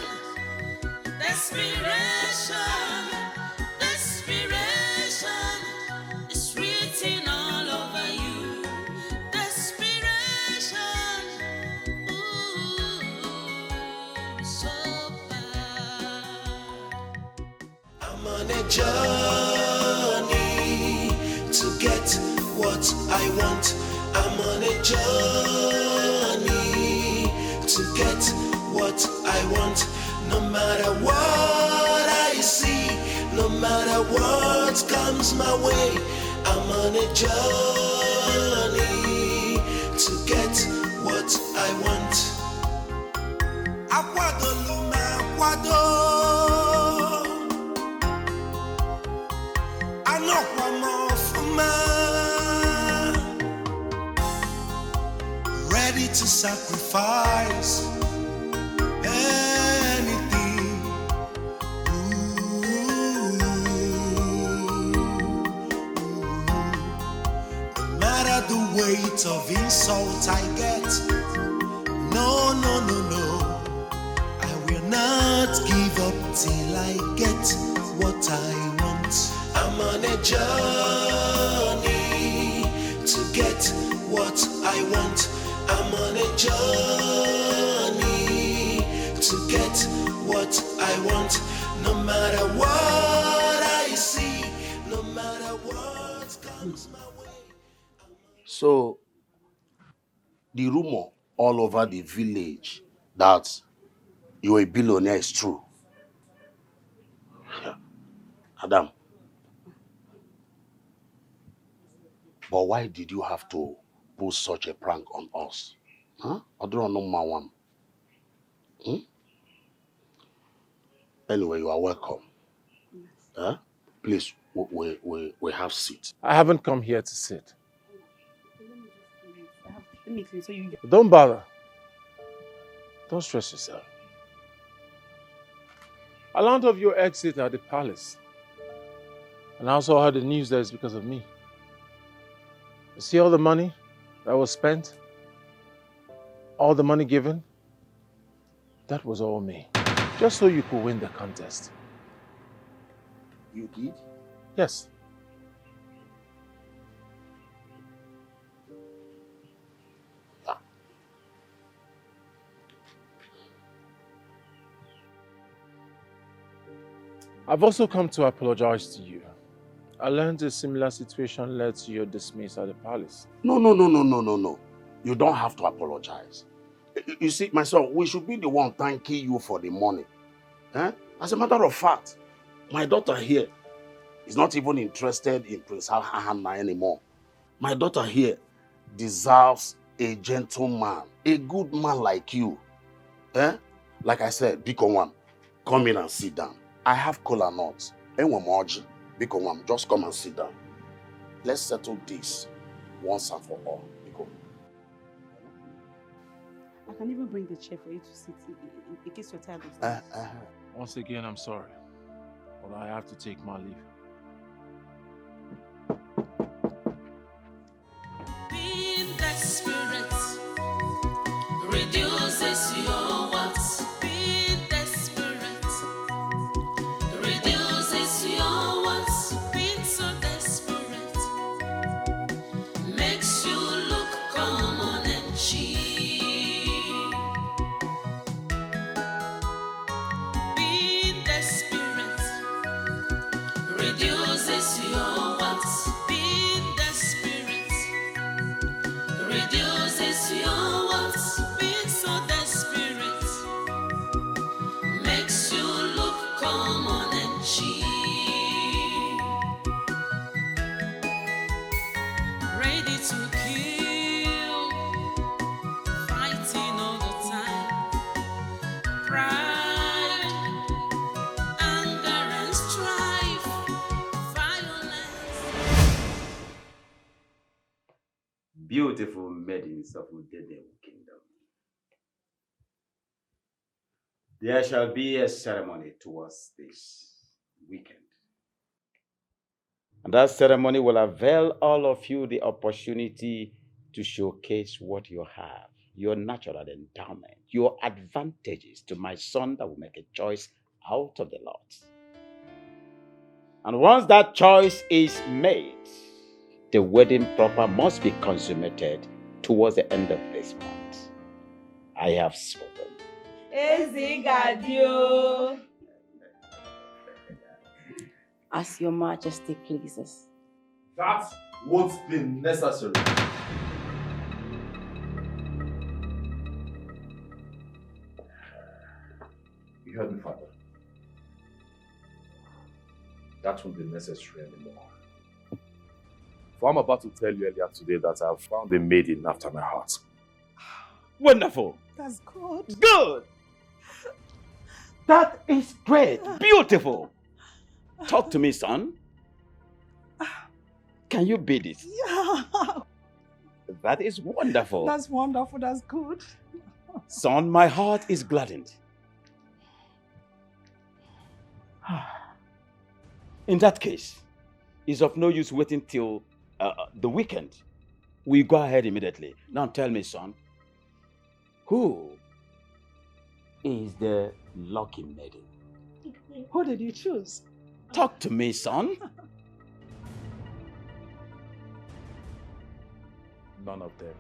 desperation, desperation is written all over you. Desperation, ooh, so bad. I'm on a journey to get what I want. I'm on a journey to get what I want. No matter what I see, no matter what comes my way, I'm on a journey to get what I want. Akwado luma akwado, anokwa mofuma, ready to sacrifice anything. No matter the weight of insult I get, no, no, no, no, I will not give up till I get what I want. I'm on a journey to get what I want. I'm on a journey to get what I want. No matter what I see, no matter what comes my way. So, the rumor all over the village that you're a billionaire is true. Adam. But why did you have to pull such a prank on us? Huh? I don't know my one. Anyway, you are welcome. Huh? Please, we have seats. I haven't come here to sit. Let me clean so you get. Don't bother. Don't stress yourself. I learned of your exit at the palace. And I also heard the news that it's because of me. You see all the money that was spent? All the money given? That was all me. Just so you could win the contest. You did? Yes. I've also come to apologize to you. I learned a similar situation led to your dismiss at the palace. No. You don't have to apologize. You see, my son, we should be the one thanking you for the money. Eh? As a matter of fact, my daughter here is not even interested in Prince Hanna anymore. My daughter here deserves a gentleman, a good man like you. Eh? Like I said, Biko One, come in and sit down. I have cola nuts. Biko One, just come and sit down. Let's settle this once and for all. Biko. I can even bring the chair for you to sit in case you're tired of that. Once again, I'm sorry. But I have to take my leave. Being desperate reduces your wants. Being desperate reduces your wants. Being so desperate makes you look common and cheap. Being desperate reduces your wants. Being desperate reduces your wants. Being so desperate beautiful maidens of Udene Kingdom, there shall be a ceremony towards this weekend. And that ceremony will avail all of you the opportunity to showcase what you have, your natural endowment, your advantages to my son that will make a choice out of the lot. And once that choice is made, the wedding proper must be consummated towards the end of this month. I have spoken. Ezigadio. As your majesty pleases. That won't be necessary. You heard me, Father. That won't be necessary anymore. For I'm about to tell you earlier today that I've found a maiden after my heart. Wonderful. That's good. Good. That is great. Beautiful. Talk to me, son. Can you beat it? Yeah. That is wonderful. That's wonderful. That's good. Son, my heart is gladdened. In that case, it's of no use waiting till the weekend. We go ahead immediately. Now tell me, son, who is the lucky maiden? Who did you choose? Talk to me, son. None of them.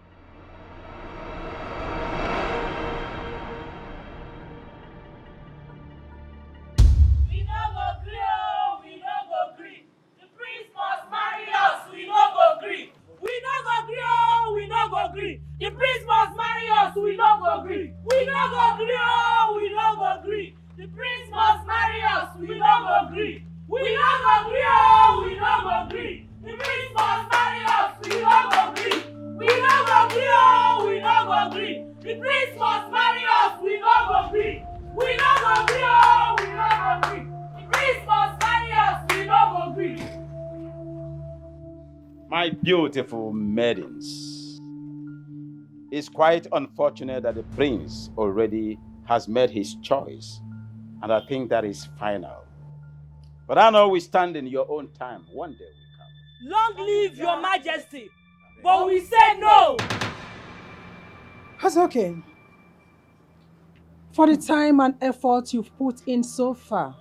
We no go gree, oh, we no go gree. The prince must marry us, we no go gree. We no go gree, oh, we no go gree. The prince must marry us, we no go gree. We no go gree, oh, we no go gree. The prince must marry us, we no go gree. We no go gree, oh, we no go gree. The prince must marry us, we no go gree. We no go gree, oh, we no go gree. The prince must marry us, we no go gree. We no go gree, oh, we no go gree. The prince must marry us, we no go gree. My beautiful maidens, it's quite unfortunate that the prince already has made his choice, and I think that is final. But I know we stand in your own time. One day will come. Long live your majesty, but we say no. That's okay. For the time and effort you've put in so far,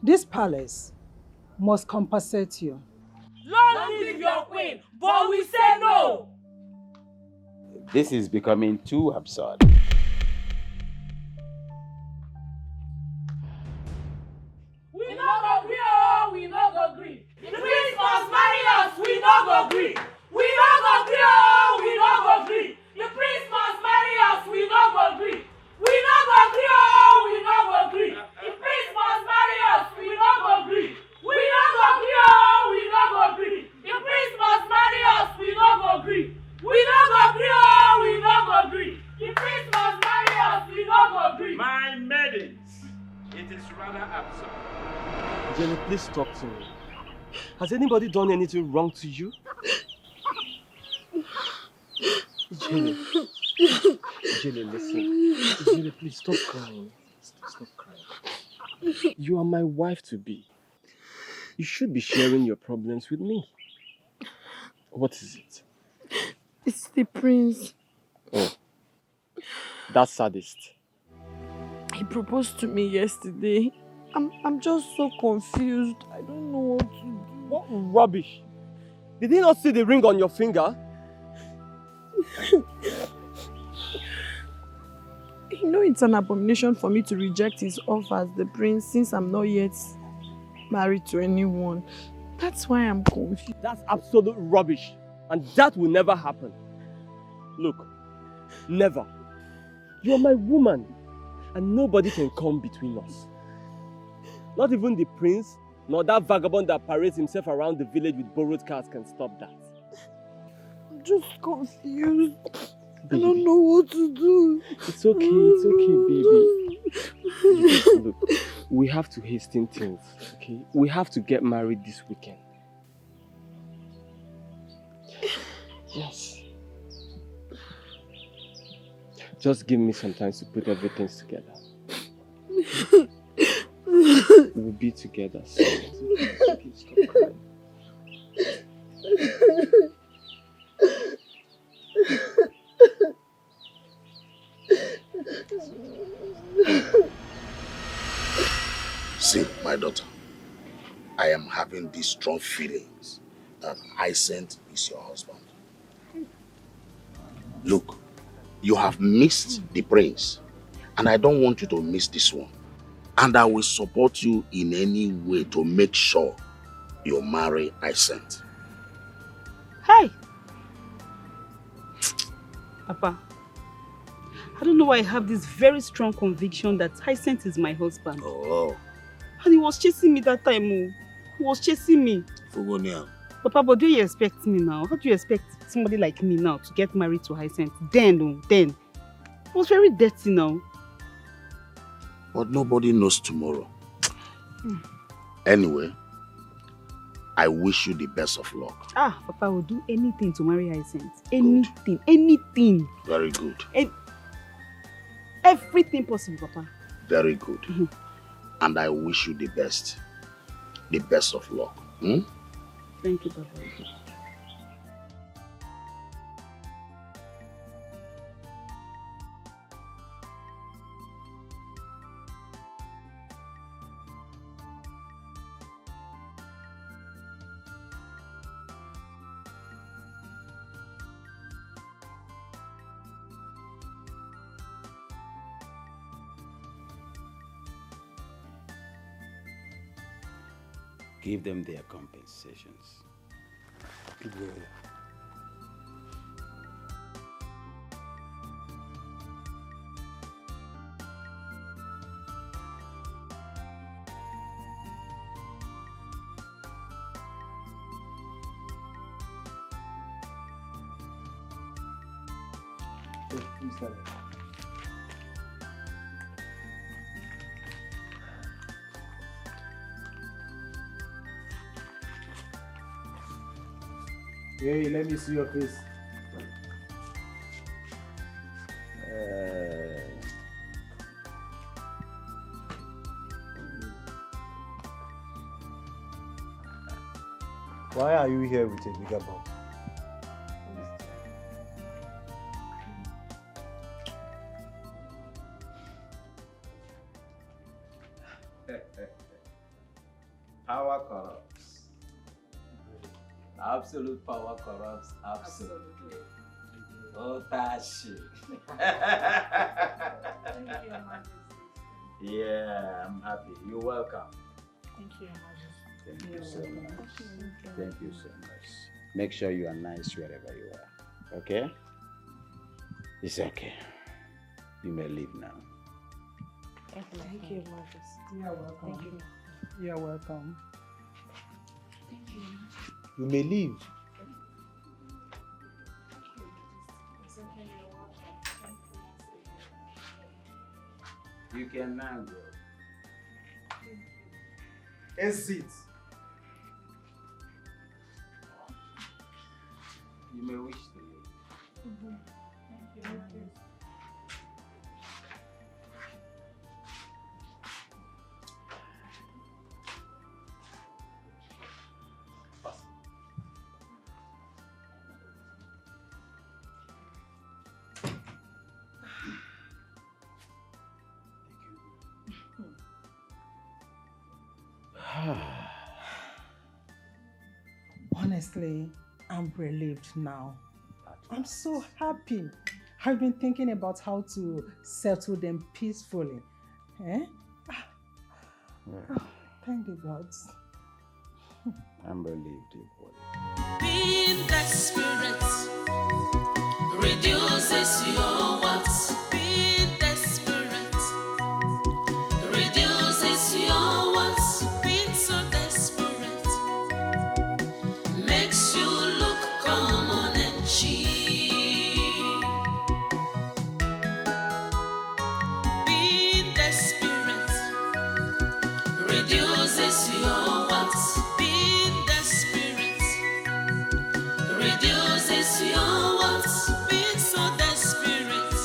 this palace must compensate you. Long live your queen, but we say no. This is becoming too absurd. We no go gree, oh, we no go gree. The prince must marry us, we no go gree. We no go gree, oh, we no go gree. The prince must marry us, we no go gree. We no go gree, oh, we no go gree. The prince must marry us, we no go gree. We no go gree, oh, we no go gree. The prince must marry us, we no go gree. We no go gree, oh, we no go gree. The prince must marry us, we no go gree. My maidens, it is rather absurd. Jenny, please talk to me. Has anybody done anything wrong to you? Jenny. Jenny, listen. Jenny, please stop crying. Stop crying. You are my wife-to-be. You should be sharing your problems with me. What is it? It's the prince. Oh. That sadist. He proposed to me yesterday. I'm just so confused. I don't know what to do. What rubbish! Did he not see the ring on your finger? You know it's an abomination for me to reject his offer as the prince since I'm not yet married to anyone. That's why I'm confused. That's absolute rubbish. And that will never happen. Look, never. You're my woman. And nobody can come between us. Not even the prince, nor that vagabond that parades himself around the village with borrowed cars can stop that. I'm just confused. Baby. I don't know what to do. It's okay, baby. Look, we have to hasten things, okay? We have to get married this weekend. Yes. Just give me some time to put everything together. We'll be together soon. Please stop crying. See, my daughter, I am having these strong feelings that Hyacinth is your husband. Look, you have missed the prince, and I don't want you to miss this one. And I will support you in any way to make sure you marry Hyacinth. Hey! Papa, I don't know why I have this very strong conviction that Hyacinth is my husband. Oh. And he was chasing me that time. Oh. He was chasing me. Fugonia. Papa, but do you expect me now? How do you expect somebody like me now to get married to Hyacinth? Then. It was very dirty now. But nobody knows tomorrow. Anyway, I wish you the best of luck. Papa, I will do anything to marry Hyacinth. Anything. Very good. Everything possible, Papa. Very good. And I wish you the best. The best of luck. Thank you, Papa. Give them their compensations. Hey, let me see your face. Why are you here with a bigger bump? Power corrupts. Absolute power corrupts absolutely. Oh, Tashi. Thank you, Your Majesty. Yeah, I'm happy. You're welcome. Thank you, Your Majesty. Thank you so much. Thank you so much. Make sure you are nice wherever you are. Okay? It's okay. You may leave now. Thank you, Your Majesty. You're welcome. Thank you. You're welcome. Thank you. You may leave. It's okay, you're welcome. You can now go. Exit. You may wish to leave. Thank you. Honestly, I'm relieved now. I'm so happy. I've been thinking about how to settle them peacefully. Eh? Thank the gods. I'm relieved, equally. Being desperate reduces your wants. Being desperate reduces your wants. Being so desperate makes you look common and cheap. Being desperate reduces your wants. Being desperate reduces your wants. Being so desperate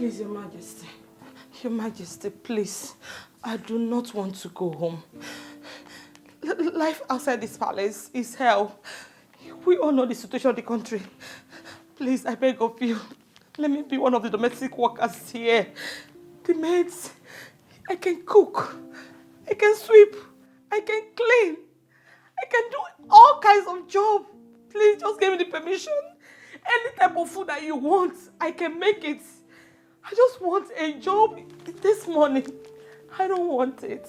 Please, Your Majesty. Your Majesty, please. I do not want to go home. Life outside this palace is hell. We all know the situation of the country. Please, I beg of you, let me be one of the domestic workers here. The maids, I can cook, I can sweep, I can clean, I can do all kinds of jobs. Please, just give me the permission. Any type of food that you want, I can make it. I just want a job this morning. I don't want it.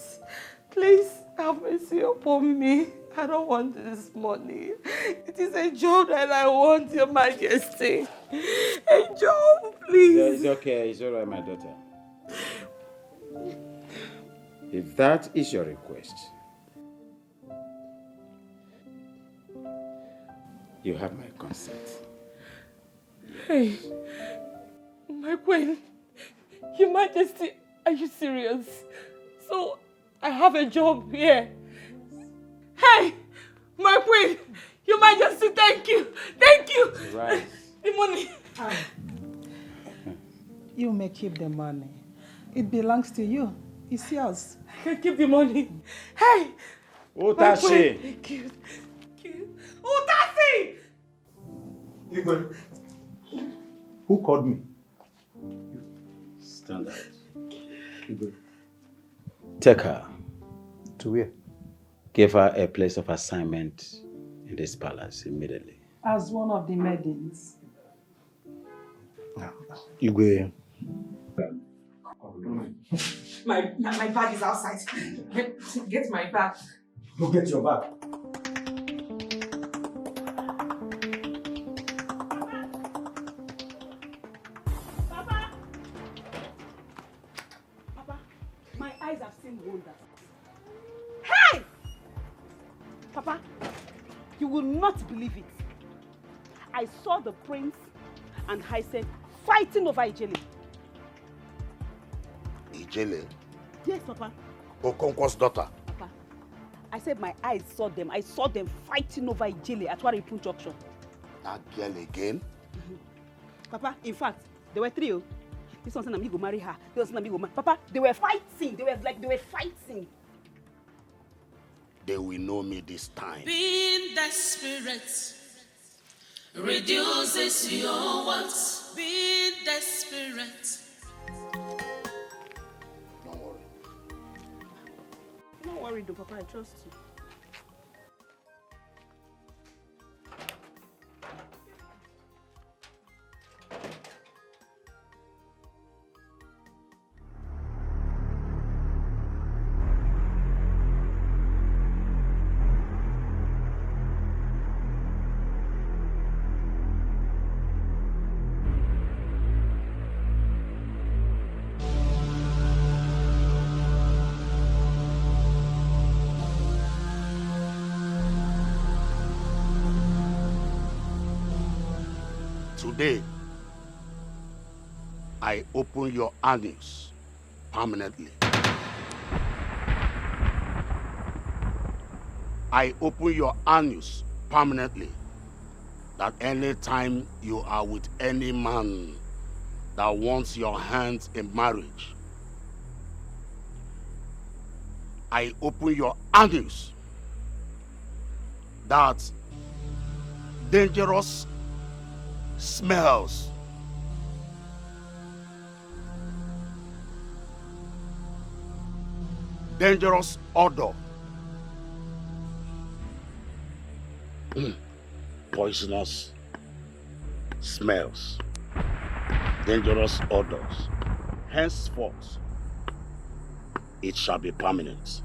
Please have mercy upon me. I don't want this money. It is a job that I want, Your Majesty. A job, please. It's okay. It's all right, my daughter. If that is your request, you have my consent. Hey, my queen, Your Majesty, are you serious? So, I have a job here. Hey, my queen, Your Majesty, thank you. Thank you. Right. The money. You may keep the money. It belongs to you. It's yours. I can keep the money. Hey! Utashi! Thank you. Thank you. Utashi! Igwe, who called me? Stand out. Igwe. Take her. To where? Give her a place of assignment in this palace immediately. As one of the maidens. Igwe. My bag is outside. Get my bag. Go get your bag. Papa, my eyes have seen wonders. Hey! Papa, you will not believe it. I saw the prince and Hyacinth fighting over Ijele. Ijele? Yes, Papa. Okonkwo's daughter. Papa, I said my eyes saw them. I saw them fighting over Ijele at Waripun Junction. That girl again? Papa, in fact, there were three. This one said I'm going to marry her. This one said I'm going to marry. Papa, they were fighting. They were fighting. They will know me this time. Being desperate reduces your wants. Being desperate. Don't worry. Don't worry, though, Papa. I trust you. Today, I open your anus permanently. I open your anus permanently. That any time you are with any man that wants your hands in marriage, I open your anus. That dangerous smells, dangerous odor, poisonous smells, dangerous odors. Henceforth, it shall be permanent.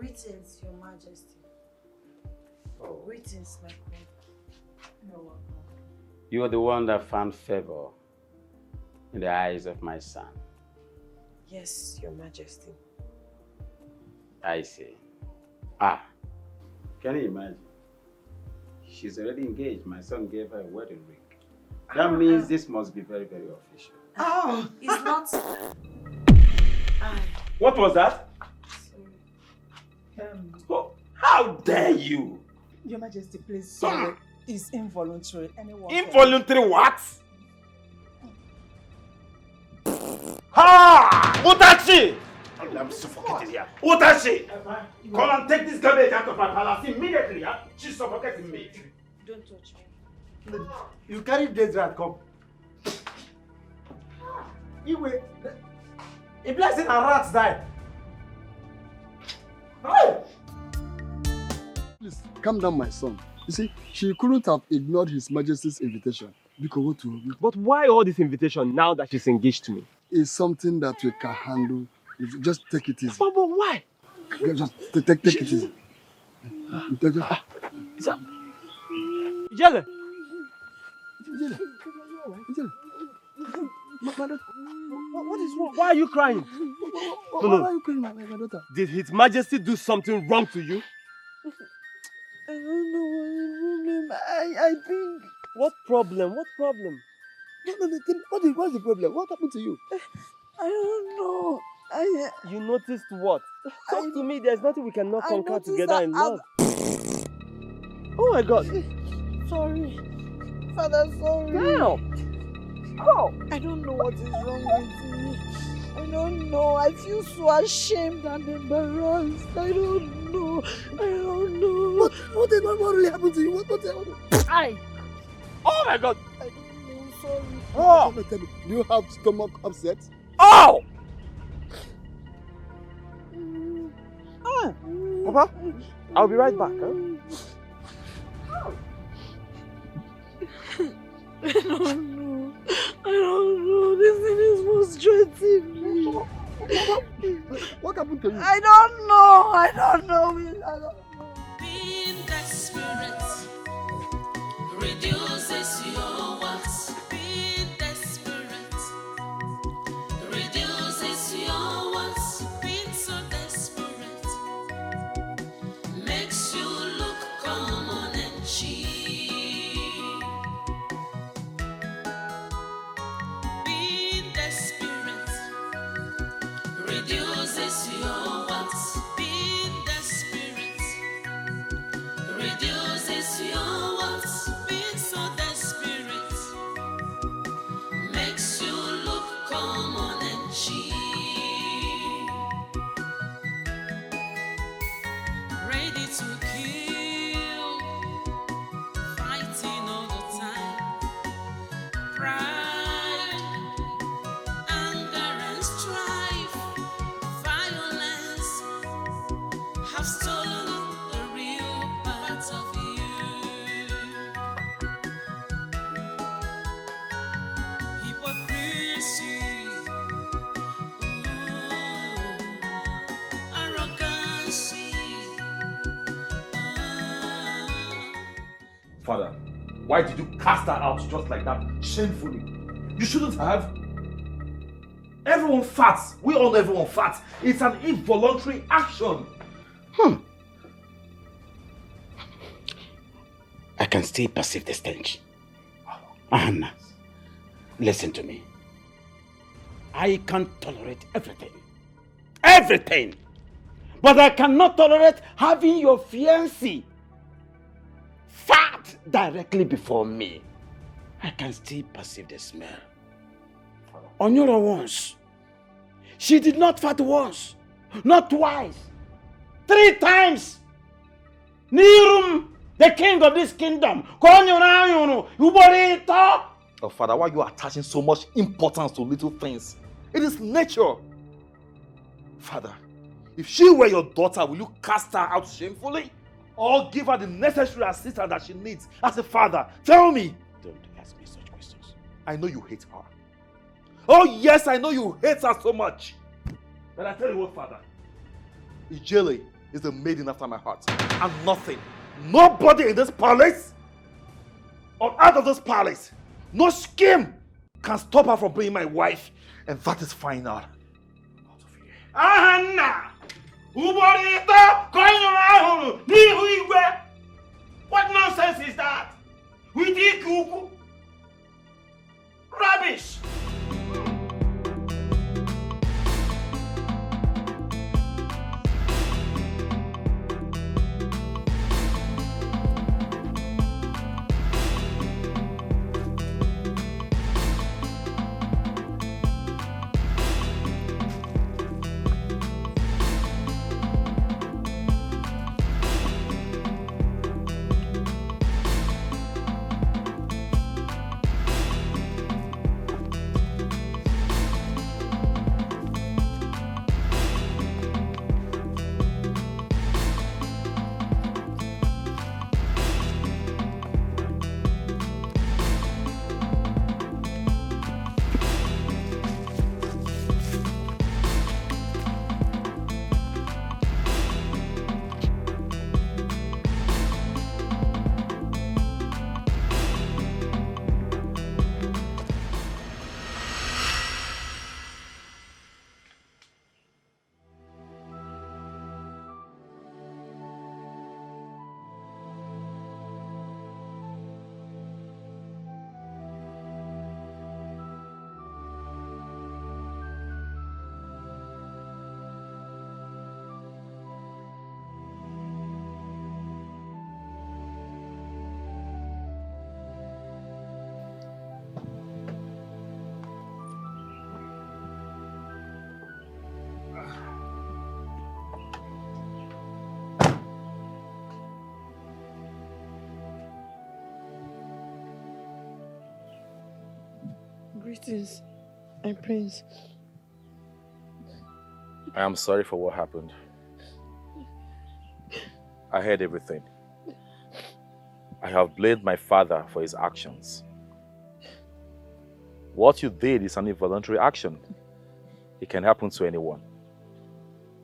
Greetings, Your Majesty. Greetings, my queen. No. You are the one that found favor in the eyes of my son. Yes, Your Majesty. I see. Can you imagine? She's already engaged. My son gave her a wedding ring. That means this must be very, very official. Oh, it's not. What was that? How dare you? Your Majesty, please, sorry. It's involuntary. Anyone Involuntary what? Ha! Utachi! I'm suffocated here. Utachi! Come and take this garbage out of my palace immediately. Huh? She's suffocating me. Don't touch me. You carry dead rat, come. Iwe, a blessing and rats die. Please, calm down, my son. You see, she couldn't have ignored His Majesty's invitation. But why all this invitation now that she's engaged to me? It's something that we can handle. Just take it easy. But why? Just take it easy. Ijele! What is wrong? Why are you crying? Why are you crying, my daughter? Did His Majesty do something wrong to you? I don't know what the problem. I think. What problem? What problem? What's the problem? What happened to you? I don't know. You noticed what? Talk to me. There's nothing we cannot conquer together in love. Oh my God. Sorry. Father, sorry. Damn. Oh. I don't know what is wrong with me. I don't know. I feel so ashamed and embarrassed. I don't know. What really happened to you? What happened? Oh my God. I don't know. Sorry. Oh. Tell me, do you have stomach upset? Oh. Papa, I'll be right back. Huh? I don't know. This thing is frustrating me. What happened to you? I don't know. Being desperate reduces your worth. Being desperate reduces your worth. Being so desperate makes you look common and cheap. Being desperate reduces your worth. Being desperate reduces your worth. Being so desperate makes you look common and cheap. Ready to kill, fighting all the time. Pride, anger and strife, violence have stolen the real part of you. Hypocrisy, arrogancy. Father, why did you cast her out just like that, shamefully? You shouldn't have. Everyone farts. We all know everyone farts. It's an involuntary action. I can still perceive the stench. Anna, listen to me. I can tolerate everything. Everything! But I cannot tolerate having your fiancé fart directly before me. I can still perceive the smell. Onyora once. She did not fart once. Not twice. 3 times. Nirum, the king of this kingdom. Oh, Father, why are you attaching so much importance to little things? It is nature. Father, if she were your daughter, will you cast her out shamefully? Or give her the necessary assistance that she needs as a father? Tell me. Don't ask me such questions. I know you hate her. Oh yes, I know you hate her so much. But I tell you what, Father. Ijele, is a maiden after my heart. And nothing, nobody in this palace or out of this palace, no scheme can stop her from being my wife. And that is final. Ahanna! Uborito koinyo nihu igwe. What nonsense is that? We did kuku. Rubbish. Greetings, my prince. I am sorry for what happened. I heard everything. I have blamed my father for his actions. What you did is an involuntary action. It can happen to anyone.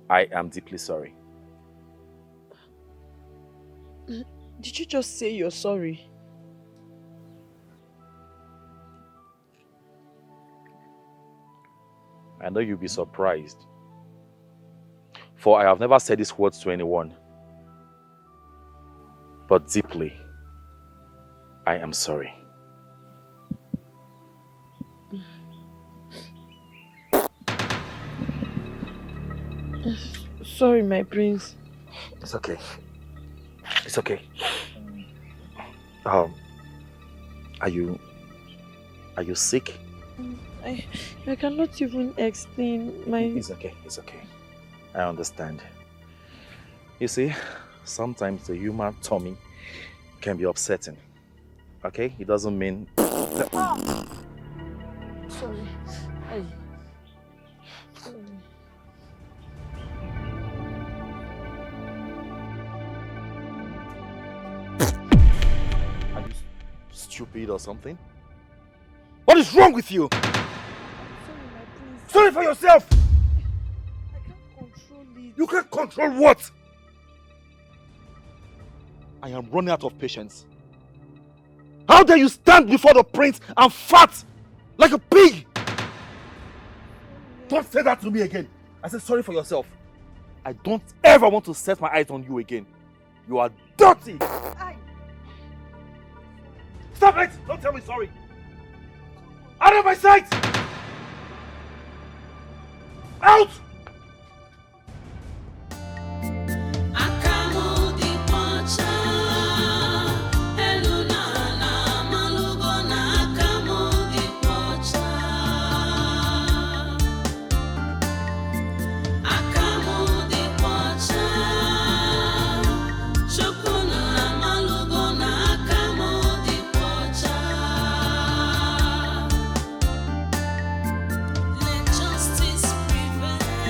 I am deeply sorry. Did you just say you're sorry? I know you'll be surprised. For I have never said these words to anyone. But deeply, I am sorry. Sorry, my prince. It's okay. It's okay. Are you sick? I cannot even explain my... It's okay, it's okay. I understand. You see, sometimes the human tummy can be upsetting. Okay? It doesn't mean... Sorry. Sorry. Are you stupid or something? What is wrong with you? Sorry for yourself! I can't control it. You can't control what? I am running out of patience. How dare you stand before the prince and fart like a pig? Don't say that to me again. I said sorry for yourself. I don't ever want to set my eyes on you again. You are dirty! Stop it! Don't tell me sorry! Out of my sight! Out! Let justice prevail.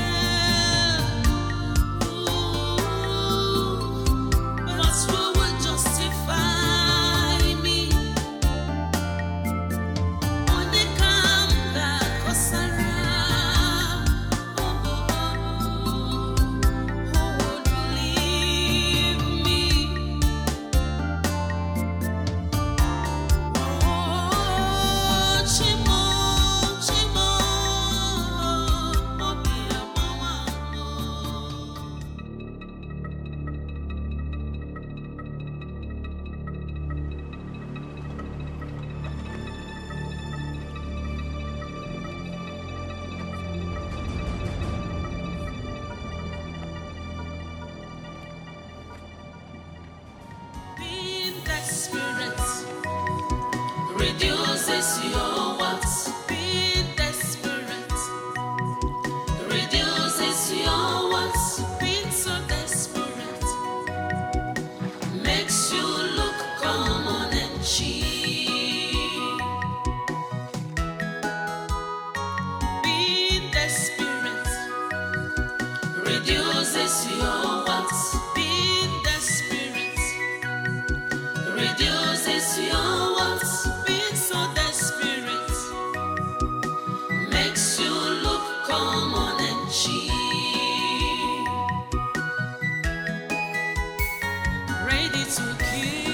to kill.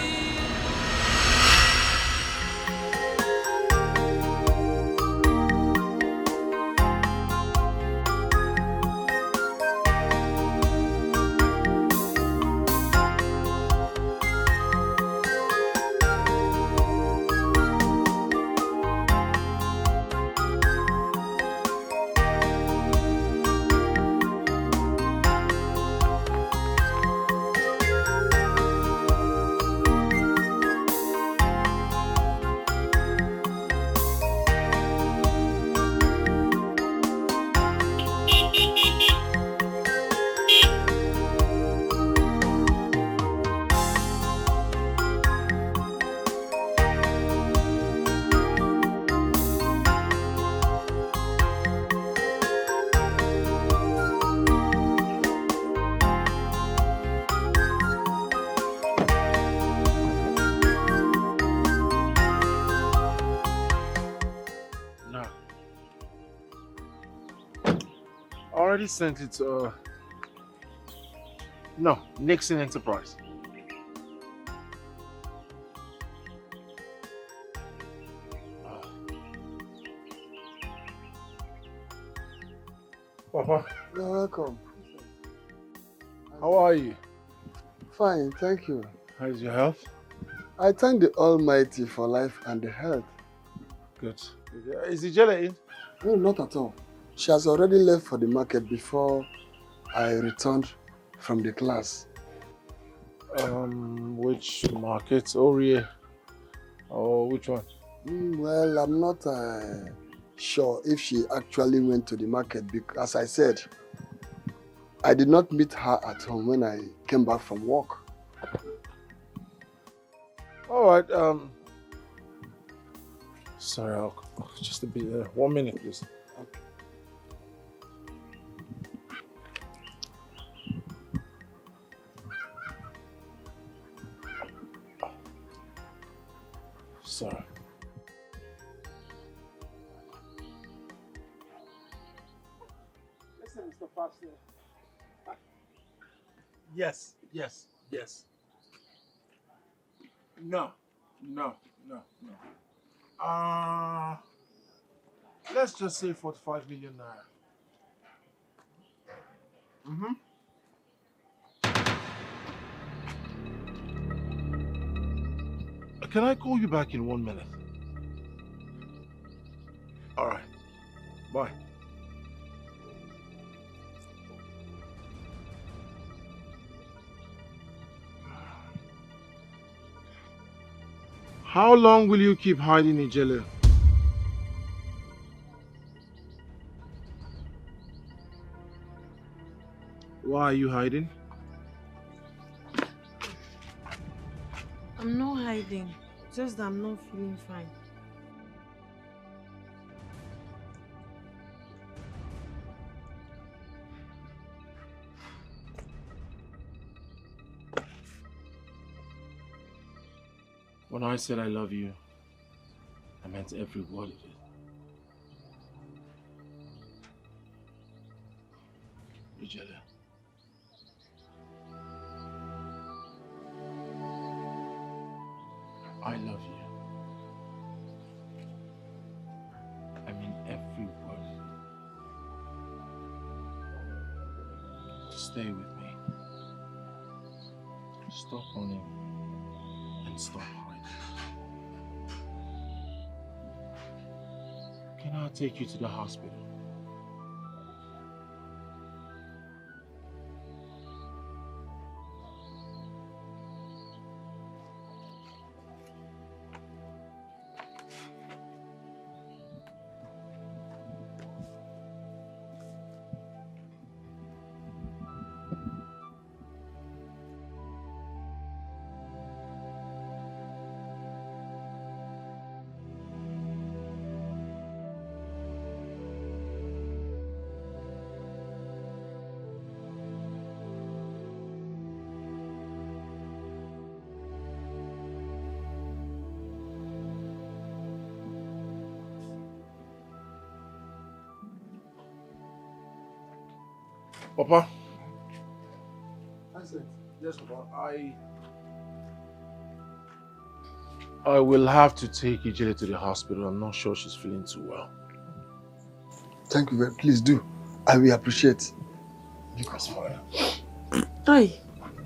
Already sent it to no, Nixon Enterprise. Papa, You're welcome. how are you? Fine, thank you. How's your health? I thank the Almighty for life and the health. Good. Is Ijele in? No, not at all. She has already left for the market before I returned from the class. Which market? Orie? Or which one? Well, I'm not sure if she actually went to the market because, as I said, I did not meet her at home when I came back from work. All right. Sorry, just a bit. 1 minute, please. Okay. Sorry. Listen, Mr. Pastor. Yes. No. Let's just say 45 million naira. Can I call you back in 1 minute? All right. Bye. How long will you keep hiding Ijele? Why are you hiding? I'm not hiding. Just that I'm not feeling fine. When I said I love you, I meant every word of it. Ijele. I love you. I mean every word. Stay with me. Stop running and stop hiding. Can I take you to the hospital? Papa? I said, Yes, Papa. I will have to take Ijele to the hospital. I'm not sure she's feeling too well. Thank you very much. Please do. I will appreciate. That's fine. Ay,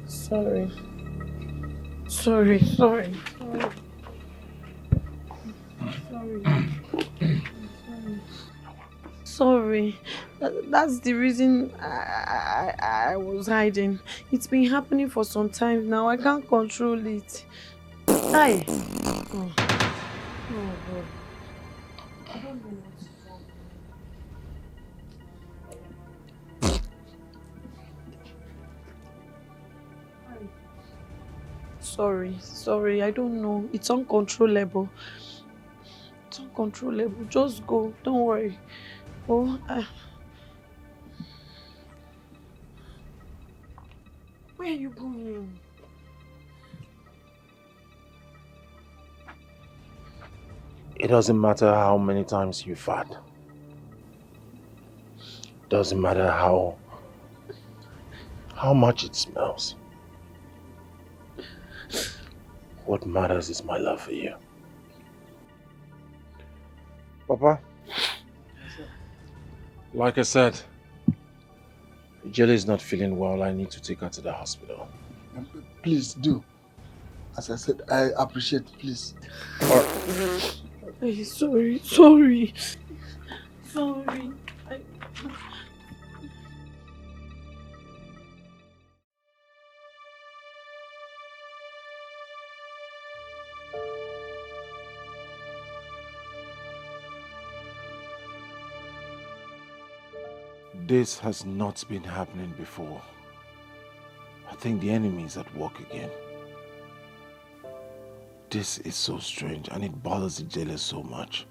sorry. Sorry. Sorry. That's the reason I was hiding. It's been happening for some time now. I can't control it. Ay. Oh. Oh God. I don't know what's wrong. Sorry, I don't know. It's uncontrollable. It's uncontrollable. Just go. Don't worry. Oh, where are you going? It doesn't matter how many times you fart. Doesn't matter how much it smells. What matters is my love for you. Papa, like I said, Ijele is not feeling well. I need to take her to the hospital. Please do. As I said, I appreciate, please. Hey, sorry. This has not been happening before. I think the enemy is at work again. This is so strange and it bothers Ijele so much.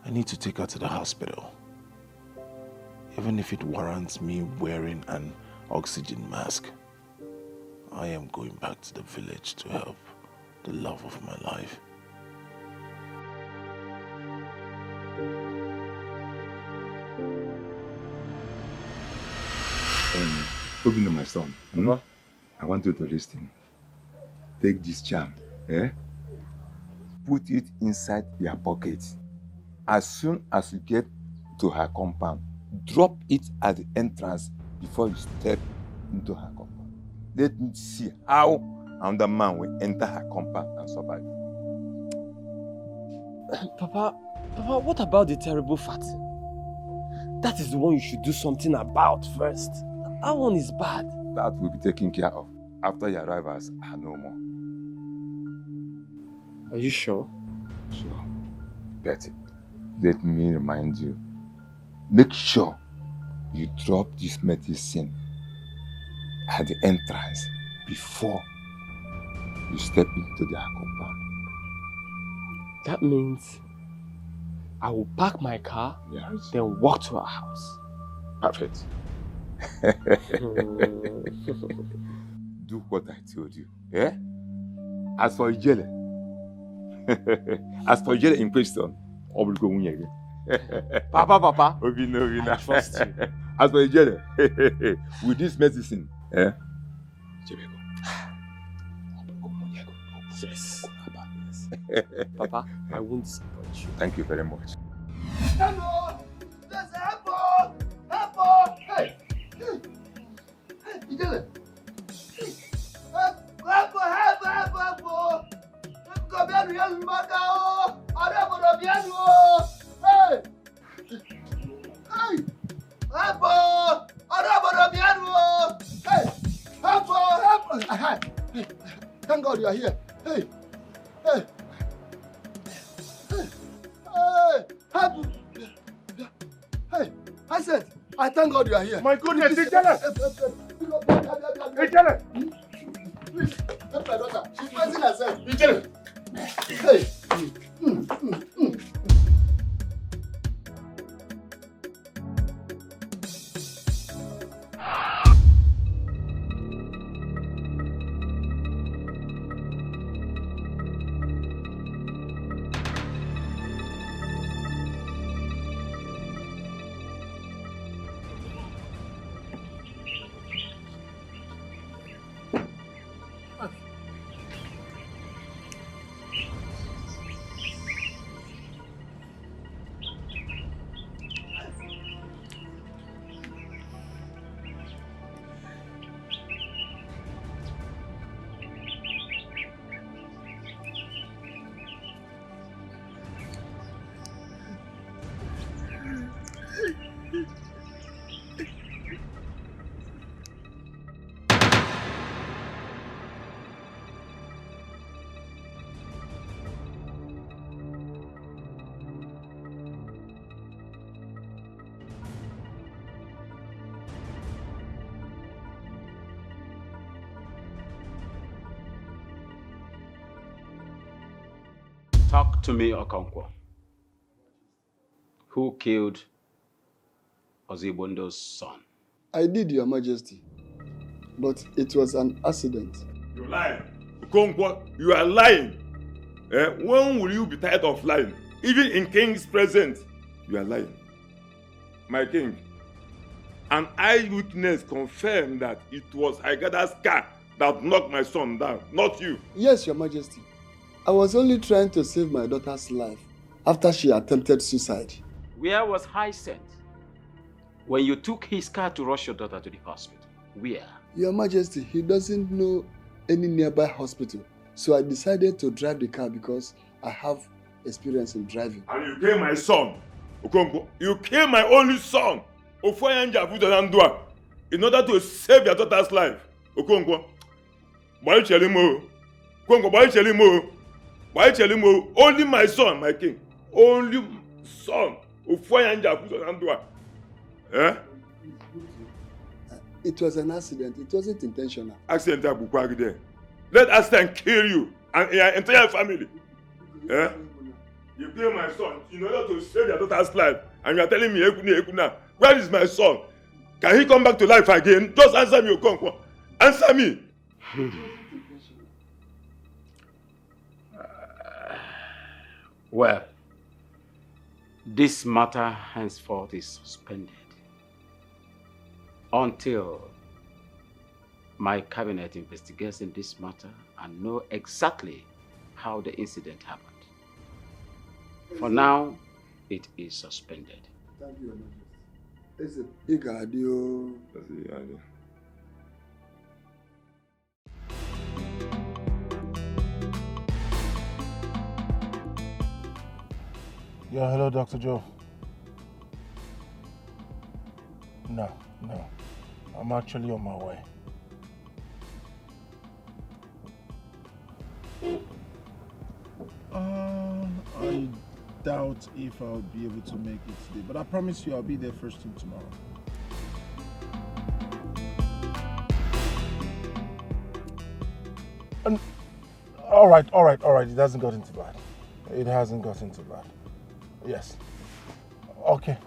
I need to take her to the hospital. Even if it warrants me wearing an oxygen mask. I am going back to the village to help the love of my life. Obino, my son, I want you to listen. Take this charm, put it inside your pocket. As soon as you get to her compound, drop it at the entrance before you step into her compound. Let me see how another man will enter her compound and survive. Papa, what about the terrible fat? That is the one you should do something about first. That one is bad. That will be taken care of after your arrivals are no more. Are you sure? Sure. Betty, let me remind you. Make sure you drop this medicine at the entrance before you step into their compound. That means I will park my car, yes, then walk to our house. Perfect. Do what I told you. As for Ijele, in question, Papa. Obina. I trust you. As for Ijele, with this medicine, Yes. Papa, I won't disappoint you. Thank you very much. Hello! There's help! Hey! Ijele! Help! Come here, mother! Hey! Help! Help! Thank God you are here. Hey! Help! Hey! I said, I thank God you are here. My goodness, Ijele! Ijele! Please, help my daughter. She's pressing herself. Ijele! Hey! Talk to me, Okonkwo. Who killed Ozibondo's son? I did, Your Majesty. But it was an accident. You're lying. Okonkwo, you are lying. When will you be tired of lying? Even in king's presence, you are lying. My king, an eyewitness confirmed that it was Aigada's car that knocked my son down, not you. Yes, Your Majesty. I was only trying to save my daughter's life after she attempted suicide. Where was Hyacinth when you took his car to rush your daughter to the hospital? Where? Your Majesty, he doesn't know any nearby hospital. So I decided to drive the car because I have experience in driving. And you killed my son, Okonkwo. You killed my only son, Ofoyanja, in order to save your daughter's life. Okonkwo, why you telling me? Okonkwo, why you telling me? Why you telling me? Only my son, my king. Only son, Ofoyanja, eh? It was an accident. It wasn't intentional. Accident, let accident kill you and your entire family. Eh? You kill my son in order to save your daughter's life, and you are telling me, Ekuna, where is my son? Can he come back to life again? Just answer me, Okonkwo. Answer me. Well, this matter henceforth is suspended until my cabinet investigates in this matter and know exactly how the incident happened. For now, it is suspended. Thank you, Your Majesty. Yeah, hello, Dr. Joe. No. I'm actually on my way. I doubt if I'll be able to make it today, but I promise you I'll be there first thing tomorrow. All right. It hasn't gotten too bad. It hasn't gotten too bad. Yes. Okay.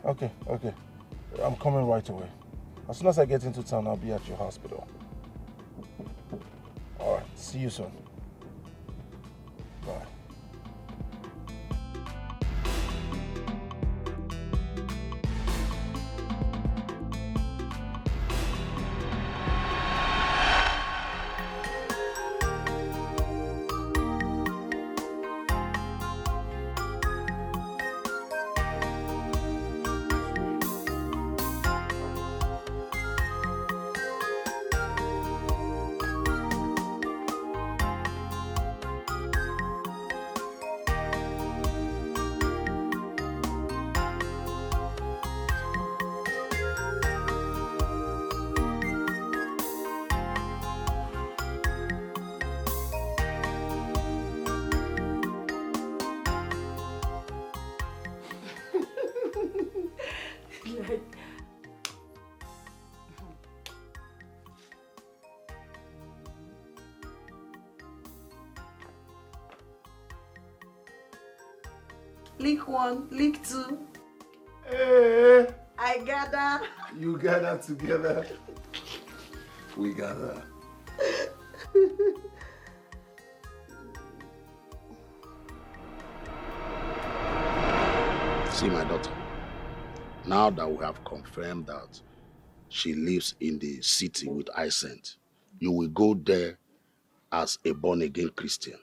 I'm coming right away. As soon as I get into town, I'll be at your hospital. All right. See you soon. Bye. Lick 1, lick 2. Hey, I gather. you gather together. We gather. See my daughter. Now that we have confirmed that she lives in the city with Hyacinth, you will go there as a born-again Christian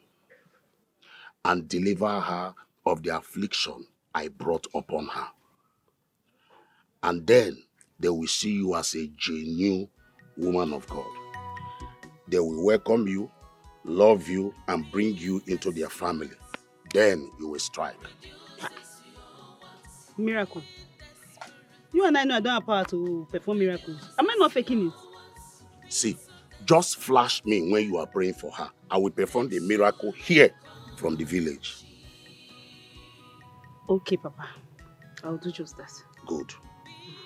and deliver her of the affliction I brought upon her. And then they will see you as a genuine woman of God. They will welcome you, love you, and bring you into their family. Then you will strike. Miracle. You and I know I don't have power to perform miracles. Am I not faking it? See, just flash me when you are praying for her. I will perform the miracle here from the village. Okay, Papa. I'll do just that. Good.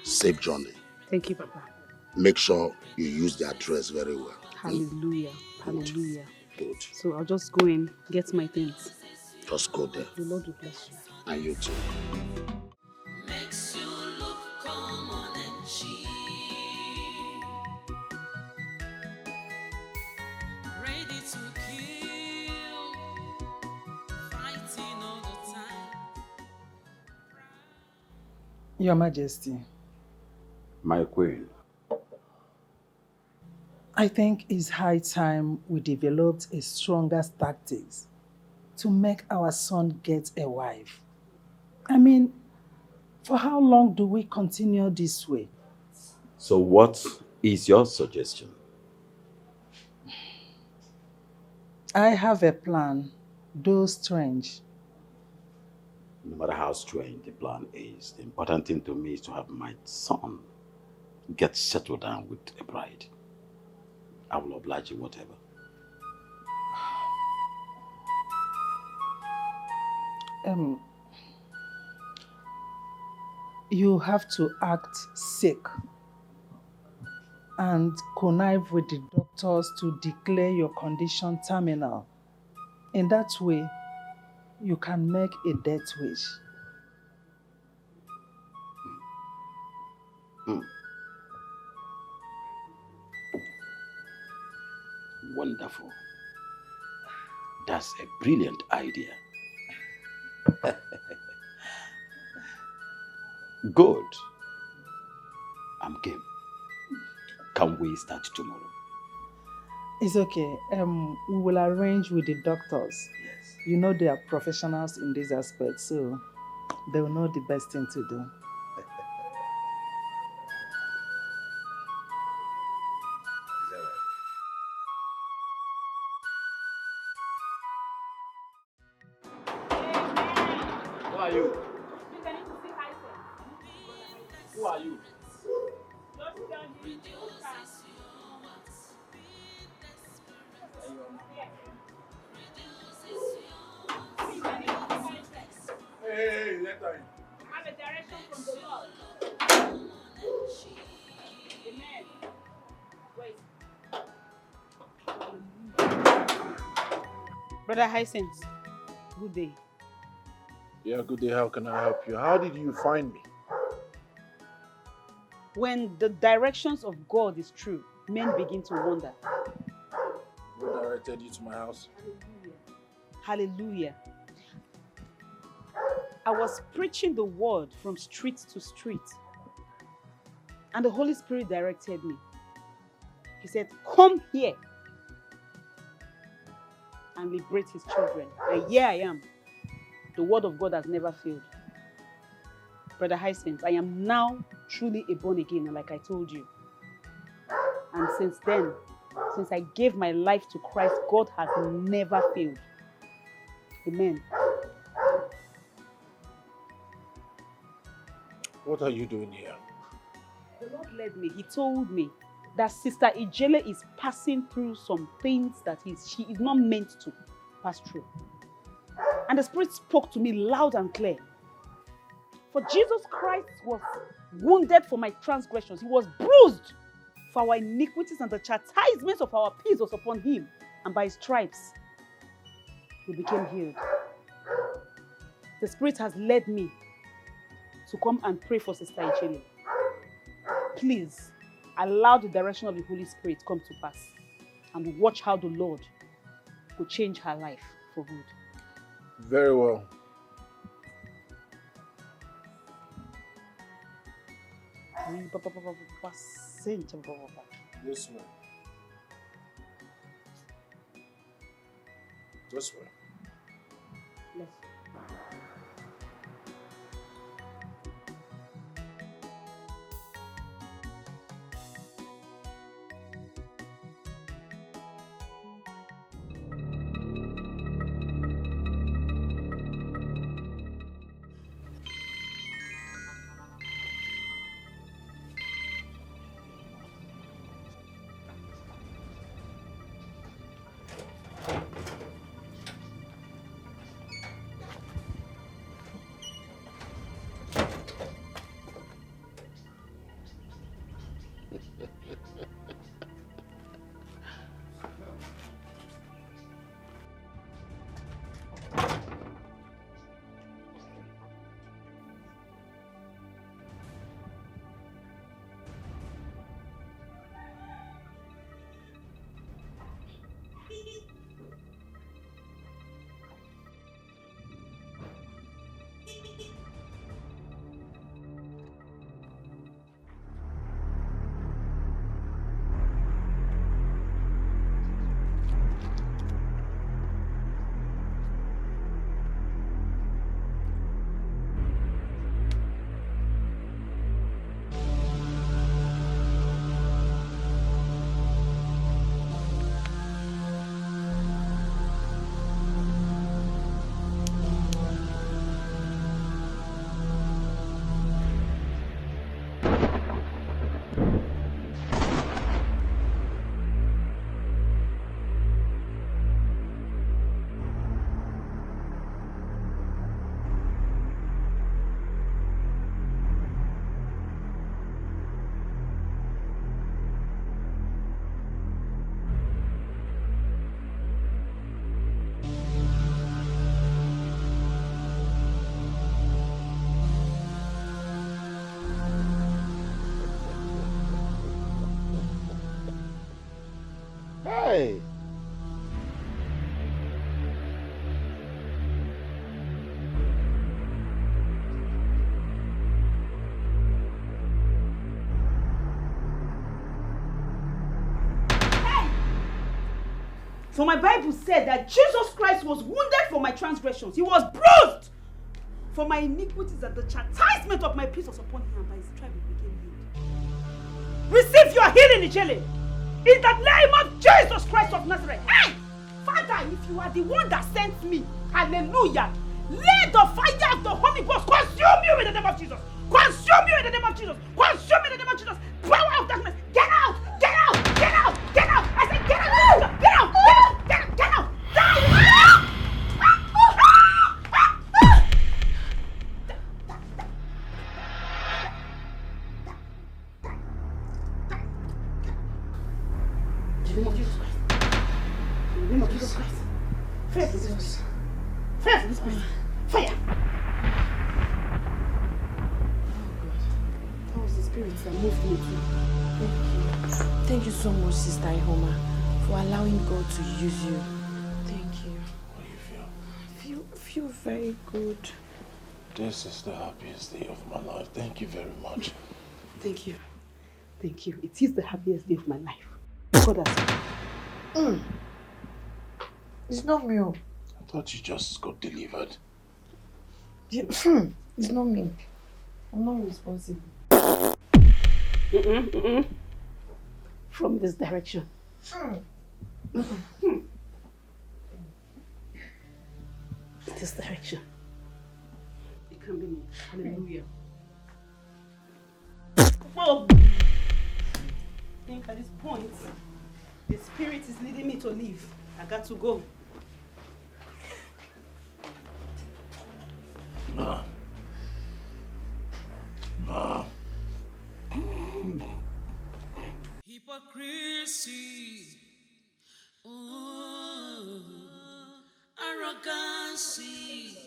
Safe journey. Thank you, Papa. Make sure you use the address very well. Hallelujah. Hallelujah. Good. So I'll just go in, get my things. Just go there. The Lord will bless you. And you too. Makes you look common and cheap. Ready to kill, fighting all the time. Your Majesty, My queen. I think it's high time we developed a stronger tactics to make our son get a wife. I mean, for how long do we continue this way? So what is your suggestion? I have a plan, though strange. No matter how strange the plan is, the important thing to me is to have my son get settled down with a bride. I will oblige you whatever. You have to act sick and connive with the doctors to declare your condition terminal. In that way, you can make a death wish. Wonderful. That's a brilliant idea. Good. I'm game. Can we start tomorrow? It's okay. We will arrange with the doctors. Yes. You know they are professionals in this aspect, so they will know the best thing to do. Who are you? Who are you? Hey, let her in. I have a direction from the Lord. Amen. Wait. Brother Hyacinth, good day. Yeah, good day. How can I help you? How did you find me? When the directions of God is true, men begin to wonder. Who directed you to my house? Hallelujah. I was preaching the word from street to street, and the Holy Spirit directed me. He said, come here and liberate his children. And here I am. The word of God has never failed. Brother Hyacinth, I am now truly a born again, like I told you. And since then, since I gave my life to Christ, God has never failed. Amen. What are you doing here? The Lord led me. He told me that Sister Ijele is passing through some things that she is not meant to pass through. And the Spirit spoke to me loud and clear. For Jesus Christ was wounded for my transgressions. He was bruised for our iniquities, and the chastisement of our peace was upon him. And by his stripes, we became healed. The Spirit has led me to come and pray for Sister Ijele. Please, allow the direction of the Holy Spirit come to pass and watch how the Lord will change her life for good. Very well. This way. This way. Yes. Hey! So my Bible said that Jesus Christ was wounded for my transgressions. He was bruised for my iniquities, and the chastisement of my peace was upon him, and by his stripes he became healed. Receive your healing, Ijele, in the name of Jesus Christ of Nazareth. Hey! Father, if you are the one that sent me, hallelujah, let the fire of the Holy Ghost consume you in the name of Jesus. Consume you in the name of Jesus. Consume you in the name of Jesus. Power of darkness, get out! Get out! Get out! Get out! I said get out! Get out! Get out! Get out! Get out! Die! In the name of Jesus Christ. In the name of Jesus Christ. Fire for this place. Fire for this place. Fire! That was the spirit that moved me too. Thank you so much, Sister Ihoma, for allowing God to use you. Thank you. How do you feel? I feel very good. This is the happiest day of my life. Thank you very much. Thank you. Thank you. It is the happiest day of my life. God has. It's not me. I thought you just got delivered. It's not me. I'm not responsible. From this direction. This direction. It can be me. Hallelujah. Whoa! I think at this point, the spirit is leading me to leave. I got to go. Ma. Ma. Hypocrisy, arrogancy,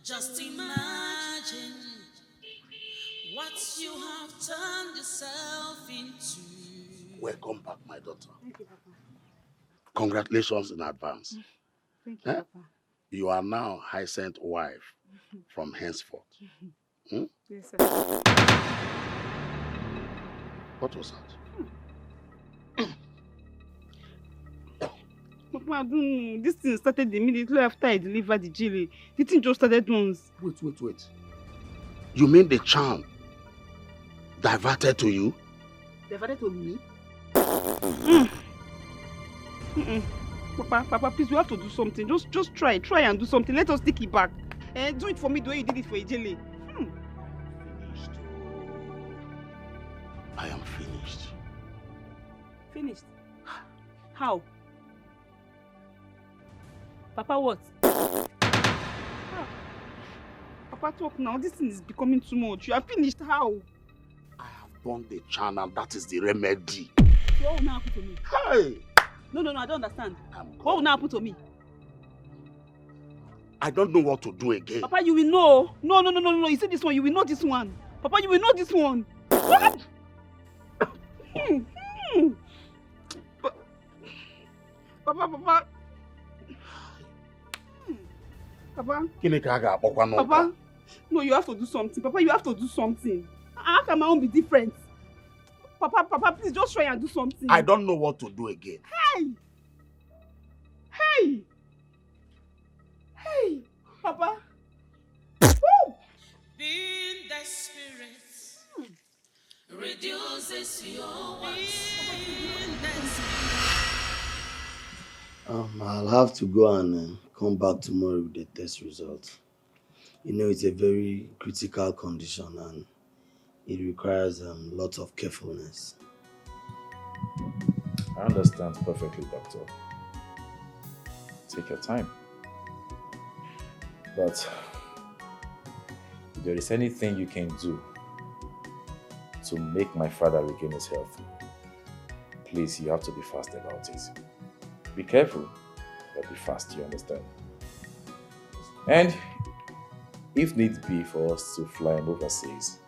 just imagine what you have turned yourself into. Welcome back, my daughter. Thank you, Papa. Congratulations in advance. Thank you, Papa. You are now Hyacinth's wife from henceforth. Hmm? Yes, sir. What was that? Papa, I don't know. This thing started immediately after I delivered the jelly. The thing just started once. Wait. You mean the charm diverted to you? Diverted to me? Papa, please, we have to do something. Just try and do something. Let us take it back. Do it for me the way you did it for Ijele. I am finished. Finished? How? Papa, what? Papa, talk now. This thing is becoming too much. You are finished. How? Burn the charm, and that is the remedy. So what will now happen to me? Hey! No, I don't understand. What will now happen to me? I don't know what to do again. Papa, you will know. No. You see this one, you will know this one. Papa, you will know this one. What? Papa. Papa, no, you have to do something. Papa, you have to do something. How can my own be different? Papa, please just try and do something. I don't know what to do again. Hey, Papa. Being the spirit reduces your wants. I'll have to go and come back tomorrow with the test results. You know, it's a very critical condition and it requires a lot of carefulness. I understand perfectly, doctor. Take your time. But if there is anything you can do to make my father regain his health, please, you have to be fast about it. Be careful, but be fast, you understand? And if need be for us to fly him overseas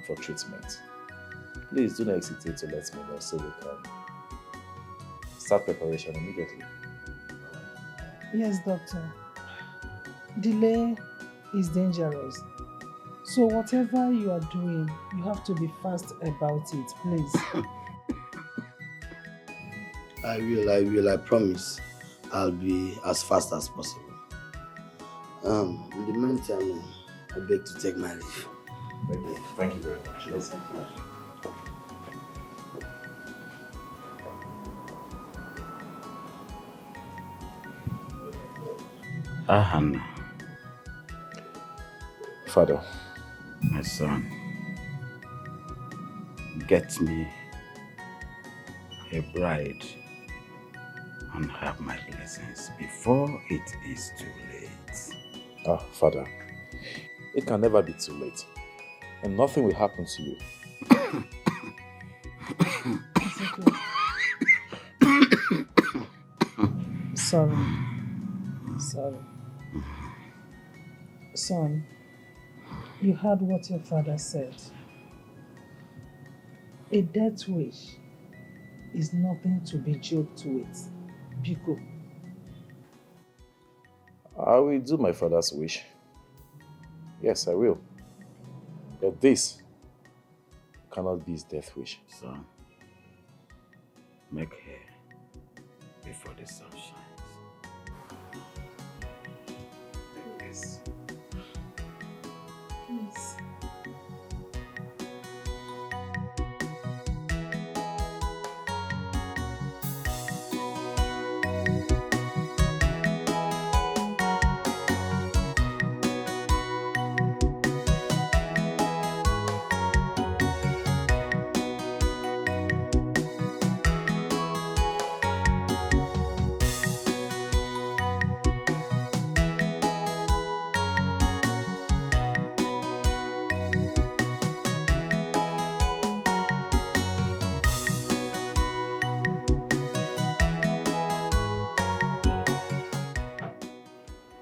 for treatment, Please do not hesitate to let me know so we can start preparation immediately. Yes, doctor. Delay is dangerous. So whatever you are doing, you have to be fast about it, please. I will, I promise. I'll be as fast as possible. In the meantime, I beg to take my leave. Thank you very much. Yes. Hannah. Father. My son, get me a bride and have my blessings before it is too late. Father, it can never be too late, and nothing will happen to you. It's okay. Sorry. Son, you heard what your father said. A death wish is nothing to be joked with. Biko. I will do my father's wish. Yes, I will. But this cannot be his death wish. Son, make hair before the sun shines. Yes. Please.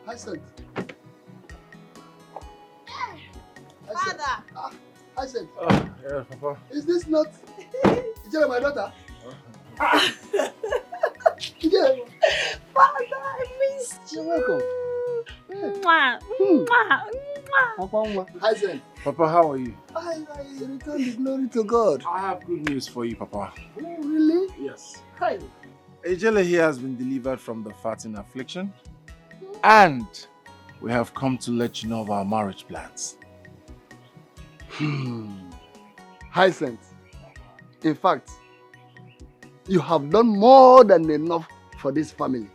Hyacinth. Father. Hyacinth. Yeah, Papa. Is this not Ijele, my daughter? Ijele. Father, I missed you. You're welcome. Mwah, mwah, mwah. Hyacinth. Papa, how are you? I return the glory to God. I have good news for you, Papa. Oh, really? Yes. Hi. Ejele here has been delivered from the fatting affliction, and we have come to let you know of our marriage plans. Hyacinth. In fact, you have done more than enough for this family.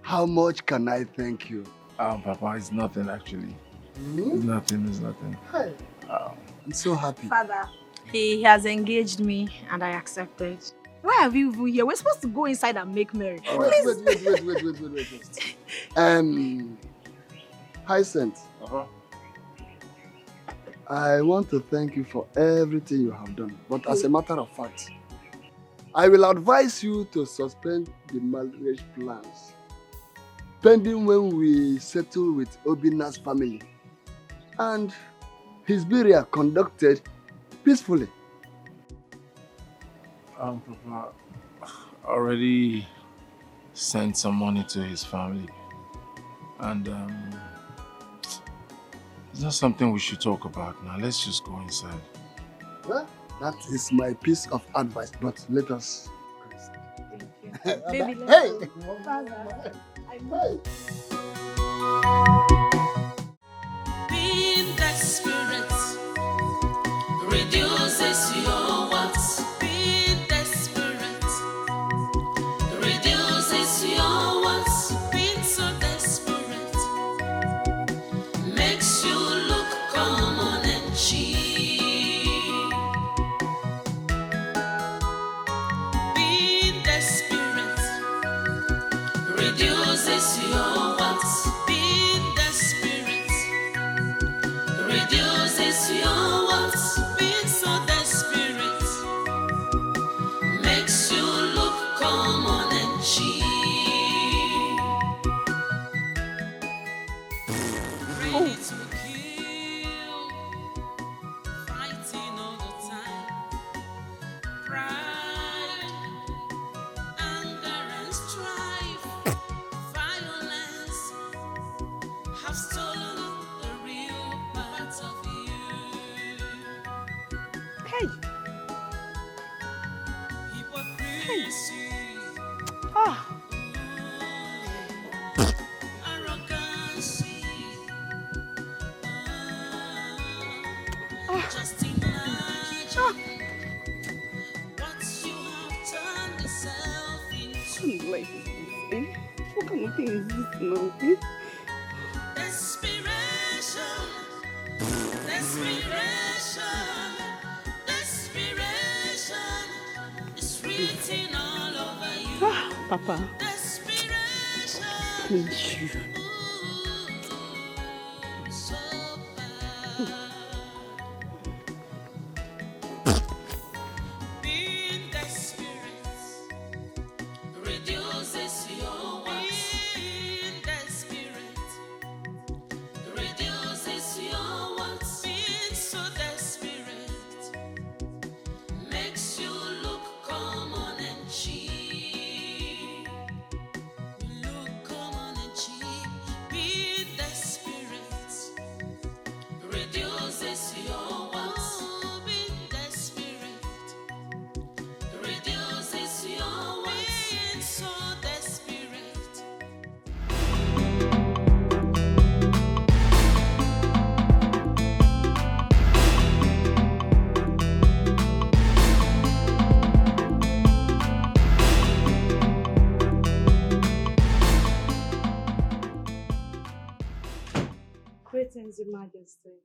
How much can I thank you? Papa, it's nothing actually. Hmm? It's nothing. Hi. I'm so happy. Father, he has engaged me and I accepted. Why are we even here? We're supposed to go inside and make merry. Wait. Hyacinth. I want to thank you for everything you have done. But as a matter of fact, I will advise you to suspend the marriage plans pending when we settle with Obina's family and his burial conducted peacefully. Papa, already sent some money to his family, and it's not something we should talk about now. Let's just go inside. Well, that is my piece of advice, but let us. Baby, Hey! Father, Being desperate reduces your wants. Being desperate reduces your wants. Being so desperate makes you look common and cheap. Being desperate reduces your wants. Being Ah. Just imagine what you have turned yourself into. What kind of thing is this now? Desperation, desperation, desperation is written all over you. Papa. Desperation. Please, you. Being desperate reduces your works. Being desperate reduces your works. Being so desperate makes you look common and cheap. Look common and cheap. Being desperate reduces your works. Being desperate reduces your works. Being so desperate. Greetings, Your Majesty.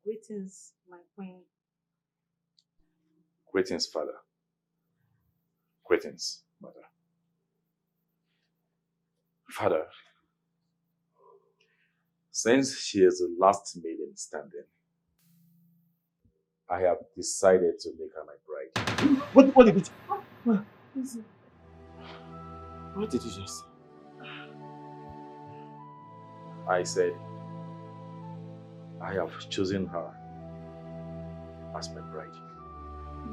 Greetings, my queen. Greetings, Father. Greetings, Mother. Father, since she is the last maiden standing, I have decided to make her my bride. What did you say? What did you just say? I said, I have chosen her as my bride.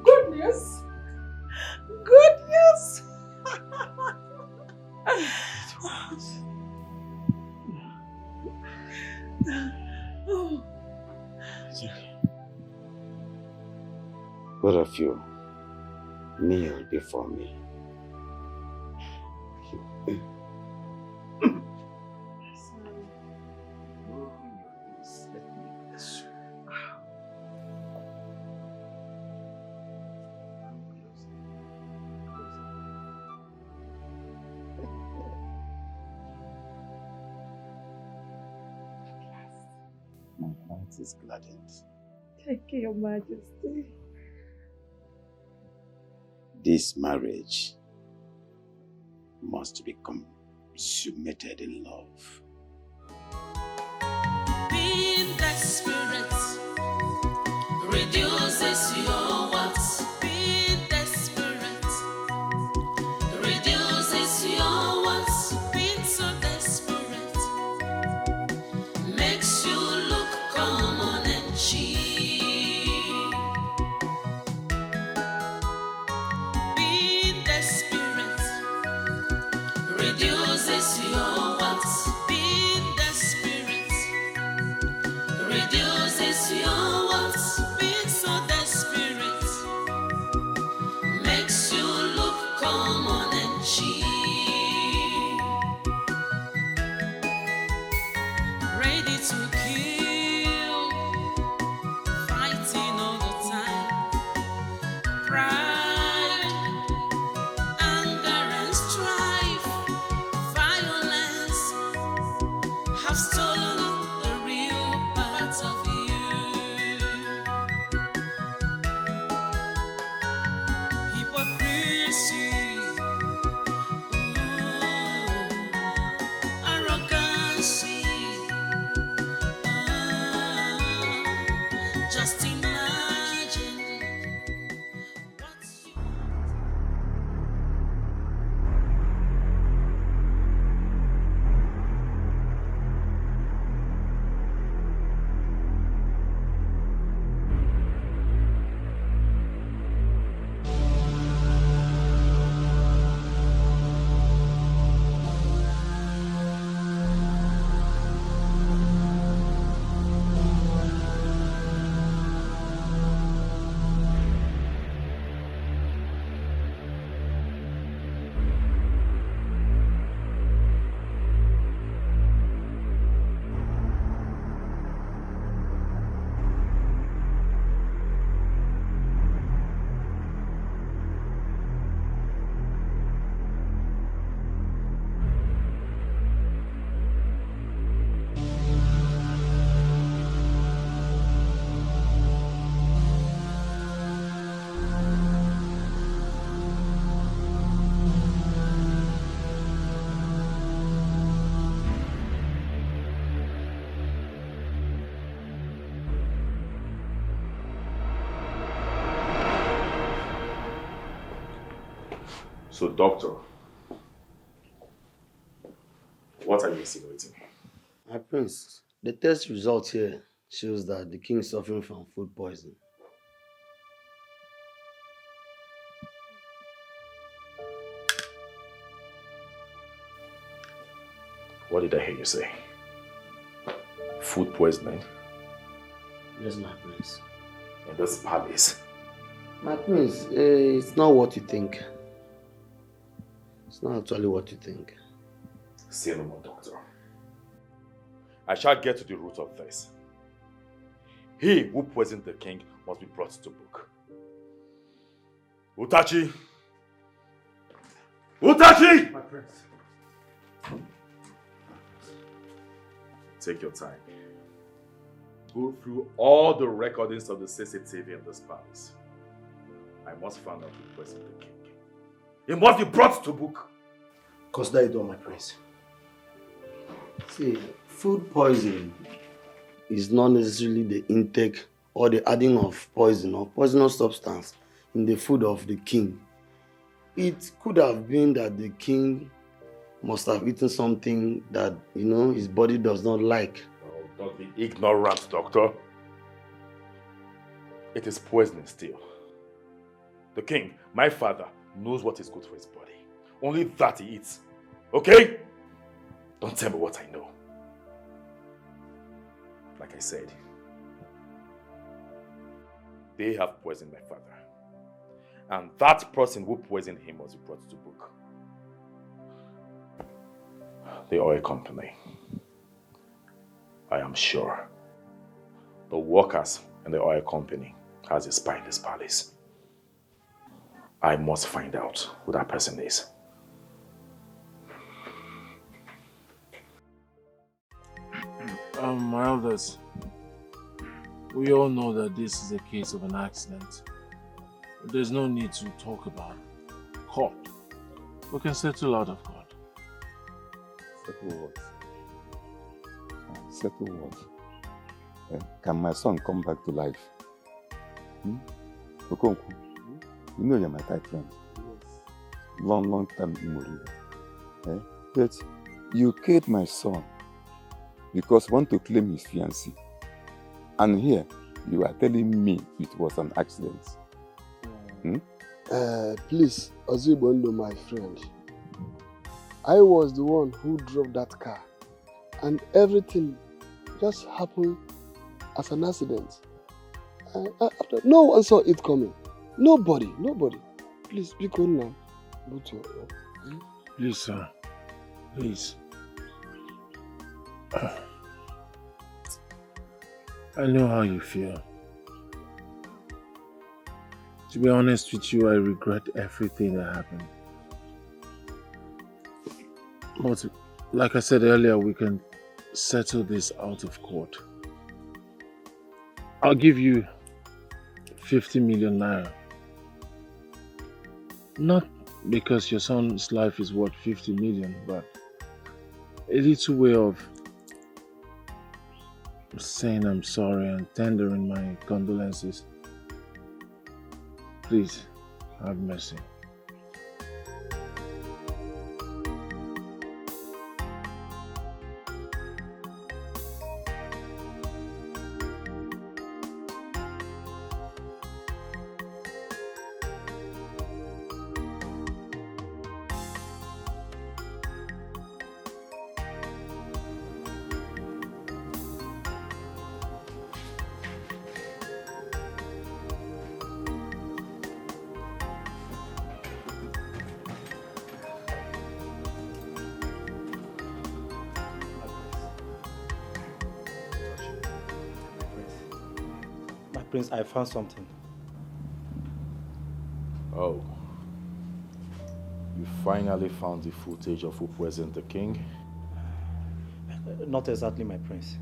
Good news! Good news! Both of you, kneel before me. My heart is gladdened. Thank you, Your Majesty. This marriage must be consummated in love. Being desperate reduces your works. Being desperate reduces your works. Being so desperate makes you look common and cheap. Being desperate reduces your works. Being desperate reduces your works. Being so desperate So, doctor, what are you insinuating? My prince, the test result here shows that the king is suffering from food poisoning. What did I hear you say? Food poisoning? Yes, my prince. In this palace? My prince, it's not what you think. It's not actually what you think. Say no more, doctor. I shall get to the root of this. He who poisoned the king must be brought to book. Utachi! Utachi! My prince. Take your time. Go through all the recordings of the CCTV in this palace. I must find out who poisoned the king. He must be brought to book. Consider it done, my prince. See, food poisoning is not necessarily the intake or the adding of poison or poisonous substance in the food of the king. It could have been that the king must have eaten something that, his body does not like. Oh, don't be ignorant, doctor. It is poisoning still. The king, my father, knows what is good for his body. Only that he eats. Okay? Don't tell me what I know. Like I said, they have poisoned my father. And that person who poisoned him was brought to book. The oil company. I am sure the workers in the oil company has a spy in this palace. I must find out who that person is. My elders, we all know that this is a case of an accident. There's no need to talk about court. We can settle out of court. Settle what? Settle what? Can my son come back to life? Okonkwo, you know you're my tight friend. Long time Imori. But you killed my son because you want to claim his fiancée. And here, you are telling me it was an accident. Please, Ozibondo, my friend. I was the one who drove that car. And everything just happened as an accident. No one saw it coming. Nobody. Please, be cool now. Please, sir. Please. I know how you feel. To be honest with you, I regret everything that happened. But like I said earlier, we can settle this out of court. I'll give you 50 million naira. Not because your son's life is worth 50 million, but a little way of saying I'm sorry and tendering my condolences. Please, have mercy. Prince, I found something. Oh. You finally found the footage of who poisoned the king? Not exactly, my prince.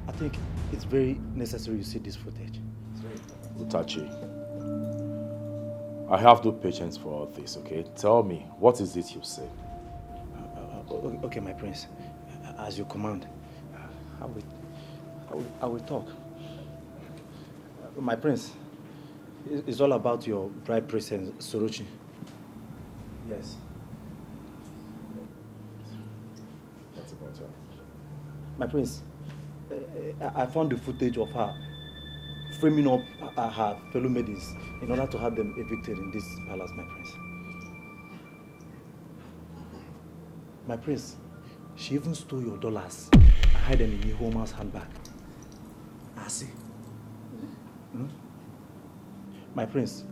I think it's very necessary you see this footage. Utachi, I have no patience for all this, okay? Tell me, what is it you say? Okay, my prince. As you command, I will talk. My prince, it's all about your bride princess, Sorochi. Yes. What about her? My prince, I found the footage of her framing up her fellow maidens in order to have them evicted in this palace, my prince. My prince, she even stole your dollars and hid them in your woman's handbag. I see. Hmm? My prince,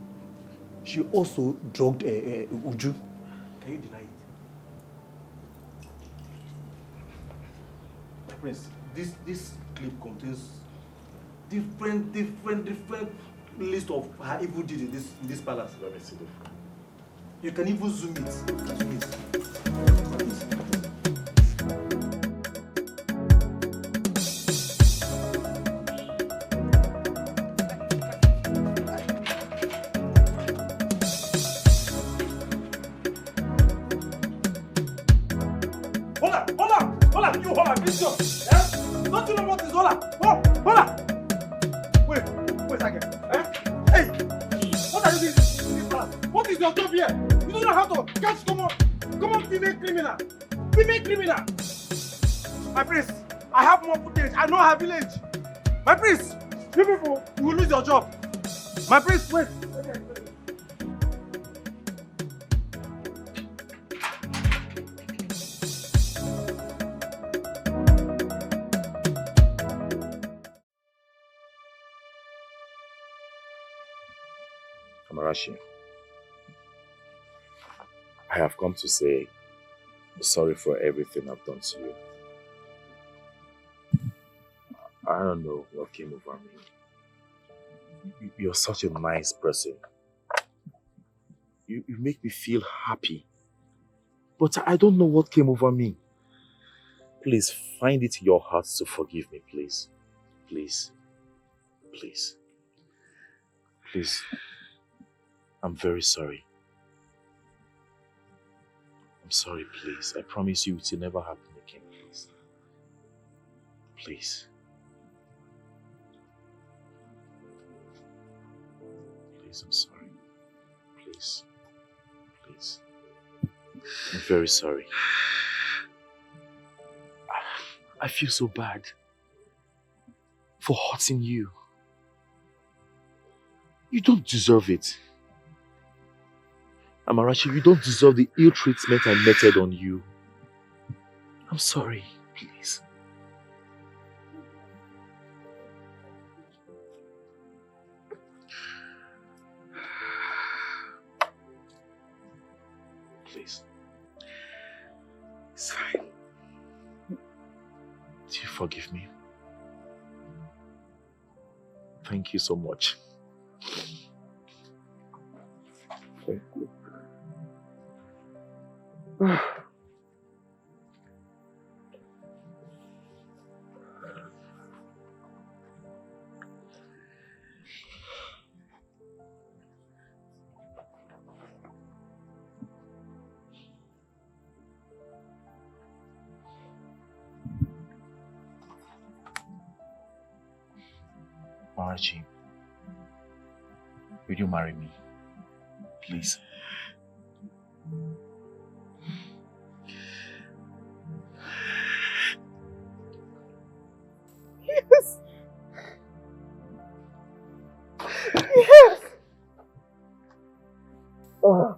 she also drugged Uju. Can you deny it? My prince, this clip contains different list of her evil deeds in this palace. Let me see the phone. You can even zoom it. Zoom it. Don't you know what is Hola? Hola! Wait a second. Hey! What are you doing in this palace? What is your job here? You don't know how to catch common female criminal. Female criminal! My prince, I have more footage. I know her village. My prince, you people, you will lose your job. My prince, wait. Amarachi, I have come to say sorry for everything I've done to you. I don't know what came over me. You're such a nice person. You make me feel happy. But I don't know what came over me. Please find it in your heart to forgive me, please. Please. Please. Please. I'm very sorry. I'm sorry, please. I promise you it will never happen again, please. Please. Please, I'm sorry. Please. Please. I'm very sorry. I feel so bad for hurting you. You don't deserve it. Amarachi, you don't deserve the ill treatment I meted on you. I'm sorry, please. Please. It's fine. Do you forgive me? Thank you so much. Thank you. Archie, will you marry me? Please. Yes. Yes. Oh.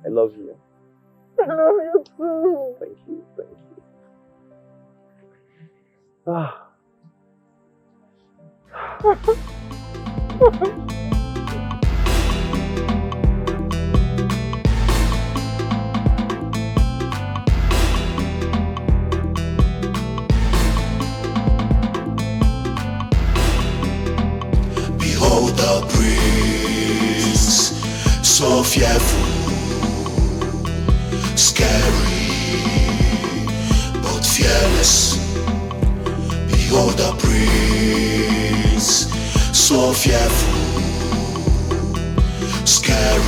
I love you. I love you too. Thank you. Thank you. Ah. Behold the prince, so fearful, scary, but fearless. Behold the prince, so fearful, scary,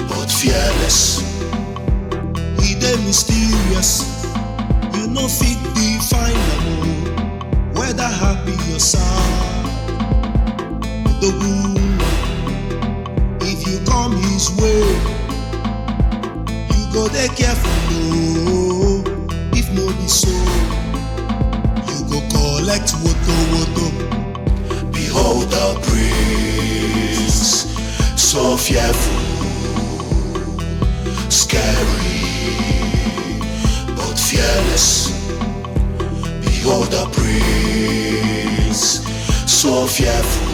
but fearless. He dey mysterious, you no fit define am, whether happy or sad. The woman, come his way. You go dey careful, no. If no be so, you go collect woto. Behold the prince, so fearful, scary, but fearless. Behold the prince, so fearful,